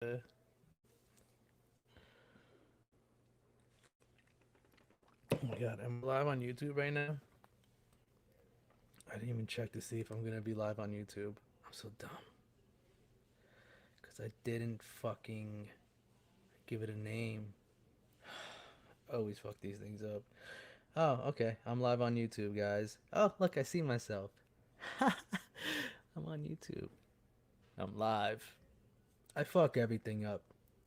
Oh my god, I'm live on YouTube right now. I didn't even check to see if I'm gonna be live on YouTube. I'm so dumb. Because I didn't fucking give it a name. I always fuck these things up. Oh, okay. I'm live on YouTube, guys. Oh, look, I see myself. I'm on YouTube. I'm live. I fuck everything up.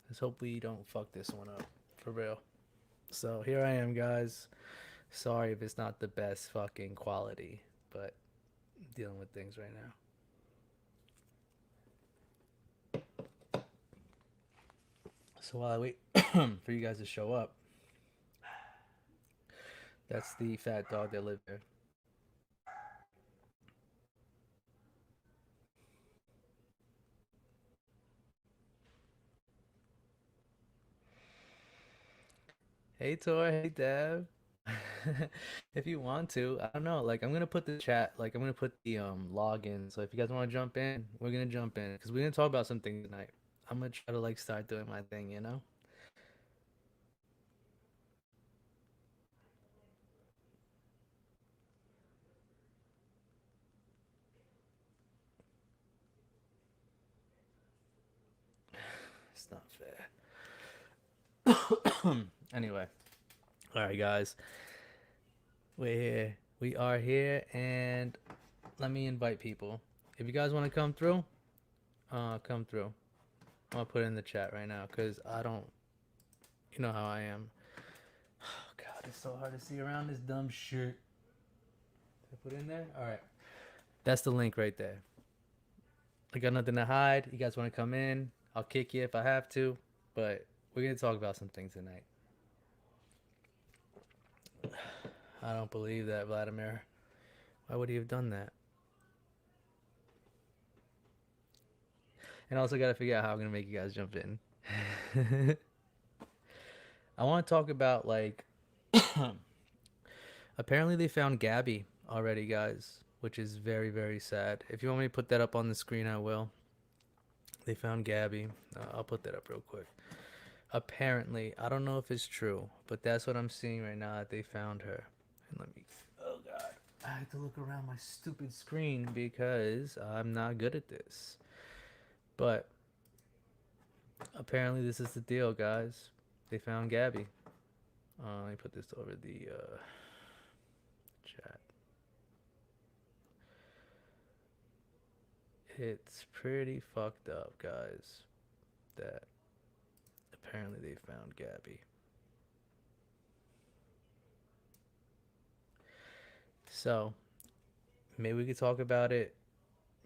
Let's hope we don't fuck this one up. For real. So here I am, guys. Sorry if it's not the best fucking quality, but I'm dealing with things right now. So while I wait for you guys to show up, that's the fat dog that lived there. Hey Tor, hey Dev. If you want to, I don't know. Like I'm gonna put the chat, like I'm gonna put the login. So if you guys want to jump in, we're gonna jump in because we're gonna talk about something tonight. I'm gonna try to like start doing my thing, you know? It's not fair. Anyway, all right, guys, we're here. We are here, and let me invite people. If you guys want to come through. I'm gonna put it in the chat right now because I don't. You know how I am. Oh God, it's so hard to see around this dumb shit. Did I put it in there? All right. That's the link right there. I got nothing to hide. You guys want to come in? I'll kick you if I have to, but we're gonna talk about some things tonight. I don't believe that, Vladimir. Why would he have done that? And I also gotta figure out how I'm gonna make you guys jump in. I want to talk about like apparently they found Gabby already, guys, which is very very sad. If you want me to put that up on the screen, I will. They found Gabby. I'll put that up real quick. Apparently, I don't know if it's true, but that's what I'm seeing right now that they found her. And let me. Oh God, I have to look around my stupid screen because I'm not good at this. But apparently, this is the deal, guys. They found Gabby. Let me put this over the chat. It's pretty fucked up, guys. That apparently they found Gabby. So maybe we could talk about it.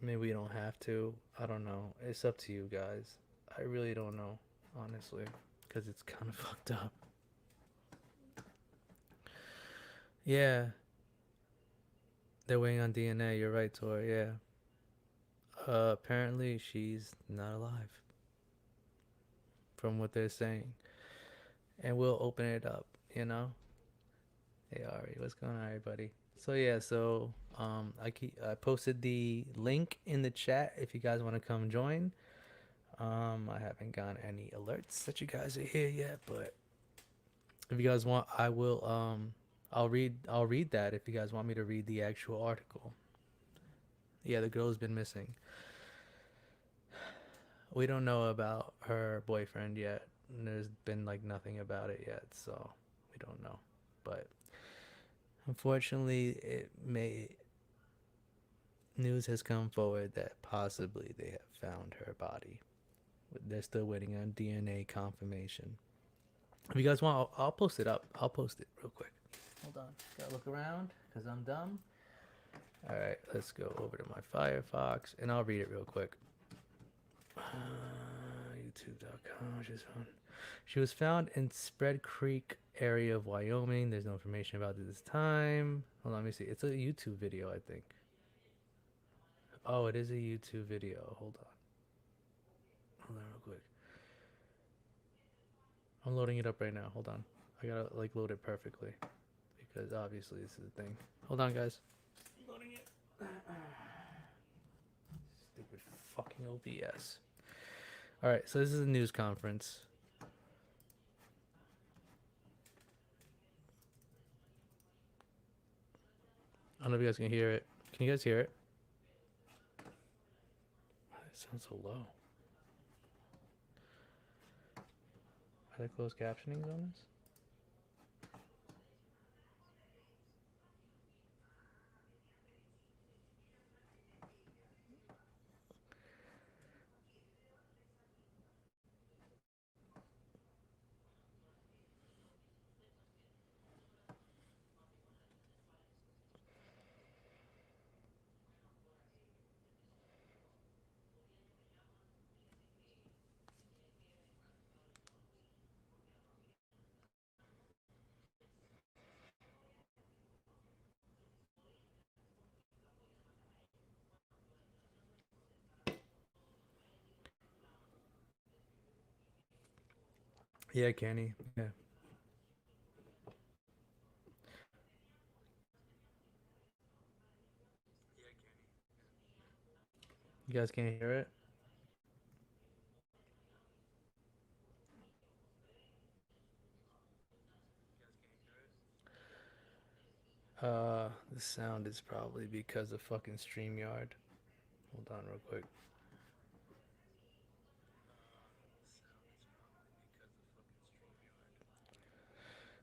Maybe we don't have to. I don't know. It's up to you guys. I really don't know, honestly, because it's kind of fucked up. Yeah, they're waiting on DNA. You're right, Tor. Yeah. Apparently she's not alive, from what they're saying, and we'll open it up. You know. Hey Ari, what's going on, everybody? So yeah, I posted the link in the chat if you guys want to come join. I haven't gotten any alerts that you guys are here yet, but if you guys want, I'll read that if you guys want me to read the actual article. Yeah, the girl's been missing. We don't know about her boyfriend yet. There's been like nothing about it yet, so we don't know. But unfortunately, it may news has come forward that possibly they have found her body. They're still waiting on DNA confirmation. If you guys want, I'll post it up. I'll post it real quick. Hold on. Gotta look around because I'm dumb. All right, let's go over to my Firefox and I'll read it real quick. YouTube.com. She was found in Spread Creek area of Wyoming. There's no information about it this time. Hold on, let me see. It's a YouTube video, I think. Oh, it is a YouTube video. Hold on. Hold on real quick. I'm loading it up right now. Hold on. I gotta like load it perfectly because obviously this is a thing. Hold on, guys. I'm loading it. Stupid fucking OBS. All right, so this is a news conference. I don't know if you guys can hear it. Can you guys hear it? It sounds so low. Are there closed captionings on this? Yeah, Kenny. Yeah. You guys can't hear it? The sound is probably because of fucking StreamYard. Hold on real quick.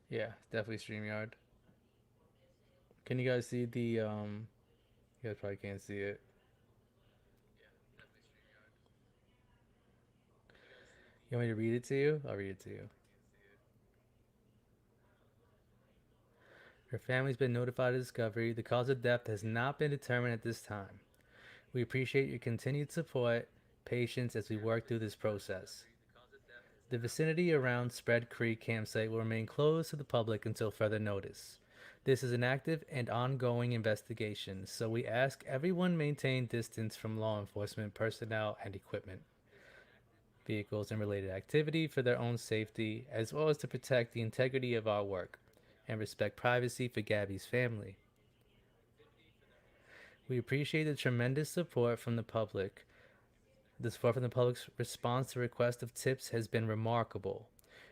Yeah, definitely StreamYard. Can you guys see the you guys probably can't see it. You want me to read it to you? I'll read it to you. Your family's been notified of discovery. The cause of death has not been determined at this time. We appreciate your continued support, patience as we work through this process. The vicinity around Spread Creek campsite will remain closed to the public until further notice. This is an active and ongoing investigation, so we ask everyone maintain distance from law enforcement personnel and equipment, vehicles, and related activity for their own safety, as well as to protect the integrity of our work and respect privacy for Gabby's family. We appreciate the tremendous support from the public. The support from the public's response to request of tips has been remarkable.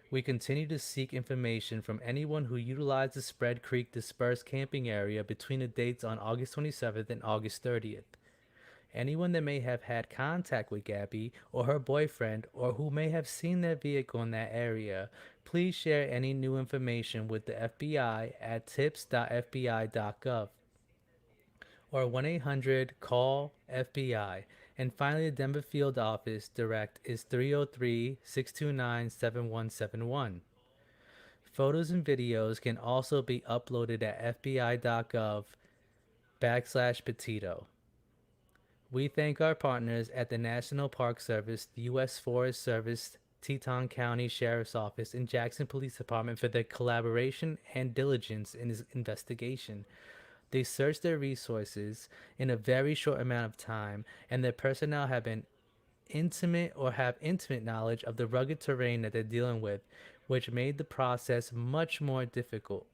We continue to seek information from anyone who utilized the Spread Creek dispersed camping area between the dates on August 27th and August 30th. Anyone that may have had contact with Gabby or her boyfriend or who may have seen their vehicle in that area, please share any new information with the FBI at tips.fbi.gov or 1-800 call FBI. And finally, the Denver field office direct is 303-629-7171. Photos and videos can also be uploaded at fbi.gov /petito. We thank our partners at the National Park Service, the U.S. Forest Service, Teton County Sheriff's Office, and Jackson Police Department for their collaboration and diligence in this investigation. They searched their resources in a very short amount of time, and their personnel have been intimate or have intimate knowledge of the rugged terrain that they're dealing with, which made the process much more difficult.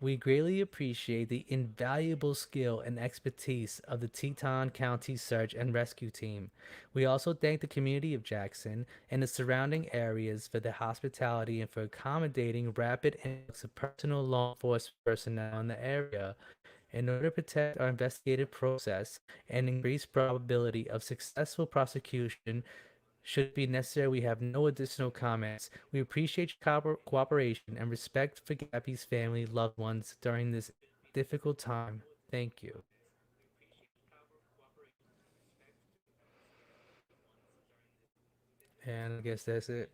We greatly appreciate the invaluable skill and expertise of the Teton County Search and Rescue Team. We also thank the community of Jackson and the surrounding areas for their hospitality and for accommodating rapid influx of personal law enforcement personnel in the area in order to protect our investigative process and increase probability of successful prosecution. Should it be necessary, we have no additional comments. We appreciate your cooperation and respect for Gabby's family, loved ones during this difficult time. Thank you. And I guess that's it.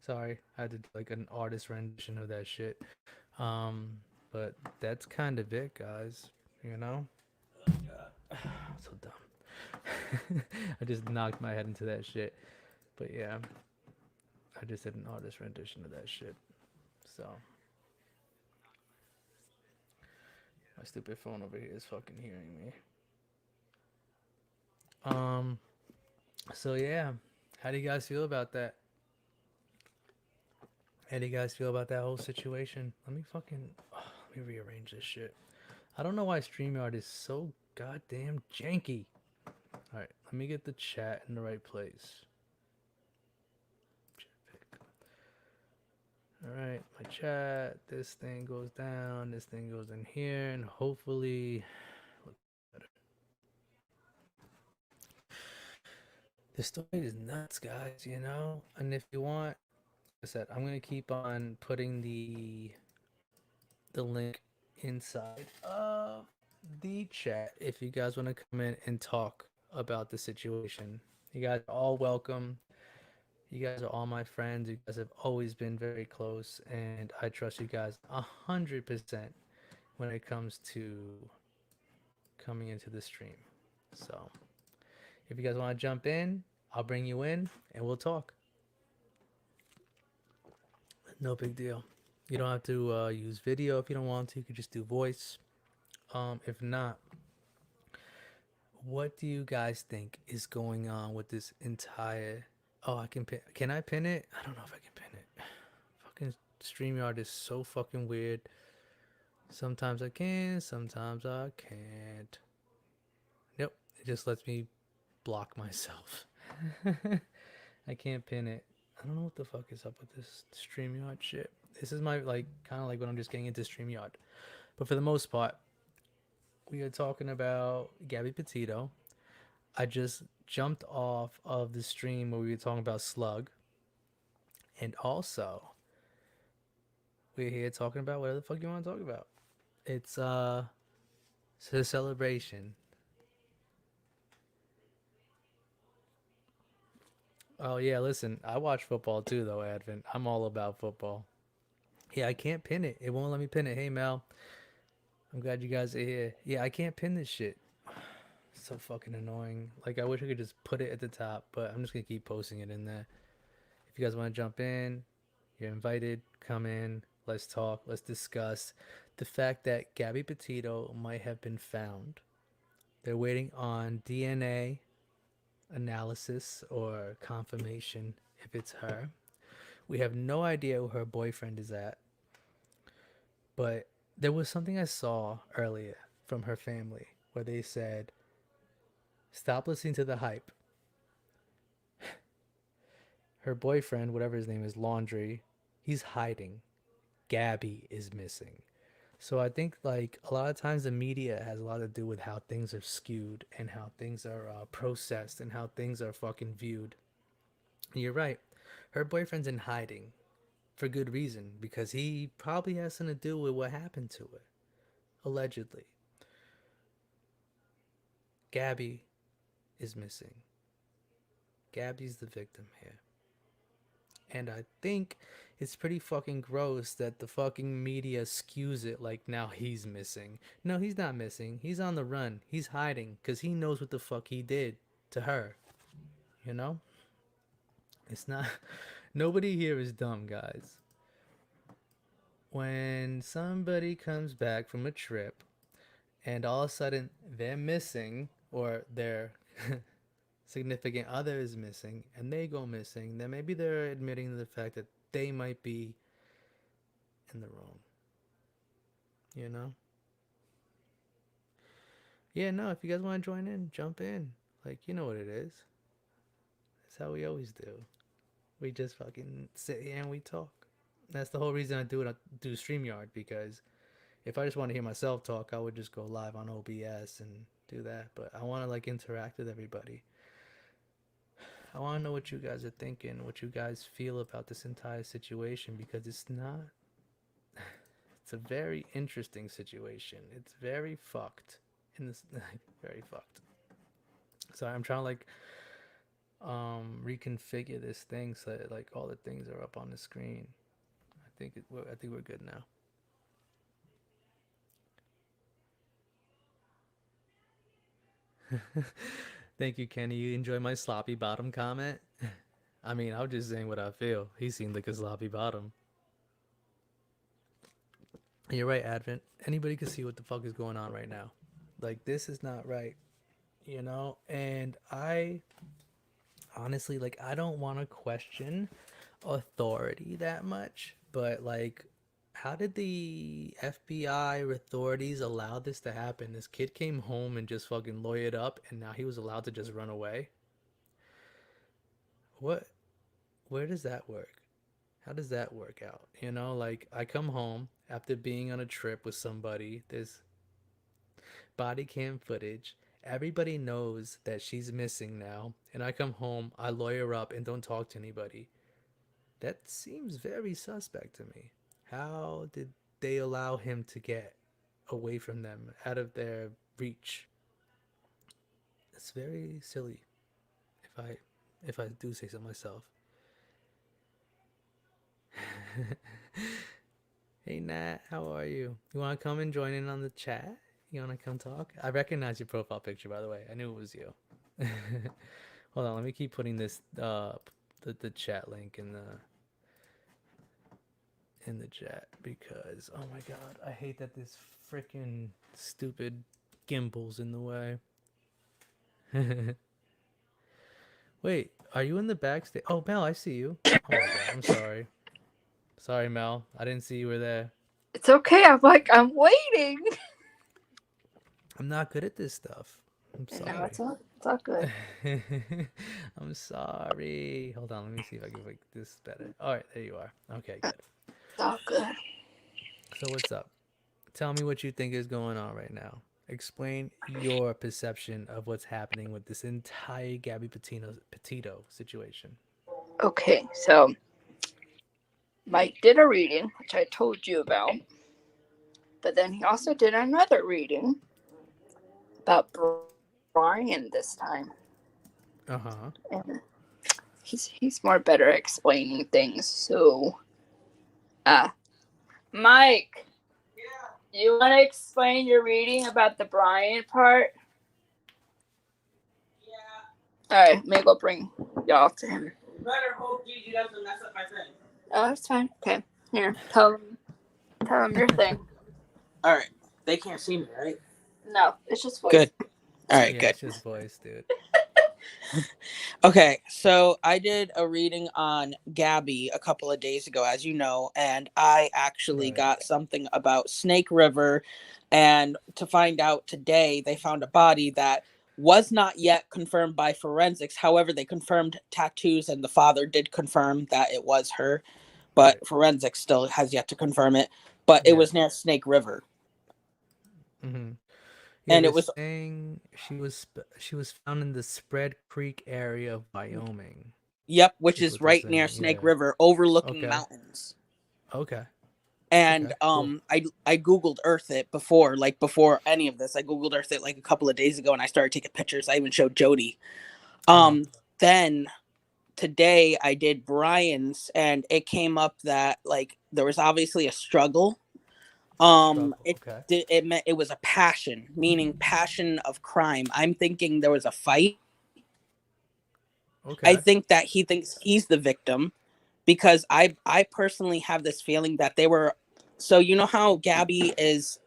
Sorry, I did like an artist rendition of that shit. Um, but that's kind of it, guys. You know, so dumb. I just knocked my head into that shit. But yeah, I just did an artist rendition of that shit. So my stupid phone over here is fucking hearing me. Um. So yeah, how do you guys feel about that? How do you guys feel about that whole situation? Let me fucking let me rearrange this shit. I don't know why StreamYard is so goddamn janky. All right, let me get the chat in the right place. my chat. This thing goes down. This thing goes in here, and hopefully, better. The story is nuts, guys. You know, and if you want, like I said, I'm gonna keep on putting the link inside of the chat if you guys want to come in and talk about the situation. You guys are all welcome. You guys are all my friends. You guys have always been very close, and I trust you guys 100% when it comes to coming into the stream. So, if you guys want to jump in, I'll bring you in and we'll talk. No big deal. You don't have to use video if you don't want to. You could just do voice. If not, what do you guys think is going on with this entire? Oh, I can pin. Can I pin it? I don't know if I can pin it. Fucking StreamYard is so fucking weird. Sometimes I can, sometimes I can't. Nope, it just lets me block myself. I can't pin it. I don't know what the fuck is up with this StreamYard shit. This is my like kind of like when I'm just getting into StreamYard. But for the most part, we are talking about Gabby Petito. I just jumped off of the stream where we were talking about Slug. And also, we're here talking about whatever the fuck you want to talk about. It's a celebration. Oh yeah, listen, I watch football too though, Advent. I'm all about football. Yeah, I can't pin it. It won't let me pin it. Hey Mel, I'm glad you guys are here. Yeah, I can't pin this shit. It's so fucking annoying. Like I wish I could just put it at the top, but I'm just gonna keep posting it in there. If you guys want to jump in, you're invited. Come in. Let's talk. Let's discuss the fact that Gabby Petito might have been found. They're waiting on DNA analysis or confirmation if it's her. We have no idea who her boyfriend is at, but there was something I saw earlier from her family where they said, stop listening to the hype. Her boyfriend, whatever his name is, Laundry, he's hiding. Gabby is missing. So I think like a lot of times the media has a lot to do with how things are skewed and how things are processed and how things are fucking viewed. And you're right. Her boyfriend's in hiding for good reason because he probably has something to do with what happened to her, allegedly. Gabby is missing. Gabby's the victim here. And I think it's pretty fucking gross that the fucking media skews it like now he's missing. No, he's not missing. He's on the run. He's hiding because he knows what the fuck he did to her. You know? It's not. Nobody here is dumb, guys. When somebody comes back from a trip and all of a sudden they're missing or their significant other is missing and they go missing, then maybe they're admitting to the fact that they might be in the wrong. You know? Yeah, no, if you guys want to join in, jump in. Like, you know what it is. That's how we always do. We just fucking sit here and we talk. That's the whole reason I do StreamYard, because if I just want to hear myself talk, I would just go live on OBS and do that. But I want to like interact with everybody. I want to know what you guys are thinking, what you guys feel about this entire situation, because it's not. It's a very interesting situation. It's very fucked. In this, very fucked. So I'm trying to like reconfigure this thing so that like all the things are up on the screen. I think we're good now. Thank you, Kenny. You enjoy my sloppy bottom comment? I mean, I was just saying what I feel. He seemed like a sloppy bottom. You're right, Advent. Anybody can see what the fuck is going on right now. Like, this is not right, you know? And I honestly, like, I don't want to question authority that much, but like, how did the FBI or authorities allow this to happen? This kid came home and just fucking lawyered up, and now he was allowed to just run away. What? Where does that work? How does that work out? You know, like I come home after being on a trip with somebody. There's body cam footage. Everybody knows that she's missing now, and I come home, I lawyer up, and don't talk to anybody. That seems very suspect to me. How did they allow him to get away from them, out of their reach? It's very silly, if I do say so myself. Hey Nat, how are you? You want to come and join in on the chat? You want to come talk? I recognize your profile picture, by the way. I knew it was you. Hold on, let me keep putting this the chat link in the chat because oh my god, I hate that this freaking stupid gimbal's in the way. Wait, are you in the backstage? Oh Mel, I see you. Oh my god, I'm sorry. Sorry Mel, I didn't see you were there. It's okay. I'm waiting. I'm not good at this stuff. I'm No, sorry. it's all good. I'm sorry. Hold on, let me see if I can make this better. All right, there you are. Okay, good. It's all good. So what's up? Tell me what you think is going on right now. Explain your perception of what's happening with this entire Gabby Petito situation. Okay, so Mike did a reading, which I told you about, but then he also did another reading about Brian this time. Uh huh. And he's more better at explaining things. So, Mike, you want to explain your reading about the Brian part? Yeah. All right, maybe I'll bring y'all to him. You better hope Gigi doesn't mess up my thing. Oh, that's fine. Okay, here, tell him your thing. All right, they can't see me, right? No, it's just voice. Good. All right, Yeah, good. it's just voice, dude. Okay, so I did a reading on Gabby a couple of days ago, as you know, and I actually Right. got something about Snake River. And to find out today, they found a body that was not yet confirmed by forensics. However, they confirmed tattoos, and the father did confirm that it was her, but Right. forensics still has yet to confirm it. But it Yeah. was near Snake River, Mm-hmm. Yeah, and they're it was, saying she was found in the Spread Creek area of Wyoming. yep, which Is is what they're right near saying. Snake Yeah. River, overlooking Okay. mountains. Okay. And Okay. Cool. I googled earth it before, like before any of this. I googled earth it like a couple of days ago, and I started taking pictures. I even showed Jody. Uh-huh. Then today I did Brian's, and it came up that like there was obviously a struggle. Struggle. It Okay. did, it meant it was a passion, meaning passion of crime. I'm thinking there was a fight. I Okay. think that he thinks he's the victim, because I personally have this feeling that they were, so you know how Gabby is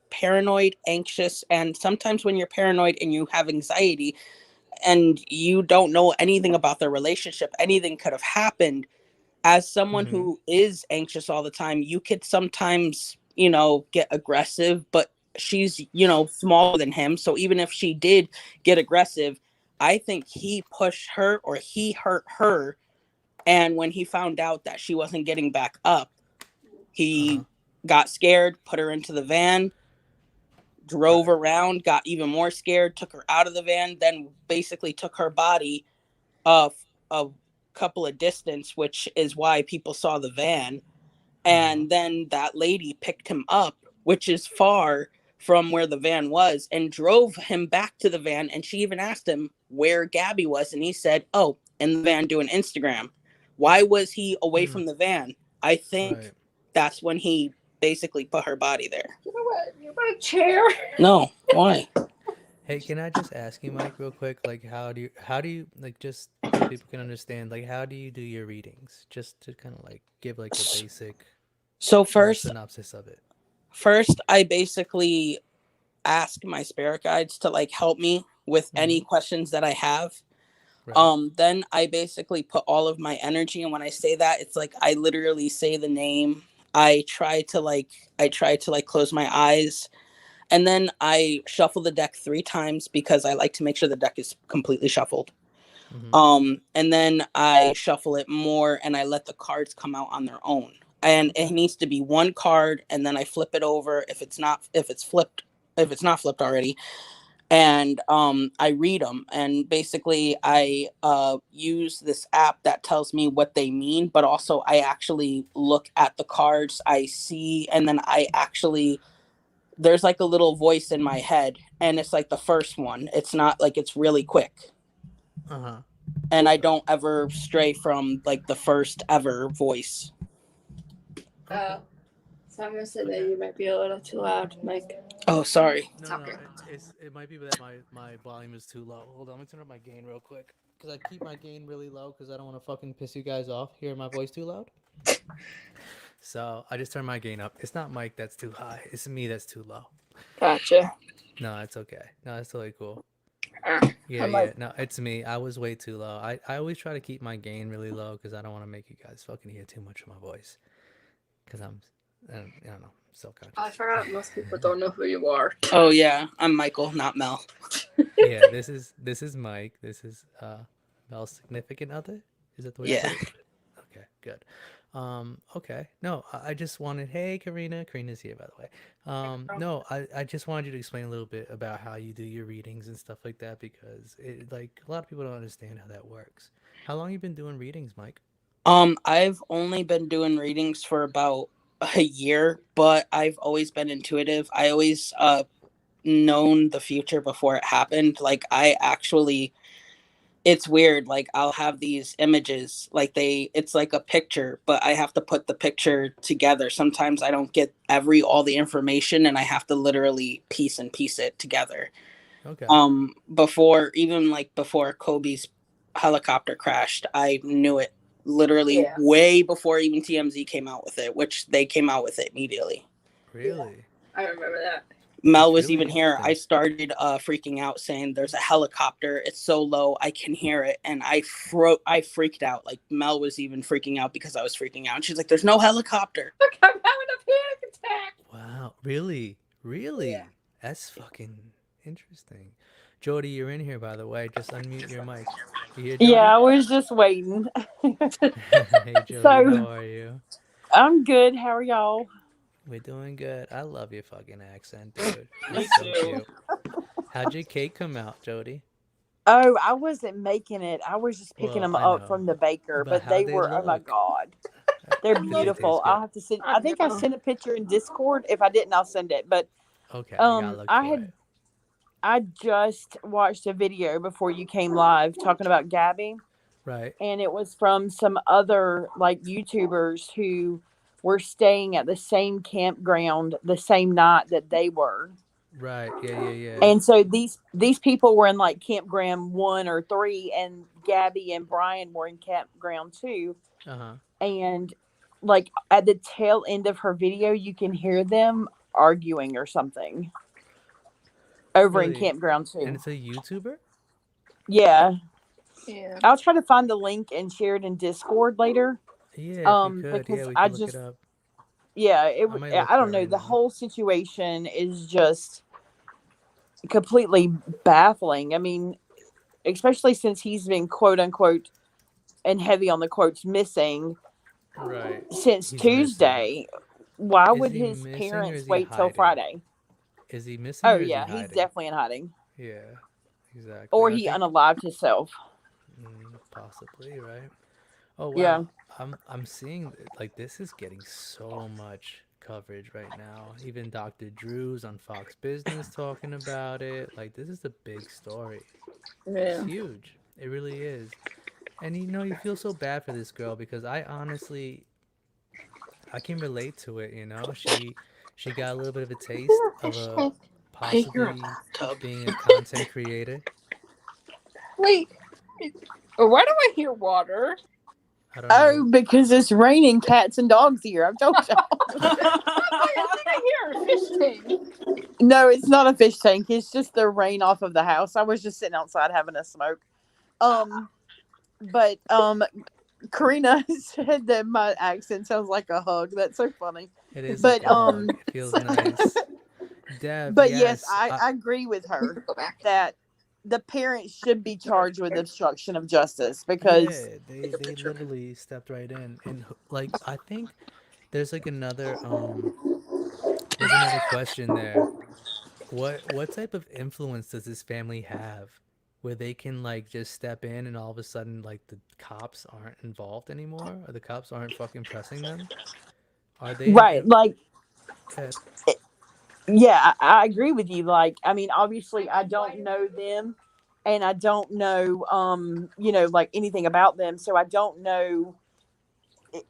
paranoid, anxious, and sometimes when you're paranoid and you have anxiety and you don't know anything about their relationship, anything could have happened. As someone Mm-hmm. who is anxious all the time, you could sometimes, you know, get aggressive, but she's, you know, smaller than him. So even if she did get aggressive, I think he pushed her or he hurt her, and when he found out that she wasn't getting back up, Uh-huh. he got scared, put her into the van, drove Right. around, got even more scared, took her out of the van, then basically took her body a couple of distance, which is why people saw the van. Uh-huh. And then that lady picked him up, which is far from where the van was, and drove him back to the van. And she even asked him where Gabby was, and he said, "Oh, in the van doing Instagram." Why was he away Hmm. from the van? I think Right. that's when he basically put her body there. You know what? You want a chair? No, why? Hey, can I just ask you, Mike, real quick? Like, how do you like just so people can understand? Like, how do you do your readings? Just to kind of like give like a basic So synopsis of it. first I basically ask my spirit guides to like help me with Mm-hmm. any questions that I have. Right. Then I basically put all of my energy, and when I say that, it's like I literally say the name. I try to like close my eyes, and then I shuffle the deck 3 times because I like to make sure the deck is completely shuffled. And then I shuffle it more and I let the cards come out on their own. And it needs to be one card, and then I flip it over if it's not flipped already, and I read them. And basically I use this app that tells me what they mean, but also I actually look at the cards, I see, and then there's like a little voice in my head, and it's like the first one. It's not like, it's really quick. And I don't ever stray from like the first ever voice. Someone said that you might be a little too loud, Mike. Oh, sorry. No, it might be that my volume is too low. Hold on, let me turn up my gain real quick. Because I keep my gain really low because I don't want to fucking piss you guys off hearing my voice too loud. So I just turned my gain up. It's not Mike that's too high. It's me that's too low. Gotcha. No, it's okay. No, it's totally cool. I'm Yeah. like- No, it's me. I was way too low. I always try to keep my gain really low because I don't want to make you guys fucking hear too much of my voice. Because I don't know, self-conscious. I forgot most people don't know who you are. Oh yeah, I'm Michael, not Mel. Yeah, this is Mike. This is Mel's significant other. Is that the way? Yeah. You say it? Okay, good. Okay. No, I just wanted. Hey, Karina. Karina's here, by the way. No, I just wanted you to explain a little bit about how you do your readings and stuff like that because like a lot of people don't understand how that works. How long you been doing readings, Mike? I've only been doing readings for about a year, but I've always been intuitive. I always known the future before it happened. Like it's weird. Like I'll have these images, like it's like a picture, but I have to put the picture together. Sometimes I don't get all the information, and I have to literally piece it together. Okay. Before Kobe's helicopter crashed, I knew it. Literally way before even TMZ came out with it, which they came out with it immediately. Really? I remember that. Mel was even here. I started freaking out saying there's a helicopter. It's so low. I can hear it. And I freaked out. Like Mel was even freaking out because I was freaking out. And she's like, there's no helicopter. Look, I'm having a panic attack. Wow. Really? Yeah. That's fucking interesting. Jody, you're in here, by the way. Just unmute your mic. You hear, Jody? Yeah, I was just waiting. Hey, Jody, how are you? I'm good. How are y'all? We're doing good. I love your fucking accent, dude. Me It's so too. cute. How'd your cake come out, Jody? Oh, I wasn't making it. I was just picking Well, them I up know. from the baker, But but how'd they they were, oh my look? God. They're Did they beautiful. taste good? I'll have to send, I think I sent a picture in Discord. If I didn't, I'll send it. But Okay, I gotta look for it. I just watched a video before you came live talking about Gabby, Right. and it was from some other like YouTubers who were staying at the same campground the same night that they were. Right. Yeah. And so these people were in like campground 1 or 3, and Gabby and Brian were in campground 2. Uh-huh. And like at the tail end of her video, you can hear them arguing or something over in Really? campground 2. And it's a YouTuber? Yeah. Yeah. I'll try to find the link and share it in Discord later. Yeah, if you could. Because Yeah, we I could look just it up. yeah, might look I don't for it know. right The now. whole situation is just completely baffling. I mean, especially since he's been quote unquote and heavy on the quotes missing Right. since He's Tuesday. Why Is would he his missing or parents is he wait till hiding? Friday? Is he missing Oh or is yeah, he he's hiding? definitely in hiding. Yeah, exactly. Or I he think- unalived himself. Possibly, right? Oh wow. Yeah. I'm seeing like this is getting so much coverage right now. Even Dr. Drew's on Fox Business talking about it. Like this is a big story. Yeah. It's huge. It really is. And you feel so bad for this girl because I can relate to it, She got a little bit of a taste of a possibly being a content creator. Wait. Why do I hear water? I don't know. Oh, because it's raining cats and dogs here. I've told y'all. I think I hear a fish tank. No, it's not a fish tank. It's just the rain off of the house. I was just sitting outside having a smoke. But Karina said that my accent sounds like a hug. That's so funny. It is But, like a hug. It feels nice. Deb, But yes, I agree with her Go back. that the parents should be charged with obstruction of justice because Yeah, they literally stepped right in, and like I think there's like there's another question there. What type of influence does this family have where they can like just step in and all of a sudden like the cops aren't involved anymore, or the cops aren't fucking pressing them? Are they right, like uh, yeah, I agree with you. Like, I mean, obviously, I don't know them, and I don't know, like anything about them. So I don't know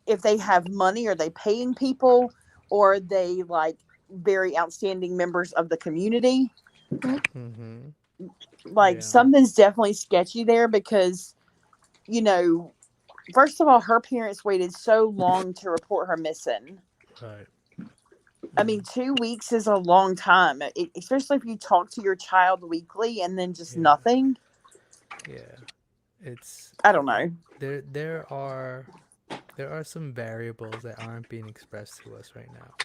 if they have money, are they paying people, or are they like very outstanding members of the community? mm-hmm. Like, Yeah. something's definitely sketchy there because, you know, first of all, her parents waited so long to report her missing. Right. I mean, 2 weeks is a long time, especially if you talk to your child weekly and then just Yeah. nothing. Yeah. It's I don't know. there are some variables that aren't being expressed to us right now.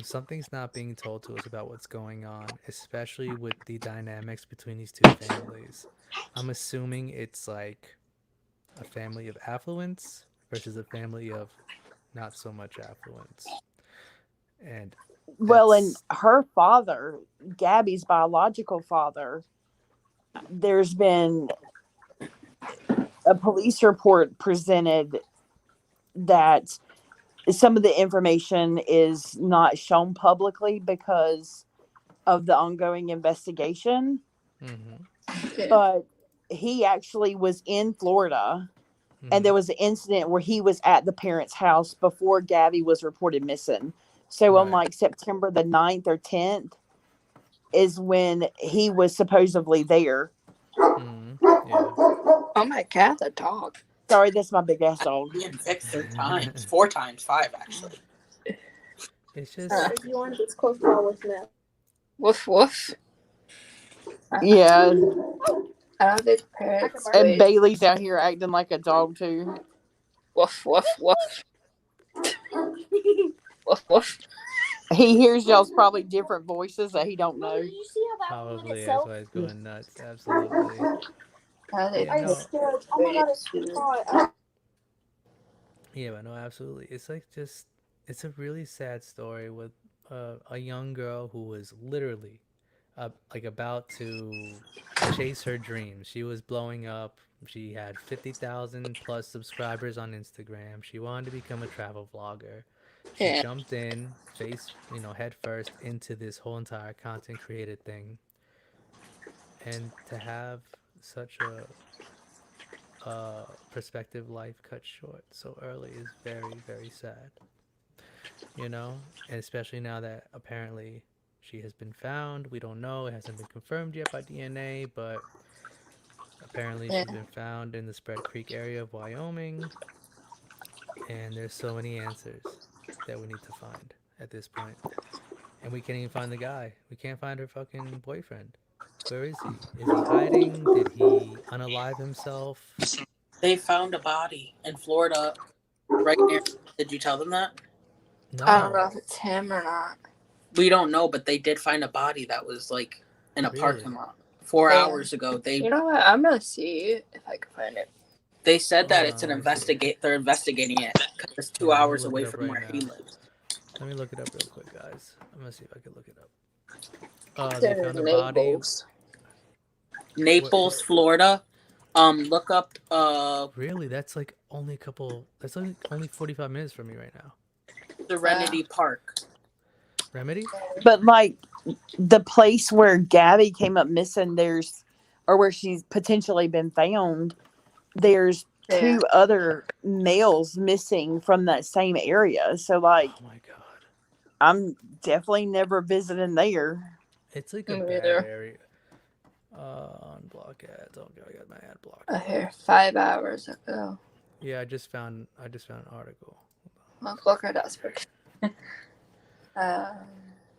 Something's not being told to us about what's going on, especially with the dynamics between these two families. I'm assuming it's like a family of affluence versus a family of not so much affluence. And Well, and that's her father, Gabby's biological father, there's been a police report presented that some of the information is not shown publicly because of the ongoing investigation. mm-hmm, Yeah. But he actually was in Florida, and mm-hmm, there was an incident where he was at the parents' house before Gabby was reported missing. So on right. like September the 9th or 10th is when he was supposedly there. Mm-hmm, yeah. Oh my god, the dog. Sorry, that's my big ass dog. And Vic 3 times, 4 times, 5 actually. It's just If you want this close call with me. Woof woof. Yeah, I don't think parents and wait. Bailey's out here acting like a dog too. Woof woof woof. Woof woof. He hears y'all's probably different voices that he don't know. probably that's why it's going nuts. Absolutely. They Yeah, no. waited. Yeah, but no, absolutely. It's like just, it's a really sad story with a young girl who was literally like about to chase her dreams. She was blowing up. She had 50,000 plus subscribers on Instagram. She wanted to become a travel vlogger. She Yeah. jumped in head first into this whole entire content created thing. And to have such a perspective life cut short so early is very, very sad. And especially now that apparently she has been found. We don't know, it hasn't been confirmed yet by DNA, but apparently Yeah. she's been found in the Spread Creek area of Wyoming. And there's so many answers that we need to find at this point. And we can't even find the guy. We can't find her fucking boyfriend. Where is he? Is he hiding? Did he unalive himself? They found a body in Florida right near. Did you tell them that? I don't know No. if it's him or not. We don't know, but they did find a body that was like in a Really? parking lot 4 Yeah. hours ago. You know what? I'm gonna see if I can find it. They said that Hold it's on, an let me see. investigate. They're investigating it because it's 2 Yeah, let me hours look away it up from right where he now. lives. Let me look it up real quick, guys. I'm gonna see if I can look it up. It's They in found a body. Naples. Naples, Florida. Look up. Really? That's like only a couple. That's only 45 minutes from me right now. Serenity Park. Remedy? But like the place where Gabby came up missing, or where she's potentially been found, there's Yeah. 2 other males missing from that same area. So like, Oh my god. I'm definitely never visiting there. It's like a Me bad neither. area. Unblock ads. Oh god, I got my ad blocked. Here, 5 hours ago. Yeah, I just found an article. Well, look at us first.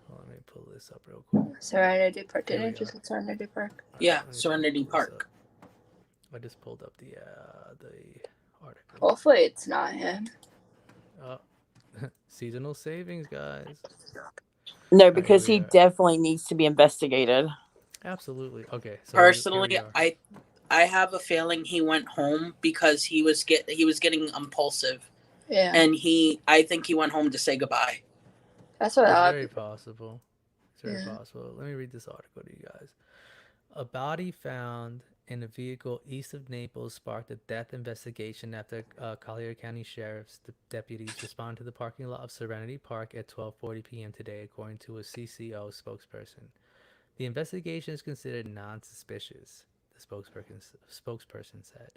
Well, let me pull this up real quick. Serenity Park. Here Didn't we it just go. say Serenity Park? Yeah, Let me Serenity pull this Park. up. I just pulled up the article. Hopefully it's not him. Oh, seasonal savings, guys. No, Alright, because here he we are. definitely needs to be investigated. Absolutely. Okay. So here we Personally, are. I have a feeling he went home because he was getting impulsive, Yeah, and I think he went home to say goodbye. that's what It's I. very possible. It's very Yeah. possible. Let me read this article to you guys. A body found in a vehicle east of Naples sparked a death investigation after Collier County Sheriff's deputies responded to the parking lot of Serenity Park at 12:40 p.m. today, according to a CCO spokesperson. The investigation is considered non-suspicious, the spokesperson said.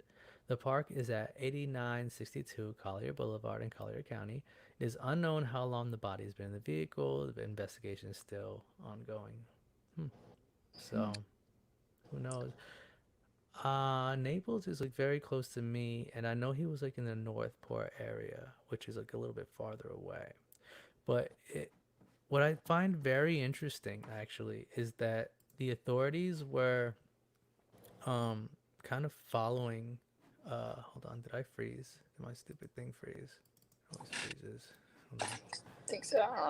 The park is at 8962 Collier Boulevard in Collier County. It is unknown how long the body has been in the vehicle. The investigation is still ongoing. So, who knows? Naples is like very close to me, and I know he was like in the Northport area, which is like a little bit farther away. But what I find very interesting actually is that the authorities were kind of following. Hold on, did I freeze? Did my stupid thing freeze? It always freezes. Hold on. I think so. I don't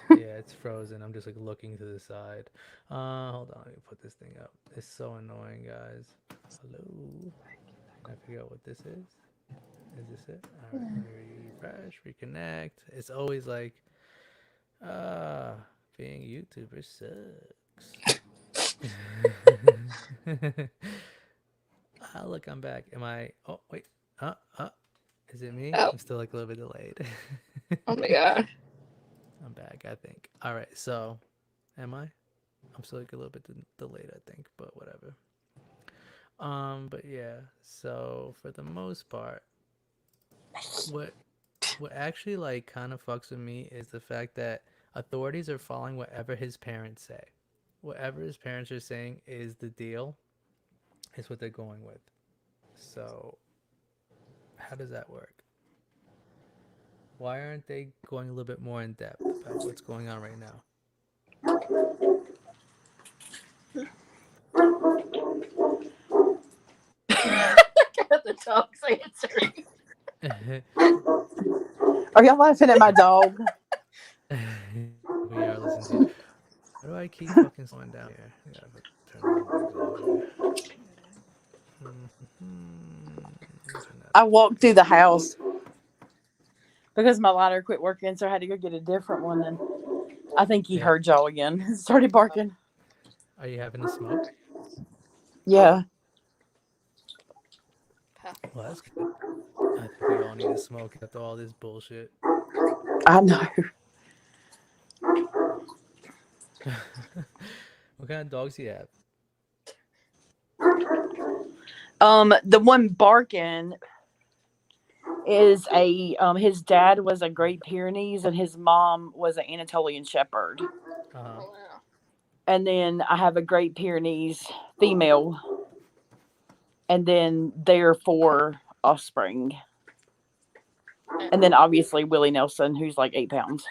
know. Yeah, it's frozen. I'm just like looking to the side. Hold on, let me put this thing up. It's so annoying, guys. Hello. I forget what this is. Is this it? All right, let me refresh, reconnect. It's always like, ah, being a YouTuber sucks. Look, I'm back. Am I? Oh, wait. Is it me? Oh, I'm still like a little bit delayed. oh my god. I'm back, I think. All right, so am I? I'm still like a little bit delayed, I think, but whatever. But yeah. So for the most part, what what actually like kind of fucks with me is the fact that authorities are following whatever his parents say. Whatever his parents are saying is the deal, is what they're going with. So how does that work? Why aren't they going a little bit more in depth about what's going on right now? The dog's answering. Are y'all laughing at my dog? We are listening to. How do I keep fucking slowing down here? I gotta turn the legs off here. Turn that I off. walked through the house because my lighter quit working, so I had to go get a different one. And I think he Yeah. heard y'all again. Started barking. Are you having a smoke? Yeah. Well, that's good. I think we all need to smoke after all this bullshit. I know. What kind of dogs do you have? The one barking is his dad was a Great Pyrenees and his mom was an Anatolian Shepherd. Uh huh. Oh wow. And then I have a Great Pyrenees female. And then their 4 offspring. And then obviously Willie Nelson, who's like 8 pounds.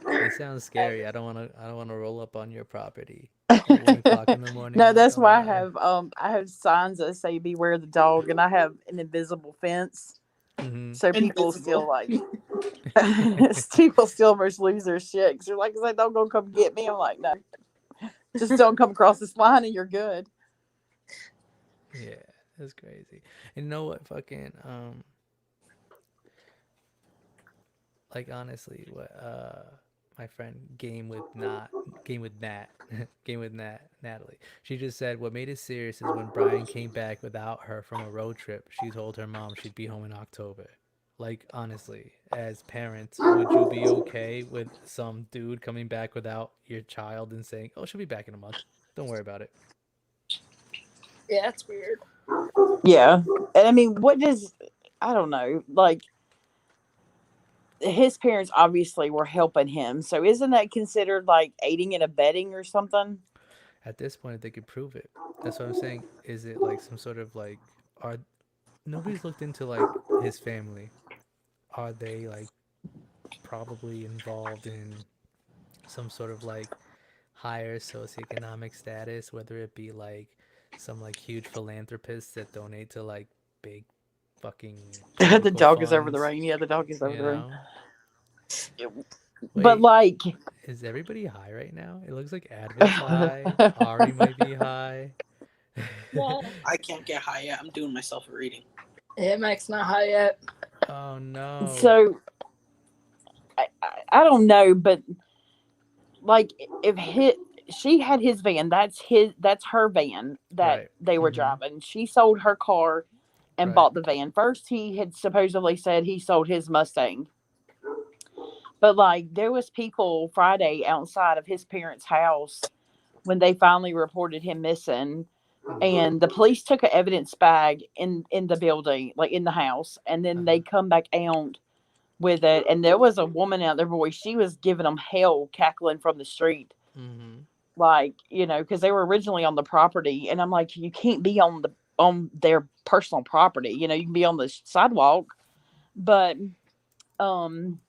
They sound scary. I don't want to. I don't want to roll up on your property at 1 o'clock in the morning. No, Not that's gonna why lie. I have signs that say beware the dog, and I have an invisible fence. Mhm. So people still like people still must lose their shit because they're like, don't go come get me. I'm like, no, just don't come across this line and you're good. Yeah, that's crazy. And you know what? Fucking like honestly, what my friend game with Nat game with Natalie. She just said what made it serious is when Brian came back without her from a road trip. She told her mom she'd be home in October. Like honestly, as parents, would you be okay with some dude coming back without your child and saying, "Oh, she'll be back in a month. Don't worry about it." Yeah, that's weird. Yeah, and I mean, I don't know, like his parents obviously were helping him, so isn't that considered like aiding and abetting or something? At this point, they could prove it. That's what I'm saying. Is it like some sort of like are nobody's looked into like his family? Are they like probably involved in some sort of like higher socioeconomic status, whether it be like some like huge philanthropists that donate to like big fucking The political dog is over the funds, rain. Yeah, the dog is over you the rain. know? But Wait, like, is everybody high right now? It looks like Advil's high. Ari might be high. I can't get high yet. I'm doing myself a reading. Yeah, Mike's not high yet. Oh no. so I don't know, but like if she had his van, that's her van that Right. they were Mhm. driving. She sold her car and Right. bought the van. First, he had supposedly said he sold his Mustang. But like there was people Friday outside of his parents' house when they finally reported him missing, and the police took an evidence bag in the building, like in the house, and then they come back out with it, and there was a woman out there, boy, she was giving them hell, cackling from the street, Mhm. like, you know, because they were originally on the property, and I'm like, you can't be on their personal property, you know, you can be on the sidewalk, but um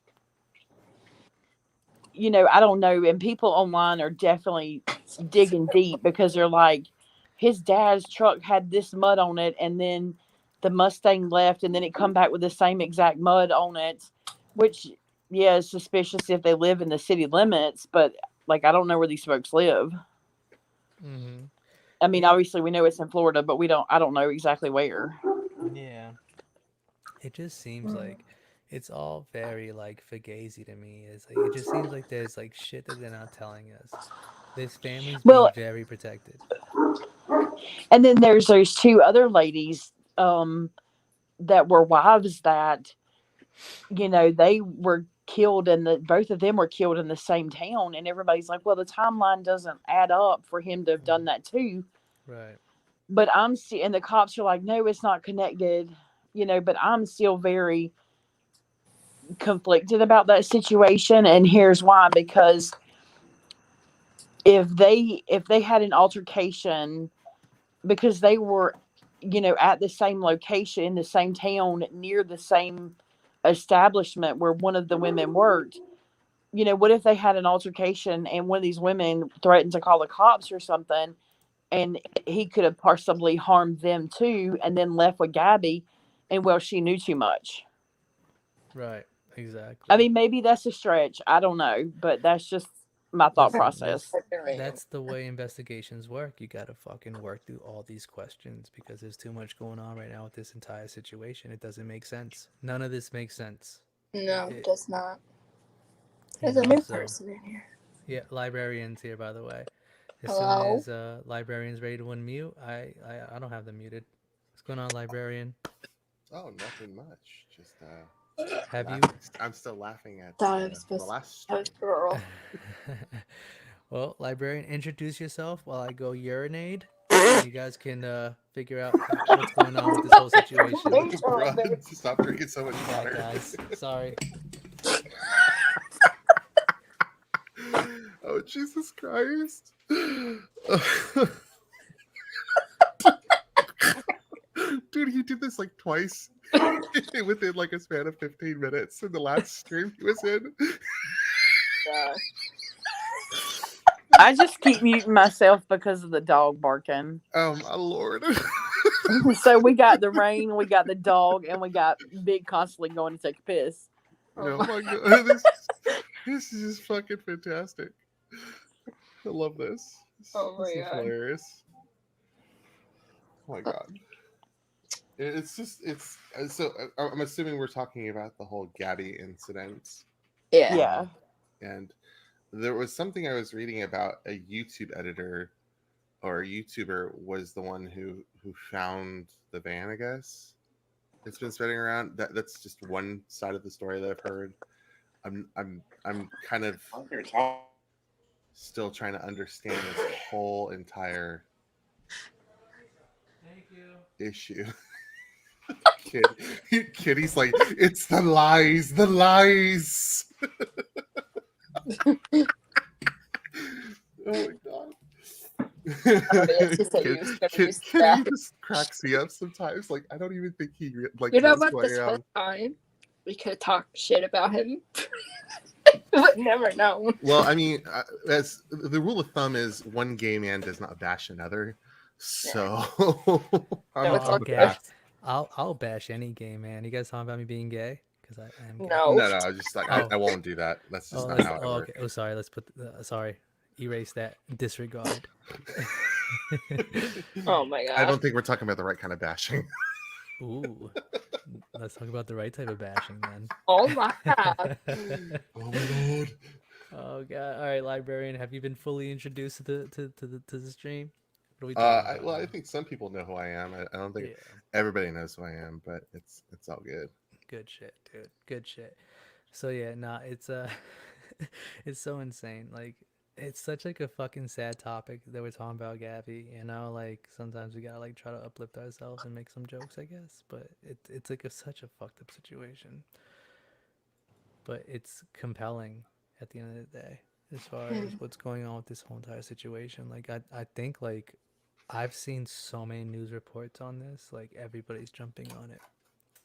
you know, I don't know. And people online are definitely digging deep because they're like, his dad's truck had this mud on it, and then the Mustang left, and then it come back with the same exact mud on it, which, yeah, is suspicious if they live in the city limits, but like, I don't know where these folks live. Mhm. I mean, Yeah. obviously we know it's in Florida, but I don't know exactly where. Yeah. It just seems like it's all very like fugazi to me. It's like it just seems like there's like shit that they're not telling us. This family's being Well, very protected. and then there's those two other ladies that were wives that, you know, they were killed, and both of them were killed in the same town, and everybody's like, well, the timeline doesn't add up for him to have done Mhm. that too. Right. But I'm still, and the cops are like, no, it's not connected, you know, but I'm still very conflicted about that situation, and here's why. Because if they had an altercation, because they were, you know, at the same location in the same town near the same establishment where one of the women worked, you know, what if they had an altercation and one of these women threatened to call the cops or something, and he could have possibly harmed them too, and then left with Gabby, and well, she knew too much. Right. I Exactly. mean, maybe that's a stretch. I don't know, but that's just my thought Listen, process. that's the way investigations work. You gotta fucking work through all these questions because there's too much going on right now with this entire situation. It doesn't make sense. None of this makes sense. No, it does not. You There's a know, new so person in here. yeah, librarians here by the way. As soon Hello? as librarians ready to unmute, I don't have them muted. What's going on, librarian? Oh, nothing much. Just Have you? I'm still laughing at Thought I was the supposed last to have stream. a girl. Well, librarian, introduce yourself while I go urinate, and you guys can figure out what's going on with this whole situation. Bruh, stop drinking so much Yeah, water. guys. Sorry. Oh, Jesus Christ. Dude, he did this like twice within like a span of 15 minutes in the last stream he was in. Yeah. I just keep muting myself because of the dog barking. Oh, my Lord. So we got the rain, we got the dog, and we got Big constantly going to take a piss. Oh, my God. This is just fucking fantastic. I love this. Oh, my This is God. hilarious. Oh, my God. It's so I'm assuming we're talking about the whole Gabby incident. Yeah. Yeah. And there was something I was reading about a YouTube editor or a YouTuber was the one who found the van, I guess. It's been spreading around. That's just one side of the story that I've heard. I'm kind of still trying to understand this whole entire issue. Kitty's like, it's the lies, the lies. Oh my God. Kitty just cracks me up sometimes. Like, I don't even think he like. You know knows what? who This I whole am. time, we could have talked shit about him. Would never know. Well, I mean, as the rule of thumb is, one gay man does not bash another. So No, it's all I'll good. I'll bash any gay man. You guys talking about me being gay? Because I am. gay. No. No, just like Oh. I won't do that. That's just Oh, not let's- how I oh, work. okay. Oh, sorry. Let's put. Sorry. Erase that. Disregard. Oh my I god. don't think we're talking about the right kind of bashing. Ooh. Let's talk about the right type of bashing then. Oh my god. Oh my god. Oh god! All right, librarian, have you been fully introduced to the stream? What are we talking about Well, I now? think some people know who I am. I don't think Yeah, everybody knows who I am, but it's all good. good shit, dude. Good shit. So yeah, nah, it's it's so insane. Like, it's such like a fucking sad topic that we're talking about, Gabby. You know, like sometimes we gotta like try to uplift ourselves and make some jokes, I guess. But it's like such a fucked up situation. But it's compelling at the end of the day as far as what's going on with this whole entire situation. Like I think like I've seen so many news reports on this. Like everybody's jumping on it.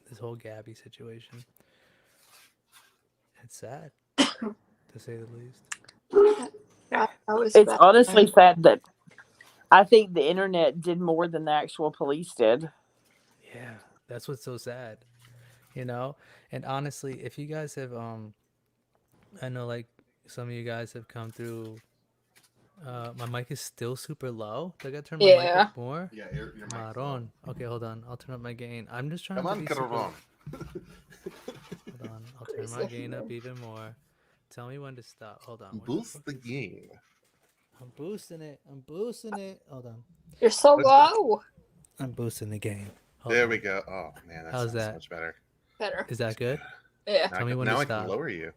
This whole Gabby situation. It's sad, to say the least. Yeah, that was It's bad. honestly sad that I think the internet did more than the actual police did. Yeah, that's what's so sad, you know. And honestly, if you guys have I know like some of you guys have come through. My mic is still super low. Do I gotta turn my mic Yeah. up more? Yeah, your mic's low. Maron. Okay, hold on. I'll turn up my gain. I'm just trying Come to on, be super. Caron. Hold on. I'll turn my gain up even more. Tell me when to stop. Hold on. where Boost fuck the is- gain. I'm boosting it. I'm boosting it. Hold on. You're so Let's- low. I'm boosting the game. Hold There on. we go. Oh man, that How's sounds that? much better. Better. Is that good? Yeah. Tell me when to now I stop. can lower you.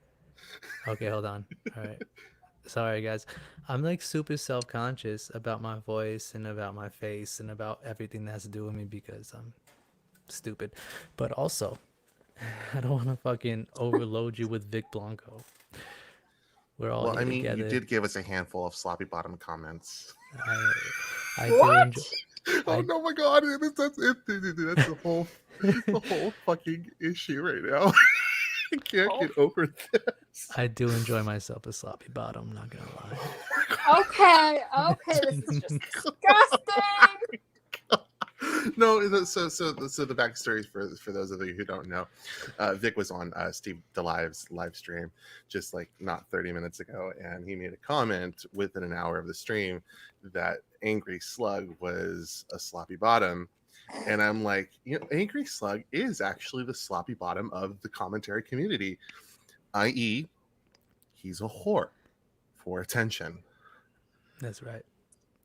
Okay, hold on. All right. Sorry, guys. I'm like super self-conscious about my voice and about my face and about everything that has to do with me because I'm stupid. But also, I don't want to fucking overload you with Vic Blanco. We're all Well, here I mean, together. you did give us a handful of sloppy bottom comments. I do What? enjoy. Oh I- no, my god, that's the whole fucking issue right now. I can't Oh. get over this. I do enjoy myself a sloppy bottom. I'm not gonna lie. Okay. This is just disgusting. No, so the backstory for those of you who don't know, Vic was on Steve DeLive's live stream just like not 30 minutes ago, and he made a comment within an hour of the stream that Angry Slug was a sloppy bottom, and I'm like, you know, Angry Slug is actually the sloppy bottom of the commentary community, i.e., he's a whore for attention. That's right.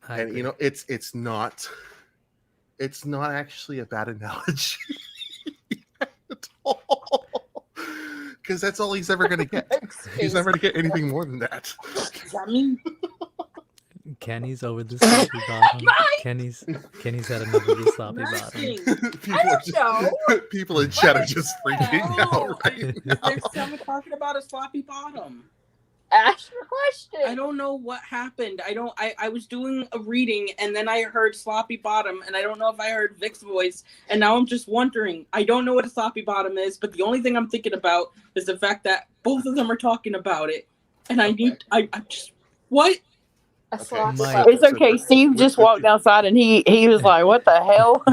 I And agree. you know, it's not actually a bad analogy at all, because that's all he's ever going to get. He's never going to get anything more than that. I mean, Kenny's over the sloppy bottom. Kenny's had enough of the sloppy I'm bottom. asking. People in chat are just freaking No, out right now. there's someone talking about a sloppy bottom. Ask your question. I don't know what happened. I was doing a reading and then I heard sloppy bottom and I don't know if I heard Vic's voice and now I'm just wondering. I don't know what a sloppy bottom is, but the only thing I'm thinking about is the fact that both of them are talking about it. And I just what? A Okay. sloppy Mike. bottom. It's okay. Steve just walked outside and he was like, "What the hell?"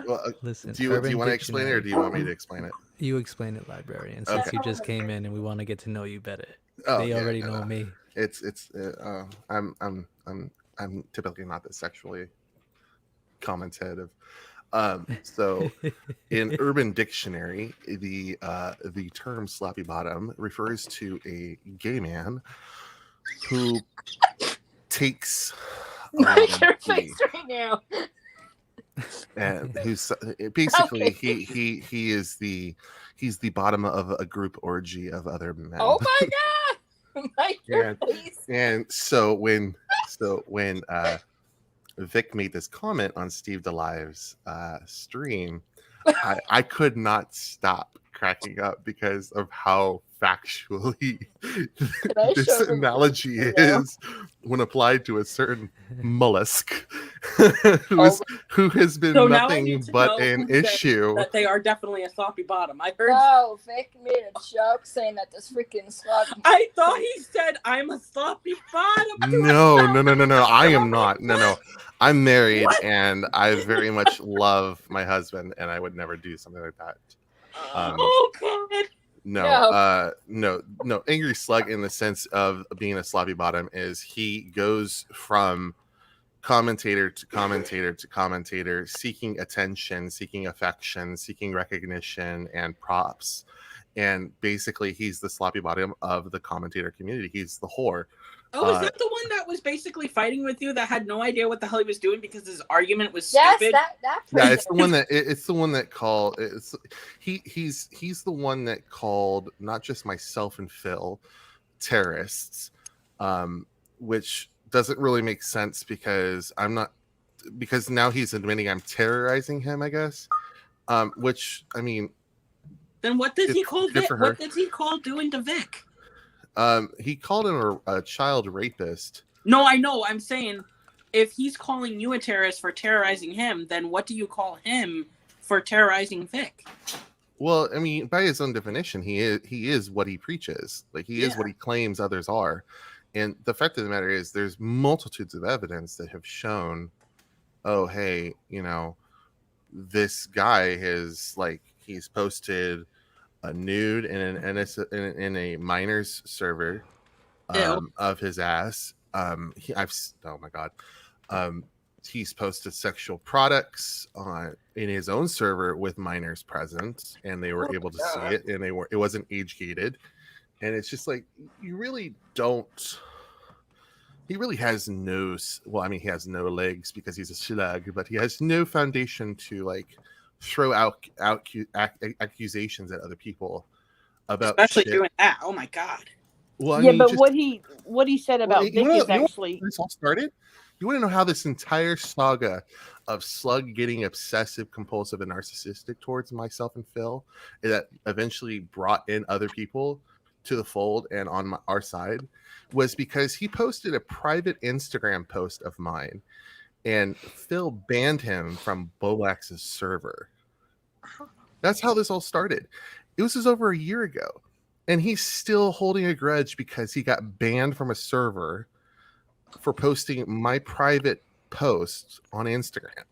Well, Listen, do you Urban want to explain it, or Dictionary. do you want me to explain it? You explain it, librarian, since Okay. you just came in and we want to get to know you better. Oh, They yeah, already no, know me. It's I'm typically not this sexually commentative. So in Urban Dictionary, the term sloppy bottom refers to a gay man who takes Your the- face right now. and who's basically Okay. he's the bottom of a group orgy of other men. Oh my god! Mike, your face. And so when Vic made this comment on Steve DeLive's stream, I could not stop cracking up because of how factually I this show them analogy this video? is when applied to a certain mollusk Oh who has been So now I nothing need to but know an who said issue. That they are definitely a sloppy bottom. I heard. No, Vic made a joke saying that this freaking sloppy. I thought he said I'm a sloppy bottom. No. I am not. No. I'm married What? and I very much love my husband, and I would never do something like that. Oh god. No. Angry Slug, in the sense of being a sloppy bottom, is he goes from commentator to commentator to commentator, seeking attention, seeking affection, seeking recognition and props. And basically, he's the sloppy bottom of the commentator community. He's the whore. Oh, is that the one that was basically fighting with you that had no idea what the hell he was doing because his argument was Yes, stupid? that Yeah, person. it's the one that it's the one that called. He's the one that called not just myself and Phil terrorists, which doesn't really make sense because now he's admitting I'm terrorizing him, I guess. Which, I mean, Then what does he Good- call good Vic? for her. What does he call doing to Vic? he called him a child rapist. No, I know. I'm saying if he's calling you a terrorist for terrorizing him, then what do you call him for terrorizing Vic? Well, I mean, by his own definition, he is what he preaches. Like, he is what he claims others are. And the fact of the matter is, there's multitudes of evidence that have shown, oh, hey, this guy he's posted a nude in a minor's server of his ass. Oh my god. He's posted sexual products in his own server with minors present, and they were able to see it, and it wasn't age gated. And it's just like, you really don't. He really has no. Well, I mean, he has no legs because he's a slug, but he has no foundation to throw out accusations at other people about. Especially shit. doing that. Oh my god. Well, I yeah, mean, but just, what he said about Vic is actually. this all started. You want to know how this entire saga of Slug getting obsessive, compulsive, and narcissistic towards myself and Phil that eventually brought in other people to the fold and on our side was because he posted a private Instagram post of mine, and Phil banned him from Bolax's server. That's how this all started. It was just over a year ago, and he's still holding a grudge because he got banned from a server for posting my private post on Instagram.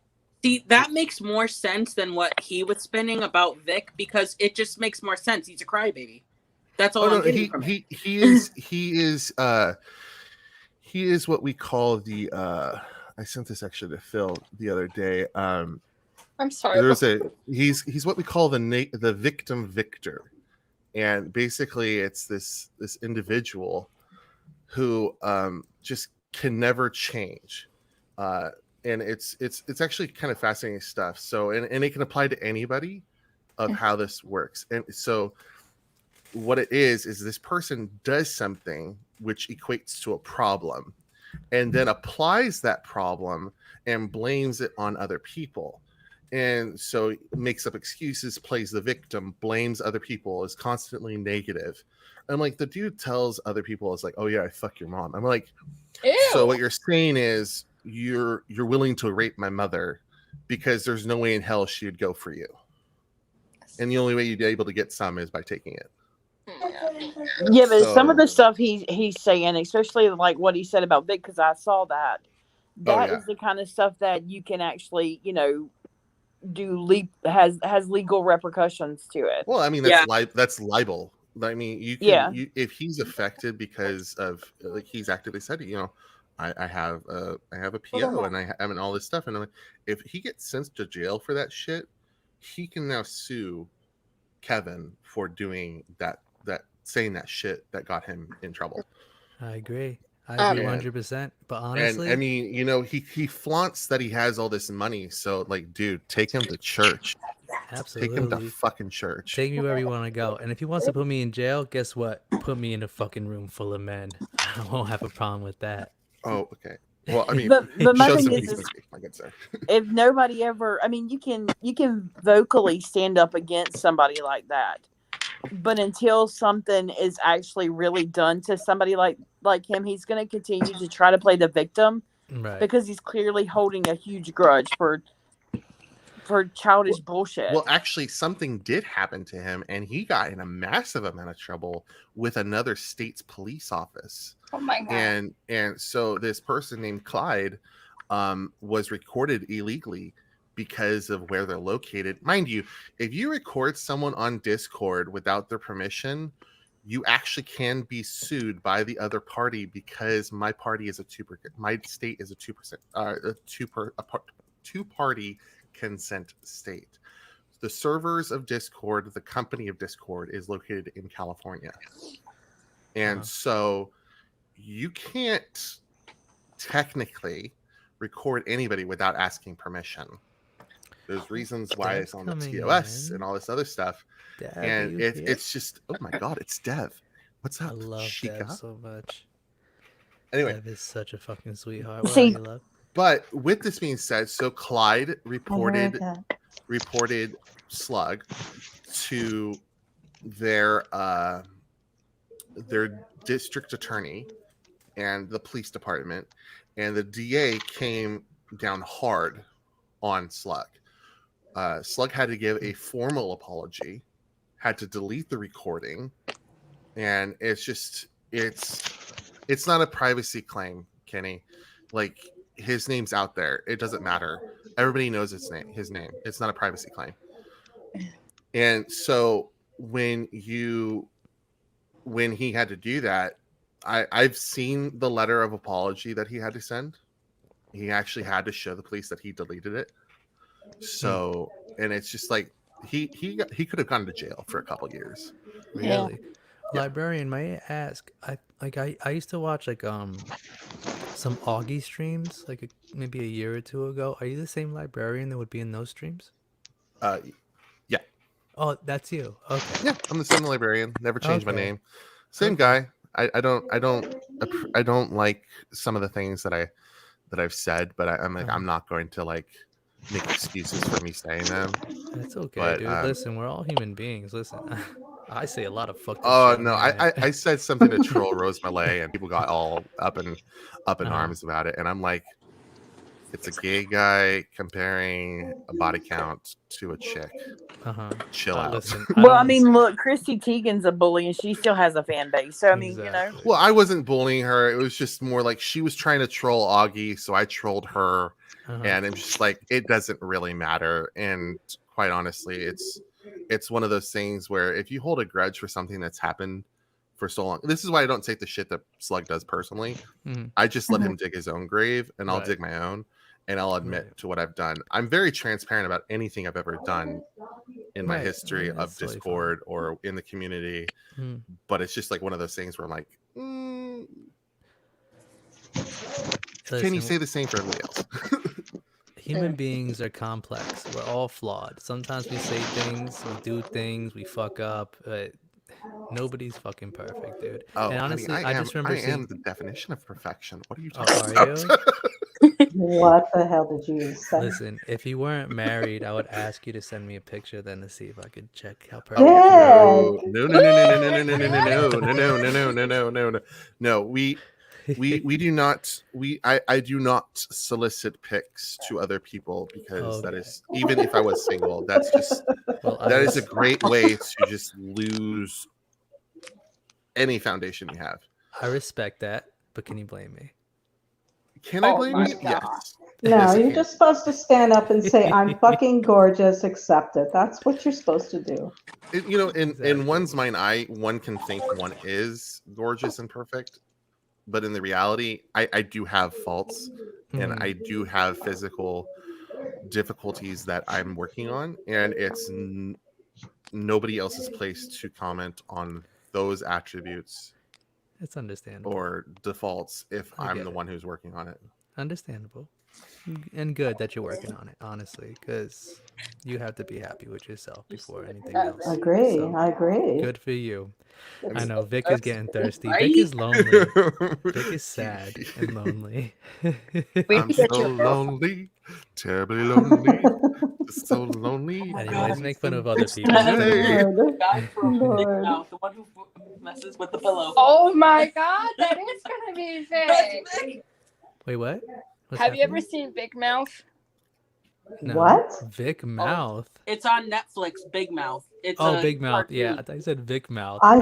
See, that makes more sense than what he was spinning about Vic, because it just makes more sense. He's a crybaby. That's all I'm getting from it. He is what we call the I sent this actually to Phil the other day. I'm sorry. He's what we call the victim victor. And basically it's this individual who just can never change. And it's actually kind of fascinating stuff. So and it can apply to anybody of how this works. And so what it is this person does something which equates to a problem and then applies that problem and blames it on other people. And so makes up excuses, plays the victim, blames other people, is constantly negative. And the dude tells other people, it's like, oh yeah, I fuck your mom. I'm like, Ew. so what you're saying is you're willing to rape my mother because there's no way in hell she would go for you. And the only way you'd be able to get some is by taking it. Yeah, but So- some of the stuff he's saying, especially like what he said about Vic, because I saw that. That is the kind of stuff that you can actually, has legal repercussions to it. Well, I mean, that's libel. I mean, you can, if he's affected because of he's actively said, I have a PO and I have all this stuff, and if he gets sent to jail for that shit, he can now sue Kevin for doing that saying that shit that got him in trouble. I agree. I agree 100%. But honestly, and I mean, he flaunts that he has all this money. So, dude, take him to church. absolutely. Take him to fucking church. Take me wherever you want to go. And if he wants to put me in jail, guess what? Put me in a fucking room full of men. I won't have a problem with that. Oh, okay. Well, I mean, but my show thing some is, decency, my good sir. if nobody ever, I mean, you can vocally stand up against somebody like that, but until something is actually really done to somebody like him, he's going to continue to try to play the victim, Right. because he's clearly holding a huge grudge for childish bullshit. Well, actually, something did happen to him, and he got in a massive amount of trouble with another state's police office. Oh my god. And so this person named Clyde was recorded illegally because of where they're located. Mind you, if you record someone on Discord without their permission, you actually can be sued by the other party because my party is my state is a 2%, two party consent state. The servers of Discord, the company of Discord, is located in California. And so you can't technically record anybody without asking permission. There's reasons why it's on the TOS and all this other stuff. Dev, And it's just, oh my God, it's Dev. What's I up, love Chica? Dev so much. Anyway, Dev is such a fucking sweetheart. What See- you love? but with this being said, so Clyde reported Slug to their district attorney and the police department, and the DA came down hard on Slug. Slug had to give a formal apology, had to delete the recording, and it's not a privacy claim, Kenny. Like, his name's out there. It doesn't matter. Everybody knows his name. It's not a privacy claim. And so when he had to do that, I've seen the letter of apology that he had to send. He actually had to show the police that he deleted it. So, and it's just like he could have gone to jail for a couple years. Really? Yeah. Librarian, may I ask? I used to watch like some Augie streams like maybe a year or two ago. Are you the same librarian that would be in those streams? Yeah. Oh, that's you. Okay. Yeah, I'm the same librarian. Never changed my Okay. name. Same guy. I don't like some of the things that I've said, but I'm like, I'm not going to like make excuses for me saying them. That's okay, But, dude. Listen, we're all human beings. Listen, I say a lot of fucked up Oh shit on no, the internet. I said something to troll Rose Malay, and people got all up in arms about it, and I'm like, it's a gay guy comparing a body count to a chick. Chill out. Listen, Well, I don't- mean, look, Chrissy Teigen's a bully, and she still has a fan base. So I mean, you know, Exactly. Well, I wasn't bullying her. It was just more like she was trying to troll Augie, so I trolled her, and it's just like it doesn't really matter. And quite honestly, it's one of those things where if you hold a grudge for something that's happened for so long, this is why I don't take the shit that Slug does personally. Mhm. I just let him dig his own grave, and I'll Right. dig my own, and I'll admit Right. to what I've done. I'm very transparent about anything I've ever done in my Right. history Yeah, of that's totally fine. Discord or in the community. Mhm. But it's just like one of those things where I'm like, can you Listen, say the same for everybody else? human beings are complex. We're all flawed. Sometimes we say things, we do things, we fuck up, but nobody's fucking perfect, dude. Oh, and honey, honestly, I just remember I am seeing. the definition of perfection. What are you Oh, talking are about? What the hell did you say? Listen, if you weren't married, I would ask you to send me a picture then to see if I could check how perfect. Yeah. No, no, no, no, no, no, no, no, no, no, no, no, no, no, no, no, no. No, we do not. I do not solicit pics to other people because that is, even if I was single, that's just that is a great way to just lose any foundation you have. I respect that, but can you blame me? Can I Oh blame my you? God. Yes. No, Yes, I you're can. just supposed to stand up and say, I'm fucking gorgeous, accept it. That's what you're supposed to do. You know, in Exactly. one's mind, one can think one is gorgeous and perfect, but in the reality, I do have faults, and Mhm. I do have physical difficulties that I'm working on, and it's nobody else's place to comment on those attributes It's understandable. or defaults if I I'm get the it. one who's working on it. Understandable. And good that you're working on it, honestly, because you have to be happy with yourself before anything else. I agree. So, I agree. good for you. I It's- know Vic is getting thirsty. Right? Vic is lonely. Vic is sad and lonely. We I'm get so you. lonely, terribly lonely, just so lonely. Anyways, make fun of other It's people. not- Lord. Guy from Big Lord. Mouth, the one who messes with the pillow. Oh my God, that is gonna be Vic. That's Vic. Wait, what? What's Have you ever happening? seen Big Mouth? No. What? Vic Mouth. It's on Netflix. Big Mouth. It's Oh, a Big Mouth. Yeah, I cartoon. thought you said Vic Mouth. I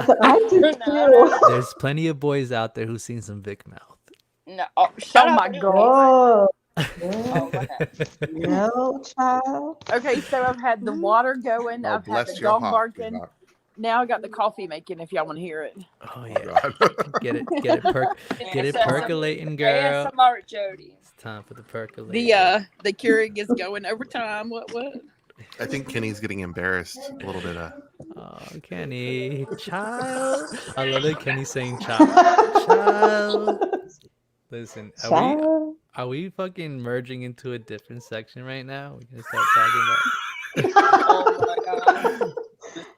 did too. There's plenty of boys out there who've seen some Vic Mouth. No. Oh, shut Oh up. my Anyway. Oh, Oh, No, child. Okay, so I've had the water going. Oh, I've had the bless your dog heart. barking. sweetheart. Now I got the coffee making. If y'all want to hear it. Oh Oh, yeah. God. Get it percolating, girl. ASMR Jody. It's time for the percolating. The Keurig is going overtime. What? I think Kenny's getting embarrassed a little bit. Oh, Kenny, child. I love that Kenny saying child. Child. Listen, Child. are we fucking merging into a different section right now? We're gonna start talking Oh my god.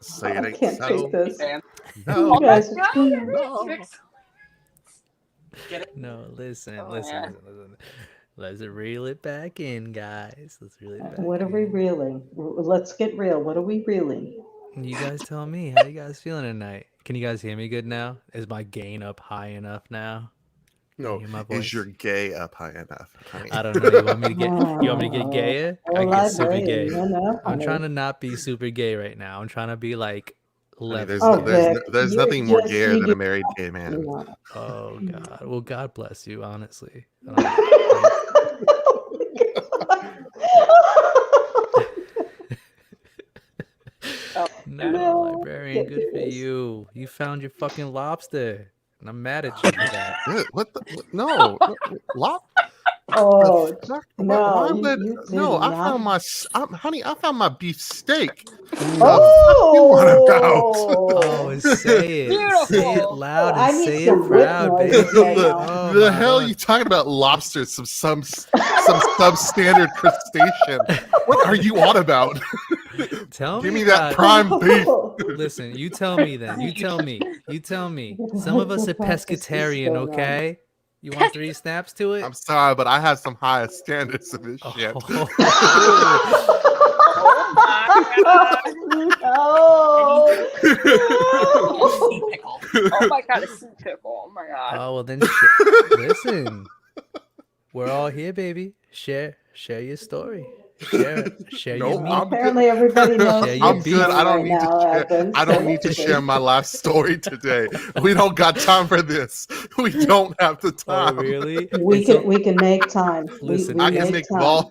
Say it I ain't can't so. take this. No. You guys are God, too- about. No, listen, Oh, listen, yeah. listen. Let's reel it back in, guys. Let's reel it back. What are we in. reeling? Let's get real. What are we reeling? You guys tell me. How you guys feeling tonight? Can you guys hear me good now? Is my gain up high enough now? No. Hear my Is voice? your gay up high enough? honey? I don't know. You want me to get? You want me to get gayer? I Oh, get super librarian, gay. no, I'm honey. trying to not be super gay right now. I'm trying to be like Honey, level. there's Oh, there's, Vic, there's you're nothing more just- gayer you than a do- married gay man. No. Oh God. Well, God bless you. Honestly. No, No, librarian. get Good for this. you. You found your fucking lobster, and I'm mad at you for that. What the? No. Lot? Oh, Fuck? no, Why you would- did no, I not. found my honey. I found my beef steak. Oh, say it. Say it Beautiful. loud I and need say some it whip proud, noise baby. right now. Oh, the my hell God. you talking about lobsters? Some substandard crustacean. What are you on about? Tell Give me me that about- prime beef. Listen, you tell me then. You tell me. You tell me. Some of us are What the fuck is this pescatarian, going on? okay? You want 3 snaps to it? I'm sorry, but I have some higher standards of this shit. Oh, Sea pickle. Oh my god, a sea pickle. Oh my god. Oh well, then listen. We're all here, baby. Share your story. Share your Nope, meat. I'm apparently everybody knows. Yeah, I'm you good. beat- I don't right need to now, share. Evan, I so don't need to share my life story today. We don't got time for this. We don't have the Oh time. really? We And so- can make time. Listen, we I can make make time.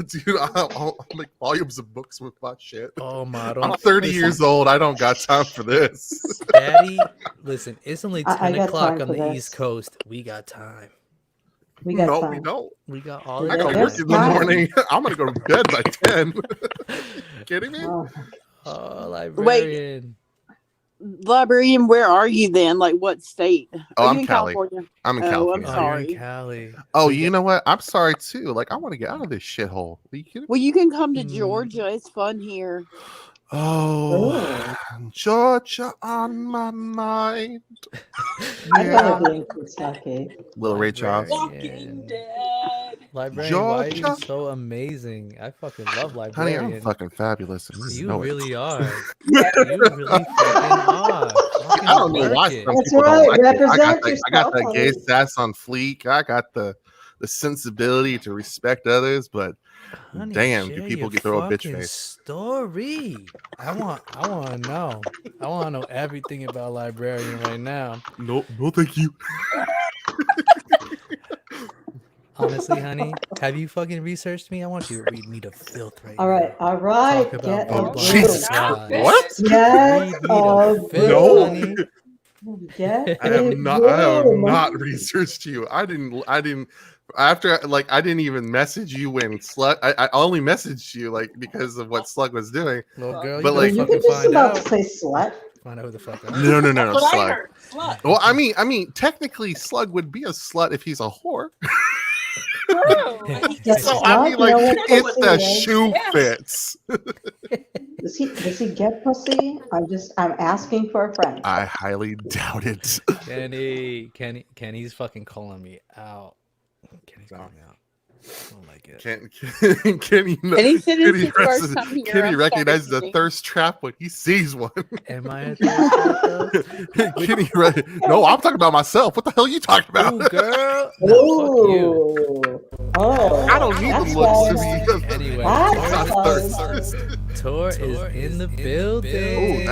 dude. I'll make volumes of books with my shit. Oh my! I'm 30 years old. I don't got time for this. Daddy, listen. It's only I 10 got o'clock time on for the this. East Coast. We got time. We got No, time. we don't. We got all I the got There's work in the time. morning. I'm gonna go to bed by 10. Kidding me? Oh, Oh, librarian. Librarian, where are you then? Like what state? Oh, Are you I'm in Cali. California? I'm in Oh, California. I'm Oh, you're in sorry. Cali. Oh, So you know what? I'm sorry too. Like, I want to get out of this shithole. Are you kidding me? Well, you can come to Mm. Georgia. It's fun here. Oh, Georgia on my mind. I Yeah. gotta be in Kentucky. Little Ray Charles. Librarian. Dead. Librarian, why are you Georgia. so amazing? I fucking love Honey, librarian. I'm fucking fabulous. And you You know it. really are. You really fucking are. Fucking I don't know why work it. some That's people right, don't like it. represent I got the yourself, gay honey. sass on fleek. I got the sensibility to respect others, but Honey, damn, do share people your get throw a bitch fucking face? story. I want to know. I want to know everything about librarian right now. No, thank you. Honestly, honey, have you fucking researched me? I want you to read me the filth right All right, now. all right. Talk about Get Oh, a Bob room. Jesus God. Christ. What? Get Read me a the filth, No. honey. Get I have a not. I have room. not researched you. I didn't. After, like, I didn't even message you when Slug. I only messaged you like because of what Slug was doing. Little girl, But, you like- better You fucking could just find about out. say slut. Find out who the fuck I am. No, That's what I Slug. heard. Slut. Well, I mean, technically, Slug would be a slut if he's a whore. True. That's So I mean, slut, like, no one if pussy the is. shoe Yes. fits, Does he get pussy? I'm asking for a friend. I highly doubt it. Kenny's fucking calling me out. Kenny's calling me out. I don't like it. Can you know? And he said Can it's he, his first time here. can he I'm recognize sorry, the Kenny. thirst trap when he sees one? Am I a third Can he no, I'm talking about myself. What the hell are you talking about? Ooh, girl. No, fuck you. Ooh. Oh, I don't need that's the looks to why- be. Anyway, That's I'm why- thirst. Tor is in the building. Ooh,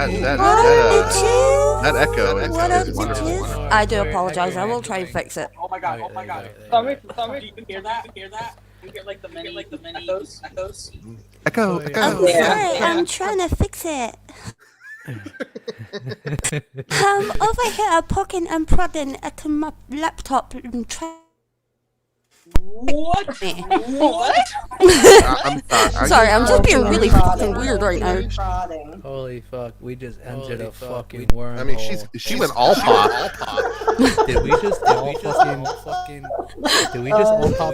that echo is, What up, is wonderful. bitches? I do apologize. I will try to fix it. Oh my god. Okay, Oh my god. there you go, Tommy, there you go. you can hear that? Hear that? You hear like the many echoes. Echo, Oh, yeah. echo. I'm Yeah. sorry, I'm trying to fix it. I'm over here poking and prodding at my laptop and trying. What? Me. What? Sorry, I'm just being Poking and really prodding. fucking weird right now. Prodding. Holy fuck, we just entered a fucking I wormhole. mean, she went all pop. Did we just all pop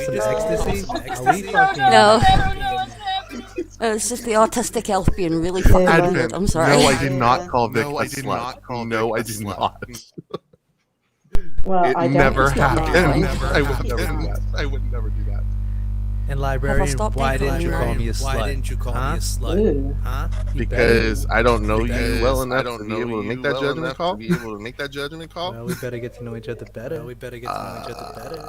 some ecstasy? Are we fucking... No. It's just the autistic elf being really fucking Advent. weird. I'm sorry. No, I did not call Vic No, a I did slut. not call No, Vic I a did slut. not. Well, It I don't never think it's happened. wrong. I would never do that. I would never do that. And librarian, stopped why echoing didn't you now? call me a slut? Why didn't you call Huh? me a slut? Ooh. Huh? You Because I don't know you Because well I enough don't to be know able to you make that well judgment enough call. to be able to make that judgment call. Well, we better get to know each other better. We better get to know each other better.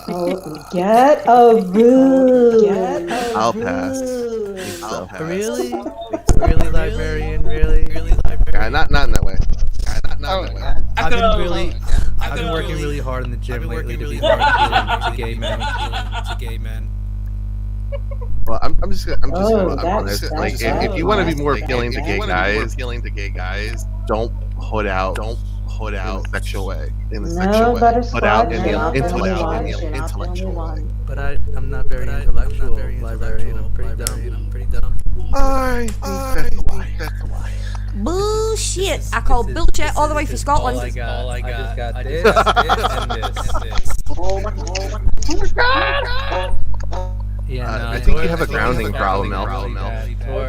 Oh, get a room. Get a I'll pass. room. So, Really? Really, librarian? Really? Really, librarian? not in that way. Not in that way. I've been working really hard in the gym lately to be more appealing to gay men. Well, I'm just Oh, gonna be that's- honest. that's Like, if you want to be more appealing to If gay you wanna be more guys, appealing to gay guys, don't put out put in out a sexual way. In a No, sexual way. Butterscotch, Put out in you're not the only intellectual one. way. You're not the only Intellectual way. one. But I'm not very intellectual, librarian. I'm pretty dumb. I think that's a lie. Bullshit. I call bullshit all the way from Scotland. All I just got this, and this. Yeah, no, I think you have a grounding problem, Mel.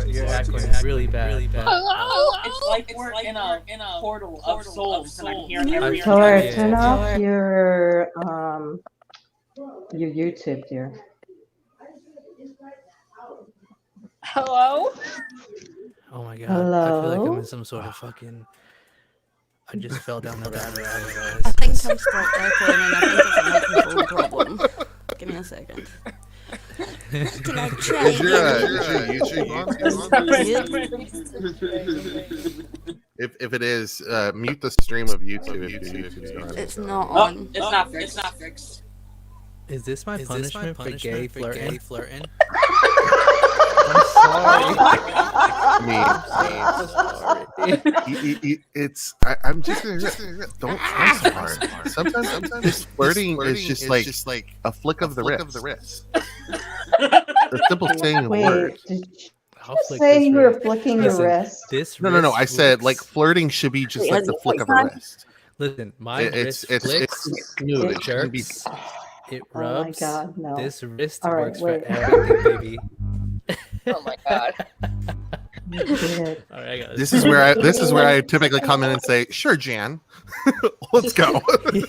You're acting really bad. It's like we're in a portal of souls, and I'm hearing every. Tor, Yeah. turn off your YouTube, dear. Hello? Oh my god. I feel like I'm Hello? in some sort of fucking... I just fell down the rabbit hole. I think I'm stopped echoing and I think it's a microphone problem. Give me a second. Can I try Is your again? YouTube on? If it is, mute the stream of YouTube. If YouTube's going. It's not Oh, on. it's not fixed. It's not fixed. Is this my punishment for gay flirting? I'm just gonna don't try so hard. Sometimes this flirting is just like a flick of the wrist. The simple saying of Wait, words. did you I'll flick say this you were wrist. flicking your Listen, wrist? This No. wrist I said flicks- like flirting should be just Wait, like has the it flick of a FaceTime? wrist. Listen, my It's wrist flicks, smooth. it It shouldn't be. jerks, it Oh my rubs. god, no. This wrist All right, works wait. for everything, baby. Oh my god. You did. All right, I got This is where I typically come in and say, "Sure, Jan, let's go." I'm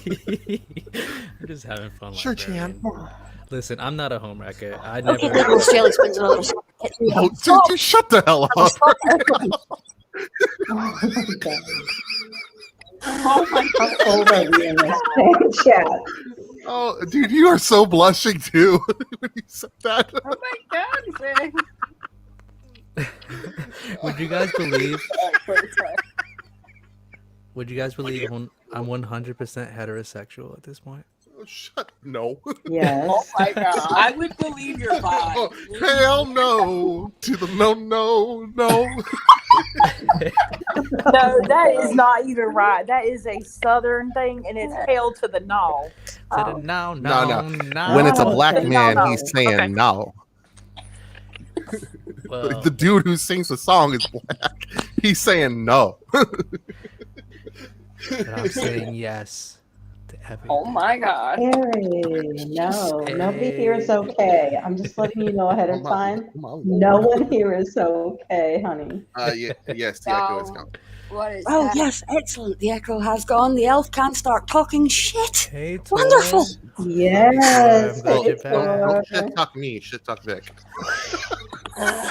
just having fun. Sure, librarian. Jan. Listen, I'm not a homewrecker. I Okay, never. Nicholas Jelly spins another second. Oh, dude, shut the hell up. Oh my god. Oh my god. How old are you in this chat? Oh, dude, you are so blushing too when you said that. Oh my god, Vic. Would you guys believe? Would you guys believe I'm 100% heterosexual at this point? No. Yes. Oh my god. I would believe your vibe. Oh, hell no to the no. No, that is not even right. That is a southern thing, and it's hell to the no. To the no. When it's a black Okay. man, No. he's saying Okay. no. Well, The dude who sings the song is black. He's saying no. but I'm saying yes to everything. Oh my god. Harry, no. Nobody here is okay. I'm just letting you know ahead of time. No one here is okay, honey. Yes, the echo is gone. What is Oh that? yes, excellent. The echo has gone. The elf can start talking shit. Hey, Tor. Wonderful. Yes. I'm glad you're it's back. Don't for- shit talk me, shit talk Vic.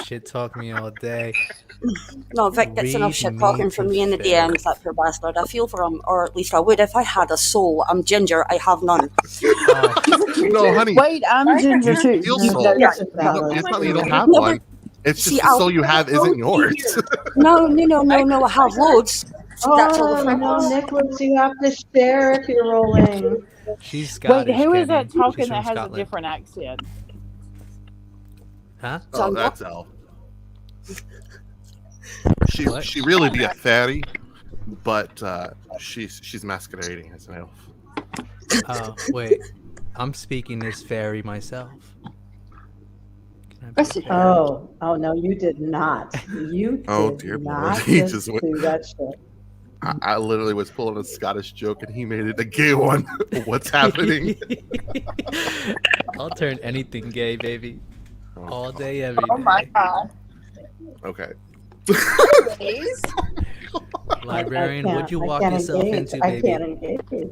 Shit talk me all day. No, Vic gets enough Read shit me talking from me in the confess. DMs, that poor bastard. I feel for him, or at least I would if I had a soul. I'm ginger, I have none. No, honey. Wait, I'm ginger too. Feel No, soul. that's Yeah. just valid. It's not that you don't have No, one. It's just See, the I'll- soul you have isn't yours. No, I have loads. That's all the Oh, no, Nicholas, you have to share if you're rolling. She's Scottish. Wait, who is Kenny. that talking She's that from has a Scotland. different accent? Huh? Oh, that's Elle. What? She really be a fairy, but she's masquerading as an elf. Oh, wait. I'm speaking as fairy myself. Can I be Yes, a you fairy? Oh no, you did not. You Oh, did dear not Lord. He just just went- do that shit. I literally was pulling a Scottish joke and he made it a gay one. What's happening? I'll turn anything gay, baby. Oh, All God. day, every day. Oh my god. Okay. Please. Librarian, I would you can't- walk I can't yourself engage. into, I baby? can't engage.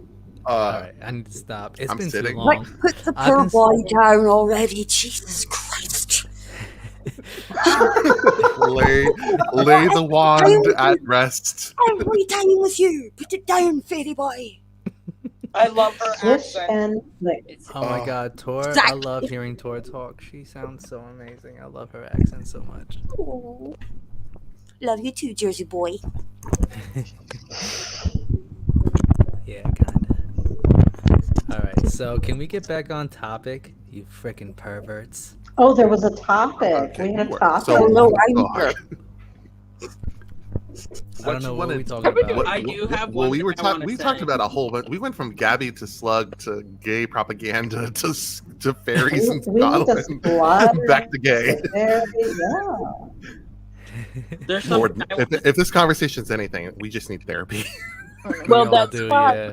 Alright, I need to stop. It's I'm been sitting. too Like, long. put the I've poor been boy down already. Jesus Christ. lay the wand at rest. Every time with you. Put it down, fairy boy. I love her Swish accent. and flick. Oh my Oh. god, Tor, I Exactly. love hearing Tor talk. She sounds so amazing. I love her accent so much. Aw. Love you too, Jersey boy. Yeah, kinda. Alright, so can we get back on topic, you freaking perverts? Oh, there was a topic. Okay, We had you a are topic. so no, wrong. I'm here. I don't know what you we wanted- talking about. I do have Well, one we were thing I wanna talking. We talked say. about a whole bunch. We went from Gabby to Slug to gay propaganda to fairies in We need to Scotland, splatter back to gay. there. Yeah. There's Lord, something I if this conversation's anything, we just need therapy. We Well, all that's do, why- yeah.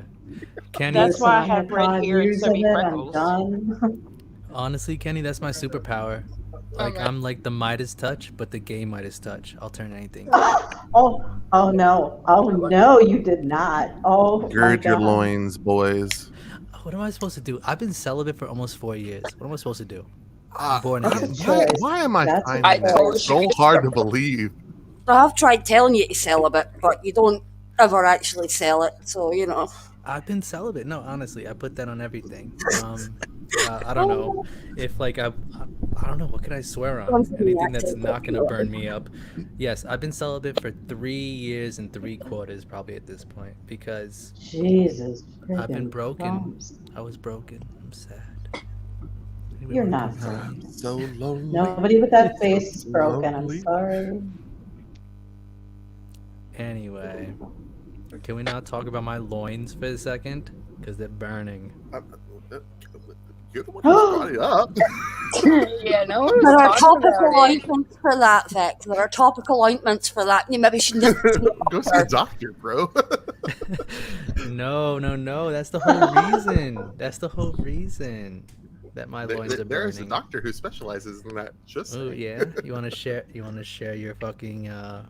Kenny, That's why I Listen, have had red 5 hair and years so many of it, I'm freckles. done. honestly, Kenny, that's my superpower. Like, Okay. I'm like the Midas touch, but the gay Midas touch. I'll turn anything. Oh no, you did not. Oh, my Gird your God. loins, boys. What am I supposed to do? I've been celibate for almost 4 years. What am I supposed to do? Uh, Born That's again. a why, choice. why am I That's a finding that choice. so hard to believe? I've tried telling you to celibate, but you don't ever actually sell it. So, you know. I've been celibate. No, honestly, I put that on everything. I don't know if like I don't know what can I swear on. Anything that's not gonna burn me up. Yes, I've been celibate for 3 years and 3/4 probably at this point because Jesus. I've been friggin' broken. crumbs. I was broken. I'm sad. Anybody You're wanna not come home? So lonely. Nobody with that face is broken. Lonely. I'm sorry. Anyway, can we not talk about my loins for a second? Because they're burning. You're the one who brought it up. Yeah, no one's There are talking topical about it. ointments for that, Vic. There are topical ointments for that. You maybe should never see Go see a doctor, bro. No. That's the whole reason. That's the whole reason that my loins are There is a burning. doctor who specializes in that. Just Oh saying. yeah. You wanna share your fucking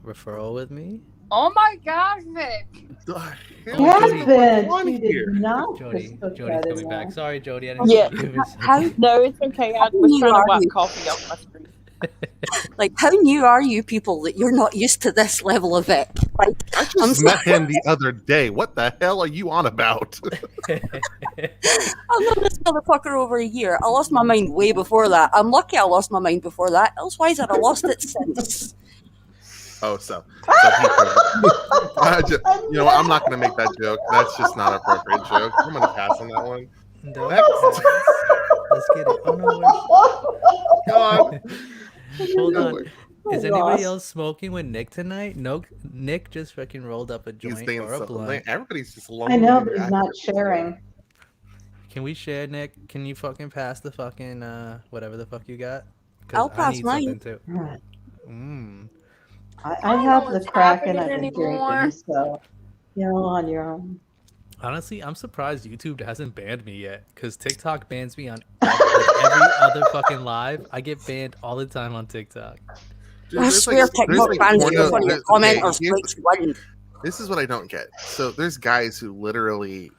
referral with me? Oh my god, Vic. The hell Jody. is going Kevin, on you here? did not Jody's just put coming that in back. there. Sorry, Jody. I didn't Yeah. see you for a second. How No, it's okay. I was new trying are to wipe you? coffee off my screen. Like, how new are you people that you're not used to this level of Vic? Like, I I'm just met sorry. him the other day. What the hell are you on about? I've known this motherfucker over a year. I lost my mind way before that. I'm lucky I lost my mind before that. Elsewise, I'd have lost it since. Oh, so he I just, you know, I'm not gonna make that joke. That's just not an appropriate joke. I'm gonna pass on that one. Don't Next. pass. Let's get it. Oh no. God. Hold No, on. Is Oh, anybody Ross. else smoking with Nick tonight? No. Nick just fucking rolled up a He's joint saying or a something. blunt. Everybody's just lonely. I know, in but their he's not actions. sharing. Can we share, Nick? Can you fucking pass the fucking whatever the fuck you got? I'll I pass need mine. something too. Right. Mm. I don't have know the what's Kraken I've happening been anymore. drinking, so you're on your own. Honestly, I'm surprised YouTube hasn't banned me yet, because TikTok bans me on like, every other fucking live. I get banned all the time on TikTok. Dude, I there's swear like- there's TikTok like bans porno- you on your there- comment okay, or here's- strikes one. This is what I don't get. So there's guys who literally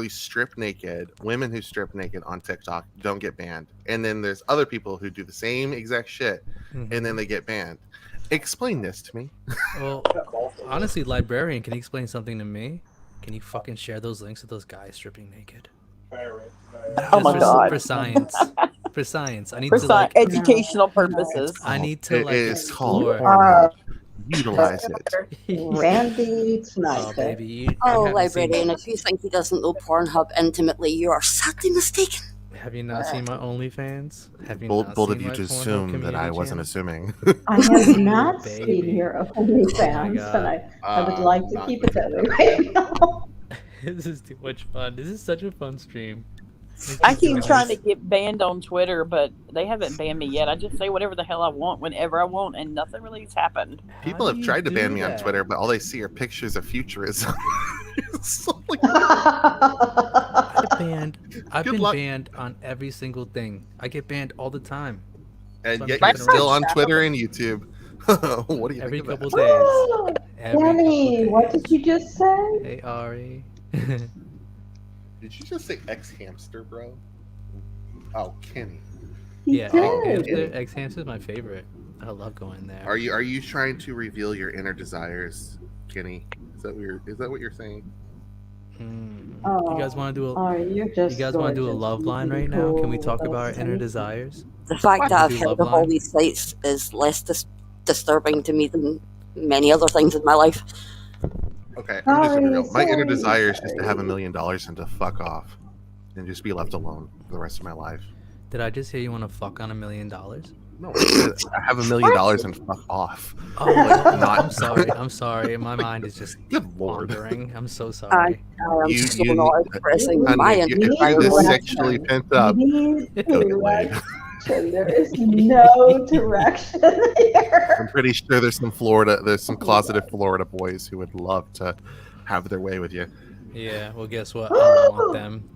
strip naked, women who strip naked on TikTok don't get banned. And then there's other people who do the same exact shit Mhm. and then they get banned. Explain this to me. Well, honestly, librarian, can you explain something to me? Can you fucking share those links of those guys stripping naked? Oh my Just God. For science. For science. I need For to like. educational purposes. I need to It like is called explore. Pornhub. Utilize it. Randy tonight. Oh baby, you, you Oh, haven't seen- librarian, if you think he doesn't know Pornhub intimately, you are sadly mistaken. Have you not seen my OnlyFans? Have you Bold, not bold seen of you my to Pornhub assume that I community wasn't channel? assuming. I have not Baby. seen your Oh my OnlyFans, and God. I would like to Not keep the it that way TikTok right channel. now. This is too much fun. This is such a fun stream. Let's I keep doing keep trying to this. get banned on Twitter, but they haven't banned me yet. I just say whatever the hell I want whenever I want, and nothing really has happened. People How have do you tried to ban do me on that? Twitter, but all they see are pictures of futurism. So, like, I've Good been luck. banned on every single thing. I get banned all the time. and So I'm yet keeping you're it still real. on Twitter and YouTube. What do you Every think of couple that? days. Every couple Danny, what days. did you just say? Hey Ari. Did you just say ex hamster, bro? Oh, Kenny. He Yeah, did. X Hamster is my favorite. I love going there. Are you trying to reveal your inner desires, Kenny? Is that what you're saying? Oh, You guys want to do a you're You just guys want to do a gorgeous. love You line be right now? Can we cool talk with about our us, inner honey. desires? The fact that We I've do heard love of all line? these sites is less disturbing to me than many other things in my life. Okay, I'm just Sorry, real. My inner sorry, desire is just to have $1 sorry. million and to fuck off, and just be left alone for the rest of my life. Did I just hear you want to fuck on $1 million? No, I have $1 million and fuck off. Oh, wait, Not- I'm sorry. I'm sorry. My mind is just Good lord. wandering. I'm so I sorry. am You- so you- not expressing Honey, my you're entire this life. sexually pent up. You need Go get laid. direction. There is no direction here. I'm pretty sure there's some closeted Florida boys who would love to have their way with you. Yeah, well, guess what? I don't want them.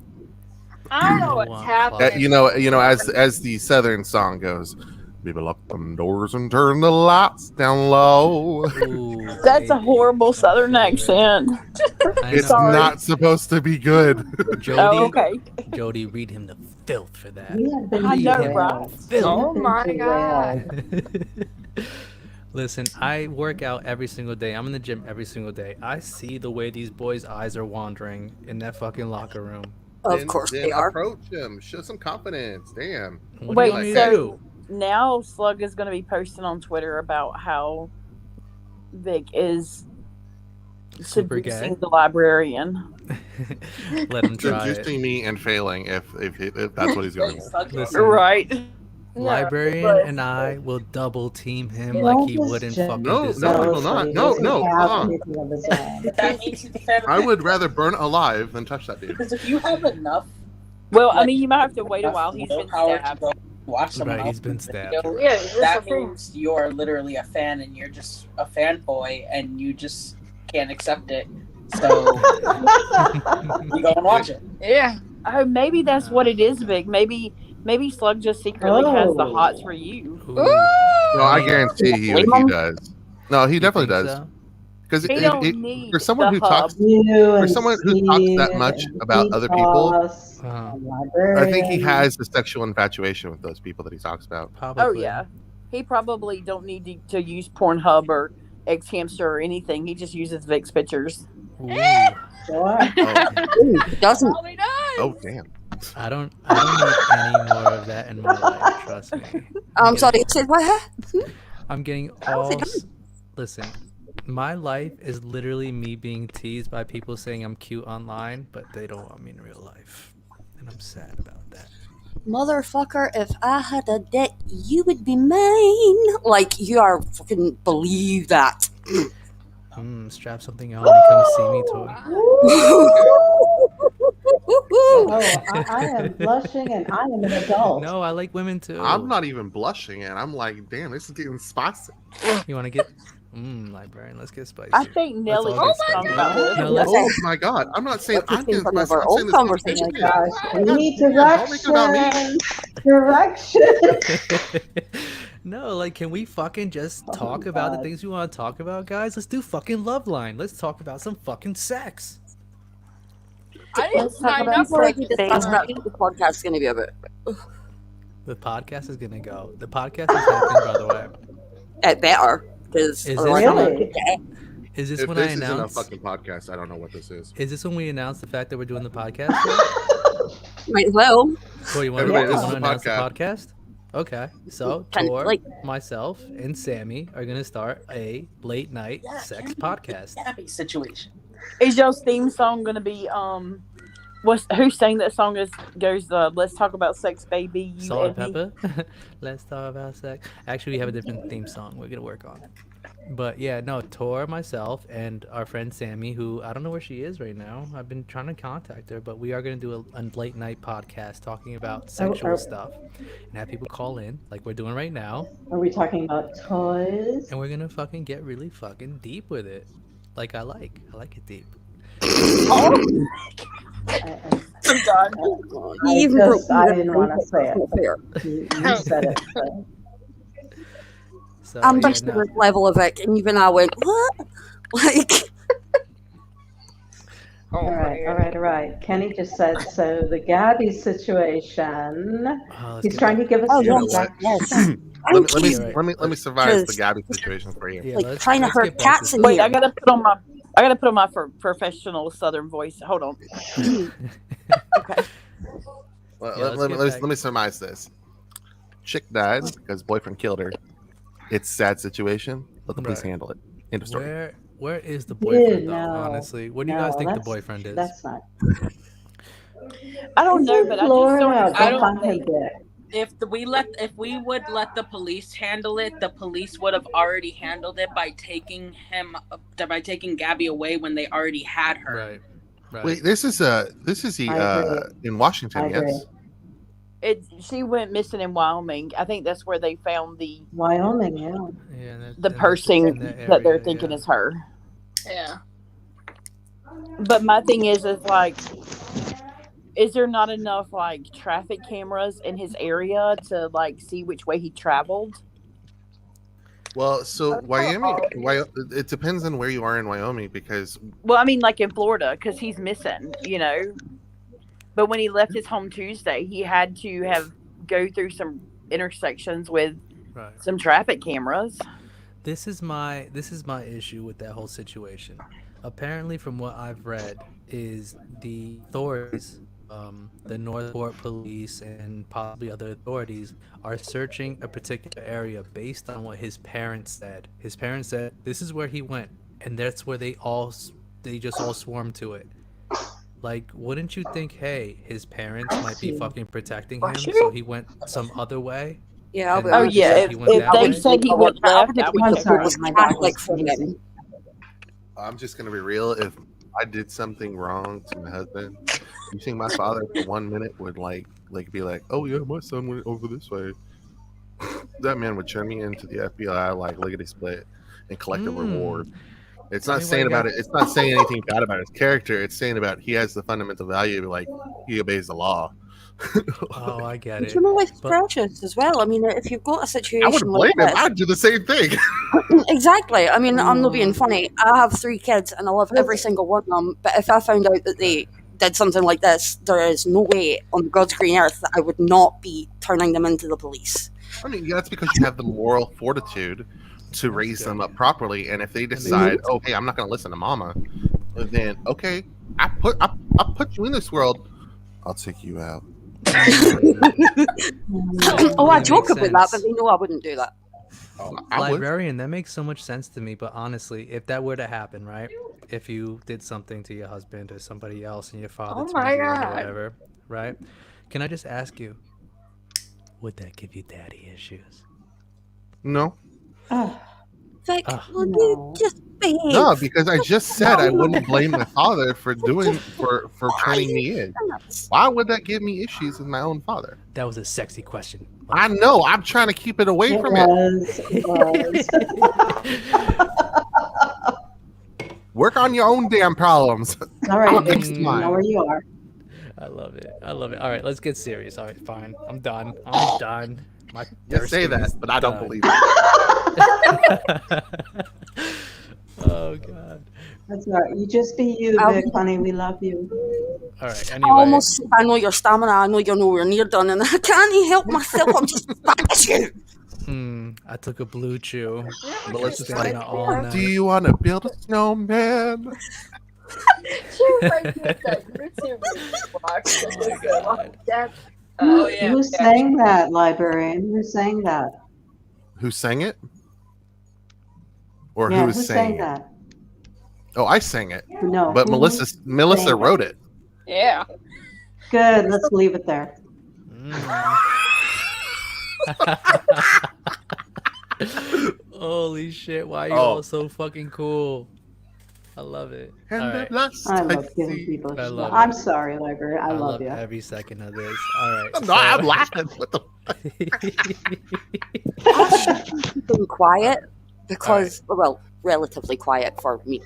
I don't know I what's want happening. You know, as the Southern song goes, people lock them doors and turn the lights down low. Ooh, That's a baby, horrible my Southern favorite. accent. I It's know. not supposed to be good. Jody, Oh, okay. Jody, read him the filth for that. We have been I know, derailed. right? We have Oh been my derailed. Listen, I work out every single day. I'm in the gym every single day. I see the way these boys' eyes are wandering in that fucking locker room. Of course then they are. Approach him. Show some confidence. Damn. What Wait, do you want me to so- do? Now Slug is going to be posting on Twitter about how Vic is Super gay? seducing the librarian. Let him try it. Seducing me and failing if that's what he's going to do. Listen, Right. Librarian and I will double team him You like know, he just wouldn't jealous fucking No, deserve. we will not. he No, doesn't no, have uh-uh. anything of his own. That means he's a fan of I would rather burn alive than touch that dude. because if you have enough Well, I mean, you might have to wait a while. He's been willpower to stabbed. go watch someone Right, else he's been do stabbed. video, Yeah, that's that the thing. means you're literally a fan and you're just a fanboy and you just can't accept it. So you go and watch it. Yeah. Oh, maybe that's what it is, Vic. Maybe Slug just secretly has the Oh. hots for you. Ooh. No, I guarantee he does. No, he You definitely think does. so? Because He don't need for someone the who talks, You and someone who talks that Steve much and about other people, Boss Uh-huh. and I think he librarian. has the sexual infatuation with those people that he talks about. Probably. Oh yeah, he probably don't need to use Pornhub or X Hamster or anything. He just uses Vic's pictures. Ooh. Sure. Ooh, he doesn't. Probably does. Oh damn! I don't need any more of that in my life. Trust me. I'm sorry, I said what? I'm getting I don't all. think Listen, my life is literally me being teased by people saying I'm cute online, but they don't want me in real life, and I'm sad about that. Motherfucker, if I had a dick, you would be mine. Like, you are fucking believe that. Strap something on and come see me, toy. Oh, I am blushing and I am an adult. No, I like women too. I'm not even blushing, and I'm like, damn, this is getting spicy. You want to get? Librarian, let's get spicy. I think Nelly all gets get talk spicy. about this. No, let's- Oh my god! I'm not saying Let's I'm just getting think spicy. of our I'm old saying this conversation. Oh my gosh, we need Don't make it about me. direction. Direction. No, like, can we fucking just talk about the God. things we want to talk about, guys? Let's do fucking love line. Let's talk about some fucking sex. I didn't Let's talk sign about up for Before it. we discuss what the podcast is going to be about. The podcast is gonna go. The podcast is happening, by the way. It better. Because Is otherwise this I'm Really? gonna get- Is this If when this I isn't a announce? fucking podcast, I don't know what this is. Is this when we announce the fact that we're doing the podcast? Might as well. Well, you want Everybody, to this is a announce the podcast. podcast? Okay, so Kind of Tor, like- myself, and Sammy are gonna start a late night sex podcast. Happy situation. Is y'all's theme song gonna be Who sang that song? Goes let's talk about sex, baby. You Salt and and me. pepper. Let's talk about sex. Actually, we have a different theme song. We're gonna work on it. But yeah, no, Tor, myself, and our friend Sammy, who I don't know where she is right now. I've been trying to contact her, but we are gonna do a late night podcast talking about sexual stuff and have people call in, like we're doing right now, Are we talking about toys? and we're gonna fucking get really fucking deep with it. Like I like it deep. I, I'm done. I didn't want to say it. You said it. So. So I'm yeah, just no. the level of it, and even I went, what? Like, All right. Kenny just said, so the Gabby situation, Oh, let's he's get trying that. to give us oh, You know yes, what? yes. Let me survive the Gabby situation for you. Yeah, Like let's- trying to let's hurt get back to cats in this. Wait, here. I gotta put on my professional Southern voice. Hold on. Okay. Let, Yeah, let, let's let, get me, back. let me surmise this. Chick died because boyfriend killed her. It's a sad situation. Let the police Right. handle it. End of story. Where is the boyfriend though? no, Honestly, what do you guys think the boyfriend is? That's not. I don't He's know, in but I just don't. Florida. I Go don't find him there. If we would let the police handle it, the police would have already handled it by taking Gabby away when they already had her. Right. Right. Wait, this is I agree. in Washington, I agree. yes. She went missing in Wyoming. I think that's where they found the Wyoming, yeah. Yeah, in the in person in that they're area, thinking yeah. is her. Yeah. But my thing is like, is there not enough like traffic cameras in his area to like see which way he traveled? Well, so Wyoming, it depends on where you are in Wyoming because Well, I mean, like in Florida, because he's missing, you know. But when he left his home Tuesday, he had to go through some intersections with Right. some traffic cameras. This is my issue with that whole situation. Apparently, from what I've read, is the authorities, the Northport police and possibly other authorities, are searching a particular area based on what his parents said. His parents said this is where he went, and that's where they just all swarmed to it. Like, wouldn't you think, hey, his parents might be fucking protecting him, so he went some other way? Yeah, And but then Oh they yeah, said if he went that they way? said he went left, I would I'm just sorry, was my dog was Catholic for him. sneezing. I'm just gonna be real. If I did something wrong to my husband, you think my father for 1 minute would like be like, "Oh yeah, my son went over this way." That man would turn me into the FBI like lickety split and collect a reward. It's Tell not me why saying you about got- it. It's not saying anything bad about his character. It's saying about he has the fundamental value, like he obeys the law. Oh, I get But it. you know, it's But- precious as well. I mean, if you've got a I situation wouldn't like blame him. this, I'd do the same thing. exactly. I mean, I'm not being funny. I have 3 kids, and I love every single one of them. But if I found out that they did something like this, there is no way on God's green earth that I would not be turning them into the police. I mean, that's because you have the moral fortitude to raise good. them up properly. And if they decide, oh, hey, I'm not going to listen to mama, then okay, I put you in this world. I'll take you out. Oh, I Really joke makes about that, sense. but they know I wouldn't do that. I would. Librarian, that makes so much sense to me. But honestly, if that were to happen, right? If you did something to your husband or somebody else and your father Oh turned my you in or God. whatever, right? Can I just ask you, would that give you daddy issues? No, Oh, Vic, Ah. will No. you just behave? no, because I just said I wouldn't blame my father for turning me in. Why would that give me issues with my own father? That was a sexy question. I know. I'm trying to keep it away it from it. was. Work on your own damn problems. All right, I'll fix you mine. know where you are. I love it. I love it. All right, let's get serious. All right, fine. I'm done. I'm done. My You say thirsting is that, but I don't done. believe it. Oh god. That's all right. You just be you, Vic, honey. We love you. All right. I Anyway, almost, I know your stamina. I know you're nowhere near done, and I can't help myself. I'm just at you. I took a blue chew. Melissa's Staying like, out all night. do you want to build a snowman? She was like that YouTube box. Oh my God. That, Oh yeah. Who sang that, librarian? Who sang that? Who sang it? Or Yeah, who who was sang saying it? that? Oh, I sang it. No. But who Melissa sang it? wrote it. yeah. Good. Let's leave it there. Holy shit! Why are you Oh. all so fucking cool? I love it. All And right. at last I I love giving see- people. I love I'm it. sorry, library. I love you. every second of this. All right. No, I'm laughing. What the? Being quiet because, well, relatively quiet for me,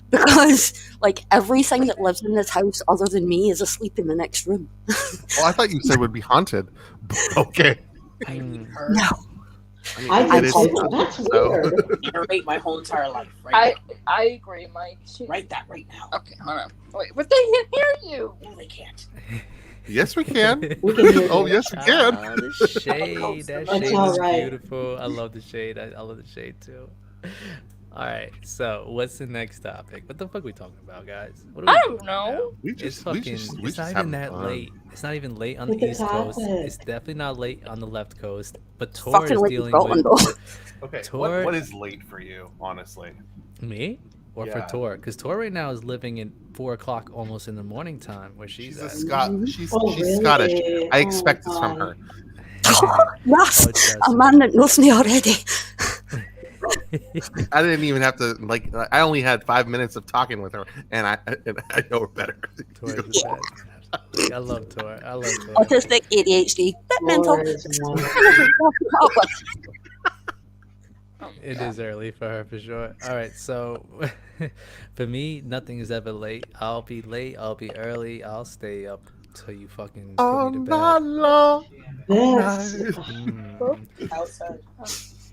because like everything that lives in this house other than me is asleep in the next room. Well, I thought you said it would be haunted. Okay. Mm. No, I mean, I it can is too. haunted, That's so- weird. Narrate my whole entire life. Right I agree, Mike. now. Write that right now. Okay, hold on. Wait, but they can hear you. No, they can't. Yes, we can. We can hear Oh, you. yes, we can. Ah, the shade. That That's shade all is right. beautiful. I love the shade. I love the shade too. All right. So, what's the next topic? What the fuck are we talking about, guys? What are we I doing don't right know. now? We It's just, fucking. we just, we It's just not even having that fun. late. It's not even late on the Pick a East Coast. It's topic. definitely not late on the left coast. But Tor fucking is late in dealing Scotland with though. Okay, Tor- what is late for you, honestly? me or Yeah. for Tor, because Tor right now is living in 4 o'clock almost in the morning time where She's she's a at. She's Oh, she's really? Scottish. I Oh, expect this from God. her. Yes, Oh, trust a me. man that knows me already. I didn't even have to like. I only had 5 minutes of talking with her, and I know her better. Tor is the best. I love Tor. I love Tor. Autistic, ADHD, bit mental. Lord is wonderful. It is early for her for sure. All right, so for me, nothing is ever late. I'll be late. I'll be early. I'll stay up till you fucking put me to bed. long. This, Mm. Outside.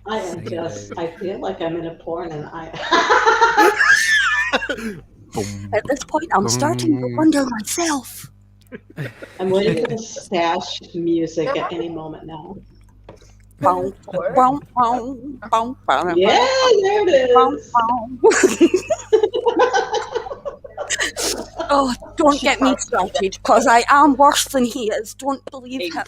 I am Sing it, just, baby. I feel like I'm in a porn and I. Boom. At this point, I'm starting to wonder myself. I'm waiting for the stash music at any moment now. Boom, boom, boom, boom, boom, Yeah, there it boom, is. boom. Oh, don't get me started, because I am worse than he is. Don't believe him.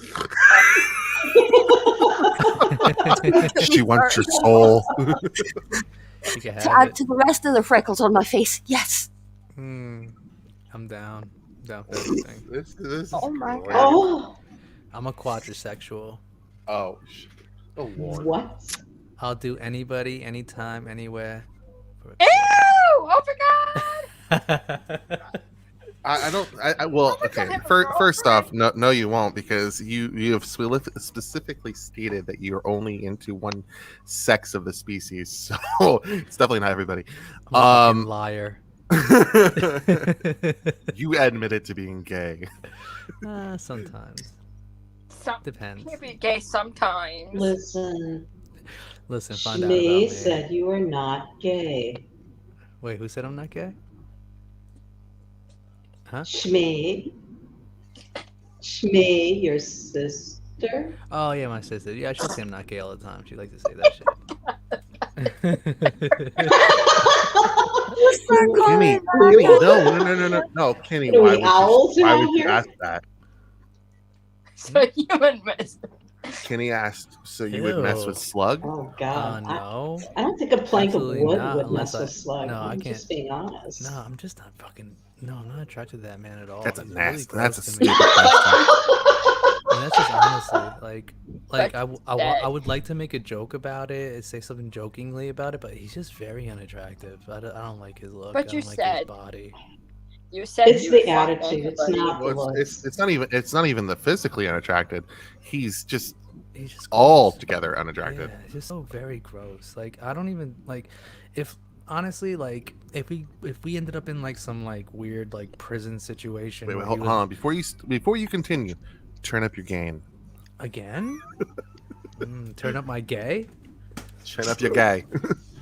She wants your soul. You can To have add it. to the rest of the freckles on my face, yes. Hmm. I'm down. Down for everything. This is Oh my great. God. Oh, I'm a quadrisexual. Oh, oh Lord. what? I'll do anybody, anytime, anywhere. Ew! Oh my God! I don't. Well, okay. First off, no, you won't, because you have specifically stated that you're only into one sex of the species, so it's definitely not everybody. I'm a fucking liar. You admitted to being gay. Sometimes. Some Depends. can be gay sometimes. Listen, Listen, find out about Shmi me. said you are not gay. Wait, who said I'm not gay? Huh? Shmi, your sister. Oh yeah, my sister. Yeah, she'll say I'm not gay all the time. She likes to say that Kenny, no, Kenny. Are we Why owls why around would you here? ask that? So you would miss. Kenny asked, so you would mess with Ew. Slug? Oh God, no. I don't think a plank Absolutely of wood not, would unless mess with I- slug. no, I I'm can't. just being honest. No, I'm just not fucking. No, I'm not attracted to that man at all. That's a He's nasty. really That's a gross to me. stupid question. And that's just honestly like But I would like to make a joke about it and say something jokingly about it, but he's just very unattractive. I don't like his look. But I you don't like said- his body. You said It's you the would fuck attitude, it's anybody. not- Well, it's not even the physically unattracted. He's just He's just altogether unattracted. Yeah, it's just so very gross. Like I don't even like if honestly like if we ended up in like some like weird like prison situation. Wait, where hold he on. Before you continue, turn up your gain. again. Turn up my gay. Turn up your gay.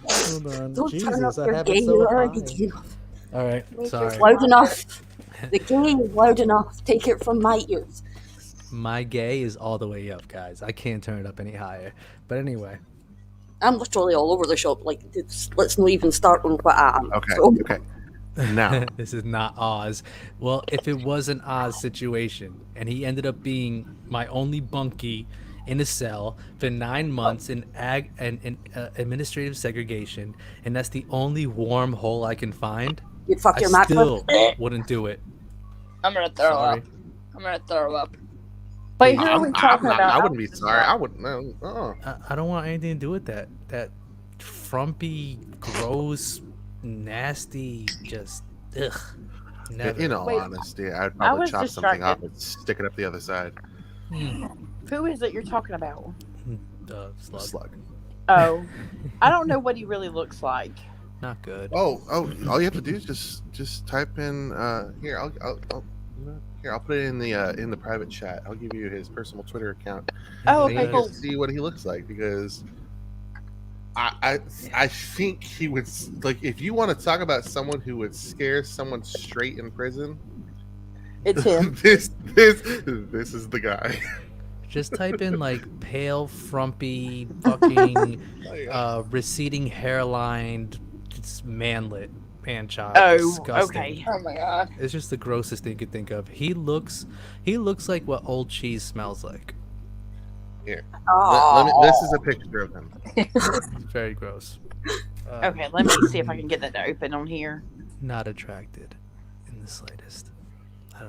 Hold on. Don't Jesus, turn up I your have gay, it so you're already high. gay enough. All right, sorry. It's loud enough. The gay is loud enough. Take it from my ears. My gay is all the way up, guys. I can't turn it up any higher. But anyway, I'm literally all over the shop. Like, let's not even start on what I am. Okay. So, Okay. Now, this is not Oz. Well, if it was an Oz situation and he ended up being my only bunkie in a cell for 9 months in administrative segregation, and that's the only warm hole I can find, you'd fuck I your mat still wouldn't do it. I'm gonna throw Sorry. up. I'm gonna throw up. But who are we talking about? I wouldn't be sorry. I wouldn't know. I don't want anything to do with that. That frumpy, gross, nasty, just ugh. Never. In all Wait, honesty, I'd I probably was chop something off distracted. and stick it up the other side. Who is it you're talking about? Slug. Slug. Oh, I don't know what he really looks like. Not good. Oh! All you have to do is just type in here. I'll put it in the private chat. I'll give you his personal Twitter account. Oh, And okay, you cool. can see what he looks like, because I think he would, like, if you want to talk about someone who would scare someone straight in prison, It's him. this is the guy. Just type in like pale, frumpy, fucking, receding hairline, just manlet, man-child. Oh, Disgusting. okay. Oh my god. It's just the grossest thing you could think of. He looks like what old cheese smells like. Here, Oh. this is a picture of him. It's very gross. Okay, let me see if I can get that to open on here. Not attracted in the slightest.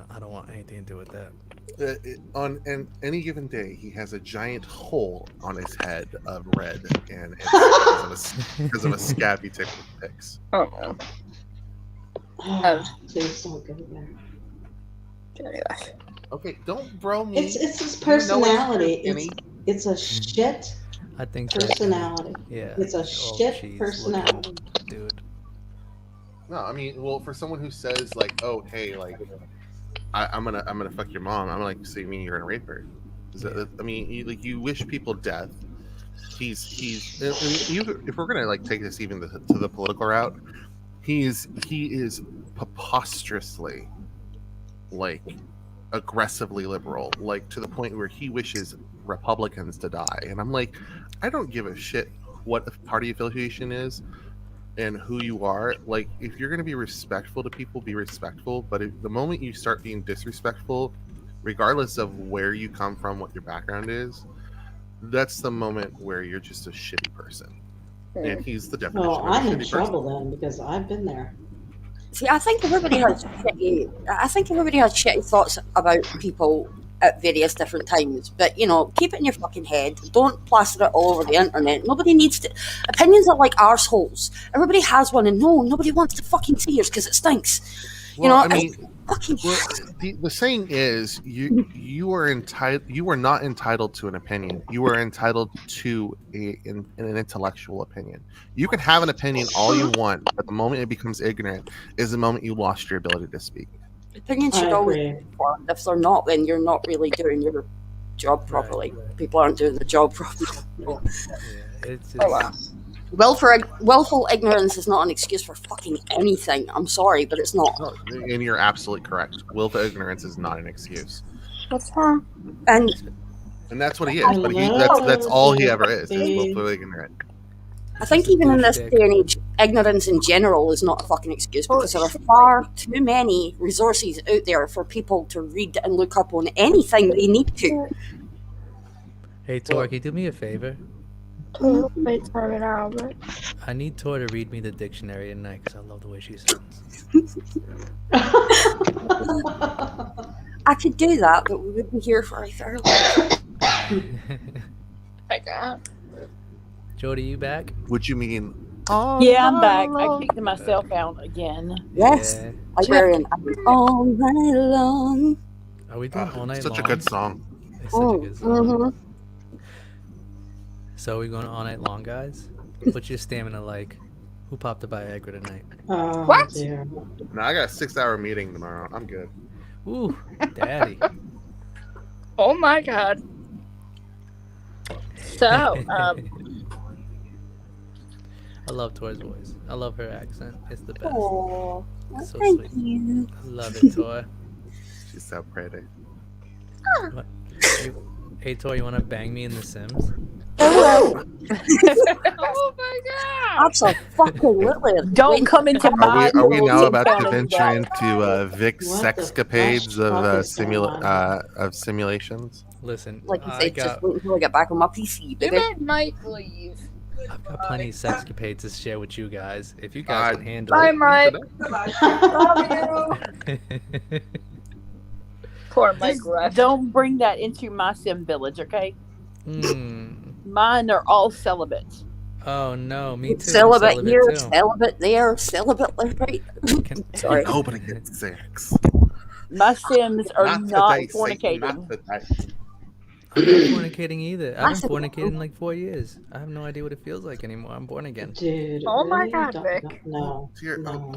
I don't want anything to do with that. On any given day, he has a giant hole on his head of red, and it's because of a scab he took with picks. Oh no. Please don't go there. Anyway. Okay, don't bro me. It's his You know it's personality. Jimmy. It's a shit I think so. personality. Yeah. It's a old shit cheese personality. looking dude. No, I mean, well, for someone who says like, "Oh, hey, like, I'm gonna fuck your mom," I'm like, "So you mean you're gonna rape her?" I mean, you wish people death. He's. If we're gonna like take this even to the political route, he is preposterously, like, aggressively liberal, like to the point where he wishes Republicans to die, and I'm like, I don't give a shit what party affiliation is and who you are. Like, if you're going to be respectful to people, be respectful, but the moment you start being disrespectful, regardless of where you come from, what your background is, that's the moment where you're just a shitty person. And he's the definition Well, of a I'm in shitty trouble person. then because I've been there. See, I think everybody has shitty thoughts about people at various different times. But keep it in your fucking head. Don't plaster it all over the internet. Nobody needs to. Opinions are like arseholes. Everybody has one, and nobody wants to fucking see yours because it stinks. Well, I mean, fucking. well, the saying is, you are not entitled to an opinion. You are entitled to an intellectual opinion. You can have an opinion all you want, but the moment it becomes ignorant is the moment you lost your ability to speak. Opinions should always be informed. If they're not, then you're not really doing your job properly. People aren't doing the job properly. It's Oh wow. Willful ignorance is not an excuse for fucking anything. I'm sorry, but it's not. No, and you're absolutely correct. Willful ignorance is not an excuse, What's wrong? And that's what he is. But that's all he ever is willful ignorant. I think even in this day and age, ignorance in general is not a fucking excuse because there are far too many resources out there for people to read and look up on anything they need to. Hey Tor, can you do me a favor? Wait, turn it out, but I need Tor to read me the dictionary tonight because I love the way she sounds. I could do that, but we would be here for a third. my god. Jody, you back? Would you mean? Yeah, I'm back. I kicked myself out again. Yes, Yeah. Iberian. All night long. Are we doing all night Such long? a good song. It's such a good song. Mhm. So we're going all night long, guys? What's your stamina like? Who popped a Viagra tonight? Oh, What? dear. No, I got a 6-hour meeting tomorrow. I'm good. Ooh, daddy. Oh my god. So, I love Tor's voice. I love her accent. It's the best. Aw, So thank sweet. you. I love it, Tor. She's so pretty. Hey, Tor, you want to bang me in The Sims? oh my god. Absolutely. Don't come into my Are we world now and about tell to me venture that. into Vic's What the sexcapades fuck is of simulations? Listen, Like you I said, got, just wait until I get back on my PC, You baby. might leave. I've got plenty of sexcapades to share with you guys. If you guys can handle Bye, it. Mike. Love you. Poor Mike Just Rush. don't bring that into my sim village, okay? Hmm. Mine are all celibate. Oh no, me too. I'm Celibate here, too. celibate there, celibate left, right. Can- Sorry. Nobody gets sex. My sims are not today, Satan, fornicating. not today. I'm not fornicating either. I've been Massive- fornicating like 4 years. I have no idea what it feels like anymore. I'm born again. Dude, Oh my really? God, Don't- Vic. No. Dear, No.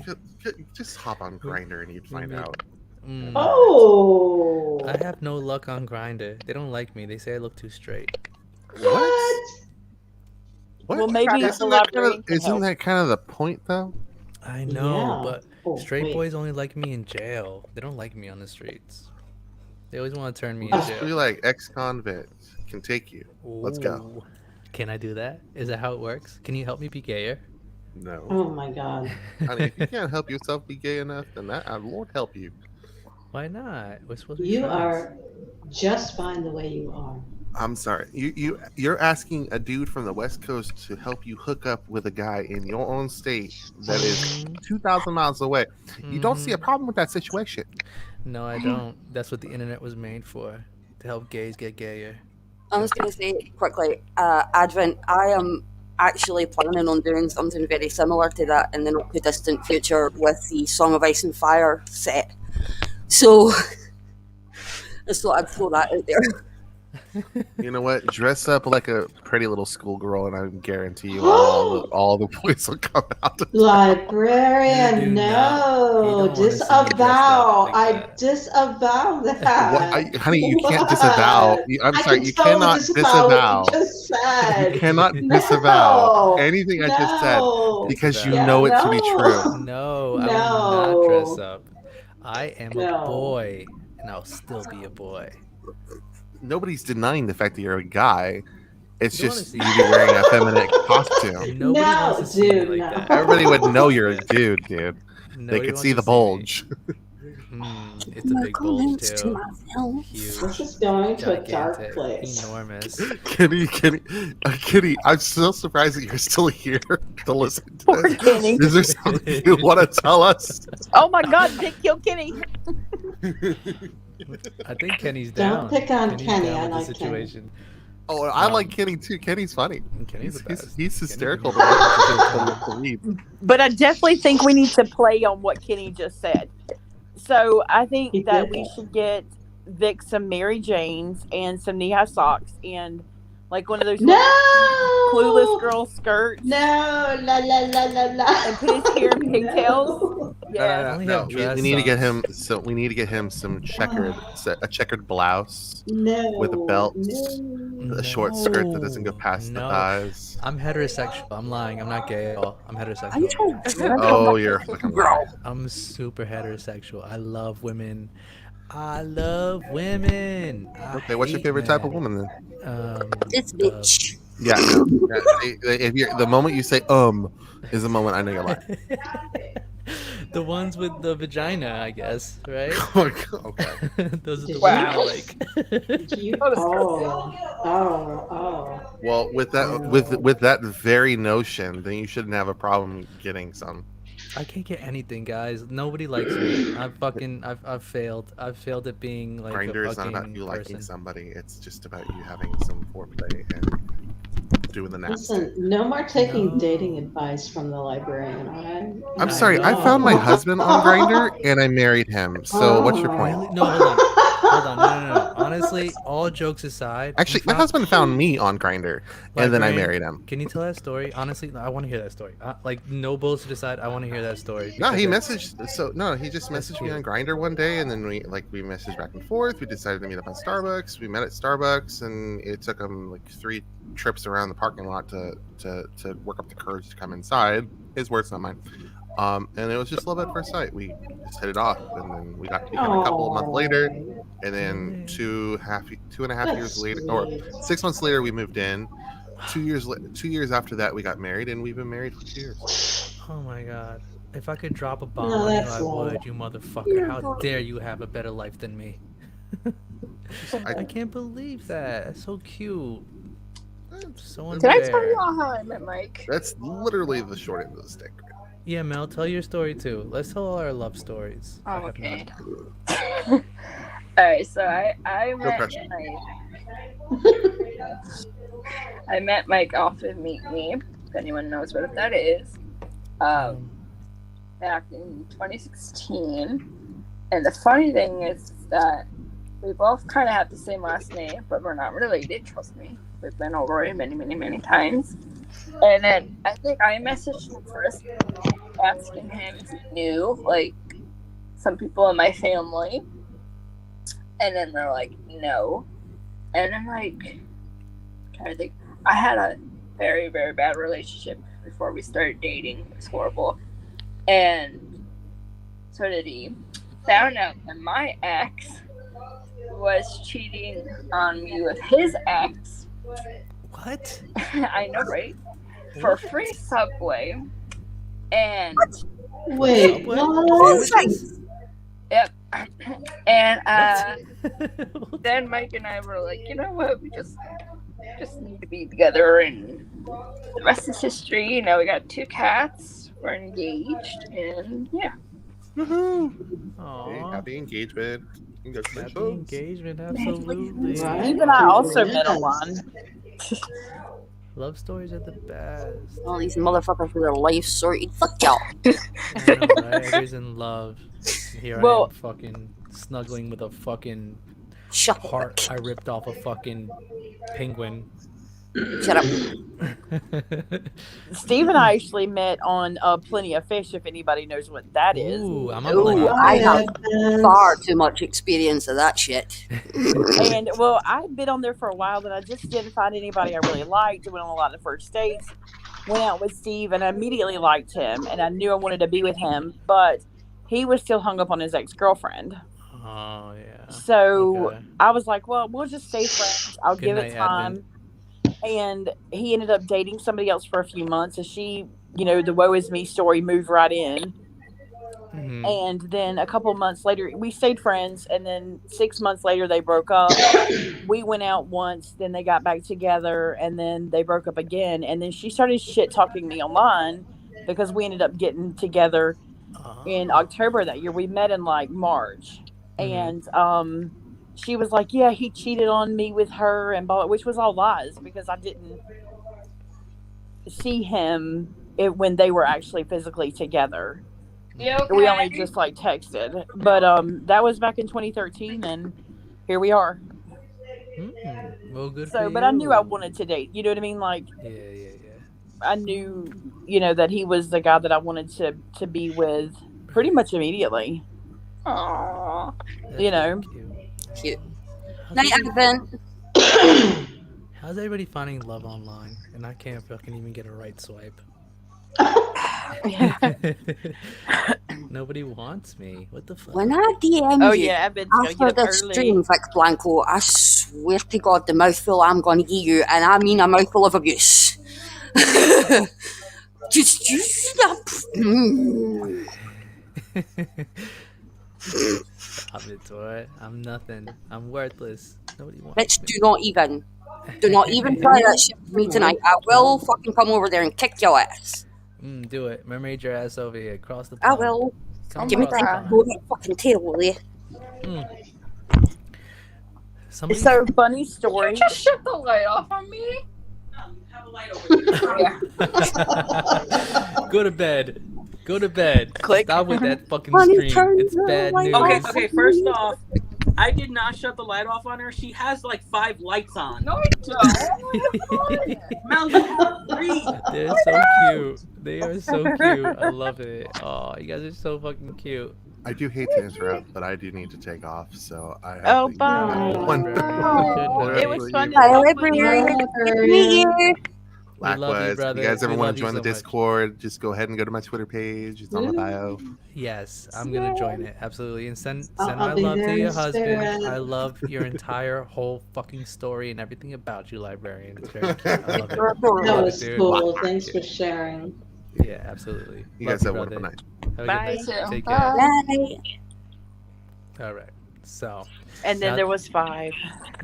just hop on Grinder and you'd find made- out. Mm. Oh. I have no luck on Grinder. They don't like me. They say I look too straight. What? What? Well, maybe Isn't the that librarian kind of, can isn't help. that kind of the point, though? I know, Yeah. but Oh, straight wait. boys only like me in jail. They don't like me on the streets. They always want to turn me in Just be jail. like ex-convict can take you. Let's go. Ooh. Can I do that? Is that how it works? Can you help me be gayer? No, Oh my God. honey, if you can't help yourself be gay enough, then that Lord help you. Why not? We're supposed to be You friends. are just fine the way you are. I'm sorry. You're asking a dude from the West Coast to help you hook up with a guy in your own state that is 2,000 miles away. You don't see a problem with that situation. No, I don't. That's what the internet was made for. To help gays get gayer. I was going to say quickly, Advent, I am actually planning on doing something very similar to that in the not too distant future with the Song of Ice and Fire set. So, I just thought I'd throw that out there. You know what? Dress up like a pretty little schoolgirl, and I guarantee you all the boys will come out. You Librarian, do not. You no. don't wanna see me dressed up Disavow. like I that. disavow that. Honey, you can't disavow. What? I'm I sorry, can you totally cannot disavow. what you just said. You cannot disavow No. anything I just said No. because you Yeah, know it to be no. true. No, I will not dress No. up. I am No. a boy, and I'll still be a boy. Nobody's denying the fact that you're a guy. It's You wanna just see- you be wearing a feminine costume. Nobody No, wants to see me dude, like no. that. Everybody would know you're a dude, dude. They Nobody could wants see to the me. bulge. It's a big bulge too. This Huge, is going to a dark gigantic, place. enormous. Kitty, I'm so surprised that you're still here to listen to Poor this. Kenny. Is there something you want to tell us? Oh my God, Vic, kill Kenny. I think Kenny's Don't down. pick on Kenny's Kenny, down I with the like Kenny. situation. Oh, I like Kenny too. Kenny's funny. Kenny's the best. He's Kenny's hysterical the to read. But I definitely think we need to play on what Kenny just said. So I think He that did we that. should get Vic some Mary Janes and some knee-high socks and like one of those No. clueless girl skirts No. La la la la la. and put his hair in pigtails. No. Yeah. only No, have we dress need to get him. socks. So we need to get him some a checkered blouse No. with a belt, No. a short skirt that doesn't go No, past the no. thighs. I'm heterosexual. I'm lying. I'm not gay at all. I'm Are you heterosexual. trying to drag Oh, you're a fucking liar. I'm super heterosexual. I love women. I love women. I Okay, what's your hate favorite type of men. woman then? this bitch? Yeah, no. If you're the moment you say is the moment I know you're lying. The ones with the vagina, I guess, right? Okay. Those are the Wow. ones I like. You, oh. Well, with that very notion, then you shouldn't have a problem getting some. I can't get anything, guys. Nobody likes me. I've failed. I've failed at being like Grinder a is not fucking about you liking person. somebody. It's just about you having some foreplay and doing the nasty. Listen, no more taking No. dating advice from the librarian, all right? I'm I sorry, I know. found my husband on Grinder and I married him. So what's your point? Really? No, hold on. Hold on. No. Honestly, all jokes aside. Actually, my husband found me on Grinder and then I Librarian, married him. Can you tell that story? Honestly, I want to hear that story. Like, no bullshit aside, I want to hear that story. No, he because messaged. He just messaged me on Grinder one day, and then we messaged back and forth. We decided to meet up at Starbucks. We met at Starbucks, and it took him like 3 trips around the parking lot to work up the courage to come inside. His words, not mine. And it was just love at first sight. We just hit it off, and then we got together a couple of months later, and then 2.5 years later, or 6 months later, we moved in. 2 years after that, we got married, and we've been married for 2 years. Oh my god. If I could drop a bomb No, on you, that's I long. would, you motherfucker. How dare you have a better life than me? I can't believe that. That's so cute. So Did I unfair. tell you all how I met Mike? That's literally the short end of the stick. Yeah, Mel, tell your story too. Let's tell all our love stories. I Oh, have okay. none. All right, so I No met pressure. I met Mike off of Meet Me, if anyone knows what that is. Back in 2016. And the funny thing is that we both kind of have the same last name, but we're not related, trust me. We've been over it many, many, many times. And then I think I messaged him first asking him if he knew, like, some people in my family. And then they're like, no. And I'm like, trying to think. I had a very, very bad relationship before we started dating. It was horrible. And so did he. Found out that my ex was cheating on me with his ex. What? I know, right? For free Subway. And Wait, What? what? yep. And then Mike and I were like, you know what? We just need to be together, and the rest is history. You know, we got 2 cats. We're engaged, and yeah. Woohoo! Hey, Aw. happy engagement. Happy Congratulations. engagement, absolutely. Right. Steve and I also Yes. met online. Love stories are the best. All these motherfuckers with their life sorted. Fuck y'all. I know, right? Everybody's in love. Here I Well- am fucking snuggling with a fucking Shut heart up. I ripped off a fucking penguin. Shut up. Steve and I actually met on Plenty of Fish, if anybody knows what that is. Ooh, I'm Ooh, on I have Yes. far too much experience of that shit. And well, I'd been on there for a while, but I just didn't find anybody I really liked. I went on a lot of first dates, went out with Steve, and I immediately liked him, and I knew I wanted to be with him, but he was still hung up on his ex-girlfriend. Oh yeah. So Okay. I was like, well, we'll just stay friends. I'll Good give night, it time. And he ended up dating somebody else for a few months, and she, you know, the woe is me story moved right in. Mhm. And then a couple months later, we stayed friends. And then 6 months later, they broke up. We went out once, then they got back together, and then they broke up again. And then she started shit talking me online because we ended up getting together in Oh. October that year. We met in like March. Mhm. And she was like, yeah, he cheated on me with her, and blah, which was all lies because I didn't see him when they were actually physically together. You okay? We only just like texted, but that was back in 2013, and here we are. Well, good. So, for but I knew I you. wanted to date. You know what I mean? Like Yeah. I knew, you know, that he was the guy that I wanted to be with pretty much immediately. Aww. That's You very know. cute. Cute. How's Night, everybody- Advent. How's everybody finding love online? And I can't fucking even get a right swipe. Nobody wants me. What the fuck? When I DM Oh you yeah, I've been gonna after get up this early. stream, Vic Blanco, I swear to God, the mouthful I'm going to give you, and I mean a mouthful of abuse. just stop. Stop it, Tor. I'm nothing. I'm worthless. Nobody wants Bitch, me. do not even try that shit with me tonight. I will fucking come over there and kick your ass. Do it. Mermaid your ass over here. Cross the I pond. will. Come Give me across the that pond. bloody fucking tail, will you? Somebody. So funny story. You just shut the light off on me. Have a light over here. Go to bed. Go to bed. Click. Stop with that fucking Honey, stream. turn It's the bad light news. Okay, off. okay, first off, I did not shut the light off on her. She has like 5 lights on. No, I don't. Mel, you have 3. They're so cute. They are so cute. I love it. Oh, you guys are so fucking cute. I do hate to interrupt, but I do need to take off, so I have Oh, to bye. One. Good It night. was fun to Bye, talk with librarian. you. Good to meet you. We love you, Likewise, brother. you guys ever We want love to you join the so much. Discord, just go ahead and go to my Twitter page. It's on my bio. Yes, I'm gonna join it absolutely, and send I'll my be love there to in your husband. spirit. I love your entire whole fucking story and everything about you, librarian. It's very cute. I love it. You're I adorable. That love it, was dude. cool. Thanks for sharing. Yeah, absolutely. You Love guys have a brother. wonderful night. Have a Bye. good night. Too. Take Bye. care. Bye. All right. So, And then Now- there was 5.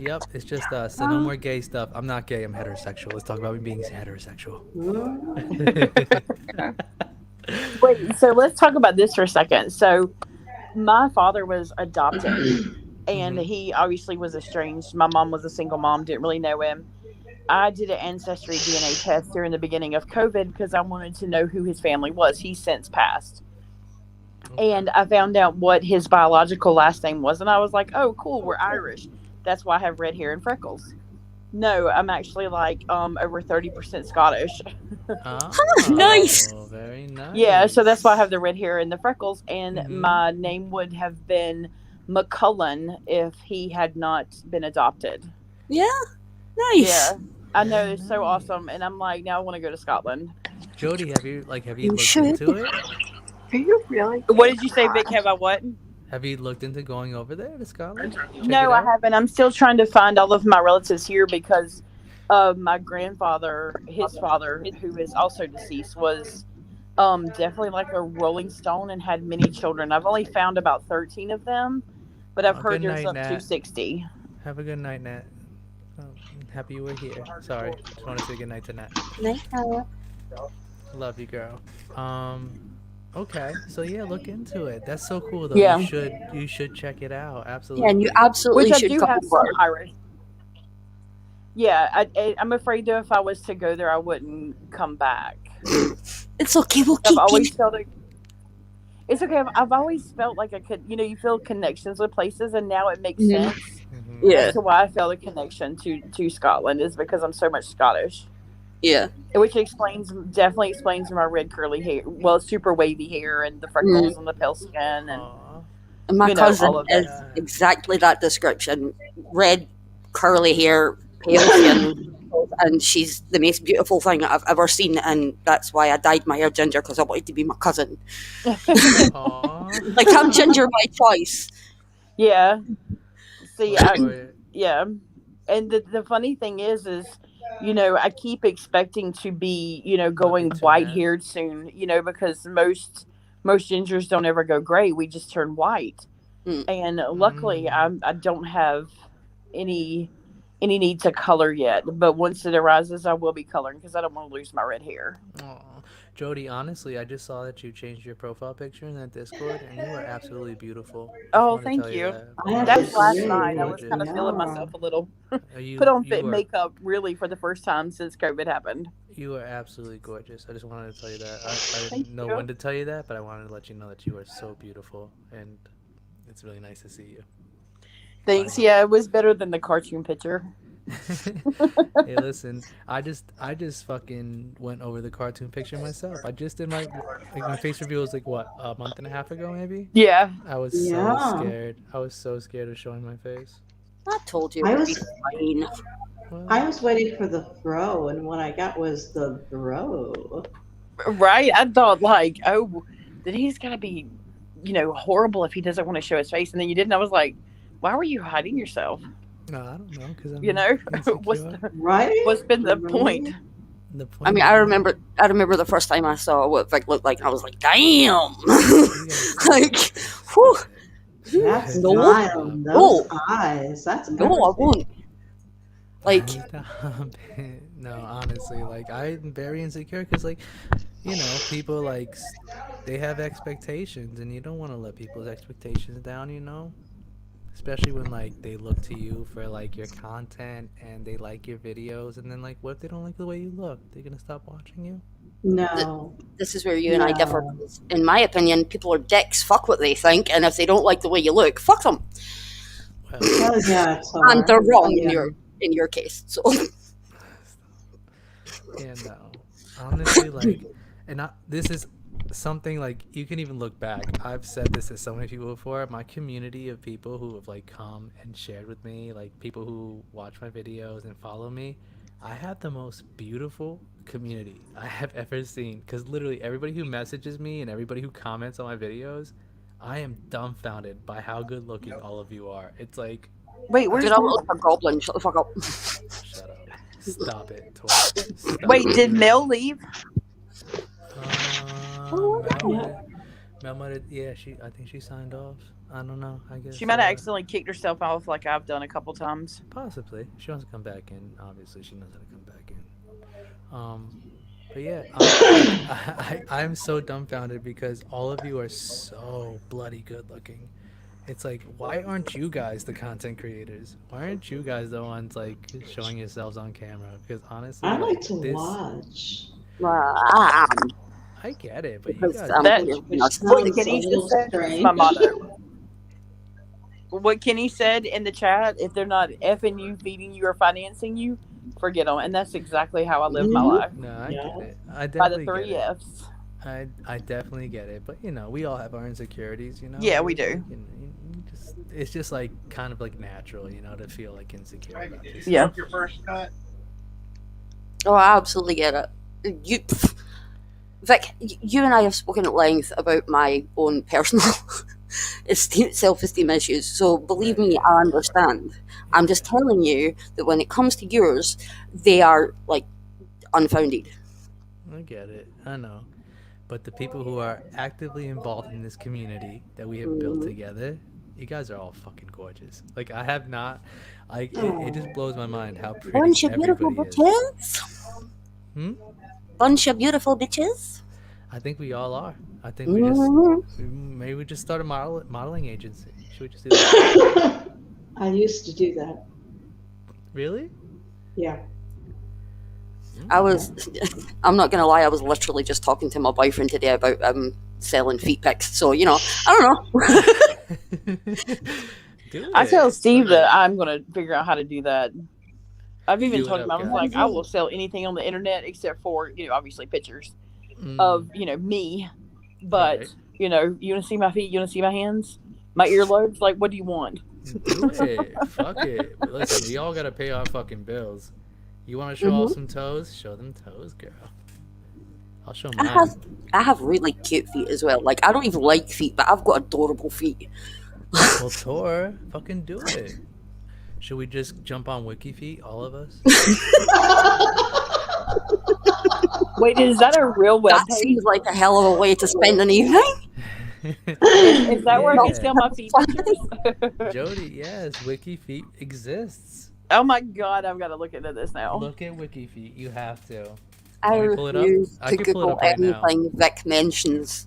yep, it's just us. So no more gay stuff. I'm not gay. I'm heterosexual. Let's talk about me being heterosexual. Wait, so let's talk about this for a second. So my father was adopted, and Mhm. he obviously was estranged. My mom was a single mom, didn't really know him. I did an ancestry DNA test during the beginning of COVID because I wanted to know who his family was. He's since passed. Okay. And I found out what his biological last name was, and I was like, "Oh, cool, we're Irish. That's why I have red hair and freckles." No, I'm actually like over 30% Scottish. Nice. Oh, very nice. Yeah, so that's why I have the red hair and the freckles. And Mhm. my name would have been McCullen if he had not been adopted. Yeah. Nice. Yeah, I know, Very it's so nice. awesome, and I'm like, now I want to go to Scotland. Jody, have you You looked should. into it? Are you really? What did you say, Vic? Have I what? Have you looked into going over there to Scotland? Check No, it I out? haven't. I'm still trying to find all of my relatives here because my grandfather, his father, who is also deceased, was definitely like a rolling stone and had many children. I've only found about 13 of them, but I've Oh, heard good there's night, up to Nat. 60. Have a good night, Nat. Oh, happy you were here. Sorry, just want to say good night to Nat. Nice. Love you, girl. Okay, so yeah, look into it. That's so cool, though. Yeah. You should check it out. Yeah, Absolutely. and you absolutely Which I should do come have some over. Irish. Yeah, I'm afraid though if I was to go there, I wouldn't come back. It's okay. We'll I've keep you. always felt it. It's okay. I've always felt like I could, you feel connections with places, and now it makes Mhm. sense Mhm. Yeah. as to why I felt a connection to Scotland is because I'm so much Scottish, Yeah. which definitely explains my red curly hair, well, super wavy hair, and the freckles and the pale skin, and Aw. And my cousin all of is that. exactly that description. Red, curly hair, pale skin, and she's the most beautiful thing I've ever seen. And that's why I dyed my hair ginger, because I wanted to be my cousin. Aw. Like, I'm ginger by choice. Yeah. See, Enjoy it. yeah. And the funny thing is, I keep expecting to be, going to white that. haired soon, because most gingers don't ever go gray. We just turn white. Mm. And luckily I don't have any need to color yet. But once it arises, I will be coloring because I don't want to lose my red hair. Aw. Jody, honestly, I just saw that you changed your profile picture in that Discord, and you are absolutely beautiful. Just Oh, wanted to thank tell you. that. I have That's to last agree. night. I was Gorgeous. kind of feeling Yeah. myself a little. You Put on you are makeup really for the first time since COVID happened. you are absolutely gorgeous. I just wanted to tell you that. I Thank didn't know you. when to tell you that, but I wanted to let you know that you are so beautiful, and it's really nice to see you. Thanks. Yeah, it was better than the cartoon picture. Hey, listen, I just fucking went over the cartoon picture myself. I just did my face reveal was like what, a month and a half ago maybe. Yeah. I was Yeah. so scared. I was so scared of showing my face. I told you I it would be was fine. Well, I was waiting for the throw, and what I got was the throw. Right. I thought like, oh, then he's gonna be, horrible if he doesn't want to show his face, and then you didn't. I was like, why were you hiding yourself? no, I don't know because I'm What's insecure. Right? what's been the point? The point I mean, is- I remember the first time I saw what Vic looked like, and I was like, damn. You guys- Like, whew. That's No. wild. No. Those eyes. That's No, I everything. won't. Like, Stop it. No, honestly, like I'm very insecure because, like, people they have expectations, and you don't want to let people's expectations down, especially when they look to you for your content and they like your videos, and then what if they don't like the way you look? They're gonna stop watching you. No. this is where you and I differ. No. In my opinion, people are dicks. Fuck what they think, and if they don't like the way you look, fuck them. Well, Hell yeah, it's And hard. they're wrong Yeah. in your case. So yeah, no. Honestly, this is something you can even look back. I've said this to so many people before. My community of people who have come and shared with me, people who watch my videos and follow me, I have the most beautiful community I have ever seen. Because literally everybody who messages me and everybody who comments on my videos, I am dumbfounded by how good looking all of you are. It's like, Wait, where's dude, I look like a goblin. Shut the fuck up. shut up. Stop it, Tori. Stop Wait, it. did Mel leave? Mel might have, yeah, I think she signed off. I don't know. I guess She might have accidentally kicked herself off like I've done a couple times. possibly. She wants to come back in. Obviously, she knows how to come back in. But yeah, I'm so dumbfounded because all of you are so bloody good looking. It's like, why aren't you guys the content creators? Why aren't you guys the ones like showing yourselves on camera? Because honestly, I like like to this, watch. I get it, but you Because guys, That Which what sounds a Kenny little just said is my strange. motto. What Kenny said in the chat, if they're not effing you, feeding you, or financing you, forget them. And that's exactly how I live my Mhm. life. no, I Yeah. get it. I By the definitely three get it. F's. I definitely get it, but you know, we all have our insecurities, you know. Yeah, we do. It's just like kind of like natural, you know, to feel like insecure about this. Yeah. Your first cut. Oh, I absolutely get it. Vic, you and I have spoken at length about my own personal self-esteem issues, so believe me, I understand. I'm just telling you that when it comes to yours, they are like unfounded. I get it. I know. But the people who are actively involved in this community that we have built together, you guys are all fucking gorgeous. Like I have not, it just blows my mind how pretty Bunch of beautiful everybody is. bitches. Hmm? Bunch of beautiful bitches. I think we all are. I think we just maybe we just start a modeling agency. Should we just do that? I used to do that. Really? Yeah. I was, I'm not gonna lie, I was literally just talking to my boyfriend today about selling feet pics. So you know, I don't know. Do I tell it. Steve that I'm going to figure out how to do that. I've even Do it told him, I was up, like, guys. I will sell anything on the internet except for, obviously pictures Mm, of, me. But, Right. you want to see my feet? You want to see my hands? My earlobes? Like, what do you want? do it. Fuck it. But listen, we all gotta pay our fucking bills. You want to show off some toes? Show them toes, girl. I'll show mine. I have really cute feet as well. Like I don't even like feet, but I've got adorable feet. Well, Tor, fucking do it. Should we just jump on WikiFeet, all of us? Wait, is that a real web That page? seems like a hell of a way to spend an evening. Is that where I can Yeah. sell my feet pictures? Jody, yes, WikiFeet exists. Oh my god, I've got to look into this now. Look at WikiFeet. You have to. I Can we pull it up? refuse I to can pull it Google up right now. anything Vic mentions.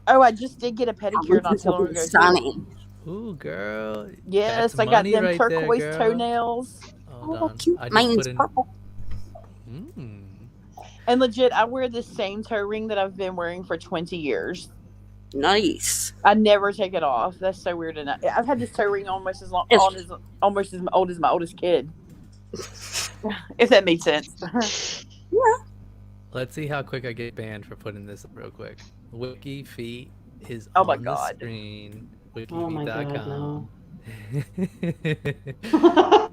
Oh, I just did get a I pedicure not want too long to ago. too. insanity. Ooh, girl. Yes, That's I got money them right there, turquoise girl. toenails. Hold Oh, on. cute. I just Mine's put in. purple. And legit, I wear the same toe ring that I've been wearing for 20 years. Nice. I never take it off. That's so weird. And I've had this toe ring almost as long, It's- almost as old as my oldest kid. If that makes sense. Let's see how quick I get banned for putting this up real quick. WikiFeet is Oh on my the God. screen. Oh my God, Wikifeet.com. no.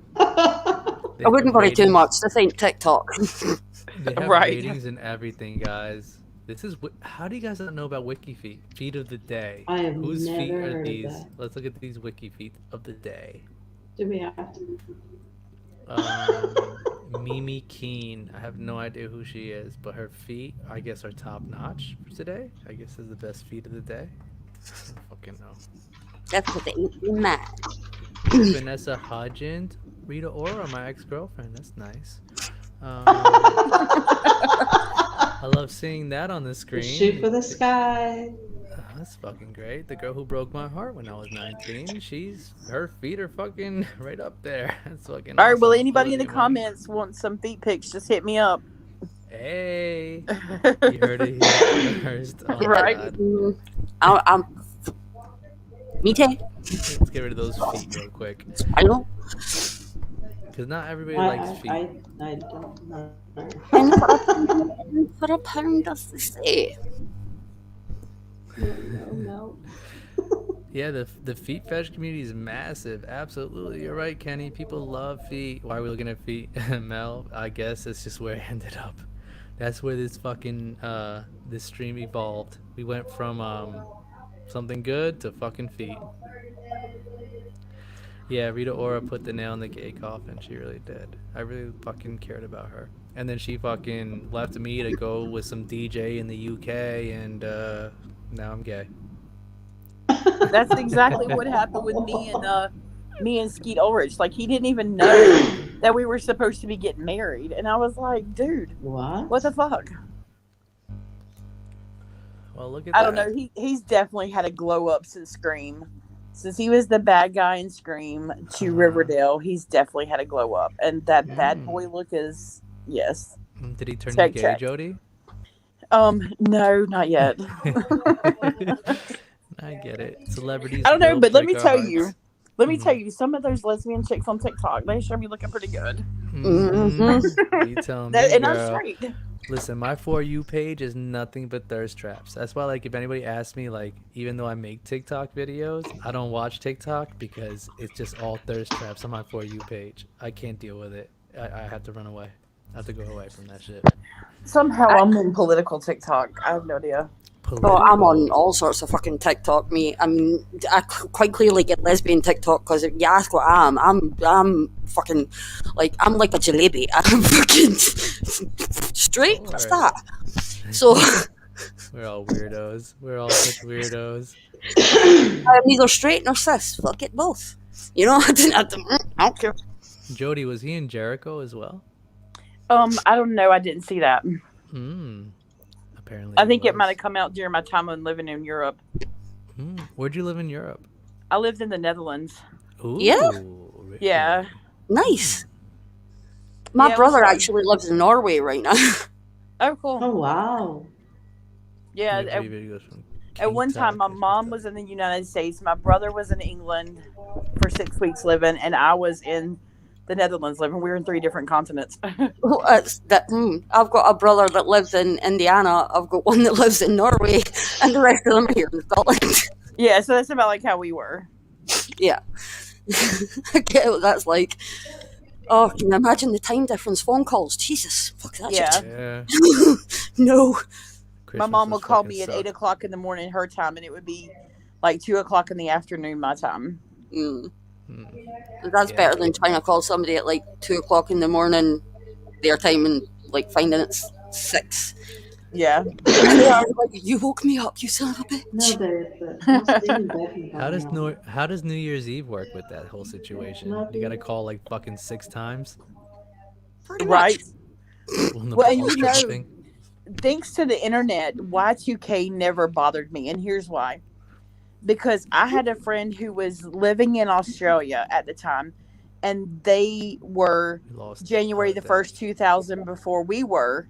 They I wouldn't have worry too ratings- much. This ain't TikTok. They have Right. ratings and everything, guys. This is how do you guys not know about WikiFeet? Feet of the day. I have Whose feet never are heard of these? that. Let's look at these WikiFeet of the day. Do we have to? Mimi Keen. I have no idea who she is, but her feet, I guess, are top notch for today. I guess is the best feet of the day. I don't fucking know. That's what they ain't mad. Vanessa Hudgens, Rita Ora, my ex-girlfriend. That's nice. I love seeing that on the screen. Shoot for the sky. That's fucking great. The girl who broke my heart when I was 19. Her feet are fucking right up there. That's fucking All right, well, awesome. anybody in the Look at mine. comments want some feet pics, just hit me up. Hey, you heard it here first. Oh my Right. God. I'm me too. Let's get rid of those feet real quick. I know. Because not everybody likes feet. I don't know. And for a pound, does they say? No. Yeah, the feet fetish community is massive. Absolutely. You're right, Kenny. People love feet. Why are we looking at feet? Mel, I guess it's just where it ended up. That's where this fucking, this stream evolved. We went from, something good to fucking feet. Yeah, Rita Ora put the nail in the gay coffin. She really did. I really fucking cared about her. And then she fucking left me to go with some DJ in the UK, and now I'm gay. That's exactly what happened with me and Skeet Ulrich. Like, he didn't even know that we were supposed to be getting married, and I was like, dude, What? what the fuck? Well, look at I that. don't know. He's definitely had a glow up since Scream. Since he was the bad guy in Scream to Riverdale, he's definitely had a glow up, and that bad boy look is yes. Did he turn Check, you gay, check. Jody? No, not yet. I get it. Celebrities. I don't know, will but let me break our tell you. hearts. Let me tell you, some of those lesbian chicks on TikTok, they sure be looking pretty good. You telling me, And I'm girl. straight. Listen, my For You page is nothing but thirst traps. That's why, like, if anybody asks me, like, even though I make TikTok videos, I don't watch TikTok because it's just all thirst traps on my For You page. I can't deal with it. I have to run away. I have to go away from that shit. Somehow I'm on political TikTok. I have no idea. Oh, I'm on all sorts of fucking TikTok, mate. I mean, I quite clearly get lesbian TikTok because if you ask what I am, I'm fucking like I'm like a jalebi. I'm fucking straight. What's that? So We're all weirdos. We're all such weirdos. I'm neither straight nor cis. Fuck it, both. You know, I don't care. Jody, was he in Jericho as well? I don't know. I didn't see that. Apparently, I think he it might was. have come out during my time of living in Europe. Where'd you live in Europe? I lived in the Netherlands. Ooh, Yeah? really? Yeah. Nice. My Yeah, it was brother fun. actually lives in Norway right now. Oh, cool. Oh wow. Yeah. We have videos from At one time, my Kentucky. mom was in the United States. My brother was in England for 6 weeks living, and I was in the Netherlands living. We were in 3 different continents. I've got a brother that lives in Indiana. I've got one that lives in Norway, and the rest of them are here in Scotland. Yeah, so that's about like how we were. Yeah. I get what that's like. Oh, can you imagine the time difference phone calls? Jesus, fuck that Yeah. shit. Yeah. No. My Christmas mom was would call fucking me at sucked. 8 o'clock in the morning her time, and it would be like 2 o'clock in the afternoon my time. That's Yeah. better than trying to call somebody at like 2 o'clock in the morning their time and like finding it's 6. Yeah. And they are like, you woke me up, you son of a bitch. No, they're even better How does now. How does New Year's Eve work with that whole situation? You gotta call like fucking 6 times. Pretty Right. On the Well, and balls you or know, something? thanks to the internet, Y2K never bothered me. And here's why. Because I had a friend who was living in Australia at the time, and they were We lost January the that. 1st, 2000 before we were.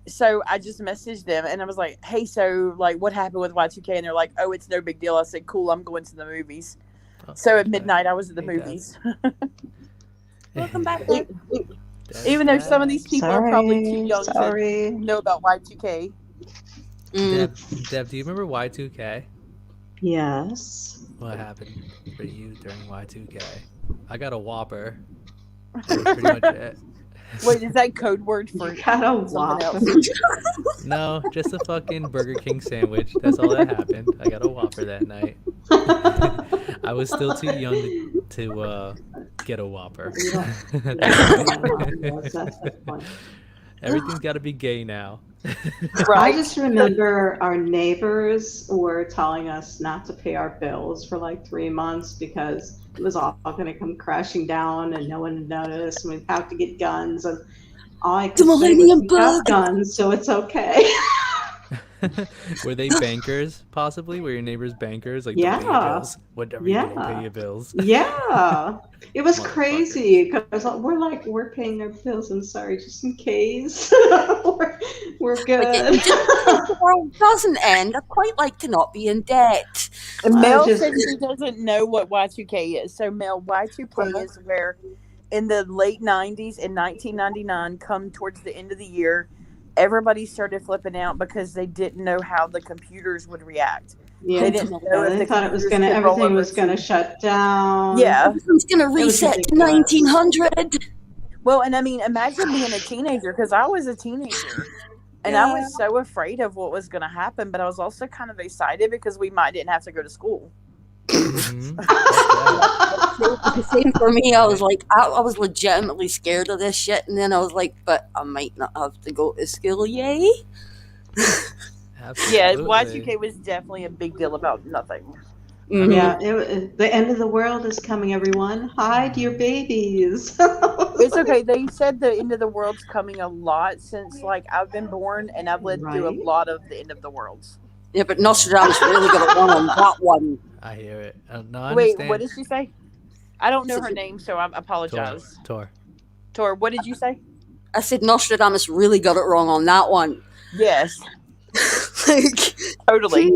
So I just messaged them and I was like, hey, so like what happened with Y2K? And they're like, oh, it's no big deal. I said, cool, I'm going to the movies. Oh, So at okay. midnight, I was at the Hate that. movies. Welcome back. That's Even though some of bad. these people are probably too Sorry, young sorry. to know about Y2K. Deb, do you remember Y2K? Yes. What happened for you during Y2K? I got a Whopper. That was pretty much it. Wait, is that code word for You got a something Whopper. else? No, just a fucking Burger King sandwich. That's all that happened. I got a Whopper that night. I was still too young to get a Whopper. Yes, that's the point. Everything's got to be gay now. I Right? just remember our neighbors were telling us not to pay our bills for like 3 months because it was all going to come crashing down and no one would notice, and we'd have to get guns. And all I could The say was, Millennium we got Bug. guns, so it's okay. Were they bankers, possibly? Were your neighbors bankers? Like, don't pay your Yeah. bills. Whatever you do, don't Yeah. pay your bills. Yeah, it was Motherfuckers. crazy because we're paying our bills. I'm sorry, just in case. we're Like, good. the world doesn't end. I quite like to not be in debt. Mel just- said she doesn't know what Y2K is. So, Mel, Y2K is where in the late 90s, in 1999, come towards the end of the year, everybody started flipping out because they didn't know how the computers would react. Yeah, They didn't know yeah, if they the thought it was computers gonna, could roll everything over was gonna to- shut down. Yeah. Everything's gonna was reset to ridiculous. 1900. Well, and I mean, imagine being a teenager, because I was a teenager. And I was so afraid of what was going to happen, but I was also kind of excited because we might didn't have to go to school. Mhm. The same for me. I was like, I was legitimately scared of this shit, and then I was like, but I might not have to go to school, yay! Yeah, Absolutely. Y2K was definitely a big deal about nothing. Mhm. Yeah, the end of the world is coming, everyone. Hide your babies. It's okay. They said the end of the world's coming a lot since, like, I've been born and I've lived through a Right. lot of the end of the worlds. Yeah, but Nostradamus really got it wrong on that one. I hear it. No, I Wait, understand. what did she say? I don't know her name, so I apologize. Tor. Tor, what did you say? I said Nostradamus really got it wrong on that one. Yes, Like, totally.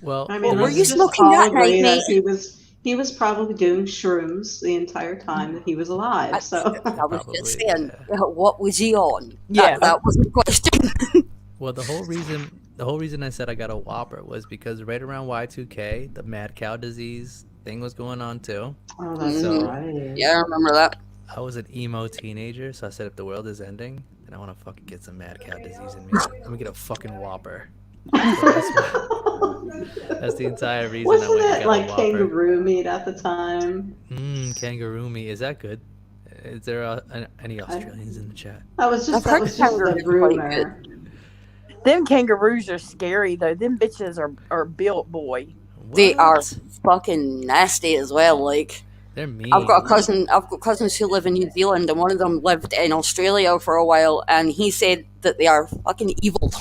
Well, I mean, Well, were let's you just smoking all that agree night, that he was probably doing shrooms the entire time that he was alive. So I was Probably, just saying, yeah. what was he on? Yeah. That was the question. Well, the whole reason I said I got a Whopper was because right around Y2K, the mad cow disease thing was going on too. oh, that's So- right. Yeah, I remember that. I was an emo teenager, so I said if the world is ending, then I want to fucking get some mad cow disease in me. Let me get a fucking Whopper. So that's the entire reason I Wasn't went and it got like a Whopper. kangaroo meat at the time? Kangaroo meat. Is that good? Is there any Australians in the chat? That was I've just heard the kangaroos are quite rumor. Them kangaroos are scary though. Them bitches are built, boy. They are What? fucking nasty as well. Like, They're mean. I've got cousins who live in New Zealand, and one of them lived in Australia for a while, and he said that they are fucking evil.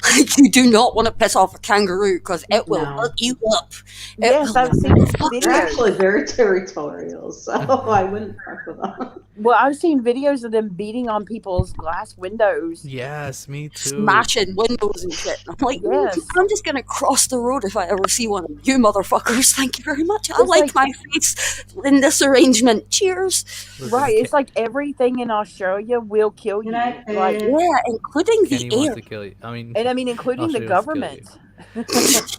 Like, you do not want to piss off a kangaroo because it will No. fuck you up. It Yes, will I've seen fuck They're videos. actually very territorial, so I wouldn't fuck with them. Well, I've seen videos of them beating on people's glass windows. Yes, me too. smashing windows and shit. I'm like, Yes. I'm just gonna cross the road if I ever see one of you motherfuckers. Thank you very much. I It's like like- my face in this arrangement. Cheers. Listen, Right, it's like everything in Australia will kill you. United Like, States. Yeah, including Kenny the wants air. to kill you. I mean, and I mean, including the Australia wants to kill government.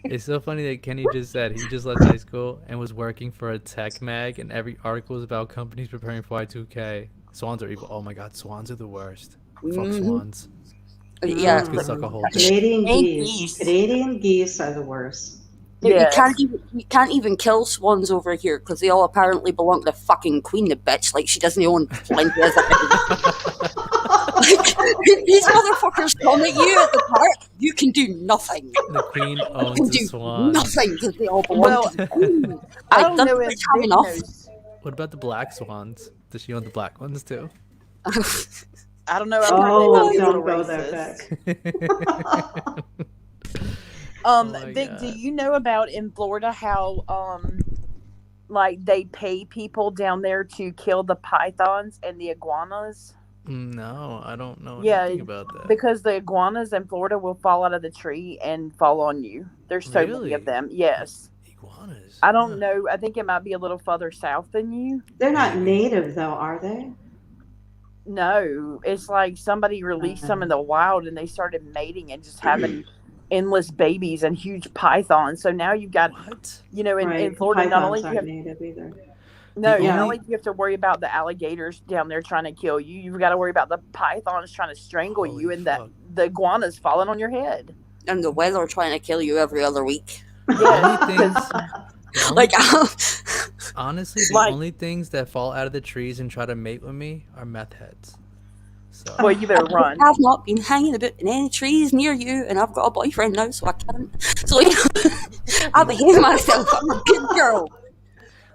it's so funny that Kenny just said he just left high school and was working for a tech mag, and every article was about companies preparing for Y2K. Swans are evil. Oh my god, swans are the worst. Fuck Mhm. swans. Yeah, Swans could suck a whole dick. Canadian And geese. geese. Canadian geese are the worst. Yes. you can't even kill swans over here because they all apparently belong to the fucking queen, the bitch. Like, she doesn't own plenty of Like, these motherfuckers come at you at the park, you can do nothing. The queen You owns can a do swan. nothing because they all belong Well, to the queen. I Like, don't know doesn't if bitch have Vic enough? knows. What about the black swans? Does she own the black ones too? I don't know. I've heard Oh, they might be a don't little go there, racist. Vic. Oh my Vic, do God. you know about in Florida how like they pay people down there to kill the pythons and the iguanas? No, I don't know Yeah, anything about that. Because the iguanas in Florida will fall out of the tree and fall on you. There's so many Really? of them. Yes. Iguanas. I don't Huh. know. I think it might be a little further south than you. They're not native, though, are they? No, it's like somebody released some in the wild and they started mating and just having endless babies and huge pythons. So now you've got, What? you know, in Right. Florida, not only Pythons do you aren't have, native either. no, The not only- only do you have to worry about the alligators down there trying to kill you, you've got to worry about the pythons trying to strangle you Holy and fuck. the iguanas falling on your head. And the weather trying to kill you every other week. Yeah, only things- The only Like, Honestly, the Like- only things that fall out of the trees and try to mate with me are meth heads. So well, you better run. I've not been hanging about in any trees near you, and I've got a boyfriend now, so I can't. So, you know, I behave myself. I'm a good girl.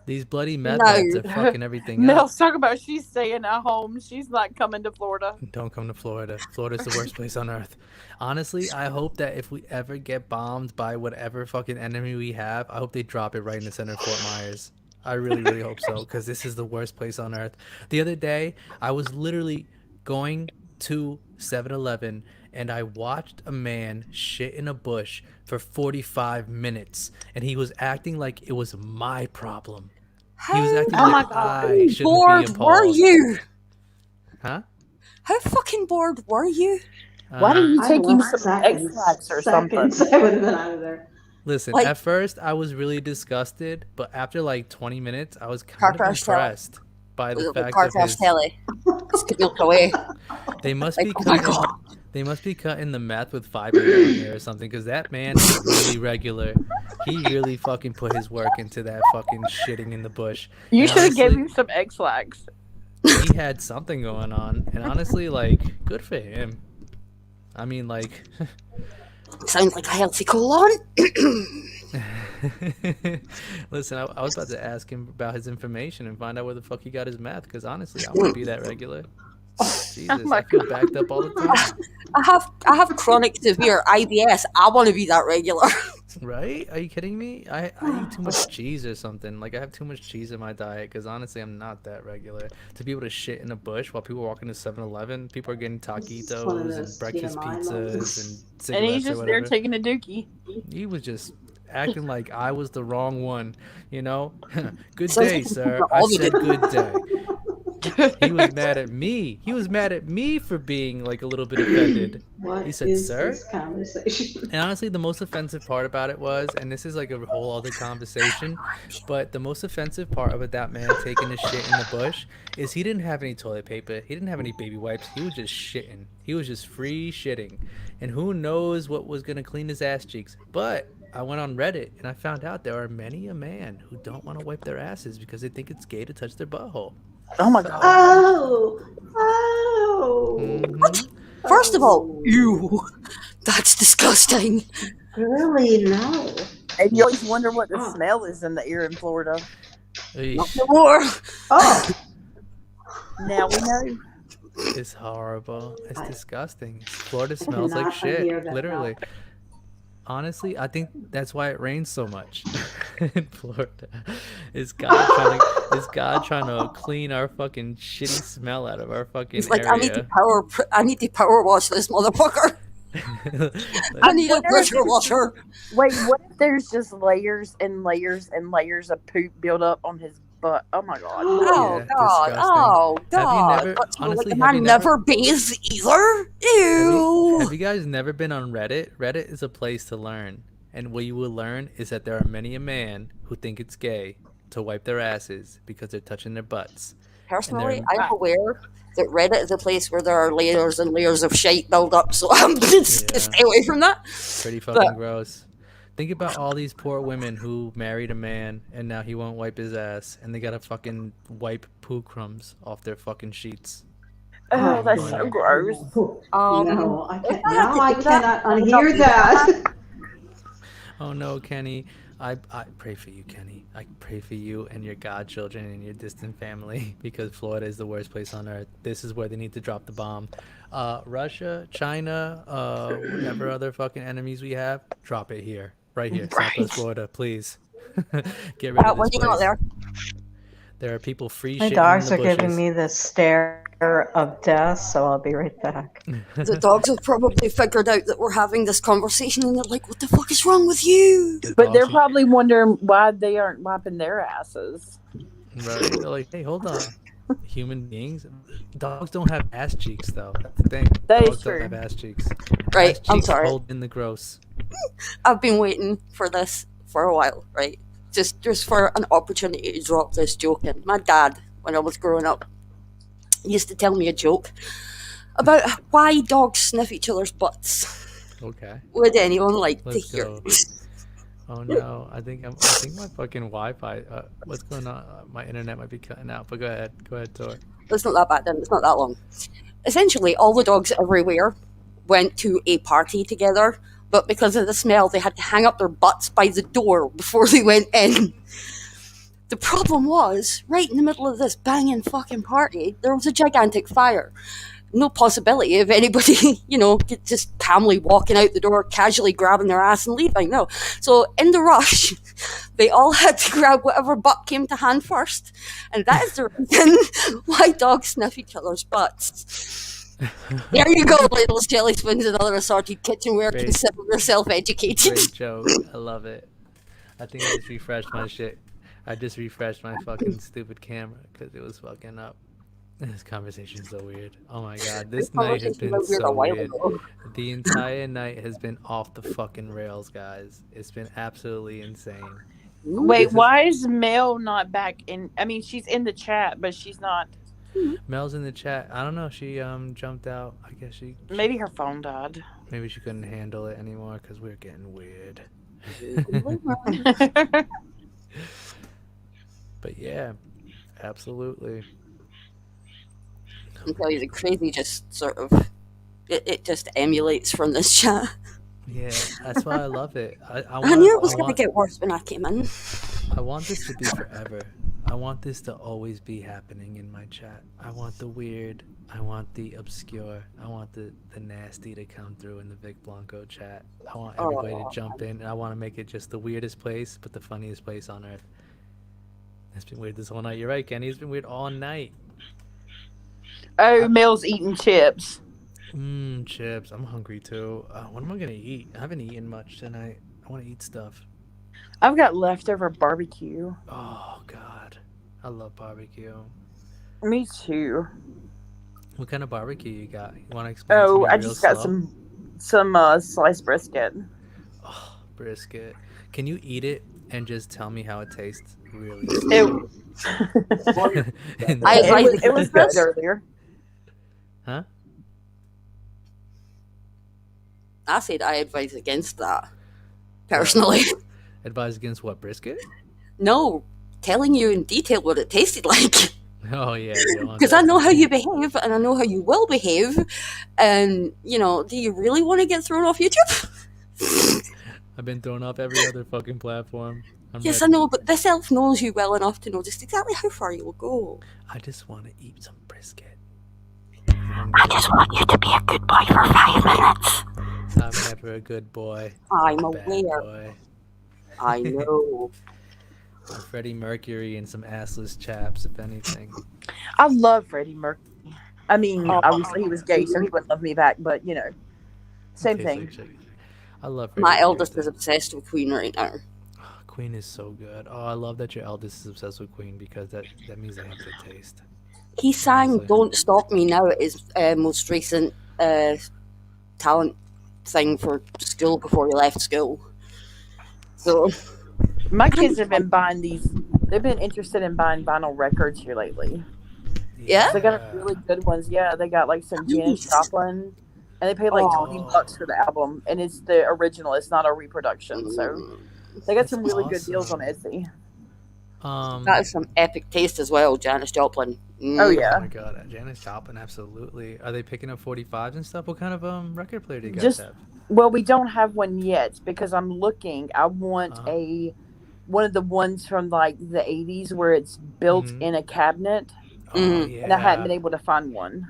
these bloody meth No. heads are fucking everything up. Mel's talking about she's staying at home. She's not coming to Florida. Don't come to Florida. Florida's the worst place on earth. Honestly, I hope that if we ever get bombed by whatever fucking enemy we have, I hope they drop it right in the center of Fort Myers. I really, really hope so, because this is the worst place on earth. The other day, I was literally going to 7-Eleven and I watched a man shit in a bush for 45 minutes, and he was acting like it was my problem. He was acting How like I shouldn't be bored were appalled. you? Huh? How fucking bored were you? Why don't you I take him lost some seconds. X-Lax or something? Seconds, I would have been out of there. Listen, Like- at first I was really disgusted, but after like 20 minutes, I was Car kind of crash tele. impressed by the fact Car of crash his. telly. Just get milked away. They must Like, be oh my cutting. God. They must be cutting the meth with fiber down here or something, because that man is really regular. He really fucking put his work into that fucking shitting in the bush. You And should have given honestly, him some X-Lax. He had something going on, and honestly, like, good for him. I mean, like. Sounds like a healthy colon. Listen, I was about to ask him about his information and find out where the fuck he got his meth, because honestly, I wouldn't be that regular. Jesus, my I feel backed up all the time. I have chronic severe IBS. I want to be that regular. Right? Are you kidding me? I eat too much cheese or something. Like I have too much cheese in my diet because honestly, I'm not that regular. To be able to shit in a bush while people walk into 7-Eleven, people are getting This is one of taquitos and those breakfast TMI pizzas moments. and And cigarettes he's or just there whatever. taking a dookie. He was just acting like I was the wrong one, you know? Good Sounds day, like sir. we're I all said good. good day. He was mad at me. He was mad at me for being like a little bit offended. What He said, is "Sir?" this conversation? And honestly, the most offensive part about it was, and this is like a whole other conversation, but the most offensive part about that man taking his shit in the bush is he didn't have any toilet paper. He didn't have any baby wipes. He was just shitting. He was just free shitting. And who knows what was going to clean his ass cheeks. But I went on Reddit and I found out there are many a man who don't want to wipe their asses because they think it's gay to touch their butthole. Oh my god. Oh. Mhm. First of all, ew. That's disgusting. Really? No. And you always wonder what the Oh. smell is in the air in Florida. Eesh. Not no more. Oh. Now we know. It's horrible. It's I- disgusting. Florida I smells like cannot shit. unhear that Literally. Honestly, I think that's why it rains so much in Florida. Is God trying to clean our fucking shitty smell out of our fucking It's like area? I need to power wash this motherfucker. I need a wonder if pressure it's- washer. Wait, what if there's just layers and layers and layers of poop built up on his butt? Oh my god. Oh Yeah, god! disgusting. Oh god! Have you never- But, honestly, like, the have man you never bathes either. Ew. Have you guys never been on Reddit? Reddit is a place to learn. And what you will learn is that there are many a man who think it's gay to wipe their asses because they're touching their butts. Personally, they're- I'm aware that Reddit is a place where there are layers and layers of shite build up, so I'm just Yeah. stay away from that. Pretty fucking gross. Think about all these poor women who married a man and now he won't wipe his ass and they gotta fucking wipe poo crumbs off their fucking sheets. Oh, that's my so God. gross. No, I can't. I had Now to I do that, cannot I would unhear not do that. Oh no, Kenny. I pray for you, Kenny. I pray for you and your godchildren and your distant family because Florida is the worst place on earth. This is where they need to drop the bomb. Russia, China, whatever other fucking enemies we have, drop it here. Right here. Southwest Florida, please. Get rid of When this you got place. there, There are people free My shitting dogs in are the giving bushes. me the stare of death, so I'll be right back. the dogs have probably figured out that we're having this conversation, and they're like, "What the fuck is wrong with you?" The But they're dogs- probably wondering why they aren't wiping their asses. Right. They're like, hey, hold on. Human beings, dogs don't have ass cheeks though. That's the thing. That is Dogs don't true. have ass cheeks. Right, Ass I'm cheeks sorry. hold in the gross. I've been waiting for this for a while, right? Just for an opportunity to drop this joke in. My dad, when I was growing up, used to tell me a joke about why dogs sniff each other's butts. Okay. Would anyone like Let's to hear? go. Oh no, I think my fucking Wi-Fi. What's going on? My internet might be cutting out. But go ahead, Tor. It's not that bad then. It's not that long. Essentially, all the dogs everywhere went to a party together, but because of the smell, they had to hang up their butts by the door before they went in. The problem was, right in the middle of this banging fucking party, there was a gigantic fire. No possibility of anybody, just calmly walking out the door, casually grabbing their ass and leaving. No. So, in the rush, they all had to grab whatever butt came to hand first. And that is the reason why dogs sniff each other's butts. There you go, little jelly spoons and other assorted kitchenware. Great. Consider yourself educated. Great joke. I love it. I think I just refreshed my shit. I just refreshed my fucking stupid camera because it was fucking up. This conversation's so weird. Oh my god, this night has Conversation been went weird a so while weird. ago. The entire night has been off the fucking rails, guys. It's been absolutely insane. Wait, This is- why is Mel not back in? I mean, she's in the chat, but she's not. Mel's in the chat. I don't know. She jumped out. I guess she Maybe her phone died. maybe she couldn't handle it anymore because we're getting weird. But yeah, absolutely. I can tell you the crazy just sort of it just emulates from this chat. Yeah, that's why I love it. I I knew it was I gonna want, get worse when I came in. I want this to be forever. I want this to always be happening in my chat. I want the weird. I want the obscure. I want the nasty to come through in the Vic Blanco chat. I want everybody to jump in. And I want to make it just the weirdest place, but the funniest place on earth. It's been weird this whole night. You're right, Kenny. It's been weird all night. Oh, Mel's eating chips. Chips. I'm hungry too. What am I gonna eat? I haven't eaten much tonight. I want to eat stuff. I've got leftover barbecue. Oh God, I love barbecue. Me too. What kind of barbecue you got? You want to explain? Oh, to me I real just got slow? some sliced brisket. Oh, brisket. Can you eat it and just tell me how it tastes? Really? It, And- I advise it was against good this. earlier. Huh? I said I advise against that. Personally. Advise against what, brisket? No, telling you in detail what it tasted like. Oh yeah. you don't want Because that I know to how be- you behave and I know how you will behave. And, you know, do you really want to get thrown off YouTube? I've been thrown off every other fucking platform. I'm Yes, I ready. know, but this elf knows you well enough to know just exactly how far you will go. I just want to eat some brisket. I just want you to be a good boy for 5 minutes. I'm never a good boy. I'm a bad aware. boy. I know. I'm Freddie Mercury and some assless chaps, if anything. I love Freddie Mercury. I mean, obviously he was gay, so he wouldn't love me back. But you know, same Tastes thing. like shit. I love Freddie My Mercury eldest too. is obsessed with Queen right now. Queen is so good. Oh, I love that your eldest is obsessed with Queen because that means they have good taste. He sang Honestly. Don't Stop Me Now at his most recent talent thing for school before he left school. So, My kids have been buying these. They've been interested in buying vinyl records here lately. Yeah? They got really good ones. Yeah, they got like some Janis Joplin, and they paid like Oh. $20 for the album, and it's the original. It's not a reproduction. So they got some That's really good deals on awesome. Etsy. that is some epic taste as well, Janis Joplin. Oh Oh yeah, my god, Janis Joplin, absolutely. Are they picking up 45s and stuff? What kind of record player do you guys Just- have? well, we don't have one yet because I'm looking. I want Uh-huh. one of the ones from like the 80s where it's built Mhm. in a cabinet, Oh Mhm. yeah. and I hadn't been able to find one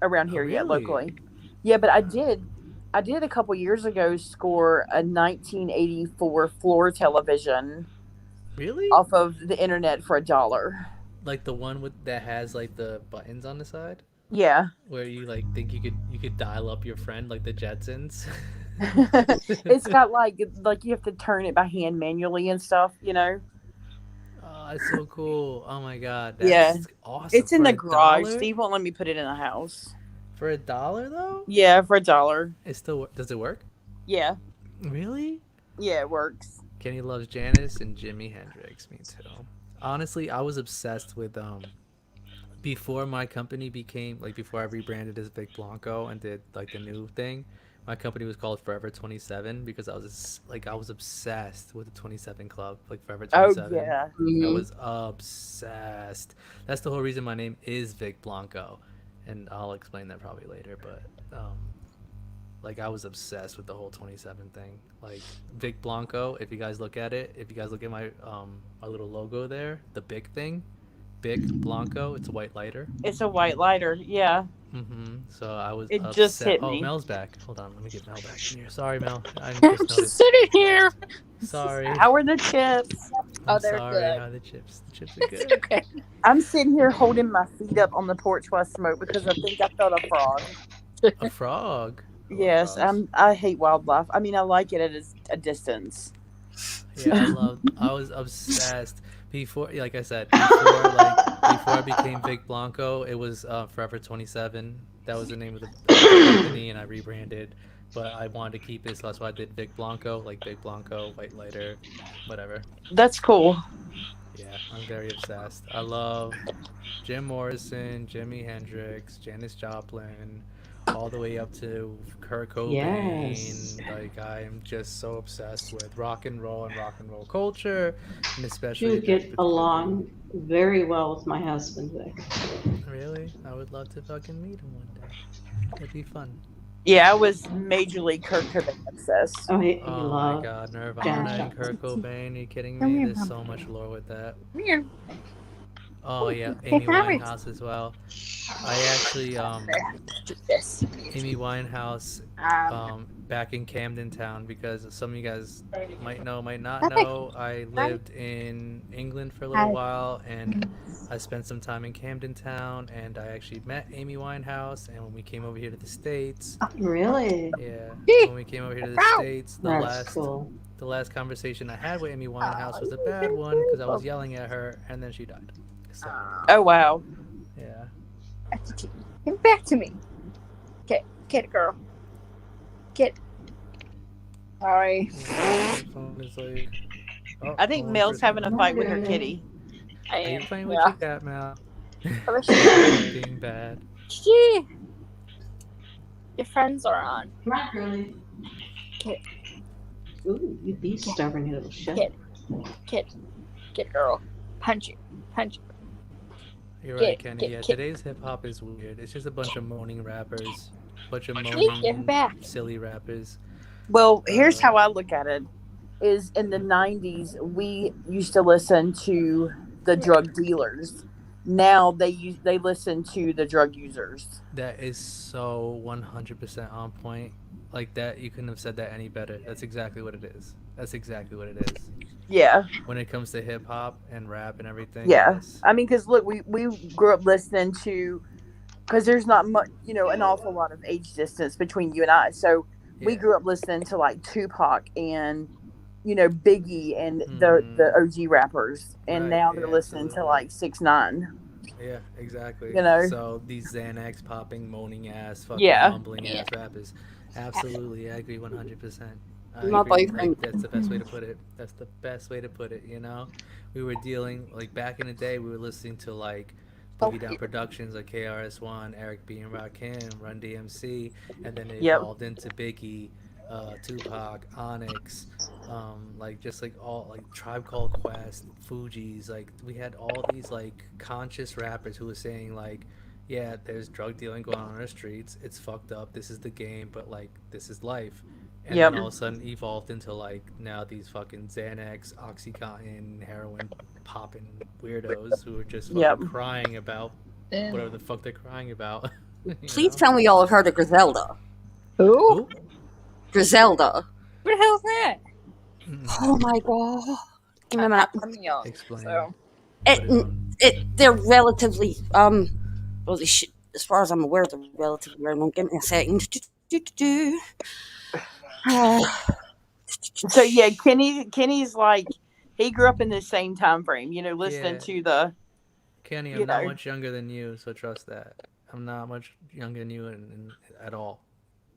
around Oh, here yet really? locally. Yeah, but I did a couple years ago score a 1984 floor television Really? off of the internet for $1. Like the one with that has like the buttons on the side, Yeah. where you like think you could dial up your friend like the Jetsons. It's got like you have to turn it by hand manually and stuff, you know. Oh, that's so cool. Oh my god. That's Yeah. awesome. It's in For the a garage. dollar? Steve won't let me put it in the house. For $1 though? Yeah, for $1. It still does it work? Yeah. Really? Yeah, it works. Kenny loves Janis and Jimi Hendrix. Me too. Honestly, I was obsessed with before my company became like before I rebranded as Vic Blanco and did like the new thing. My company was called Forever 27 because I was obsessed with the 27 Club, like Forever Oh 27. yeah. I was obsessed. That's the whole reason my name is Vic Blanco, and I'll explain that probably later. But like I was obsessed with the whole 27 thing. Like Vic Blanco, if you guys look at it, if you guys look at my my little logo there, the big thing, Vic Blanco, it's a white lighter. It's a white lighter. Yeah. So I was It upset. just hit Oh, me. Mel's back. Hold on, let me get Mel back in here. Sorry, Mel. I I'm just just noticed. sitting here. Sorry. How are the chips? Oh, I'm they're sorry. good. How are the chips? The chips are It's good. okay. I'm sitting here holding my feet up on the porch while I smoke because I think I felt a frog. A frog. Yes, I hate wildlife. I mean, I like it at a distance. Yeah, I was obsessed before, like I said, before I became Vic Blanco, it was Forever 27. That was the name of the company, and I rebranded. But I wanted to keep it, so that's why I did Vic Blanco, like Vic Blanco, white lighter, whatever. That's cool. Yeah, I'm very obsessed. I love Jim Morrison, Jimi Hendrix, Janis Joplin, all the way up to Kurt Cobain. Yes. Like I am just so obsessed with rock and roll culture, and especially. You would that get particular along very well with my husband, Vic. group. Really? I would love to fucking meet him one day. It'd be fun. Yeah, I was majorly Kurt Cobain obsessed. Oh, he Oh my loved god, Janis Nirvana and Joplin. Kurt Cobain. Are you kidding Come me? here, There's so much lore with that. Come here. Oh yeah, Hey, Amy Harry. Winehouse as well. I actually Do this. Amy Winehouse Um, back in Camden Town, because some of you guys might know, might not Perfect. know, I lived in England for a little while, and I spent some time in Camden Town, and I actually met Amy Winehouse. And when we came over here to the States, Really? yeah, Gee. when we came over here to the Wow. States, That's cool. the last conversation I had with Amy Winehouse was a bad one because I was yelling at her, and then she died. So Oh wow. yeah, Get back to me. Get it, girl. Get. Sorry. my phone is like. Oh, I think hold on Mel's for a having a second. fight with her kitty. I Are you am. playing with Yeah. your cat, Mal? I wish you- Being bad. Gee. Your friends are on. Come on, girly. Get. Ooh, you be stubborn, you little shit. Get, girl. Punch it. You're right, Get- Kenny. get- Yeah, get- today's hip hop is weird. It's just a bunch of moaning rappers, bunch of Get moaning, back. silly rappers. Well, here's how I look at it: is in the '90s we used to listen to the drug dealers. Now they listen to the drug users. That is so 100% on point. Like that, you couldn't have said that any better. That's exactly what it is. That's exactly what it is. Yeah, When it comes to hip hop and rap and everything. yeah. Yes. I mean, because look, we grew up listening to, because there's not much, an awful lot of age distance between you and I. So we Yeah. grew up listening to like Tupac and Biggie and the OG rappers, and Right, now they're yeah, listening to absolutely. like 6ix9ine. Yeah, exactly. You know? So these Xanax popping, moaning ass, fucking Yeah. mumbling ass rappers. Absolutely, I agree 100%. I My agree. boyfriend- Like, that's the best way to put it. That's the best way to put it. We were dealing like back in the day. We were listening to like Boogie Down Productions, like KRS-One, Eric B and Rakim, Run DMC, and then it Yep. evolved into Biggie, Tupac, Onyx, all like Tribe Called Quest, Fugees. Like we had all these like conscious rappers who were saying like, yeah, there's drug dealing going on the streets. It's fucked up. This is the game, but like this is life. And Yep. then all of a sudden evolved into like now these fucking Xanax, Oxycontin, heroin popping weirdos who are just fucking Yep. crying about whatever the fuck they're crying about. you Please know? tell me y'all have heard of Griselda. Who? Who? Griselda. What the hell's that? Oh my god. Give me a minute. I'm young. Explain. So. They're relatively well, as far as I'm aware, they're relatively rare. Give me a second. So yeah, Kenny's like, he grew up in the same time frame, listening Yeah. to the Kenny, you I'm not know. much younger than you, so trust that. I'm not much younger than you at all.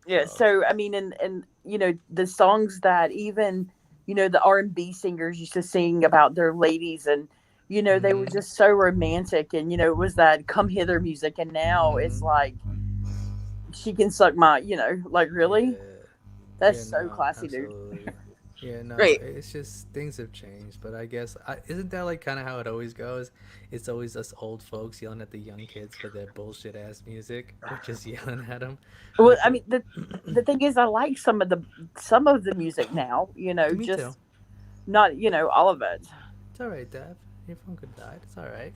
Yeah, so I mean, and the songs that even the R&B singers used to sing about their ladies, and they were Mhm. just so romantic, and it was that come hither music, and now it's Mhm. like she can suck my, like really, Yeah. that's Yeah, so no, classy, dude. absolutely. Yeah, no, Right. it's just things have changed, but I guess isn't that like kind of how it always goes? It's always us old folks yelling at the young kids for their bullshit ass music, or just yelling at them. Well, I mean, the thing is, I like some of the music now, Me just too. not all of it. It's all right, Dad. Your phone could die. It's all right.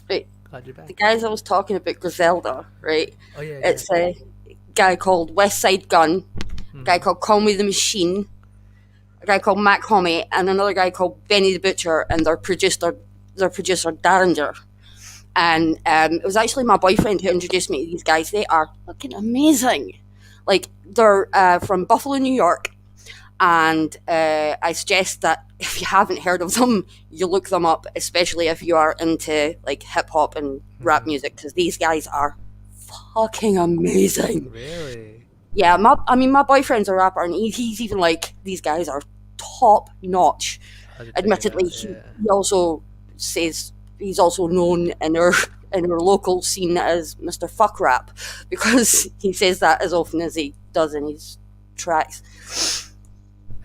Right. Glad you're The back. guys I was talking about, Griselda, right? Oh yeah, It's a guy called West Side Gun, a guy Mhm. called Call Me the Machine, a guy called Mac Homie, and another guy called Benny the Butcher, and their producer Darringer. And it was actually my boyfriend who introduced me to these guys. They are fucking amazing. Like they're from Buffalo, New York, and I suggest that if you haven't heard of them, you look them up, especially if you are into like hip hop and rap music, because these guys are fucking amazing. Really? Yeah, my boyfriend's a rapper, and he's even like, these guys are top notch. I'll just check it Admittedly, out, yeah. he also says he's also known in our local scene as Mr. Fuck Rap, because he says that as often as he does in his tracks.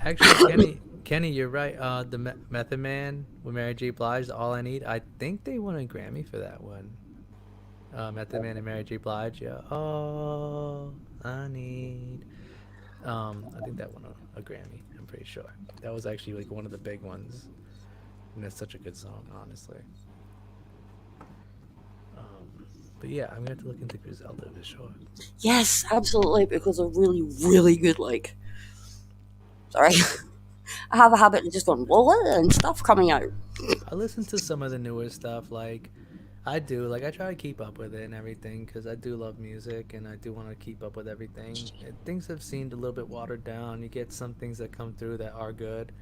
Actually, Kenny, you're right. The Method Man with Mary J. Blige, All I Need. I think they won a Grammy for that one. Method Man and Mary J. Blige, yeah. All I Need. I think that won a Grammy. I'm pretty sure. That was actually like one of the big ones. And it's such a good song, honestly. But yeah, I'm gonna have to look into Griselda for sure. Yes, absolutely, because they're really, really good. Like, sorry, I have a habit of just going and stuff coming out. I listen to some of the newer stuff. Like, I do. Like, I try to keep up with it and everything because I do love music and I do want to keep up with everything. Things have seemed a little bit watered down. You get some things that come through that are good.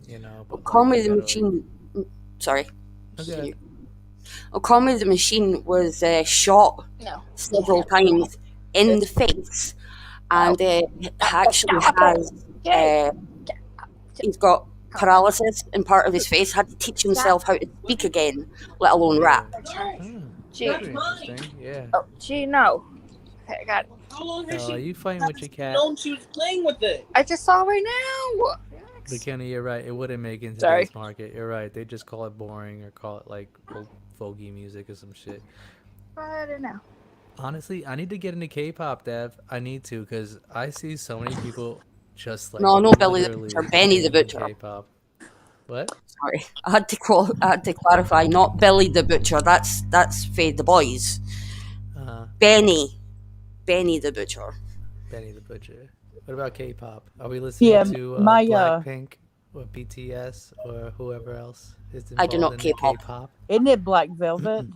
You know. But Call Me you the gotta, Machine. Sorry. Okay. Call Me the Machine was shot No. several times in the face, and actually has he's got paralysis in part of his face. Had to teach himself how to speak again, let alone rap. Gee. Pretty interesting. Yeah. Oh, gee, no. Okay, I got it. How long has So, are she you fighting with your cat? known she was playing with it? I just saw right now. But Kenny, you're right. It wouldn't make it into Sorry. today's market. You're right. They just call it boring or call it like old folky music or some shit. I don't know. Honestly, I need to get into K-pop, Dev. I need to because I see so many people just like No, Billy the literally Butcher, Benny the hating Butcher. K-pop. What? Sorry, I had to clarify. Not Billy the Butcher. That's Fade the Boys. Benny the Butcher. Benny the Butcher. What about K-pop? Are we listening Yeah, to my Blackpink or BTS or whoever else is I do involved not in the K-pop. K-pop? Isn't it Black Velvet?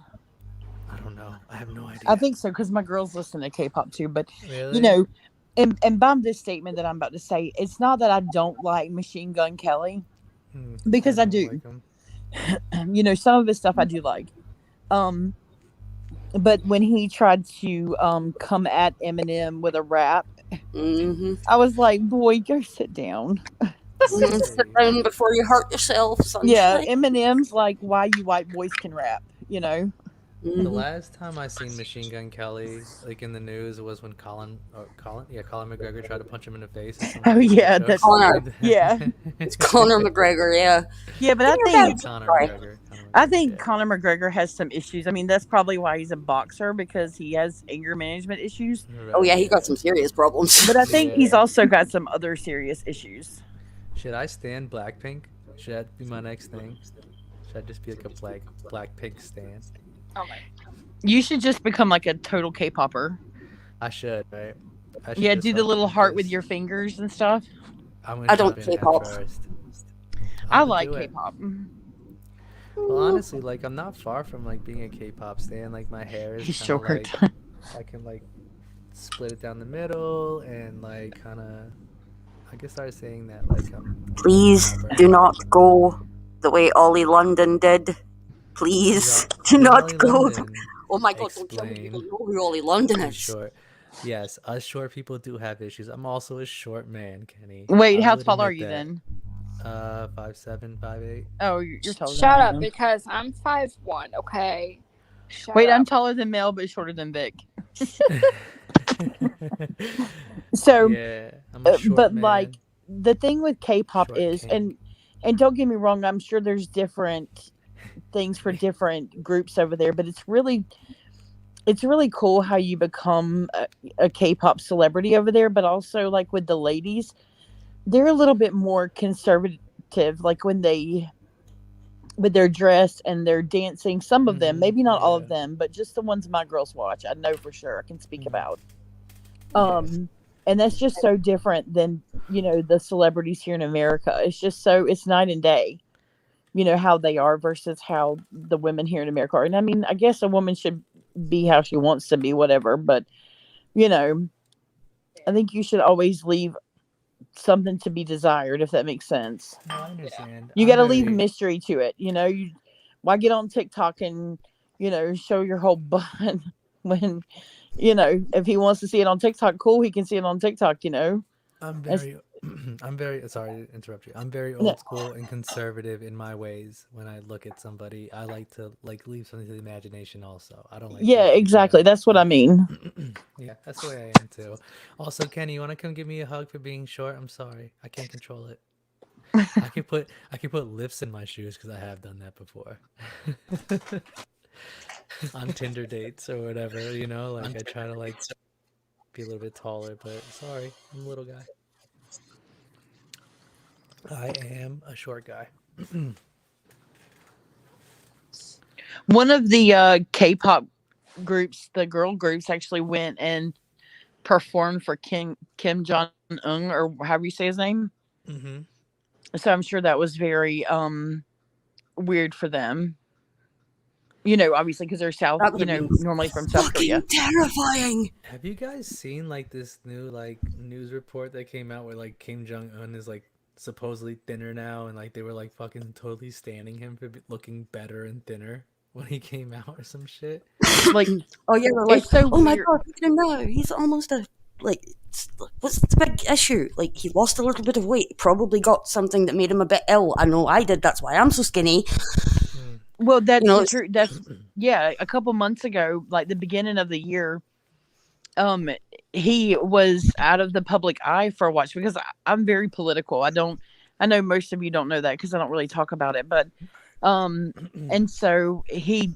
I don't know. I have no idea. I think so because my girls listen to K-pop too. But Really? you know, and by this statement that I'm about to say, it's not that I don't like Machine Gun Kelly, because I do. Like 'em. You know, some of his stuff I do like. But when he tried to come at Eminem with a rap, I was like, boy, go sit down. Sit down before you hurt yourself, sunshine. Yeah, Eminem's like, why you white boys can rap, you know? The last time I seen Machine Gun Kelly like in the news was when Colin McGregor tried to punch him in the face. or something. Oh yeah, Or that's something. yeah. It's Conor McGregor, yeah. Yeah, but I think Conor McGregor. I think Conor McGregor has some issues. I mean, that's probably why he's a boxer, because he has anger management issues. Oh yeah, he got some serious problems. But I think he's Yeah. also got some other serious issues. Should I stand Blackpink? Should that be my next thing? Should I just be like a Blackpink stan? Oh my. You should just become like a total K-popper. I should, right? I should Yeah, just do the like little heart with just- your fingers and stuff. I'm gonna I don't jump in head K-pop. first. I I'm gonna like do it. K-pop. Well, honestly, like I'm not far from like being a K-pop stan. Like my hair is He's kinda, short. like, I can like split it down the middle and like kind of. I can start saying that like Please do not go the way Ollie London did. Please do not Ollie go. London. Oh my god, don't tell me Explain. people know who Ollie London Too is. short. Yes, us short people do have issues. I'm also a short man, Kenny. Wait, I how will tall are admit you that. then? 5'7", 5'8". Oh, you're taller. Shut than I up, am. because I'm 5'1", okay? Shut Wait, I'm up. taller than Mel, but shorter than Vic. So, yeah, I'm a short but man. like the thing with K-pop Short is, king. and don't get me wrong, I'm sure there's different things for different groups over there, but it's really cool how you become a K-pop celebrity over there. But also, like with the ladies, they're a little bit more conservative, like when they with their dress and their dancing. Some of them, maybe not all of them, but just the ones my girls watch, I know for sure I can speak about. And that's just so different than, you know, the celebrities here in America. It's just so, it's night and day, you know, how they are versus how the women here in America are. And I mean, I guess a woman should be how she wants to be, whatever, but you know, I think you should always leave something to be desired, if that makes sense. No, I understand. You I'm got to leave very- mystery to it, you know. Why get on TikTok and, you know, show your whole butt when, you know, if he wants to see it on TikTok, cool, he can see it on TikTok, you know. I'm That's- very, I'm very sorry to interrupt you. I'm very No. old school and conservative in my ways. When I look at somebody, I like to like leave something to the imagination. Also, I don't like. Yeah, exactly. That's what I mean. Yeah, that's the way I am too. Also, Kenny, you want to come give me a hug for being short? I'm sorry, I can't control it. I can put lifts in my shoes because I have done that before. On Tinder dates or whatever, you know, like I try to like be a little bit taller, but sorry, I'm a little guy. I am a short guy. One of the K-pop groups, the girl groups, actually went and performed for Kim Jong Un, or however you say his name. Mm-hmm. So I'm sure that was very weird for them. You know, obviously because they're South, That would you have know, been normally from South Korea. fucking terrifying. Have you guys seen like this new like news report that came out where like Kim Jong Un is like supposedly thinner now, and like they were like fucking totally standing him for looking better and thinner when he came out or some shit? Like, Oh yeah, they're like, it's so oh my weird. god, look at him now. He's almost a like. What's the big issue? Like he lost a little bit of weight. Probably got something that made him a bit ill. I know I did. That's why I'm so skinny. Well, that's You know, the truth. That's a couple months ago, like the beginning of the year, he was out of the public eye for a while because I'm very political. I know most of you don't know that because I don't really talk about it, but and so he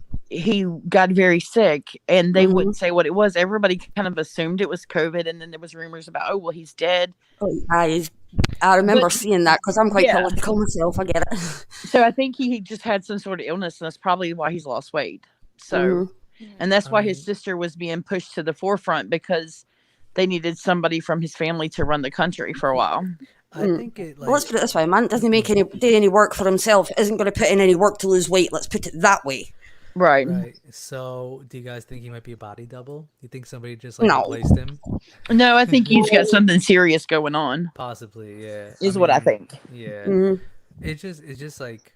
got very sick, and they wouldn't say what it was. Everybody kind of assumed it was COVID, and then there was rumors about, oh well, he's dead. I remember seeing that because I'm quite political myself. I get it. So I think he just had some sort of illness, and that's probably why he's lost weight. So, and that's why his sister was being pushed to the forefront because they needed somebody from his family to run the country for a while. I think it like, Well, let's put it this way: man doesn't do any work for himself. Isn't going to put in any work to lose weight. Let's put it that way. Right. So, do you guys think he might be a body double? You think somebody just like No. replaced him? No, I think he's got something serious going on. Possibly, yeah. Is what I think. Yeah. It's just like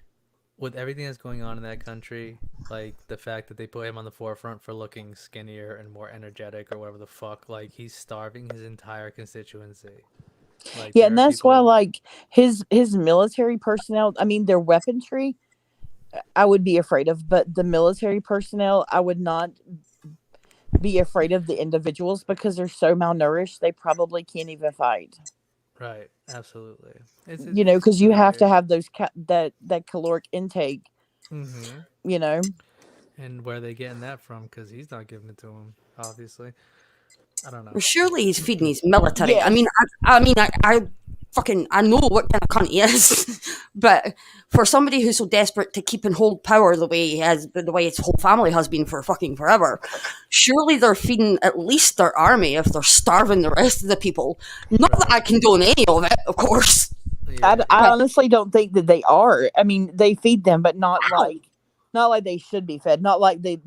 with everything that's going on in that country, like the fact that they put him on the forefront for looking skinnier and more energetic or whatever the fuck, like he's starving his entire constituency. Like, Yeah, and that's why, like, his military personnel, I mean, their weaponry, I would be afraid of, but the military personnel, I would not be afraid of the individuals because they're so malnourished, they probably can't even fight. Right, absolutely. You know, because you have to have those that caloric intake. You know, And where are they getting that from? Because he's not giving it to him, obviously. I don't know. Well, surely he's feeding his military. Yeah. I mean, I know what kind of cunt he is, but for somebody who's so desperate to keep and hold power the way he has, the way his whole family has been for fucking forever, surely they're feeding at least their army if they're starving the rest of the people. Not that I condone any of it, of course. I honestly don't think that they are. I mean, they feed them, but not like they should be fed. Not like the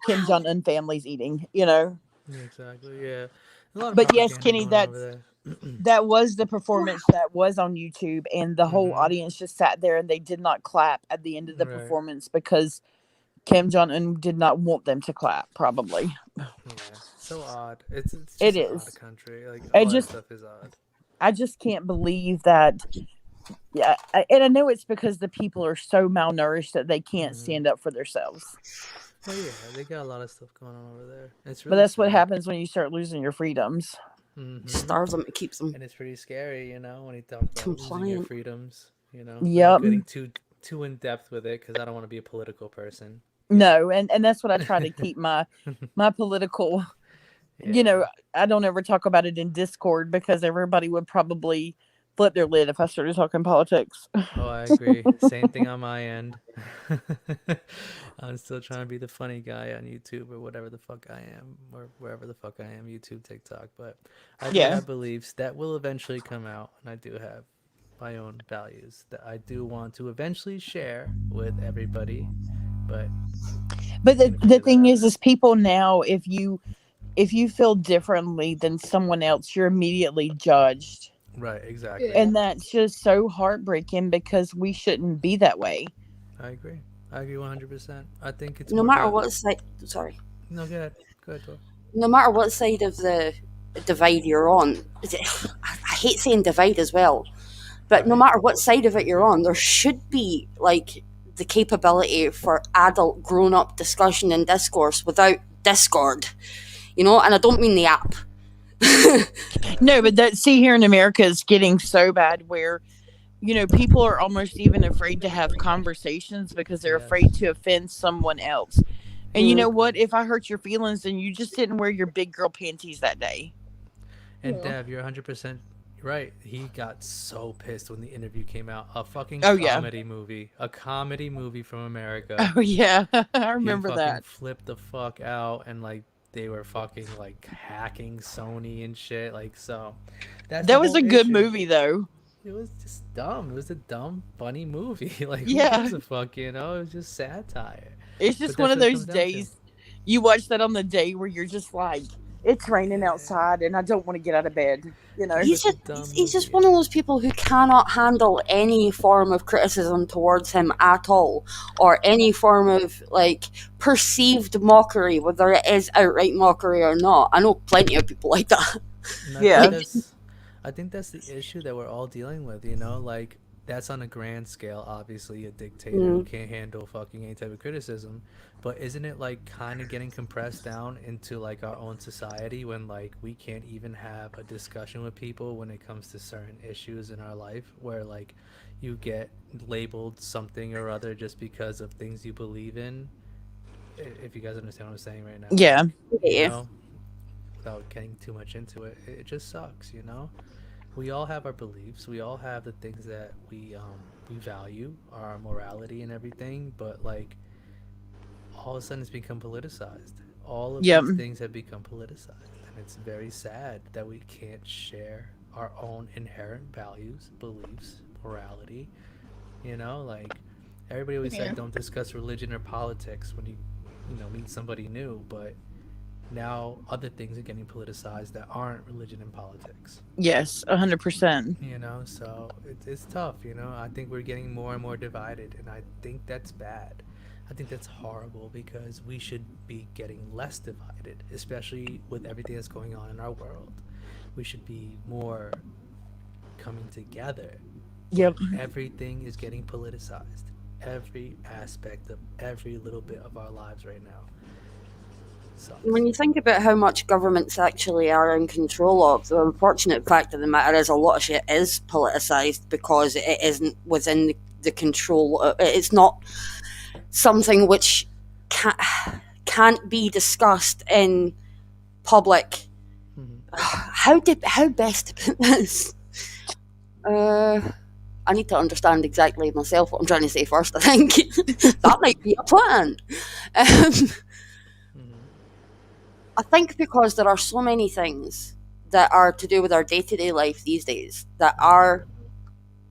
Kim Jong Un family's eating. You know. Yeah, exactly. Yeah. But yes, Kenny, that was the performance that was on YouTube, and the whole audience just sat there and they did not clap at the end of the performance because Kim Jong Un did not want them to clap. Probably. Yeah, so odd. It's just it an is odd country. Like I all just that stuff is odd. I just can't believe that. Yeah, and I know it's because the people are so malnourished that they can't stand up for themselves. Well, yeah, they got a lot of stuff going on over there. It's But that's what happens when you start losing your freedoms. Starves them, it keeps them. And it's pretty scary, you know, when you talk about losing your Compliant. freedoms. You know, Yep. Getting too in depth with it because I don't want to be a political person. No, and that's what I try to keep my political. Yeah. You know, I don't ever talk about it in Discord because everybody would probably flip their lid if I started talking politics. Oh, I agree. Same thing on my end. I'm still trying to be the funny guy on YouTube or whatever the fuck I am, or wherever the fuck I am, YouTube, TikTok. But I do have beliefs that will eventually come out, and I do have my own values that I do want to eventually share with everybody. But the thing is people now, if you feel differently than someone else, you're immediately judged. Right, exactly. And that's just so heartbreaking because we shouldn't be that way. I agree 100%. I think it's No more matter about- what side. Sorry. No, go ahead. Go ahead, Tor. No matter what side of the divide you're on, I hate saying divide as well, but no matter what side of it you're on, there should be like the capability for adult grown-up discussion and discourse without Discord, you know. And I don't mean the app. No, but here in America is getting so bad where, you know, people are almost even afraid to have conversations because they're afraid to offend someone else. And you know what? If I hurt your feelings, then you just didn't wear your big girl panties that day. And Dev, you're 100% Right. He got so pissed when the interview came out. A fucking Oh, yeah. comedy movie. A comedy movie from America. Oh yeah, I He remember fucking that. flipped the fuck out, and like they were fucking like hacking Sony and shit. Like, so that's the That was whole a good issue. movie though. It was just dumb. It was a dumb, funny movie. Like, who Yeah. gives a fuck, you know? It was just satire. It's just But one that's of what it those comes down to. days you watch that on the day where you're just like, it's raining outside and I don't want to get out of bed. You know. He's It's a just dumb he's just movie. one of those people who cannot handle any form of criticism towards him at all, or any form of like perceived mockery, whether it is outright mockery or not. I know plenty of people like that. And Yeah. I think that's the issue that we're all dealing with, you know? Like, that's on a grand scale, obviously, a dictator who can't handle fucking any type of criticism. But isn't it, like, kind of getting compressed down into, like, our own society when, like, we can't even have a discussion with people when it comes to certain issues in our life where, like, you get labeled something or other just because of things you believe in? If you guys understand what I'm saying right now. Yeah. You Yeah. know? Without getting too much into it, it just sucks, you know? We all have our beliefs. We all have the things that we value, our morality and everything. But like, all of a sudden, it's become politicized. All of Yep. these things have become politicized, and it's very sad that we can't share our own inherent values, beliefs, morality. You know, like everybody always Yeah. said, don't discuss religion or politics when you meet somebody new, but now other things are getting politicized that aren't religion and politics. Yes, 100%. You know, so it's tough. You know, I think we're getting more and more divided, and I think that's bad. I think that's horrible because we should be getting less divided, especially with everything that's going on in our world. We should be more coming together. Yep. Everything is getting politicized. Every aspect of every little bit of our lives right now. Sucks. When you think about how much governments actually are in control of, the unfortunate fact of the matter is a lot of shit is politicised because it isn't within the control. It's not something which can't be discussed in public. Mhm. How best to put this? I need to understand exactly myself what I'm trying to say first. I think that might be a plan. Mhm. I think because there are so many things that are to do with our day-to-day life these days that are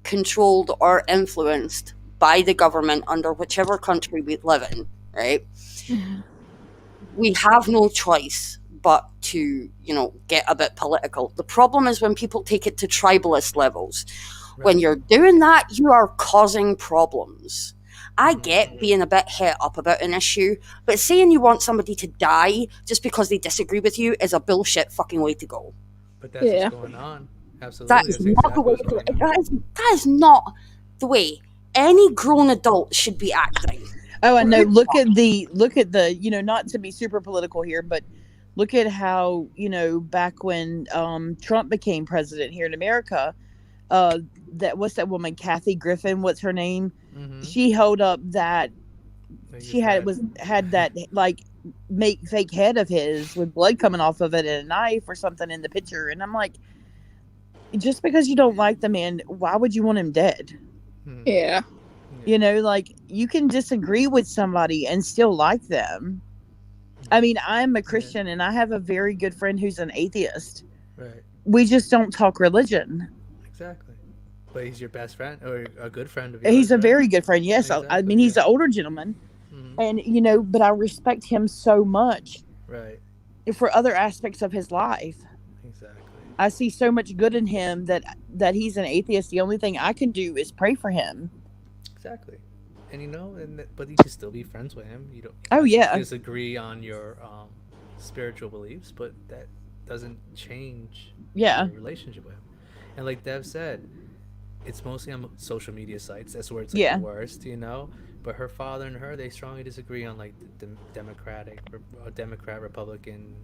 controlled or influenced by the government under whichever country we live in, right? We have no choice but to, get a bit political. The problem is when people take it to tribalist levels. When Right. you're doing that, you are causing problems. I get being a bit het up about an issue, but saying you want somebody to die just because they disagree with you is a bullshit fucking way to go. But that's Yeah. what's going on. Absolutely. That is That's not the exactly way. what's going on. That is not the way any grown adult should be acting. Oh, I know. Look at the, not to be super political here, but look at how, back when Trump became president here in America, what's that woman, Kathy Griffin, what's her name? Mhm. She held up that Like she you had said. that like make fake head of his with blood coming off of it and a knife or something in the picture, and I'm like, just because you don't like the man, why would you want him dead? Mhm. Yeah. Like, you can disagree with somebody and still like them. I mean, I'm a Christian and I have a very good friend who's an atheist. Right. We just don't talk religion. Exactly. But he's your best friend or a good friend of yours. He's a right? very good friend. Yes. I Exactly, mean, he's yeah. an older gentleman, Mhm. and, but I respect him so much Right. for other aspects of his life. Exactly. I see so much good in him that he's an atheist. The only thing I can do is pray for him. Exactly. And but you can still be friends with him. You don't. Oh, yeah. Disagree on your spiritual beliefs, but that doesn't change Yeah. your relationship with him. And like Dev said, it's mostly on social media sites. That's where it's like Yeah. the worst, But her father and her, they strongly disagree on like the Democrat Republican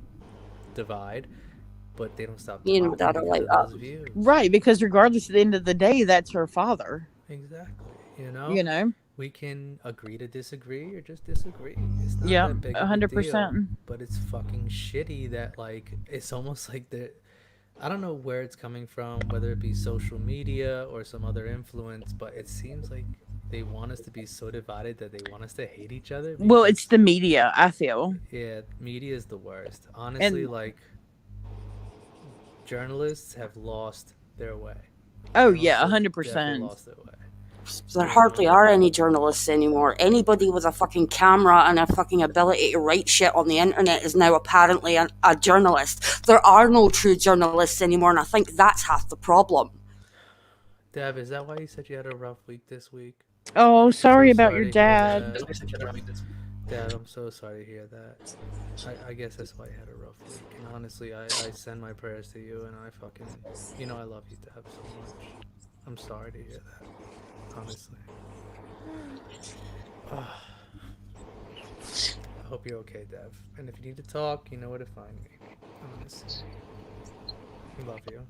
divide, but they don't stop Me and talking my dad are because like of that. those views. Right, because regardless, at the end of the day, that's her father. Exactly. We can agree to disagree or just disagree. It's not Yeah, that big of a 100%. deal, but it's fucking shitty that like it's almost like I don't know where it's coming from, whether it be social media or some other influence, but it seems like they want us to be so divided that they want us to hate each other. Well, it's Because the media, I feel. yeah, media is the worst. Honestly, And like journalists have lost their way. oh yeah, Journalists have definitely 100%. lost their way. There You hardly know, are any journalists anymore. Anybody with a fucking camera and a fucking ability to write shit on the internet is now apparently a journalist. There are no true journalists anymore, and I think that's half the problem. Dev, is that why you said you had a rough week this week? Oh, I'm so sorry about your sorry to hear dad. that. Dad, I'm so sorry to hear that. I guess that's why you had a rough week. And honestly, I send my prayers to you, and I fucking, you know, I love you, Deb, so much. I'm sorry to hear that. Honestly. I hope you're okay, Dev. And if you need to talk, you know where to find me. Honestly. I love you.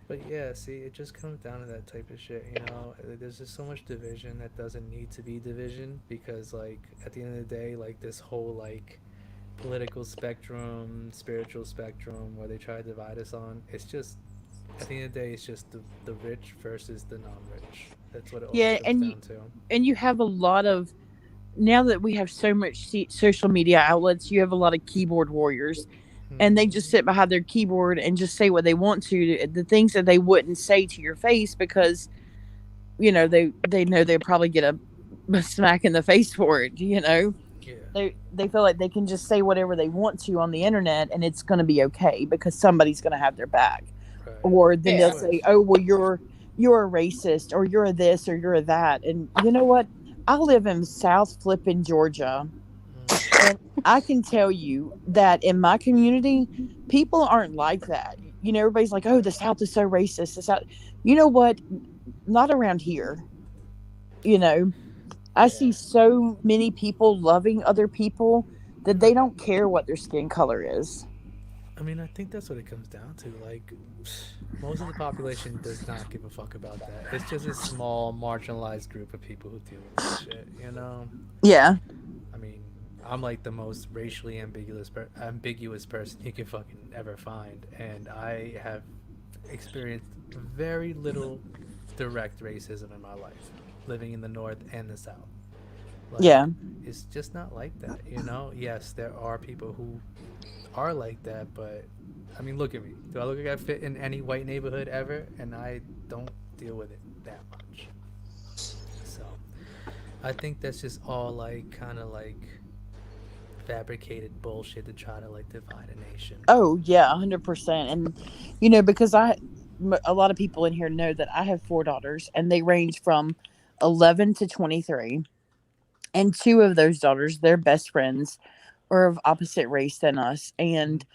But yeah, see, it just comes down to that type of shit, you know? There's just so much division that doesn't need to be division because, like, at the end of the day, like, this whole, like, political spectrum, spiritual spectrum where they try to divide us on, it's just, at the end of the day, it's just the rich versus the non-rich. That's what it always Yeah, comes down to. and you have a lot of, now that we have so much social media outlets, you have a lot of keyboard warriors, and they just sit behind their keyboard and just say what they want to, the things that they wouldn't say to your face because, you know, they know they'll probably get a smack in the face for it. You know, Yeah. they feel like they can just say whatever they want to on the internet and it's going to be okay because somebody's going to have their back. Right. Or then Yeah. they'll say, "Oh, well, you're a racist, or you're a this, or you're a that." And you know what? I live in South Flippin, Georgia, and I can tell you that in my community, people aren't like that. You know, everybody's like, "Oh, the South is so racist." The South, you know what? Not around here. You know, I see so many people loving other people that they don't care what their skin color is. I mean, I think that's what it comes down to. Like, most of the population does not give a fuck about that. It's just a small, marginalized group of people who deal with this shit, you know? Yeah. I mean, I'm like the most racially ambiguous person you can fucking ever find, and I have experienced very little direct racism in my life, living in the North and the South. Like, Yeah. it's just not like that, you know? Yes, there are people who are like that, but I mean, look at me. Do I look like I fit in any white neighborhood ever? And I don't deal with it that much. So, I think that's just all like kind of like fabricated bullshit to try to like divide a nation. Oh yeah, 100%. And you know, because a lot of people in here know that I have 4 daughters, and they range from 11 to 23. And 2 of those daughters, their best friends, are of opposite race than us, and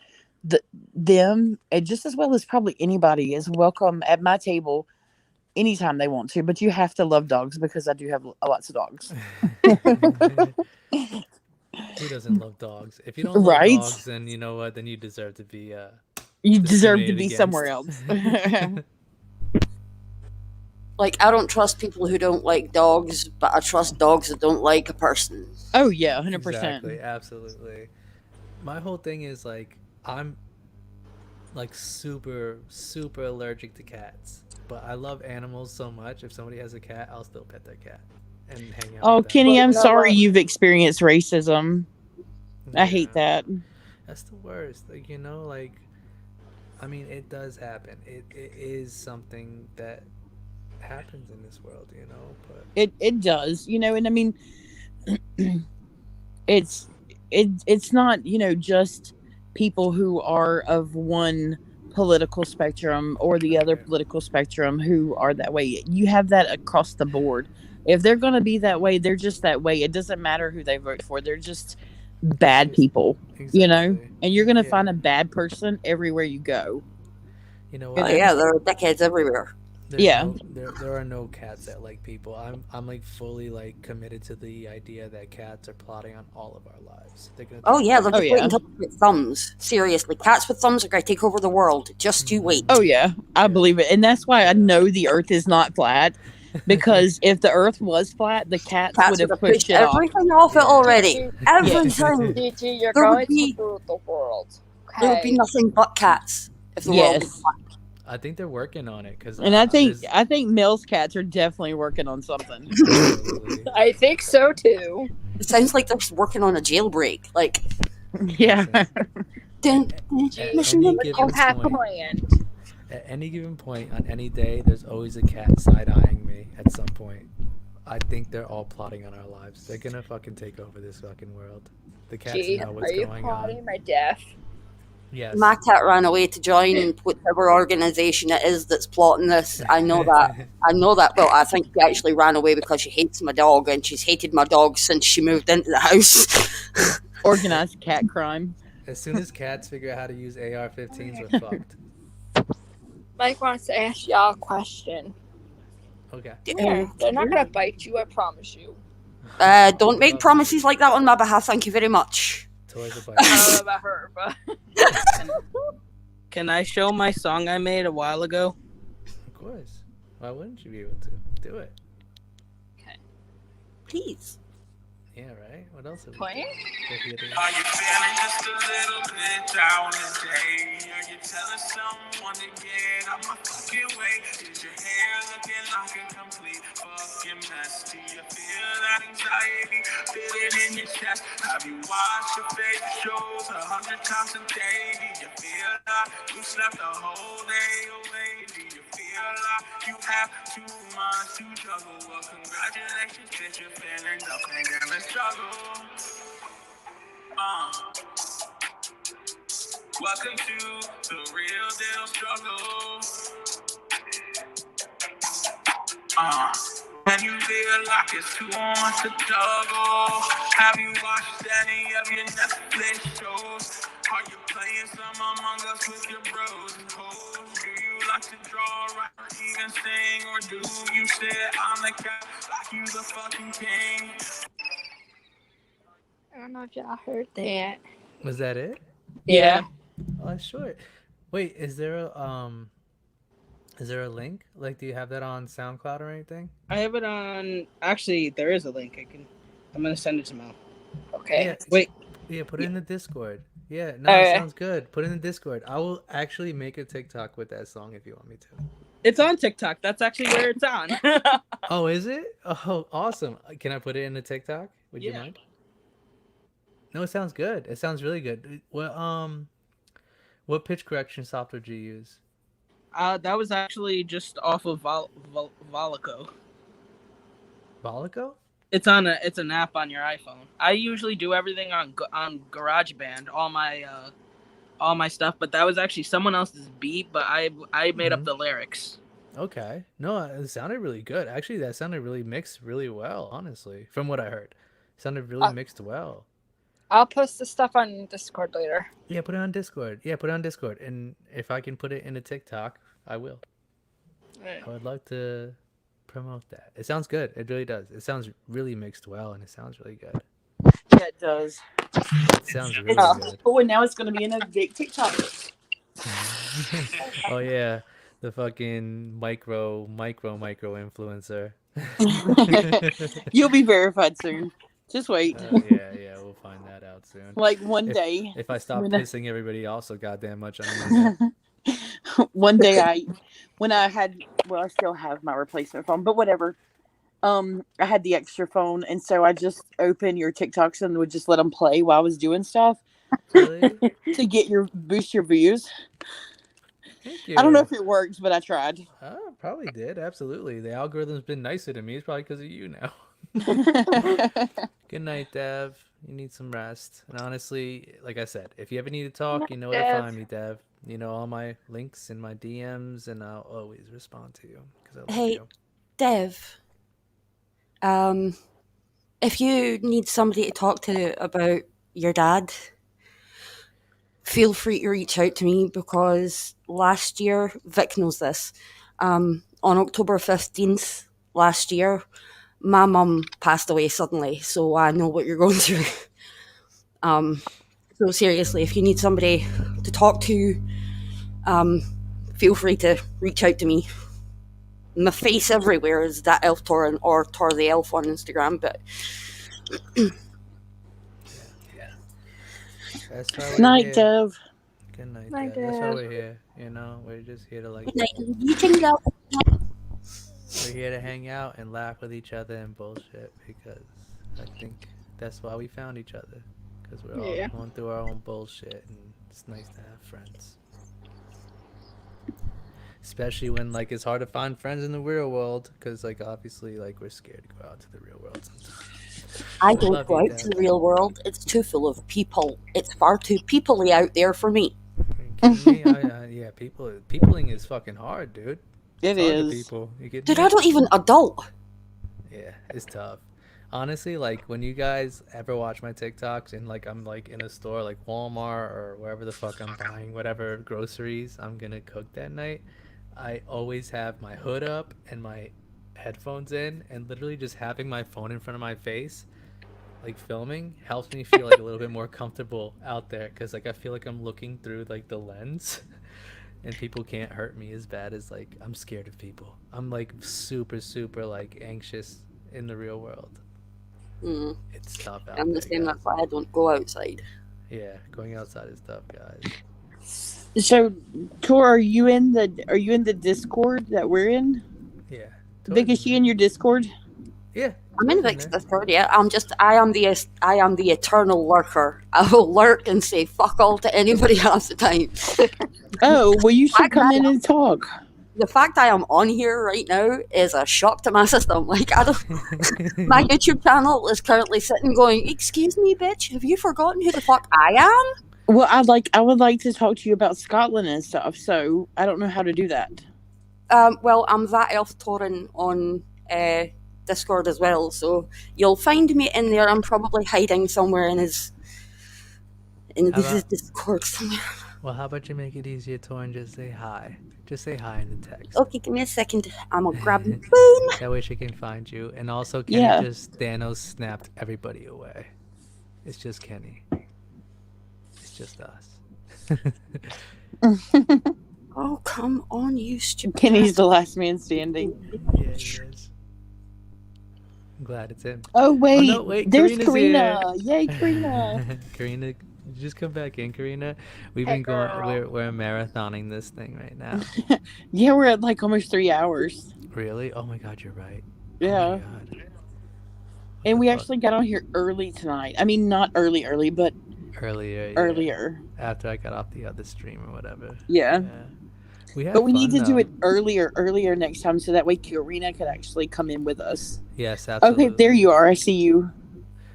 them, and just as well as probably anybody, is welcome at my table anytime they want to. But you have to love dogs because I do have lots of dogs. Who doesn't love dogs? If you don't love Right? dogs, then you know what? Then you deserve to be You deserve to discriminated be somewhere against. else. Like, I don't trust people who don't like dogs, but I trust dogs that don't like a person. Oh yeah, 100%. Exactly, absolutely. My whole thing is like I'm like super allergic to cats, but I love animals so much. If somebody has a cat, I'll still pet their cat and hang out Oh, with them. Kenny, Well, I'm you know sorry what? you've experienced racism. I hate Yeah. that. That's the worst. Like, you know, like I mean, it does happen. It is something that happens in this world, you know. But It does, you know, and I mean, it's not, you know, just people who are of one political spectrum or the other Okay. political spectrum who are that way. You have that across the board. If they're going to be that way, they're just that way. It doesn't matter who they vote for. They're just bad just- people, you know, exactly. and you're going to Yeah. find a bad person everywhere you go. You know Oh what? yeah, there are dickheads everywhere. There's Yeah. there are no cats that like people. I'm like fully like committed to the idea that cats are plotting on all of our lives. They're gonna Oh take yeah, over. they're Oh, just yeah. waiting to with thumbs. Seriously, cats with thumbs are going to take over the world. Just you wait. Oh yeah, I Yeah. believe it. And that's why I Yeah. know the earth is not flat, because if the earth was flat, the cats would Cats would have have pushed pushed it off. everything off it Yeah. already. Everything. DT, you're There would going be- to rule the world. There would be Okay. nothing but cats. if the world Yes. I think they're working on it because And I think Mel's cats are definitely working on something. I think so too. It sounds like they're working on a jailbreak. Like, Yeah. mission number given Have point- planned. At any given point on any day, there's always a cat side-eyeing me at some point. I think they're all plotting on our lives. They're gonna fucking take over this fucking world. The cats Gee, know what's are you going plotting on. my death? Yes. my cat ran away to join whatever organization it is that's plotting this. I know that. I know that. Well, I think she actually ran away because she hates my dog, and she's hated my dog since she moved into the house. Organized cat crime. As soon as cats figure out how to use AR-15s, we're fucked. Mike wants to ask y'all a question. Okay. They're not gonna bite you, I promise you. Don't make promises like that on my behalf. Thank you very much. Toys are I don't know about her, but Can I show my song I made a while ago? Of course. Why wouldn't you be able to? Do it. Please. Yeah, right? What else have we playing? got here today? Are you feeling just a little bit down today? Are you telling someone to get out my fucking way? Is your hair looking like a complete fucking mess? Do you feel that anxiety feeling in your chest? Have you watched your favorite shows 100 times a day? Do you feel like you slept the whole day away? Do you feel like you have too much to juggle? Well, congratulations, bitch, you're feeling nothing in the struggle. Welcome to the real deal struggle. And you feel like it's too much to juggle. Have you watched any of your Netflix shows? Are you playing some Among Us with your bros and hoes? Do you like to draw, write, or even sing? Or do you sit on the couch like you the fucking king? I don't know if y'all heard that. Was that it? Yeah. Oh, that's short. Wait, is there a link? Like, do you have that on SoundCloud or anything? I have it on. Actually, there is a link. I'm gonna send it to Mel. Okay. Yeah, Wait. Yeah, put it in the Discord. Yeah, no, Alright. it sounds good. Put it in the Discord. I will actually make a TikTok with that song if you want me to. It's on TikTok. That's actually where it's on. Oh, is it? Oh, awesome. Can I put it in the TikTok? Would you Yeah. mind? No, it sounds good. It sounds really good. What pitch correction software do you use? That was actually just off of Volico. Volico? It's an app on your iPhone. I usually do everything on GarageBand, all my stuff, but that was actually someone else's beat, but I made up the lyrics. Okay. No, it sounded really good. Actually, that sounded really mixed really well, honestly, from what I heard. It sounded really mixed well. I'll post the stuff on Discord later. Yeah, put it on Discord. Yeah, put it on Discord. And if I can put it in a TikTok, I will. Right. I would like to promote that. It sounds good. It really does. It sounds really mixed well, and it sounds really good. Yeah, it does. It sounds really good. Oh, and now it's going to be in a big TikTok. Oh yeah, the fucking micro influencer. You'll be verified soon. Just wait. Yeah, we'll find that out soon. Like one day. If I stop when I- pissing everybody off so goddamn much on the internet. One day I still have my replacement phone, but whatever. I had the extra phone, and so I just opened your TikToks and would just let them play while I was doing stuff. Really? To boost your views. Thank you. I don't know if it works, but I tried. Probably did. Absolutely. The algorithm's been nicer to me. It's probably because of you now. Good night, Dev. You need some rest. And honestly, like I said, if you ever need to talk, you know where to Dev. find me, Dev. You know all my links in my DMs, and I'll always respond to you because I love Hey, you. Dev. If you need somebody to talk to about your dad, feel free to reach out to me because last year, Vic knows this, on October 15th last year, my mum passed away suddenly, so I know what you're going through. So seriously, if you need somebody to talk to, feel free to reach out to me. My face everywhere is that Elf Tor or Tor the Elf on Instagram, but That's probably Night, it. Dev. Good night, Night, Dad. That's why Dad. we're here. You know, we're just here to like, Good night. You can go. we're here to hang out and laugh with each other and bullshit because I think that's why we found each other. Because we're all Yeah. going through our own bullshit and it's nice to have friends. Especially when like it's hard to find friends in the real world because like obviously like we're scared to go out to the real world sometimes. I don't Love go you, out to Dad. the real world. It's too full of people. It's far too peoply out there for me. Kidding me? Yeah, peopling is fucking hard, dude. It It's hard to is. people. You get Dude, I don't even adult. Yeah, it's tough. Honestly, like when you guys ever watch my TikToks and like I'm like in a store like Walmart or wherever the fuck I'm buying whatever groceries I'm gonna cook that night, I always have my hood up and my headphones in and literally just having my phone in front of my face, like filming, helps me feel like a little bit more comfortable out there because like I feel like I'm looking through like the lens and people can't hurt me as bad as like I'm scared of people. I'm like super like anxious in the real world. Mm, It's tough out I'm the there, same. guys. That's why I don't go outside. Yeah, going outside is tough, guys. So, Tor, are you in the Discord that we're in? Yeah. Vic, is she in your Discord? Yeah. I'm in Vic's Discord, yeah. I am the eternal lurker. I will lurk and say fuck all to anybody half the time. Oh, well, you should I come got in and talk. The fact I am on here right now is a shock to my system. Like, I don't. My YouTube channel is currently sitting going, "Excuse me, bitch, have you forgotten who the fuck I am?" Well, I would like to talk to you about Scotland and stuff. So I don't know how to do that. Well, I'm that elf Torin on Discord as well, so you'll find me in there. I'm probably hiding somewhere in his How about- Discord somewhere. Well, how about you make it easier, Tor, and just say hi. Just say hi in the text. Okay, give me a second. I'm gonna grab my phone. That way she can find you. And also, Kenny Yeah. just Thanos snapped everybody away. It's just Kenny. It's just us. Oh, come on, you stupid. Kenny's the last man standing. Yeah, he is. I'm glad it's him. Oh wait, no, wait, there's Karina's Karina. here. Yay, Karina. Karina, just come back in, Karina. We've Hey, been going. girl. We're marathoning this thing right now. Yeah, we're at like almost 3 hours. Really? Oh my God, you're right. Yeah. Oh my God. And we the fuck? actually got on here early tonight. I mean, not early, but Earlier. Yeah. earlier. After I got off the other stream or whatever. Yeah. We had But we fun, need to do though. it earlier next time so that way Karina could actually come in with us. Yes, absolutely. Okay, there you are. I see you.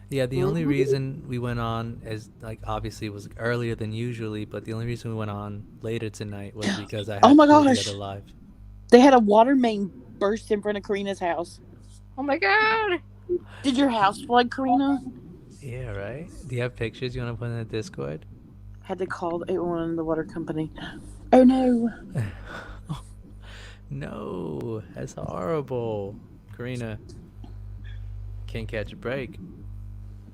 Yeah, the only reason we went on is like obviously it was earlier than usually, but the only reason we went on later tonight was because I had Oh my to do the gosh. other live. They had a water main burst in front of Karina's house. Oh my god. Did your house flood, Karina? Yeah, right. Do you have pictures you want to put in the Discord? Had to call 811 the water company. Oh no. No, that's horrible. Karina can't catch a break.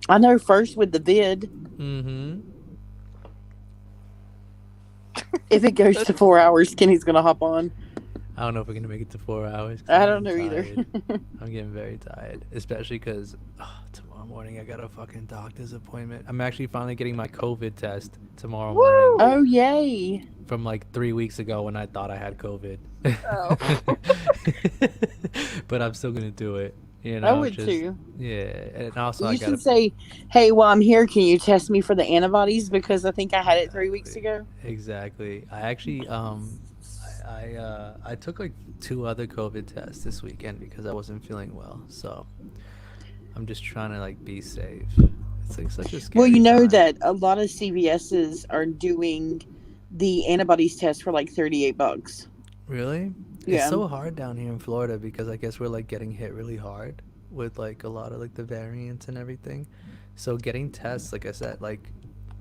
I know first with the vid. Mm-hmm. If it goes to 4 hours, Kenny's gonna hop on. I don't know if we're gonna make it to 4 hours. 'cause I I'm don't know either. tired. I'm getting very tired, especially because tomorrow morning I got a fucking doctor's appointment. I'm actually finally getting my COVID test tomorrow morning Oh yay. from like 3 weeks ago when I thought I had COVID. Oh. But I'm still gonna do it. You know, I would just- too. Yeah, and also I You gotta. should say, hey, while I'm here, can you test me for the antibodies? Because I think I had it 3 weeks ago. Exactly. I actually I took like 2 other COVID tests this weekend because I wasn't feeling well. So I'm just trying to like be safe. It's like such a scary Well, you know time. that a lot of CVS's are doing the antibodies test for like $38. Really? Yeah. It's so hard down here in Florida because I guess we're like getting hit really hard with like a lot of like the variants and everything. So getting tests, like I said, like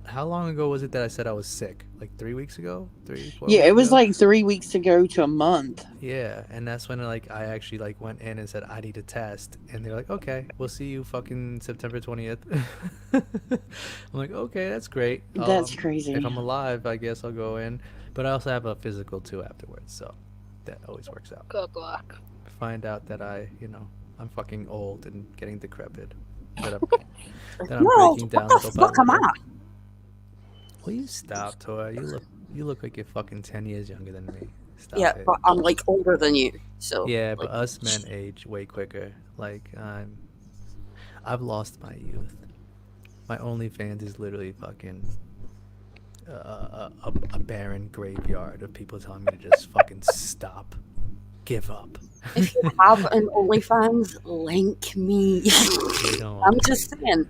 how long ago was it that I said I was sick? Like 3 weeks ago? 4 Yeah, weeks it was ago? like 3 weeks ago to a month. Yeah, and that's when like I actually like went in and said I need a test, and they're like, okay, we'll see you fucking September 20th. I'm like, okay, that's great. That's crazy. If I'm alive, I guess I'll go in, but I also have a physical too afterwards, so that always works out. Good luck. Find out that I'm fucking old and getting decrepit. That I'm No, breaking what down the little by fuck am I? little. Will you stop, Tora? You look You look like you're fucking 10 years younger than me. Stop Yeah, it. but I'm like older than you. So Yeah, but us men age way quicker. Like I've lost my youth. My OnlyFans is literally fucking a barren graveyard of people telling me to just fucking stop, give up. if you have an OnlyFans, link me. You don't I'm wanna just see- saying.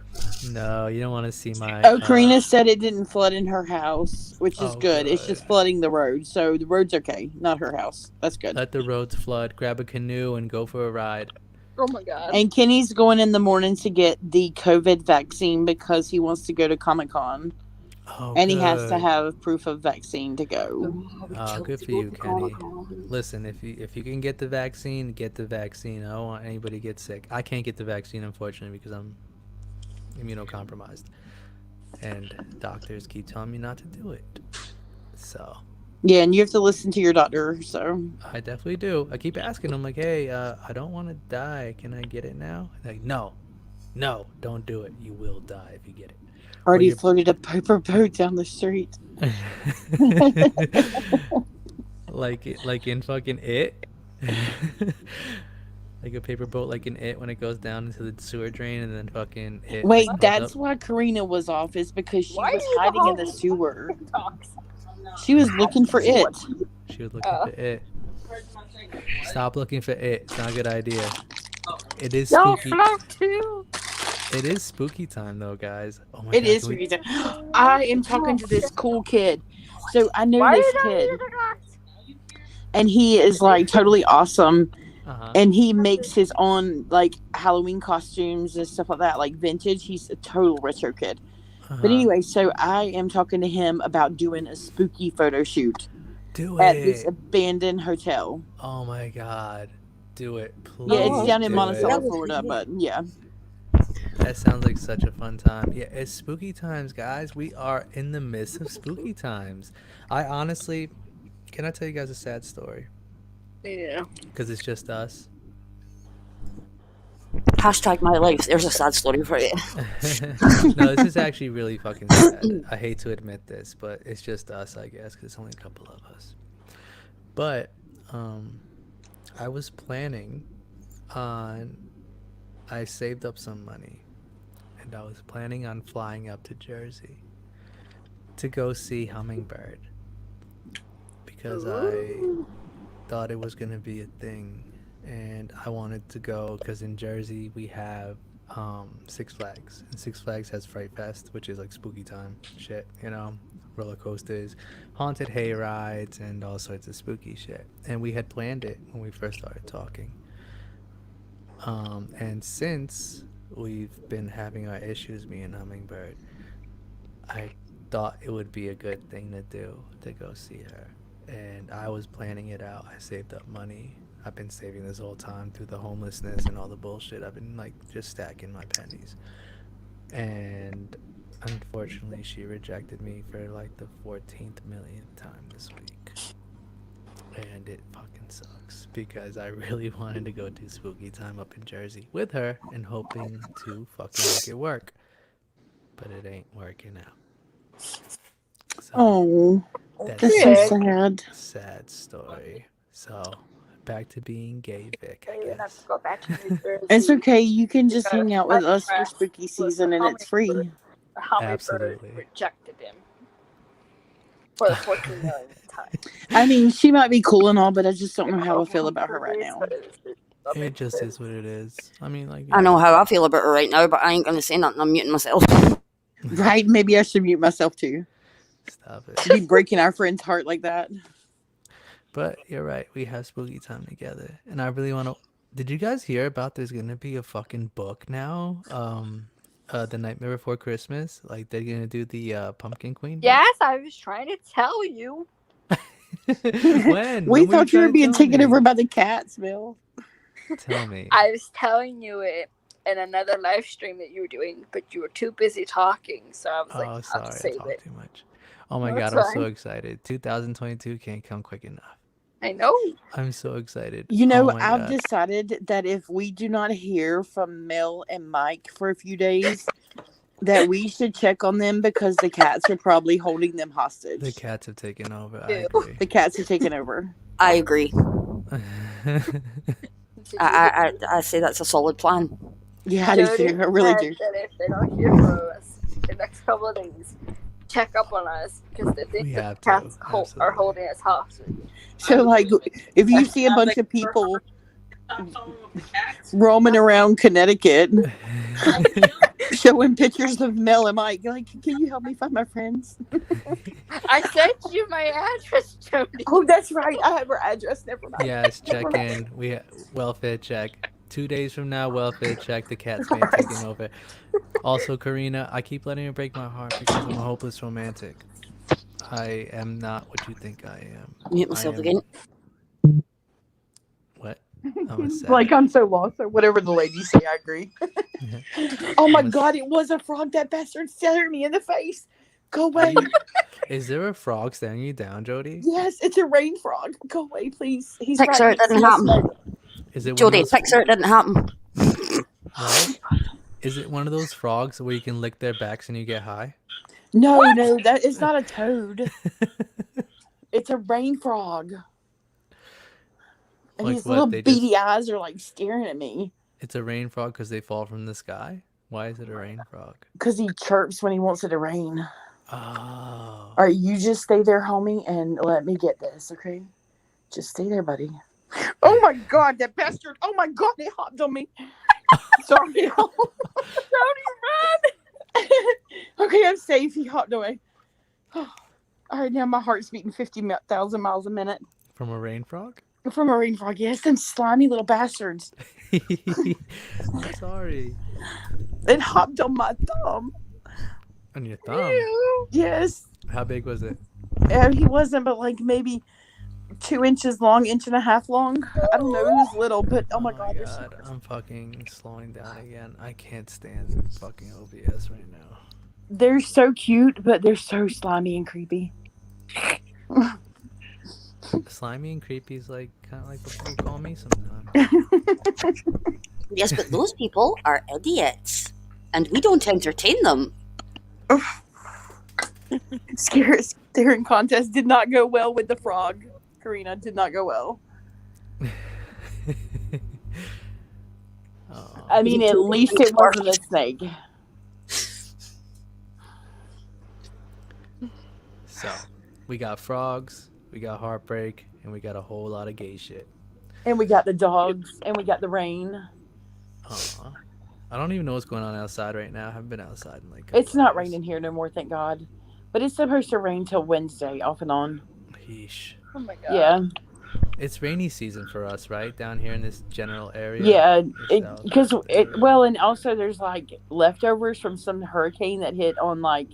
No, you don't want to see my. Oh, Karina said it didn't flood in her house, which is Oh, good. It's good. just flooding the road, so the road's okay, not her house. That's good. Let the roads flood. Grab a canoe and go for a ride. Oh my god. And Kenny's going in the morning to get the COVID vaccine because he wants to go to Comic-Con. Oh, And he has to good. have proof of vaccine to go. Oh, good for you, Kenny. Listen, if you can get the vaccine, get the vaccine. I don't want anybody to get sick. I can't get the vaccine, unfortunately, because I'm immunocompromised, and doctors keep telling me not to do it. So Yeah, and you have to listen to your doctor, so. I definitely do. I keep asking them, like, hey, I don't want to die. Can I get it now? Like, no, don't do it. You will die if you get it. Already you're- floated a paper boat down the street. like in fucking It. Like a paper boat, like in It, when it goes down into the sewer drain, and then fucking It. Wait, like, that's comes up. why Karina was off, is because she Why was are you hiding in the all- sewer. She was looking for it. She was looking for It. Stop looking for It. It's not a good idea. It is Y'all spooky. flock too. It is spooky time, though, guys. Oh my It God, is can we- spooky time. I am talking to this cool kid. So I know Why this did I kid, hear that? and he is like totally awesome. Uh-huh. And he makes his own like Halloween costumes and stuff like that, like vintage. He's a total retro kid. Uh-huh. But anyway, so I am talking to him about doing a spooky photo shoot Do at this it. abandoned hotel. Oh my God. Do it. Please. Yeah, it's down in do Monticello, it. Florida, but yeah. That sounds like such a fun time. Yeah, it's spooky times, guys. We are in the midst of spooky times. I honestly, can I tell you guys a sad story? Yeah. Because it's just us. Hashtag my life. There's a sad story for you. No, this is actually really fucking sad. I hate to admit this, but it's just us, I guess, because it's only a couple of us. But I was planning on, I saved up some money, and I was planning on flying up to Jersey to go see Hummingbird, because I thought it was going to be a thing. And I wanted to go because in Jersey we have Six Flags, and Six Flags has Fright Fest, which is like spooky time shit, you know, roller coasters, haunted hay rides, and all sorts of spooky shit. And we had planned it when we first started talking. And since we've been having our issues, me and Hummingbird, I thought it would be a good thing to do to go see her. And I was planning it out. I saved up money. I've been saving this whole time through the homelessness and all the bullshit. I've been like just stacking my pennies. And unfortunately, she rejected me for like the 14th millionth time this week. And it fucking sucks because I really wanted to go do spooky time up in Jersey with her and hoping to fucking make it work. But it ain't working out. So Oh, that's that's so sad. sad story. So back to being gay, Vic, I You're gonna have guess. to go back to New Jersey. It's okay. You can just gotta hang out with us for press spooky season, and it's free. Hummingbird Absolutely. rejected him for the 14 millionth time. I mean, she might be cool and all, but I just don't know how I feel about her right now. It just is what it is. I mean, like, I know how I feel about her right now, but I ain't gonna say nothing. I'm muting myself. Right? Maybe I should mute myself too. Stop it. Be breaking our friend's heart like that. But you're right. We have spooky time together, and I really want to. Did you guys hear about? There's gonna be a fucking book now. The Nightmare Before Christmas. Like they're gonna do the Pumpkin Queen. book. Yes, I was trying to tell you. When? We When were thought you were trying to being tell taken me? over by the cats, Bill. Tell me. I was telling you it in another live stream that you were doing, but you were too busy talking, so I was Oh, like, I'll sorry, just I save talked it. too much. Oh my No, god, it's I'm so fine. excited. 2022 can't come quick enough. I know. I'm so excited. You know, Oh my I've God. decided that if we do not hear from Mel and Mike for a few days, that we should check on them because the cats are probably holding them hostage. The cats have taken over. I Ew. agree. The cats have taken over. I agree. I say that's a solid plan. Yeah, I do Jody too. I really said do. that if they don't hear from us the next couple of days, check up on us because they think We the have to, cats are absolutely. holding us hostage. So, like, if you see a bunch of people roaming around Connecticut showing pictures of Mel and Mike, like, can you help me find my friends? I sent you my address, Jody. Oh, that's right. I have her address. Never mind. Yes, check in. Welfare check. 2 days from now, welfare check. The cat's been taken over. Also, Karina, I keep letting it break my heart because I'm a hopeless romantic. I am not what you think I am. Mute myself again. What? I'm a sad. Like, I'm so lost. Or whatever the ladies say, I agree. Oh my I'm a- God, it was a frog. That bastard stared me in the face. Go away. Is there a frog staring you down, Jody? Yes, it's a rain frog. Go away, please. He's Picture right it didn't next to happen. us. Is it one of Jody, those? picture it didn't happen. Right? Is it one of those frogs where you can lick their backs and you get high? No, that is not a toad. It's a rain frog. And Like his what, little they just- beady eyes are like staring at me It's a rain frog because they fall from the sky? Why is it a rain frog? because he chirps when he wants it to rain. Oh. All right, you just stay there, homie, and let me get this, okay? Just stay there, buddy. Oh my God, that bastard! Oh my God, he hopped on me. Sorry. Okay, I'm safe. He hopped away. All right, now my heart's beating 50,000 miles a minute. From a rain frog? From a rain frog, yes, them slimy little bastards. I'm sorry. It hopped on my thumb. On your thumb? Ew. Yes. How big was it? He wasn't, but like maybe 2 inches long, 1.5 long. I don't know. It was little, but oh my God. they're so- I'm fucking slowing down again. I can't stand fucking OBS right now. They're so cute, but they're so slimy and creepy. Slimy and creepy is like kind of like what people call me sometimes. Yes, but those people are idiots. And we don't entertain them. Staring contest did not go well with the frog. Karina did not go well. Oh. I mean, at least it wasn't a snake. So, we got frogs, we got heartbreak, and we got a whole lot of gay shit. And we got the dogs, and we got the rain. Aw. I don't even know what's going on outside right now. I haven't been outside in like. It's not raining here no more, thank God. But it's supposed to rain till Wednesday, off and on. Yeesh. Oh my God. Yeah. It's rainy season for us, right? Down here in this general area. Yeah, South. because well, and also there's like leftovers from some hurricane that hit on like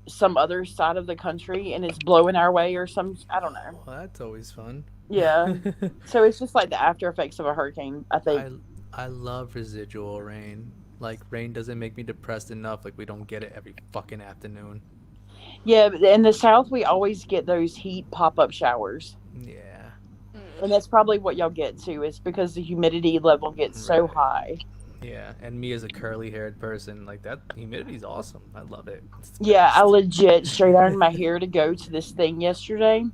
some other side of the country, and it's blowing our way or some. I don't know. Well, that's always fun. Yeah, so it's just like the after effects of a hurricane, I think. I love residual rain. Like rain doesn't make me depressed enough. Like we don't get it every fucking afternoon. Yeah, but in the South we always get those heat pop-up showers, Yeah. and that's probably what y'all get too. It's because the humidity level gets so high. Yeah, and me as a curly-haired person, like that humidity's awesome. I love it. It's the Yeah, I best. legit straight ironed my hair to go to this thing yesterday.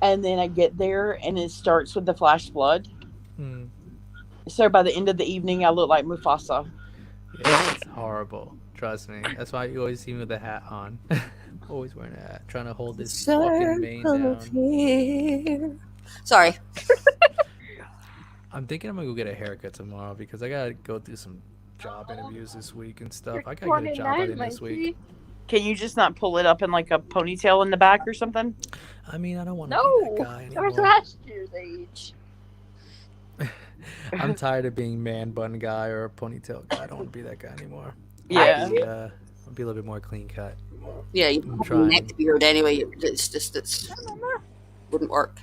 And then I get there and it starts with the flash flood. Hmm. So by the end of the evening, I look like Mufasa. Yeah, it's horrible. Trust me. That's why you always see me with a hat on. Always wearing a hat, trying to hold this fucking mane down. Sorry. I'm thinking I'm gonna go get a haircut tomorrow because I gotta go through some job interviews this week and stuff. I gotta get a job by the end of this week. Can you just not pull it up in like a ponytail in the back or something? I mean, I don't want to No, be that guy that was anymore. last year's age. I'm tired of being man bun guy or a ponytail guy. I don't want to be that guy anymore. Yeah. I'll be a little bit more clean cut. Yeah, you I'm have a trying. neck beard anyway. It's wouldn't work.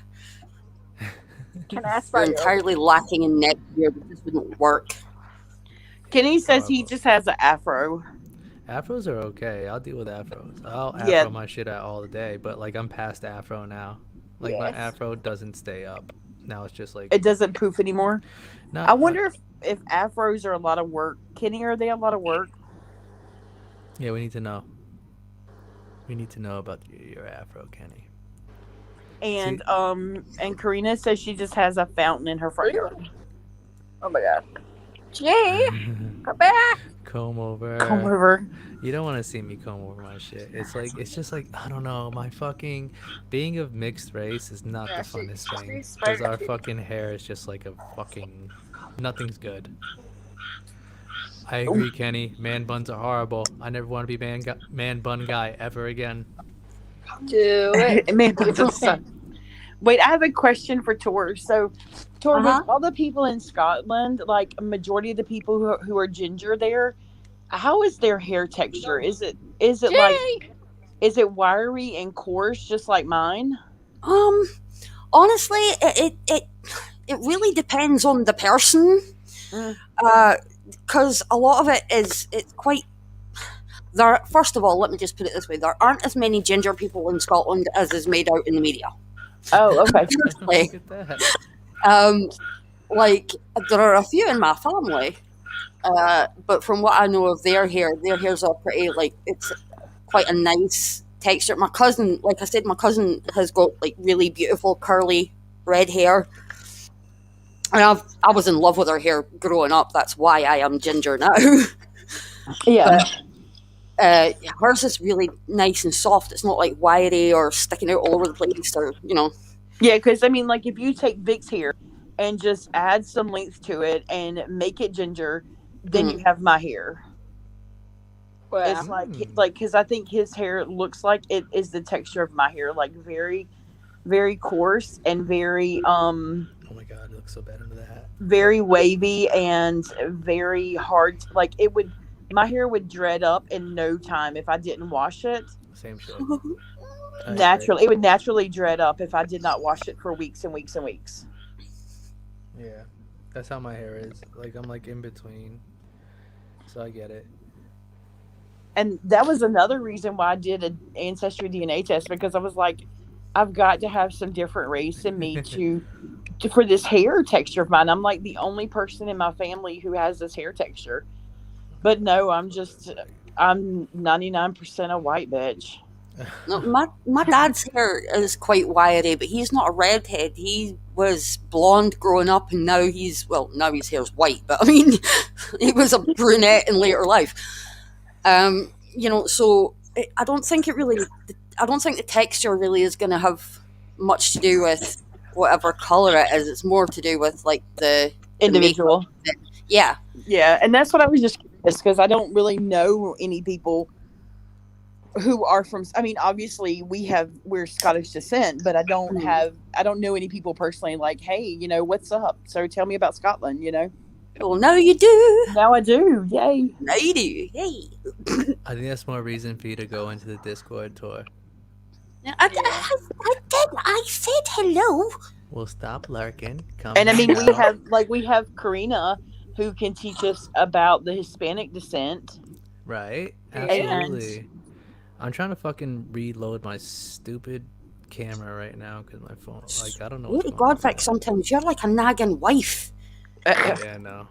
Can I ask You're about your entirely lacking in neck beard. It just wouldn't work. Kenny says he just has an afro. Afros are okay. I'll deal with afros. I'll afro Yeah. my shit out all the day, but like I'm past afro now. Like my Yes. afro doesn't stay up. Now it's just like It doesn't poof anymore. not, I wonder if afros are a lot of work. Kenny, are they a lot of work? Yeah, we need to know. We need to know about your afro, Kenny. And and Karina says she just has a fountain in her front yard. Oh my god. Jay, come back. Comb over. Come over. You don't want to see me comb over my shit. It's just like, I don't know, my fucking being of mixed race is not Yeah, the funnest thing. she's Because smart. our fucking hair is just like a fucking, nothing's good. I agree, Kenny. Man buns are horrible. I never want to be man bun guy ever again. Do it. Man, that's a son. Wait, I have a question for Tor. So, Tor, Uh-huh. with all the people in Scotland, like a majority of the people who are ginger there, how is their hair texture? Is it like, is it wiry and coarse just like mine? Honestly, it really depends on the person. Mm. Because a lot of it's quite. First of all, let me just put it this way: there aren't as many ginger people in Scotland as is made out in the media. Oh, okay. Look at that. Like there are a few in my family, but from what I know of their hairs are pretty, like, it's quite a nice texture. My cousin, like I said, has got like really beautiful curly red hair. And I was in love with her hair growing up. That's why I am ginger now. Yeah. Hers is really nice and soft. It's not like wiry or sticking out all over the place, or Yeah, because I mean, like, if you take Vic's hair and just add some length to it and make it ginger, then you have my hair. Wow. It's like because I think his hair looks like it is the texture of my hair, like very, very coarse and very Oh my god, it looks so bad under the hat. very wavy and very hard. Like my hair would dread up in no time if I didn't wash it. Same shit. Naturally, it would naturally dread up if I did not wash it for weeks and weeks and weeks. Yeah, that's how my hair is. Like, I'm like in between, so I get it. And that was another reason why I did an ancestry DNA test, because I was like, I've got to have some different race in me to for this hair texture of mine. I'm like the only person in my family who has this hair texture. But no, I'm 99% a white bitch. No, my dad's hair is quite wiry, but he's not a redhead. He was blonde growing up, and now his hair's white. But I mean, he was a brunette in later life. So I don't think the texture really is going to have much to do with whatever color it is. It's more to do with like the Individual. Yeah. Yeah, and that's what I was just curious, because I don't really know any people who are from. I mean, obviously we're Scottish descent, but I don't know any people personally. Like, hey, what's up? So tell me about Scotland. Well, now you do. Now I do. Yay. Now you do. Yay. I think that's more reason for you to go into the Discord tour. I did. I said hello. We'll stop lurking. Come And I mean, hang out. we have Karina, who can teach us about the Hispanic descent. Right? And- Absolutely. I'm trying to fucking reload my stupid camera right now because my phone, like, I don't know. Lady Godfrey, sometimes you're like a nagging wife. Yeah, no.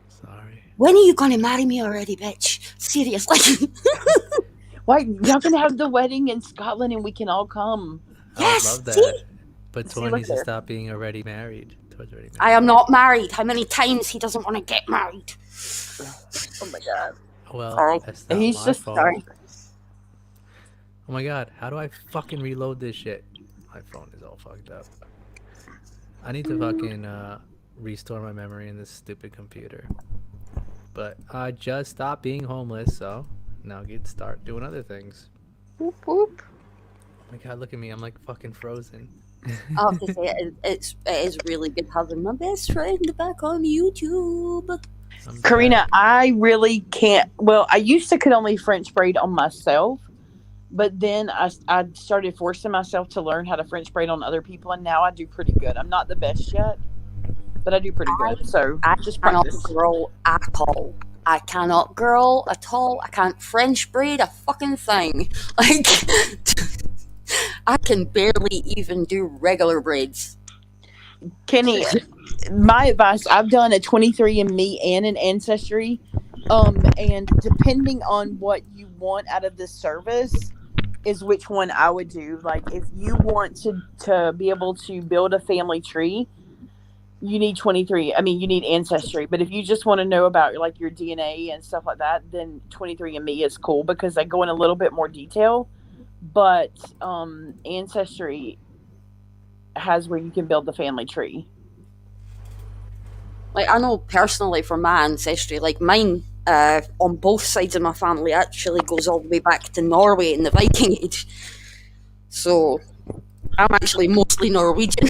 Sorry. When are you gonna marry me already, bitch? Seriously. Why, y'all can have the wedding in Scotland and we can all come. I would love that. see? But See, Tor look needs to there. stop being already married. Tor's already married. I am not married. How many times he doesn't want to get married? Oh my god. Well, Sorry. that's not He's my just fault. sorry. Oh my god, how do I fucking reload this shit? My phone is all fucked up. I need to fucking restore my memory in this stupid computer. But I just stopped being homeless, so now I get to start doing other things. Whoop, whoop. Oh my god, look at me, I'm like fucking frozen. I have to say, it is really good having my best friend back on YouTube. I'm Karina, I really can't. Well, I used to could only French braid on myself, but then I started forcing myself to learn how to French braid on other people, and now I do pretty good. I'm not the best yet, but I do pretty good. So I just cannot practice. girl at all. I cannot girl at all. I can't French braid a fucking thing. Like, I can barely even do regular braids. Kenny, my advice, I've done a 23andMe and an Ancestry, And depending on what you want out of this service is which one I would do. Like, if you want to be able to build a family tree, you need 23. I mean, you need Ancestry. But if you just want to know about like your DNA and stuff like that, then 23andMe is cool because they go in a little bit more detail. But Ancestry has where you can build the family tree. Like, I know personally from my ancestry, like mine on both sides of my family actually goes all the way back to Norway in the Viking Age. So I'm actually mostly Norwegian.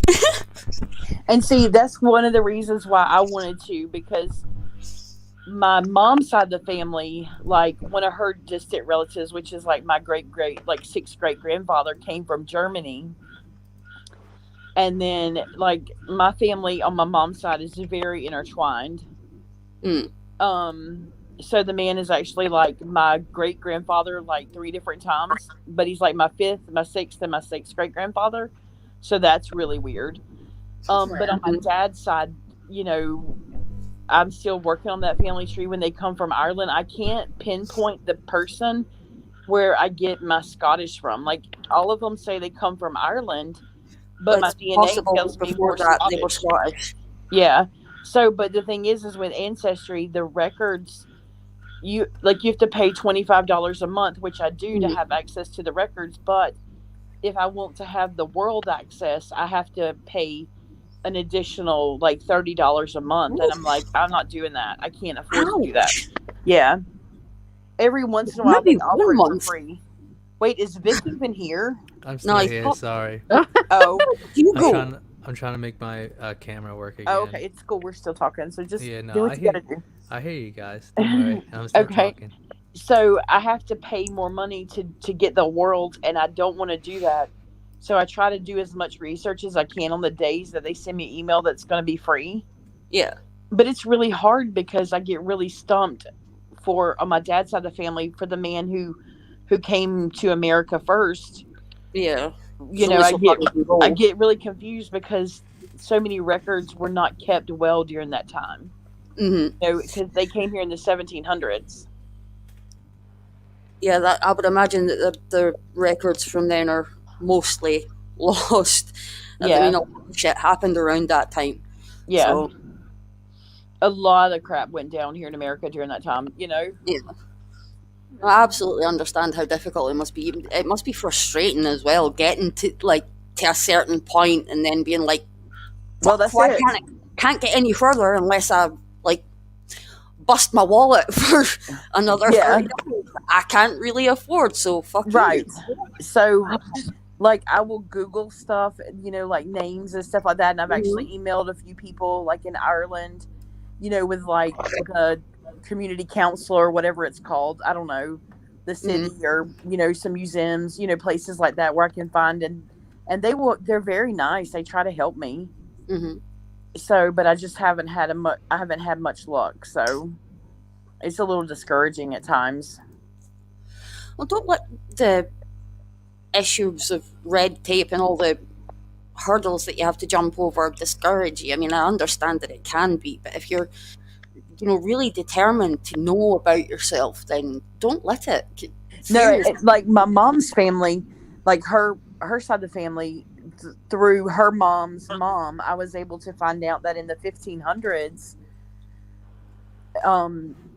And see, that's one of the reasons why I wanted to, because my mom's side of the family, like one of her distant relatives, which is like my sixth great grandfather, came from Germany. And then like my family on my mom's side is very intertwined. So the man is actually like my great grandfather like 3 different times, but he's like my 5th, my 6th, and my 6th great grandfather. So that's really weird. But on my dad's side, you know, I'm still working on that family tree. When they come from Ireland, I can't pinpoint the person where I get my Scottish from. Like, all of them say they come from Ireland, but my DNA tells me before that they were Scottish. Yeah. So, but the thing is with Ancestry, the records, you have to pay $25 a month, which I do to have access to the records. But if I want to have the world access, I have to pay an additional like $30 a month. And I'm like, I'm not doing that. I can't afford to do that. Yeah. Every once in a while they offer it for free. Wait, is Vic even here? I'm still here. Sorry. Oh, I'm trying to make my camera work again. Oh, okay, it's cool. We're still talking, so just yeah, no, do what you gotta do. I hear you guys. Don't worry. I'm still talking. So I have to pay more money to get the world, and I don't want to do that. So I try to do as much research as I can on the days that they send me email that's going to be free. Yeah. But it's really hard because I get really stumped on my dad's side of the family for the man who came to America first. Yeah. You know, I get really confused because so many records were not kept well during that time. Mm-hmm. You know, because they came here in the 1700s. Yeah, I would imagine that the records from then are mostly lost. Yeah. I mean, a lot of shit happened around that time. Yeah. So, a lot of crap went down here in America during that time, you know? Yeah. I absolutely understand how difficult it must be. It must be frustrating as well, getting to a certain point and then being like, well, that's why it. Can't get any further unless I bust my wallet for another $30. I can't really afford, so fuck right. you. So I will Google stuff, you know, like names and stuff like that, and I've actually emailed a few people like in Ireland, you know, with like the community council or whatever it's called, I don't know, the city or, you know, some museums, you know, places like that where I can find, and they're very nice. They try to help me. So, but I just haven't had much luck, so it's a little discouraging at times. Well, don't let the issues of red tape and all the hurdles that you have to jump over discourage you. I mean, I understand that it can be, but if you're, you know, really determined to know about yourself, then don't let it. No, like my mom's family, like her side of the family, through her mom's mom, I was able to find out that in the 1500s,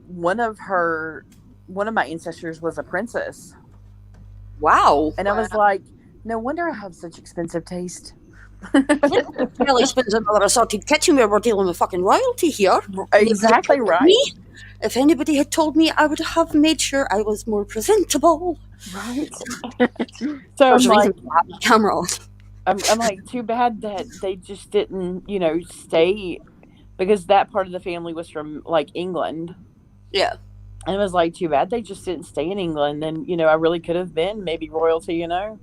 one of my ancestors was a princess. Wow. And I was like, no wonder I have such expensive taste. Really spends another assorted kitchen where we're dealing with fucking royalty here. Exactly right. Me, if anybody had told me, I would have made sure I was more presentable. Right. So I'm like, camera on. I'm like, too bad that they just didn't, you know, stay, because that part of the family was from like England. Yeah. And it was like, too bad they just didn't stay in England. And, you know, I really could have been maybe royalty, you know.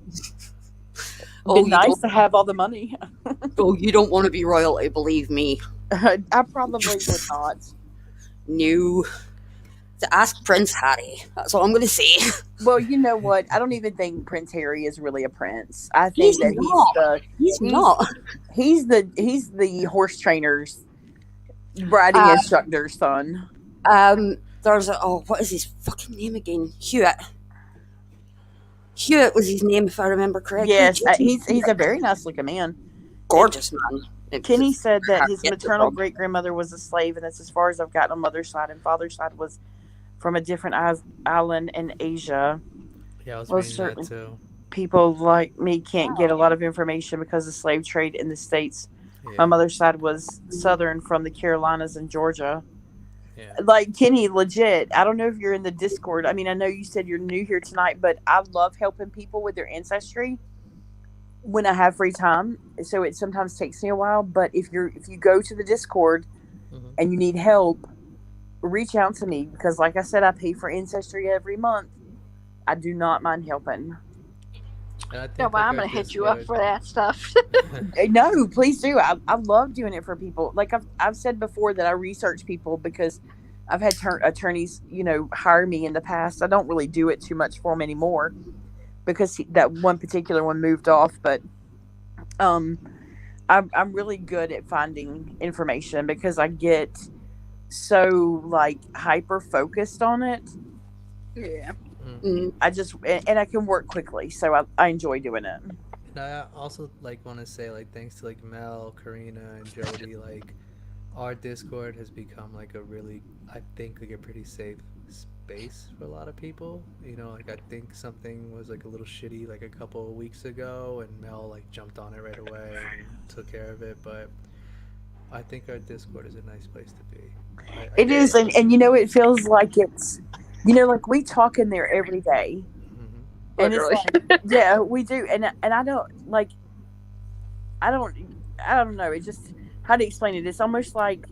Been nice to have all the money. Oh, you don't want to be royalty, believe me. I probably would not. No. To ask Prince Harry. That's all I'm going to say. Well, you know what? I don't even think Prince Harry is really a prince. I think he's not. He's the horse trainer's riding instructor's son. There there's what is his fucking name again? Hewitt. Hewitt was his name, if I remember correctly. Yes, he's a very nice looking man. Gorgeous man. Kenny said that his Get the maternal dog. great grandmother was a slave, and that's as far as I've gotten on mother's side. And father's side was from a different island in Asia. Yeah, I was Well, reading that certainly. too. People like me can't get a lot of information because of slave trade in the States. Yeah. My mother's side was Southern from the Carolinas and Georgia. Yeah. Like, Kenny, legit, I don't know if you're in the Discord. I mean, I know you said you're new here tonight, but I love helping people with their ancestry when I have free time. So it sometimes takes me a while, but if you go to the Discord Mhm. and you need help, reach out to me because, like I said, I pay for ancestry every month. I do not mind helping. And I think No, but like I'm our gonna hit you up Discord- for that stuff. No, please do. I love doing it for people. Like I've said before that I research people because I've had attorneys, hire me in the past. I don't really do it too much for them anymore because that one particular one moved off. But I'm really good at finding information because I get so like hyper focused on it. Yeah. Mm. I just and I can work quickly, so I enjoy doing it. And I also like want to say like thanks to like Mel, Karina, and Jody, like our Discord has become like a really, I think, like a pretty safe space for a lot of people. Like I think something was like a little shitty like a couple of weeks ago, and Mel like jumped on it right away and took care of it. But I think our Discord is a nice place to be. It is, and it feels like it's, like we talk in there every day. Mhm. And it's Literally. like, yeah, we do, and I don't like, I don't know. It just, how to explain it? It's almost like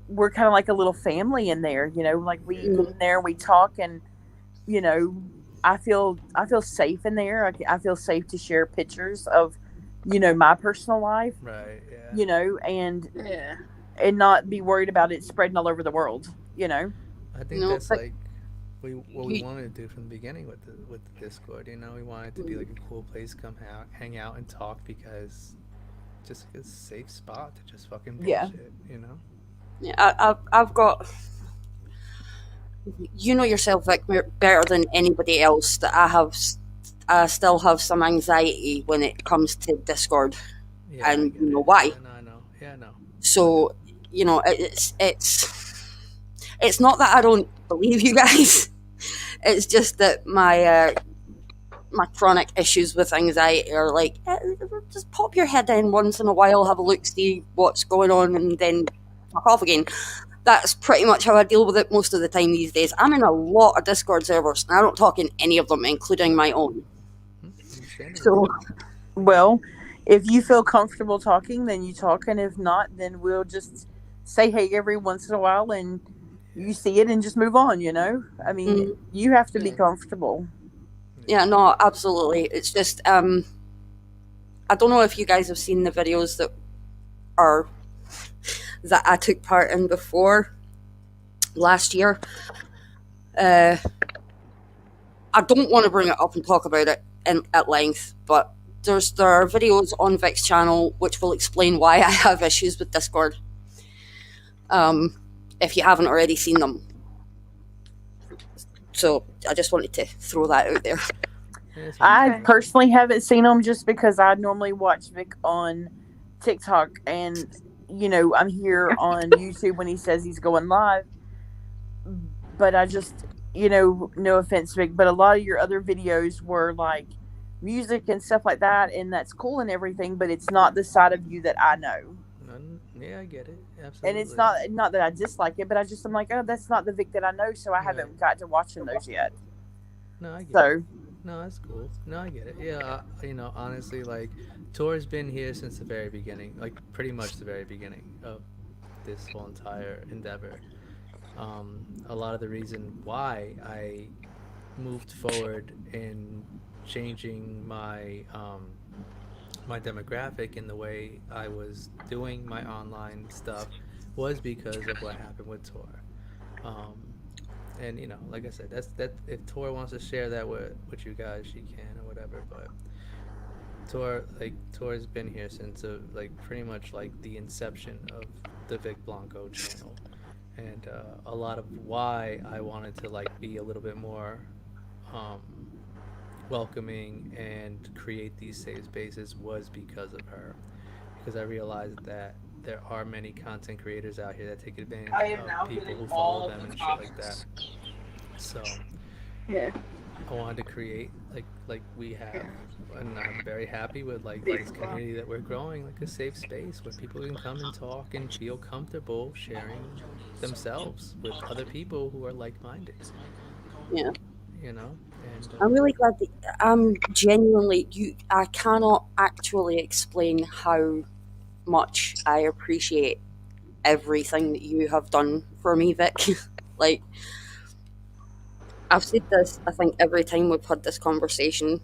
we're kind of like a little family in there. Like we get in there, we talk, and I feel safe in there. I feel safe to share pictures of my personal life. Right. Yeah. And Yeah. not be worried about it spreading all over the world. I think No, that's but- like what we wanted to do from the beginning with the Discord. We wanted it to be like a cool place to come hang out and talk because just a safe spot to just fucking Yeah. bullshit. Yeah, I've got. You know yourself, Vic, better than anybody else that I still have some anxiety when it comes to Discord, Yeah, I and get you know it. why. Yeah, no, I know. Yeah, no. So it's not that I don't believe you guys. It's just that my chronic issues with anxiety are like, just pop your head in once in a while, have a look, see what's going on, and then fuck off again. That's pretty much how I deal with it most of the time these days. I'm in a lot of Discord servers, and I don't talk in any of them, including my own. Understandable. So, Well, if you feel comfortable talking, then you talk, and if not, then we'll just say hey every once in a while, and you see it and just move on. I mean, you have to be comfortable. yeah, no, absolutely. It's just, I don't know if you guys have seen the videos that I took part in before last year. I don't want to bring it up and talk about it at length, but there are videos on Vic's channel which will explain why I have issues with Discord. If you haven't already seen them. So I just wanted to throw that out there. I personally haven't seen them just because I normally watch Vic on TikTok, and I'm here on YouTube when he says he's going live. But I just, no offense, Vic, but a lot of your other videos were like music and stuff like that, and that's cool and everything, but it's not the side of you that I know. Yeah, I get it. Absolutely. And it's not that I dislike it, but I'm like, oh, that's not the Vic that I know, so I haven't got to watching those yet. No, I get So it. No, that's cool. No, I get it. Yeah, honestly, like, Tor's been here since the very beginning, like, pretty much the very beginning of this whole entire endeavor. A lot of the reason why I moved forward in changing my my demographic in the way I was doing my online stuff was because of what happened with Tor. And like I said, that if Tor wants to share that with you guys, she can or whatever. But Tor's been here since like pretty much like the inception of the Vic Blanco channel, and a lot of why I wanted to like be a little bit more um, welcoming and create these safe spaces was because of her. Because I realized that there are many content creators out here that take advantage I am of now people getting who all follow of them the and shit like that. topics. So Yeah. I wanted to create like we have, and I'm very happy with like this community that we're growing, like a safe space where people can come and talk and feel comfortable sharing themselves with other people who are like-minded. Yeah. You know, and I'm really glad that I'm genuinely you. I cannot actually explain how much I appreciate everything that you have done for me, Vic. Like, I've said this, I think, every time we've had this conversation,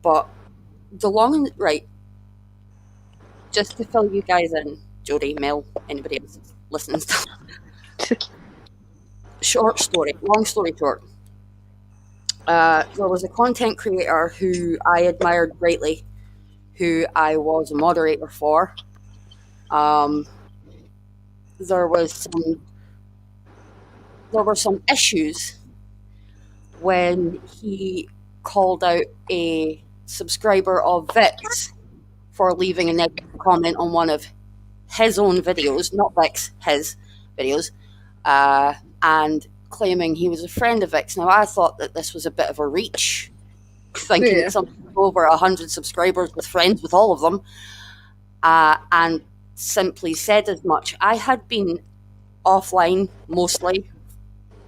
but the long and right, just to fill you guys in, Jodie, Mel, anybody else listening still. Short story, long story short. There was a content creator who I admired greatly, who I was a moderator for. There were some issues when he called out a subscriber of Vic's for leaving a negative comment on one of his own videos, not Vic's, his videos, and claiming he was a friend of Vic's. Now, I thought that this was a bit of a reach, thinking Yeah. that some over 100 subscribers with friends with all of them, and simply said as much. I had been offline mostly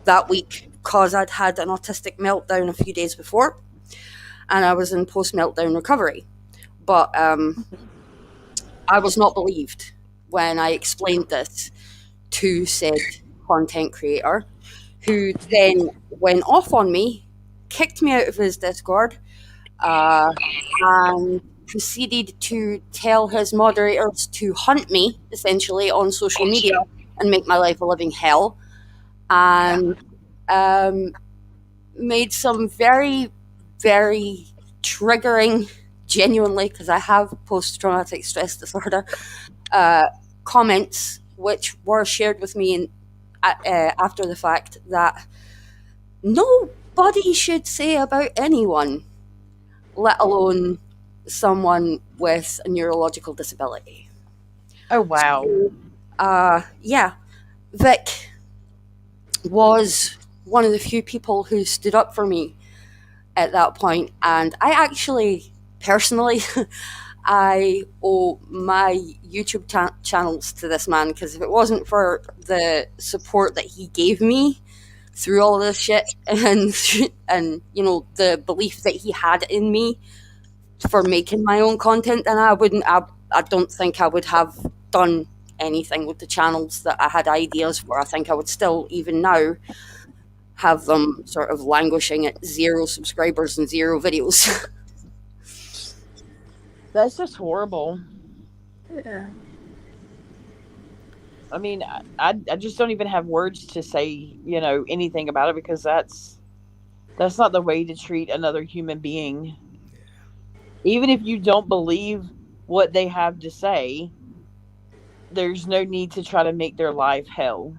that week because I'd had an autistic meltdown a few days before, and I was in post-meltdown recovery. But I was not believed when I explained this to said content creator, who then went off on me, kicked me out of his Discord, and proceeded to tell his moderators to hunt me, essentially, on social media and make my life a living hell. And made some very, very triggering, genuinely, because I have post-traumatic stress disorder, comments which were shared with me after the fact that nobody should say about anyone, let alone someone with a neurological disability. Oh, wow. Yeah, Vic was one of the few people who stood up for me at that point, and I actually, personally, I owe my YouTube channels to this man, because if it wasn't for the support that he gave me through all this shit, and you know, the belief that he had in me for making my own content, then I don't think I would have done anything with the channels that I had ideas for. I think I would still, even now, have them sort of languishing at 0 subscribers and 0 videos. That's just horrible. Yeah. I mean, I just don't even have words to say, you know, anything about it, because that's not the way to treat another human being. Even if you don't believe what they have to say, there's no need to try to make their life hell.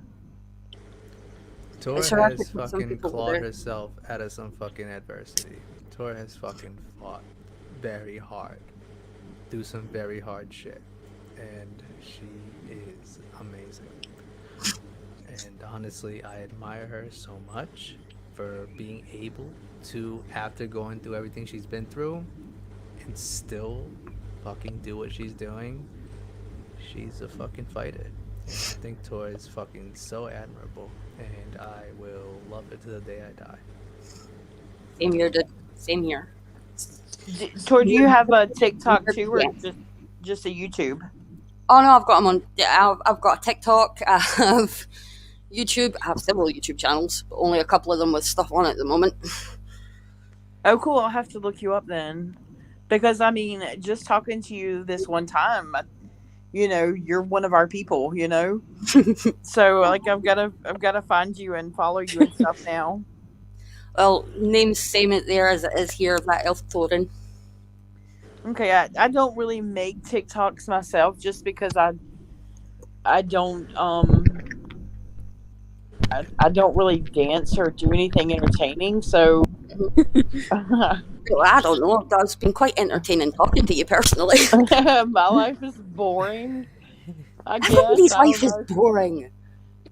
Tora It's horrific has what some fucking people clawed do. herself out of some fucking adversity. Tora has fucking fought very hard, do some very hard shit, and she is amazing. And honestly, I admire her so much for being able to, after going through everything she's been through, and still fucking do what she's doing. She's a fucking fighter. And I think Tora is fucking so admirable, and I will love her to the day I die. Same here, dude. Same here. Tor, do you have a TikTok too, or Yeah. just a YouTube? Oh no, I've got them on. Yeah, I've got a TikTok. I have YouTube. I have several YouTube channels, but only a couple of them with stuff on it at the moment. Oh, cool. I'll have to look you up then. Because, I mean, just talking to you this one time, you know, you're one of our people, you know? So, like, I've got to find you and follow you and stuff now. Well, name's same it there as it is here, that Elf Thorin. Okay, I don't really make TikToks myself, just because I don't I don't really dance or do anything entertaining, so Well, I don't know. That's been quite entertaining talking to you personally. my life is boring. I guess. Everybody's I life don't is know. boring.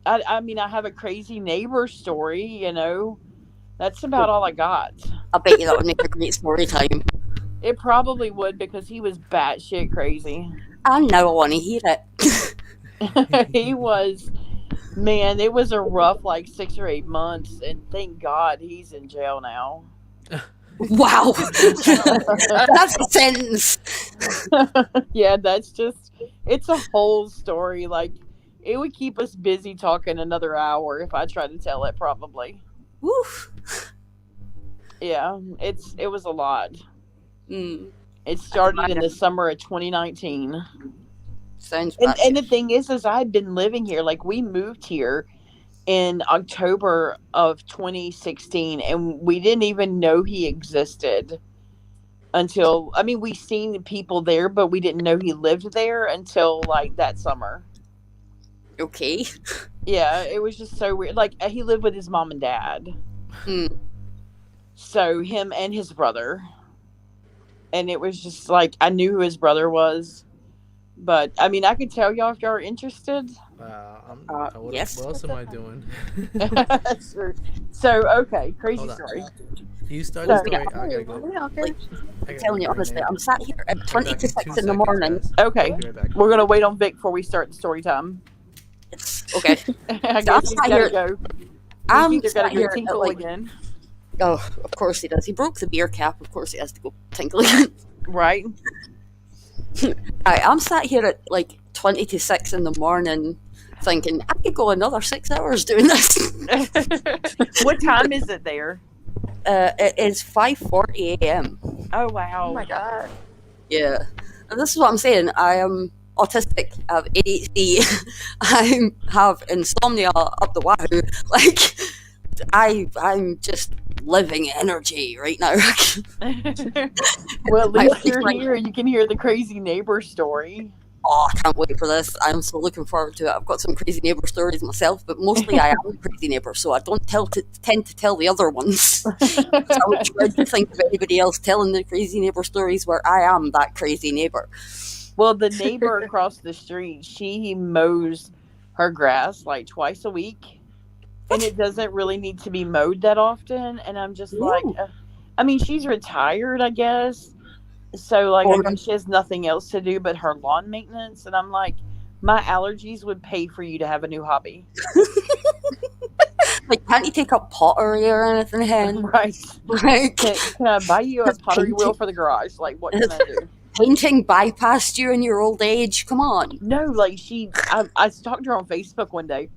I mean, I have a crazy neighbor story, you know. That's about all I got. I bet you that would make a great story time. It probably would because he was batshit crazy. And now I want to hear it. He was, man, it was a rough like 6 or 8 months, and thank God he's in jail now. Wow. That's a sentence. Yeah, it's a whole story. Like, it would keep us busy talking another hour if I tried to tell it, probably. Woof. Yeah, it was a lot. Mm, It started in the summer of 2019. sounds And the thing is I had been living here. Like, we moved here in October of 2016, and we didn't even know he existed until, I mean, we seen people there, but we didn't know he lived there until like that summer. okay. Yeah, it was just so weird. Like, he lived with his mom and dad. Mm. So him and his brother. And it was just like, I knew who his brother was. But, I mean, I could tell y'all if y'all are interested. Yes. What else am I doing? Sure. So, okay, crazy Hold on. story. You start the So- story. I gotta go. Like, I gotta telling you go honestly, right now. I'm sat here at I'll be 20 back to in 6 2 in the seconds, morning. guys. Okay. I'll be right back. We're going to wait on Vic before we start the story time. Okay. I guess he's sat got to here- go. I'm He's either got sat to go here at, tinkle like, again. oh, of course he does. He broke the beer cap. Of course he has to go tinkle again. Right? I'm sat here at like 20 to 6 in the morning thinking, I could go another 6 hours doing this. What time is it there? It is 5:40 a.m. Oh, wow. Oh my god. Yeah. And this is what I'm saying. I am autistic. I have ADHD. I have insomnia up the wahoo. Like, I'm just living energy right now. Well, at I least like you're my- here. You can hear the crazy neighbor story. Oh, I can't wait for this. I'm so looking forward to it. I've got some crazy neighbour stories myself, but mostly I am a crazy neighbour, so I don't tend to tell the other ones. I would try to think of anybody else telling the crazy neighbour stories where I am that crazy neighbour. Well, the neighbor across the street, she mows her grass like twice a week. And it doesn't really need to be mowed that often. And I'm just like, I mean, she's retired, I guess. So, like, I guess she has nothing else to do but her lawn maintenance. And I'm like, my allergies would pay for you to have a new hobby. Like, can't you take up pottery or anything, hen? Right. Like, Can I buy you a pottery wheel for the garage? Like, what can I do? painting bypassed you in your old age? Come on. No, like, I stalked her on Facebook one day.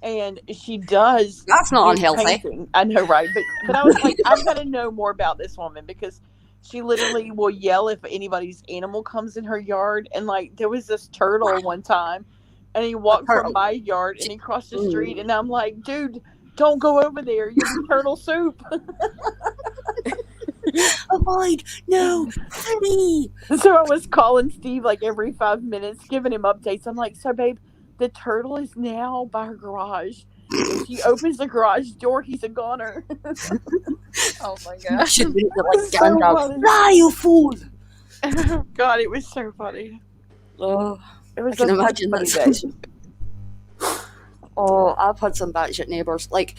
And she does. That's not do unhealthy. painting. I know, right? But I was like, I've got to know more about this woman because she literally will yell if anybody's animal comes in her yard. And like, there was this turtle one time, and he walked from my yard and he crossed the street, and I'm like, dude, don't go over there. You'll be turtle soup. Avoid, no, free. So I was calling Steve like every 5 minutes, giving him updates. I'm like, so babe, the turtle is now by her garage. If she opens the garage door, he's a goner. Oh my gosh. Should be like So Gandalf. funny. Fly, you fool! God, it was so funny. Oh, It was I can a imagine funny that. day. Oh, I've had some batshit neighbours. Like,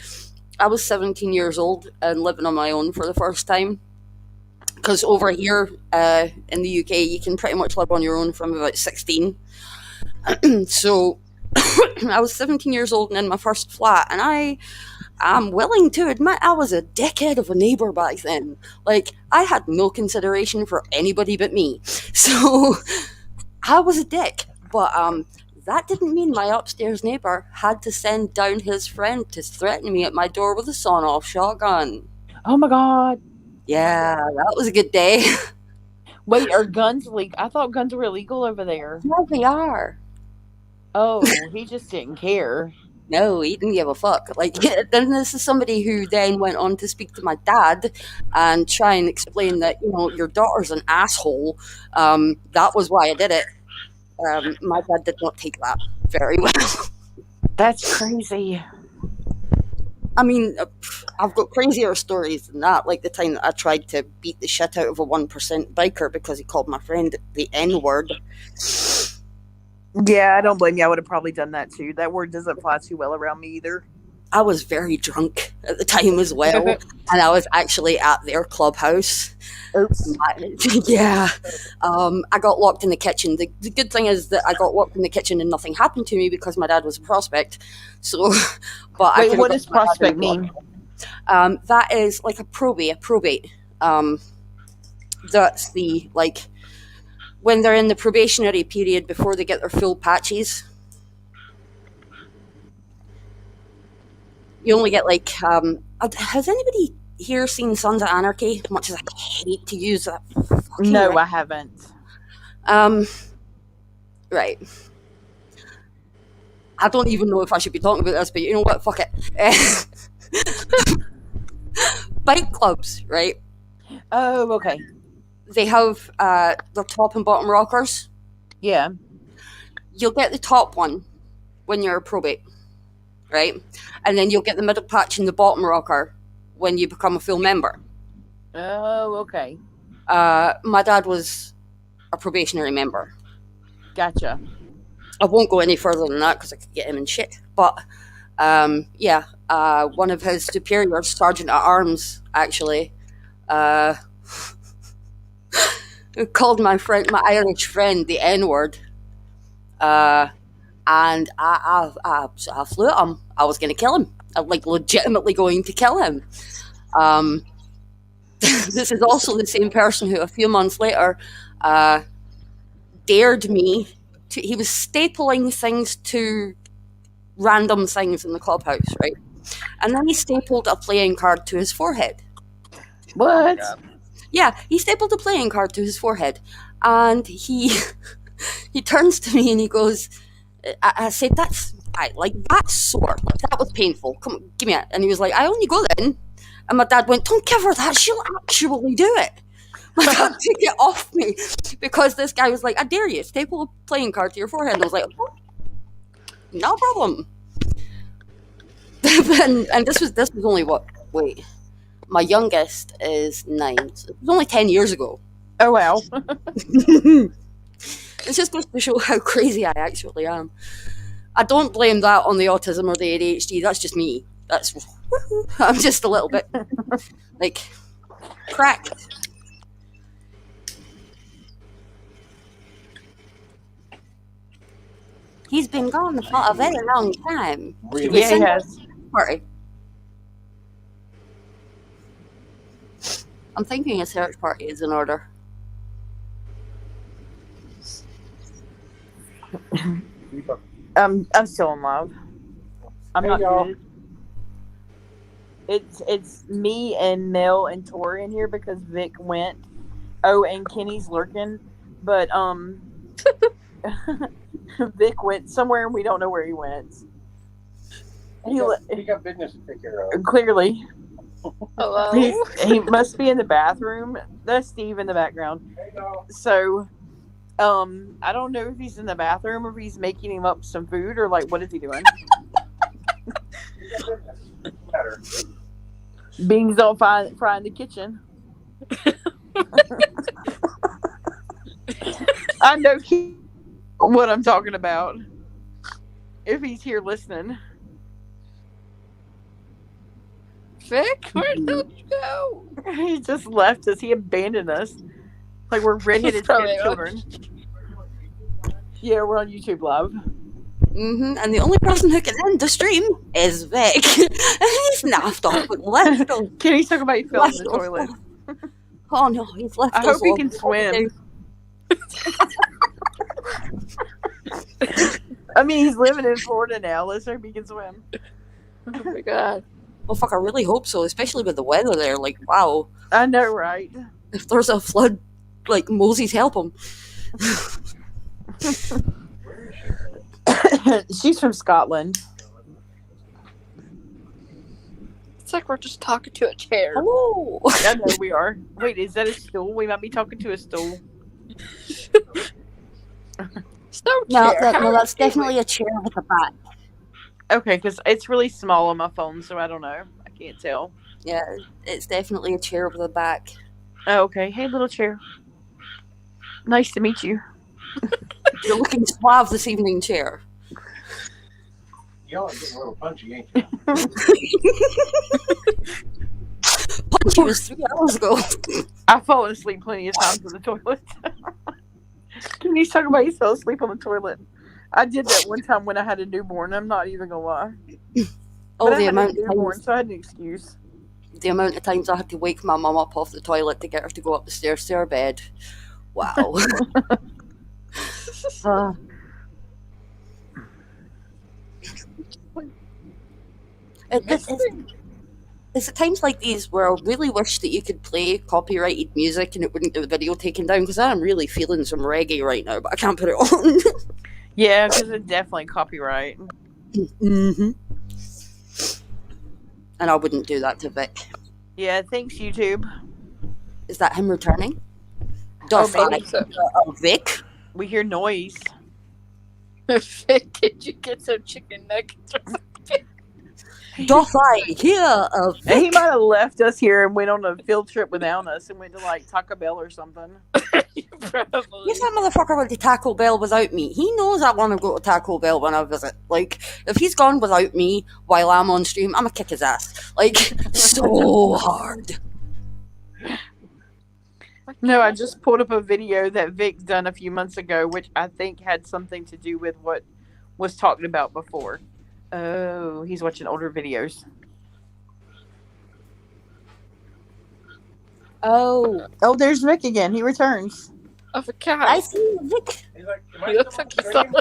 I was 17 years old and living on my own for the first time. Because over here in the UK, you can pretty much live on your own from about 16. So, I was 17 years old and in my first flat, and I'm willing to admit I was a dickhead of a neighbour back then. Like, I had no consideration for anybody but me. So, I was a dick. But that didn't mean my upstairs neighbour had to send down his friend to threaten me at my door with a sawn-off shotgun. Oh my God. Yeah, that was a good day. Wait, are guns legal? I thought guns were illegal over there. No, they are. Oh, he just didn't care. No, he didn't give a fuck. Like, then this is somebody who then went on to speak to my dad and try and explain that, you know, your daughter's an asshole. That was why I did it. My dad did not take that very well. That's crazy. I mean, I've got crazier stories than that. Like the time that I tried to beat the shit out of a 1% biker because he called my friend the N-word. Yeah, I don't blame you. I would have probably done that too. That word doesn't fly too well around me either. I was very drunk at the time as well, and I was actually at their clubhouse. Oops. Yeah. I got locked in the kitchen. The good thing is that I got locked in the kitchen and nothing happened to me because my dad was a prospect. So, but I Wait, could've what got does my dad in prospect the block. mean? That is like a probate. That's the, like, when they're in the probationary period before they get their full patches. You only get like, has anybody here seen Sons of Anarchy? Much as I hate to use that. No, I haven't. Right. I don't even know if I should be talking about this, but you know what? Fuck it. Bike clubs, right? Oh, okay. They have their top and bottom rockers. Yeah. You'll get the top one when you're a probate, right? And then you'll get the middle patch and the bottom rocker when you become a full member. Oh, okay. My dad was a probationary member. Gotcha. I won't go any further than that because I could get him in shit. But yeah, one of his superiors, Sergeant at Arms, actually, called my Irish friend, the N-word, and I flew at him. I was going to kill him. I was like legitimately going to kill him. This is also the same person who a few months later dared me to. He was stapling things to random things in the clubhouse, right? And then he stapled a playing card to his forehead. What? Yeah, he stapled a playing card to his forehead, and he turns to me and he goes, I said, that's sore. Like, that was painful. Come on, give me it. And he was like, I only go then. And my dad went, don't give her that. She'll actually do it. My dad took it off me because this guy was like, I dare you, staple a playing card to your forehead. And I was like, oh, no problem. and this was only what? Wait. My youngest is 9. So it was only 10 years ago. Oh, wow. It's just goes to show how crazy I actually am. I don't blame that on the autism or the ADHD. That's just me. I'm just a little bit like cracked. He's been gone for a very long time. Really? Yeah, he has. Party. I'm thinking a search party is in order. I'm still in love. I'm not good. It's me and Mel and Tori in here because Vic went. Oh, and Kenny's lurking, but Vic went somewhere and we don't know where he went. He got business to take care of. Clearly. Hello? He must be in the bathroom. That's Steve in the background. So, I don't know if he's in the bathroom or if he's making him up some food or like what is he doing? Beans don't fry in the kitchen. I know what I'm talking about. If he's here listening. Vic, where did you go? He just left us. He abandoned us. Like we're redheaded children. Yeah, we're on YouTube Live. And the only person who can end the stream is Vic. And he's naffed off and left us. Kenny's talking about you fell in the toilet. Oh no, he's left us. I hope he can swim. I mean, he's living in Florida now. Let's hope he can swim. Oh my god. Well, fuck, I really hope so, especially with the weather there. Like, wow. I know, right? If there's a flood, like, Moses help him. She's from Scotland. It's like we're just talking to a chair. Hello. I know we are. Wait, is that a stool? We might be talking to a stool. No, no, that's definitely a chair with a back. Okay, because it's really small on my phone, so I don't know. I can't tell. Yeah, it's definitely a chair with a back. Oh, okay. Hey, little chair. Nice to meet you. You're looking suave this evening, chair. Y'all are getting a little punchy, ain't you? Punchy was 3 hours ago. I've fallen asleep plenty of times on the toilet. Can you talk about you fell asleep on the toilet? I did that one time when I had a newborn. I'm not even gonna lie. Oh, But I the had a amount of newborn, times, so I had an excuse. the amount of times I had to wake my mum up off the toilet to get her to go up the stairs to her bed. Wow. Uh, it's at times like these where I really wish that you could play copyrighted music and it wouldn't get the video taken down, because I'm really feeling some reggae right now, but I can't put it on. Yeah, because it's definitely copyright. Mm-hmm. And I wouldn't do that to Vic. Yeah, thanks, YouTube. Is that him returning? Oh, maybe so. Vic? We hear noise. Vic, did you get some chicken nuggets? Doth I hear of Vic? And he might have left us here and went on a field trip without us and went to like Taco Bell or something. If that motherfucker went to Taco Bell without me, he knows I want to go to Taco Bell when I visit. Like, if he's gone without me while I'm on stream, I'm gonna kick his ass. Like, so hard. No, I just pulled up a video that Vic done a few months ago, which I think had something to do with what was talked about before. Oh, he's watching older videos. Oh, there's Vic again. He returns. Oh, for God. I see Vic. He's like, He looks like he's on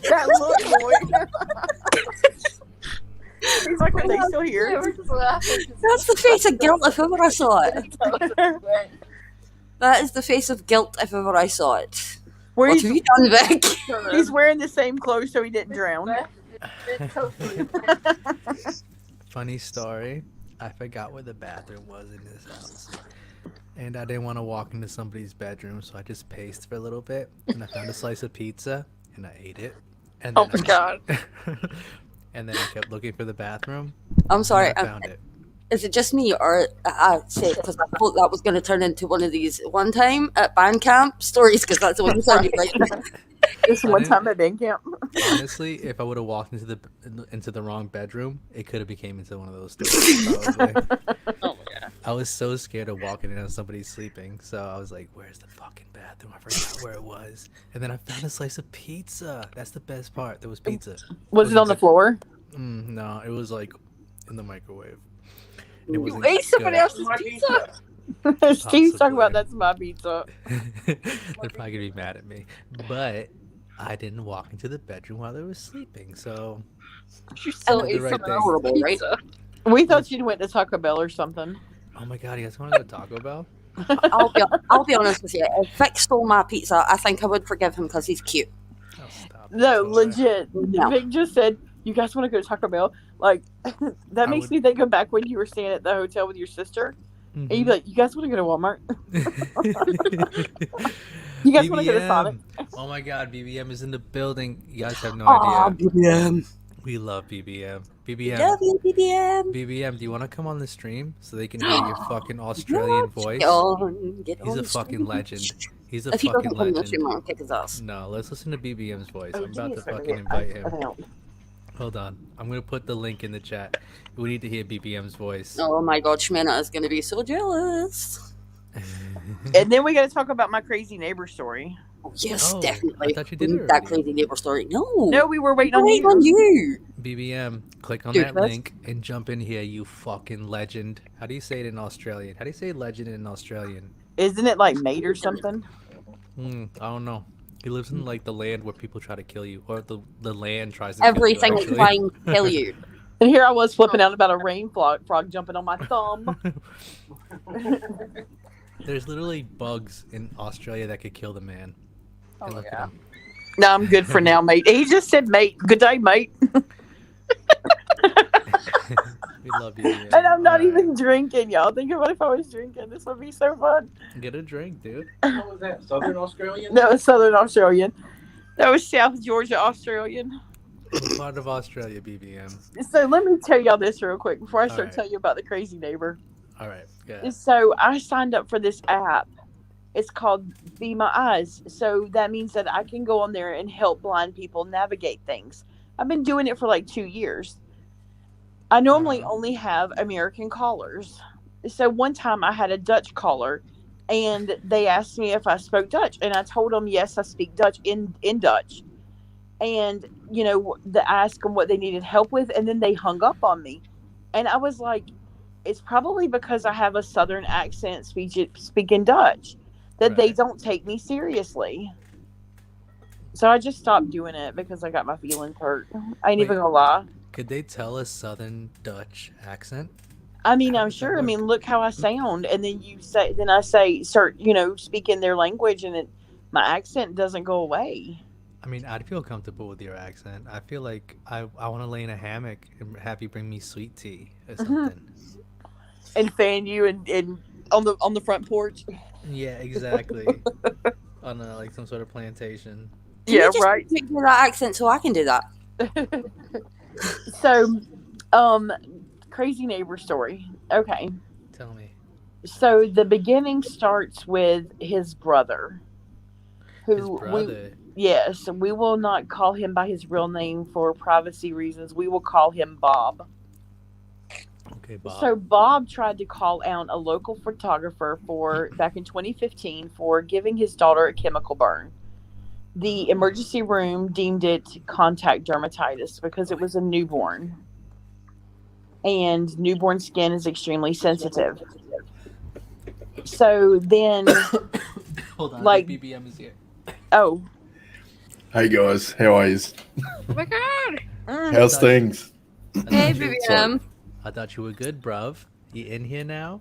That look, boy. He's like, are they still here? That's the face of guilt if ever I saw it. That is the face of guilt if ever I saw it. Where What have you done, Vic? He's wearing the same clothes so he didn't drown. Funny story. I forgot where the bathroom was in this house. And I didn't want to walk into somebody's bedroom, so I just paced for a little bit. And I found a slice of pizza, and I ate it. And Oh, then my God. And then I kept looking for the bathroom. I'm sorry. And I found it. Is it just me, or I say because I thought that was going to turn into one of these one time at band camp stories, because that's what you sounded like. This one time at band camp. Honestly, if I would have walked into the wrong bedroom, it could have became into one of those stories. Probably. I was so scared of walking in on somebody sleeping, so I was like, "Where's the fucking bathroom?" I forgot where it was, and then I found a slice of pizza. That's the best part. There was pizza. Was it on the floor? No, it was like in the microwave. And it You wasn't ate somebody good. else's pizza? Steve's talking about that's my pizza. They're probably gonna be mad at me, but I didn't walk into the bedroom while they were sleeping, so You still did ate the right something thing. else's pizza. We thought you went to Taco Bell or something. Oh my god, you guys want to go to Taco Bell? I'll be honest with you. If Vic stole my pizza, I think I would forgive him because he's cute. Oh, stop. No, legit. No. Vic just said, "You guys want to go to Taco Bell?" Like that I makes would- me think of back when you were staying at the hotel with your sister, and you'd be like, "You guys want to go to Walmart? You guys want to go to Sonic?" Oh my god, BBM is in the building. You guys have no Aw, idea. BBM. We love BBM. BBM. Love you, BBM. BBM, do you want to come on the stream so they can hear your fucking Australian voice? Get on He's the a fucking stream. legend. He's a If he fucking doesn't come on the stream, legend. I'll kick his ass. No, let's listen to BBM's voice. Oh, I'm give me about a to second. fucking invite him. I don't. Hold on. I'm gonna put the link in the chat. We need to hear BBM's voice. Oh my god, Shmena is going to be so jealous. And then we got to talk about my crazy neighbor story. Oh, yes, Oh, definitely. I thought you We did need it that already. crazy neighbor story. No. No, we were waiting We're on waiting you. on you. BBM, click on Dude, that that's- link and jump in here, you fucking legend. How do you say it in Australian? How do you say legend in Australian? Isn't it like mate or something? I don't know. He lives in like the land where people try to kill you, or the land tries to Everything kill is you. trying to kill you. And here I was flipping out about a rain frog jumping on my thumb. There's literally bugs in Australia that could kill the man. And look at him. No, I'm good for now, mate. He just said mate. Good day, mate. We love you. Man. And I'm not Alright. even drinking, y'all. Think about if I was drinking. This would be so fun. Get a drink, dude. What was that? Southern Australian? No, it's Southern Australian. That was South Georgia Australian. What part of Australia, BBM? So let me tell y'all this real quick before I start Alright. telling you about the crazy neighbor. All right. Yeah. So I signed up for this app. It's called Be My Eyes. So that means that I can go on there and help blind people navigate things. I've been doing it for like 2 years. I normally only have American callers. So one time I had a Dutch caller and they asked me if I spoke Dutch. And I told them, yes, I speak Dutch in Dutch. And, you know, I asked them what they needed help with. And then they hung up on me. And I was like, it's probably because I have a Southern accent speaking Dutch that they don't take me seriously. So I just stopped doing it because I got my feelings hurt. I ain't even gonna lie. Could they tell a Southern Dutch accent? I mean, I'm sure. I mean, look how I sound, and then I say, start, you know, speaking their language, and my accent doesn't go away. I mean, I'd feel comfortable with your accent. I feel like I want to lay in a hammock and have you bring me sweet tea or something. And fan you and on the front porch. Yeah, exactly. On like some sort of plantation. Can you just do that accent so I can do that? So, crazy neighbor story. Okay. Tell me. So the beginning starts with his brother. His brother? Yes, we will not call him by his real name for privacy reasons. We will call him Bob. Okay, Bob. So Bob tried to call out a local photographer back in 2015 for giving his daughter a chemical burn. The emergency room deemed it contact dermatitis because it was a newborn. And newborn skin is extremely sensitive. So then, Hold on, like, BBM is here. Oh. Hey guys, how are you? Oh my god. How's things? Hey, BBM. I thought you were good, bruv. You in here now?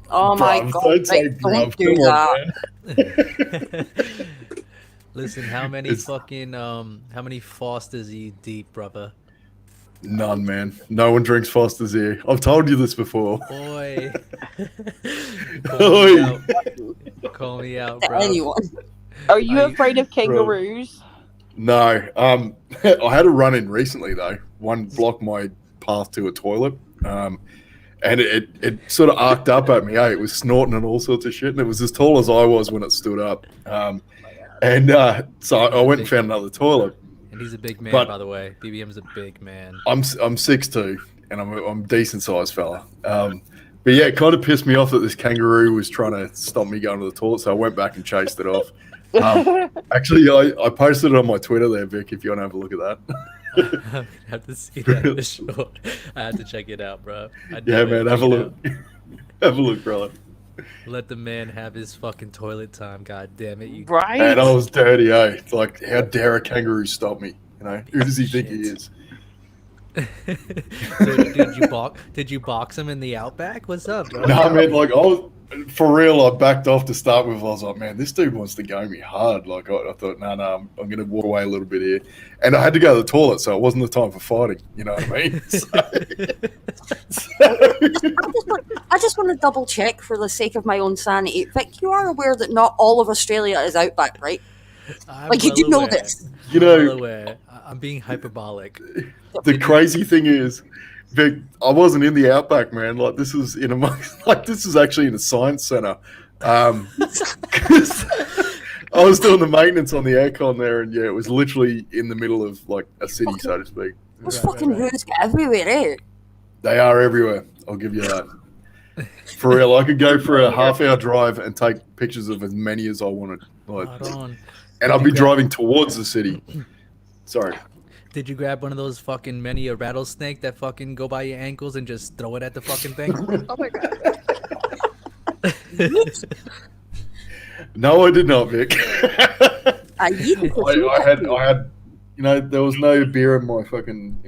Oh my Bruv, god, don't say don't bruv, do come on, that. Listen, how many how many Fosters are you deep, brother? None, man. No one drinks Foster's here. I've told you this before. Boy. Oi. Call me out, To bro. anyone. Are you afraid of kangaroos? No. I had a run-in recently, though. One blocked my path to a toilet. And it sort of arced up at me. It was snorting and all sorts of shit. And it was as tall as I was when it stood up. So I went and found another toilet. And he's a big man, But- by the way. BBM's a big man. I'm 6'2", and I'm a decent sized fella. But yeah, it kind of pissed me off that this kangaroo was trying to stop me going to the toilet, so I went back and chased it off. Actually, I posted it on my Twitter there, Vic, if you want to have a look at that. I have to see that for sure. I have to check it out, bro. Yeah, man, have a look. Have a look, brother. Let the man have his fucking toilet time. God damn it, you. Right? And I was dirty, It's like, how dare a kangaroo stop me? You know, who does he think he is? So, did you box him in the outback? What's up, bro? No, man, like, for real, I backed off to start with. I was like, man, this dude wants to go me hard. Like, I thought, no, I'm going to walk away a little bit here. And I had to go to the toilet, so it wasn't the time for fighting. You know what I mean? I just want to double check for the sake of my own sanity. Vic, you are aware that not all of Australia is outback, right? I'm Like, you well do know aware. this. You know- I'm well aware. I'm being hyperbolic. The crazy thing is, Vic, I wasn't in the outback, man. Like, this is this is actually in a science center. 'Cause I was doing the maintenance on the aircon there, and yeah, it was literally in the middle of like a city, so to speak. Those fucking roos get everywhere, eh? They are everywhere. I'll give you that. For real, I could go for a half-hour drive and take pictures of as many as I wanted. Like, Hold on. and I'll be driving towards the city. Sorry. Did you grab one of those fucking many a rattlesnake that fucking go by your ankles and just throw it at the fucking thing? Oh my god. No, I did not, Vic. I had, you know, there was no beer in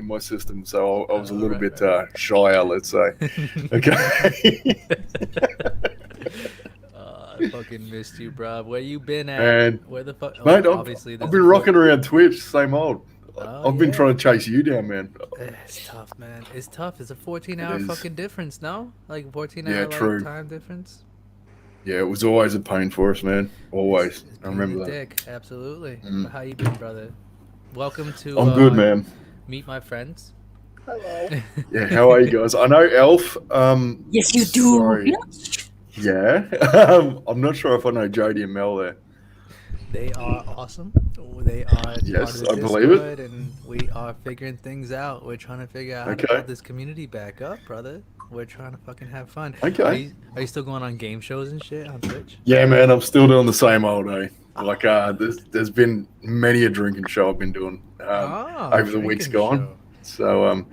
my system, so I was a little bit shyer, let's say. Okay. I fucking missed you, bro. Where you been at? And Where the fuck? mate, obviously, I've there's been a rocking around Twitch, same old. Oh, I've been yeah. trying to chase you down, man. It's tough, man. It's tough. It's a 14-hour It is. fucking difference, no? Like 14-hour Yeah, like, true. time difference. Yeah, it was always a pain for us, man. Always. It's I remember being a that. dick, absolutely. Mm. But how you been, brother? Welcome to I'm good, man. Meet my friends. Hello. Yeah, how are you guys? I know Elf. Yes, you do. Sorry. Yeah. I'm not sure if I know Jody and Mel there. They are awesome. They are Yes, part of the I believe it. Discord, and we are figuring things out. We're trying to figure out how to Okay. build this community back up, brother. We're trying to fucking have fun. Okay. Are you still going on game shows and shit on Twitch? Yeah, man, I'm still doing the same old day. Like, there's been many a drinking show I've been doing over the weeks drinking gone. So,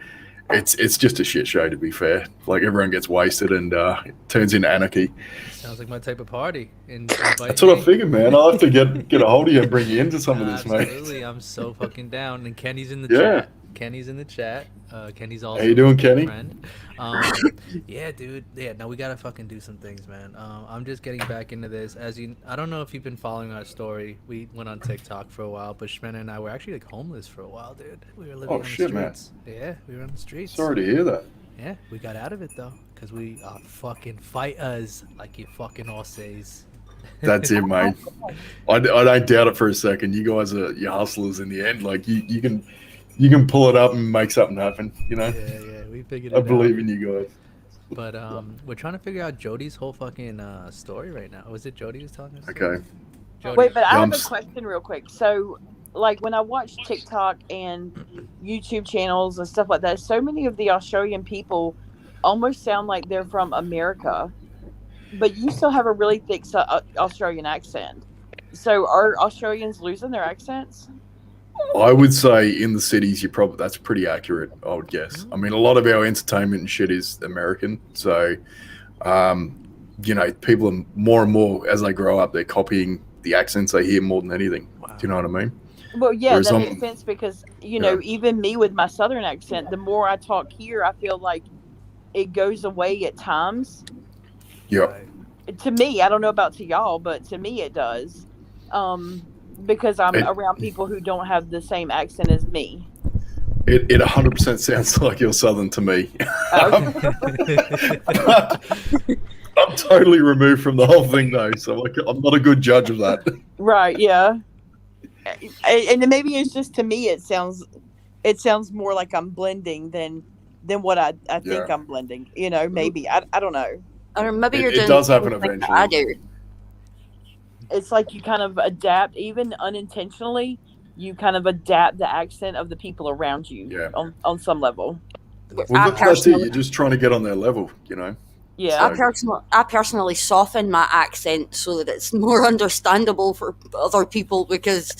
it's just a shit show, to be fair. Like, everyone gets wasted and it turns into anarchy. Sounds like my type of party. That's what I figured, man. I'll have to get a hold of you and bring you into some of this, mate. Absolutely, I'm so fucking down. And Kenny's in the Yeah. chat. Kenny's in the chat. Kenny's also How you doing, a good Kenny? friend. Yeah, dude. Yeah, no, we gotta fucking do some things, man. I'm just getting back into this. I don't know if you've been following our story. We went on TikTok for a while, but Shmena and I were actually like homeless for a while, dude. We were living on the shit, man. streets. Yeah, we were on the streets. Sorry to hear that. Yeah, we got out of it though, cause we are fucking fighters, like you fucking all says. That's it, mate. I don't doubt it for a second. You guys are your hustlers in the end. Like, you can pull it up and make something happen, you know? Yeah, we figured it I out. believe in you guys. But we're trying to figure out Jody's whole fucking story right now. Was it Jody who's telling us? Okay. Jody. Wait, but I have a Jumps. question real quick. So, like, when I watch TikTok and YouTube channels and stuff like that, so many of the Australian people almost sound like they're from America, but you still have a really thick Australian accent. So, are Australians losing their accents? I would say in the cities, that's pretty accurate, I would guess. I mean, a lot of our entertainment and shit is American. So, people are more and more, as they grow up, they're copying the accents they hear more than anything. Do you know what I mean? Well, yeah, Whereas that I'm- makes sense because, even me with my Southern accent, the more I talk here, I feel like it goes away at times. Yeah. To me, I don't know about to y'all, but to me it does. Because I'm around people who don't have the same accent as me. It 100% sounds like you're Southern to me. I'm totally removed from the whole thing, though, so like, I'm not a good judge of that. Right, yeah. And maybe it's just to me it sounds more like I'm blending than what I think Yeah. I'm blending. Maybe. I don't know. Or maybe you're It doing does the happen same thing that I eventually. do. It's like you kind of adapt, even unintentionally, you kind of adapt the accent of the people around you Yeah. on some level. Well, I that's it. personally- You're just trying to get on their level, you know? Yeah. I personally soften my accent so that it's more understandable for other people because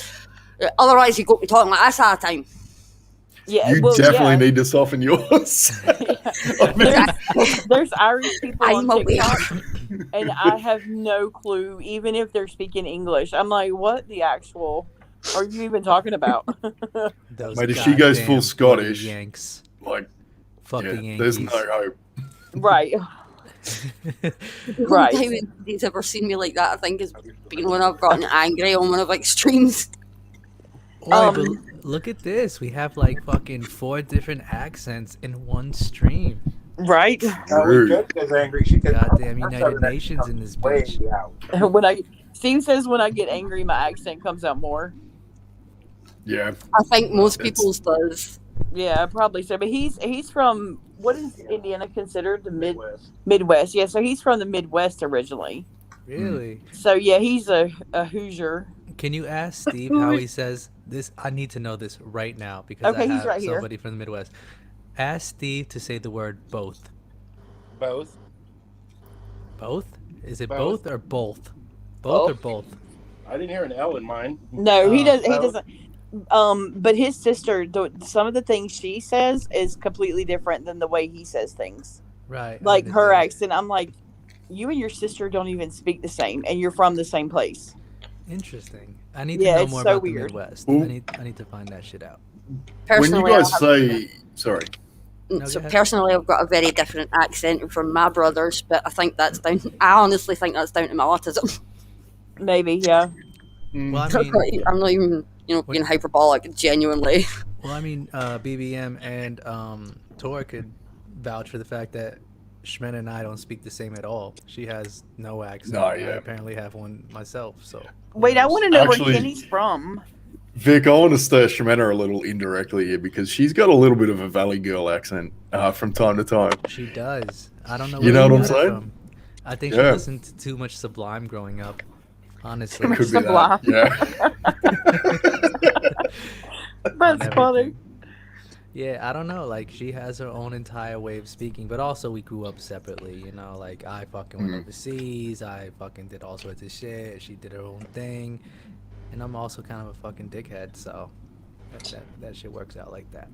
otherwise you got me talking like this all the time. Yeah, You definitely need to soften yours. There's Irish people I'm on aware. TikTok, and I have no clue, even if they're speaking English. I'm like, what the actual are you even talking about? Those Mate, if she goes goddamn full Scottish, bloody Yanks. like, Fucking yeah, there's Yankees. no hope. Right. The only Right. time anybody's ever seen me like that, I think, has been when I've gotten angry on one of like streams. Oi, but look at this. We have like fucking 4 different accents in one stream. Right. Rude. Jessica's angry. She could. Goddamn United Nations in this Way bitch. out. Steve says when I get angry, my accent comes out more. Yeah. I think most It's- people's does. Yeah, probably so. But he's from, what is Indiana considered, the Midwest? Yeah, so he's from the Midwest originally. Really? So yeah, he's a Hoosier. Can you ask Steve how he says this? I need to know this right now because Okay, I he's have right here. somebody from the Midwest. Ask Steve to say the word both. Both. Both? Is it Both. both or both? Both or Both. both? I didn't hear an L in mine. No, he doesn't. He Both. doesn't. But his sister, some of the things she says is completely different than the way he says things. Right. I Like her understand. accent, I'm like, you and your sister don't even speak the same, and you're from the same place. Interesting. I need Yeah, to know it's more so about weird. the Midwest. Ooh. I need to find that shit out. When Personally, you guys I have- say, sorry, No, so go ahead. personally, I've got a very different accent from my brothers, but I think that's down. I honestly think that's down to my autism. Maybe, yeah. Well, I mean, I'm not even, being hyperbolic. Genuinely, BBM and Tor could vouch for the fact that Shmena and I don't speak the same at all. She has no accent. No, I yeah. apparently have one myself. So Wait, I want to know Actually- where Kenny's from. Vic, I want to stir Shemena a little indirectly here because she's got a little bit of a Valley Girl accent from time to time. she does. I don't know. You where know she what I'm got it saying? from. I think Yeah. she listened to too much Sublime growing up. Honestly, It could be Sublime. that. Yeah. That's on funny. everything. Yeah, I don't know. Like, she has her own entire way of speaking, but also we grew up separately. You know, like I fucking went Mhm. overseas. I fucking did all sorts of shit. She did her own thing, and I'm also kind of a fucking dickhead. So that shit works out like that.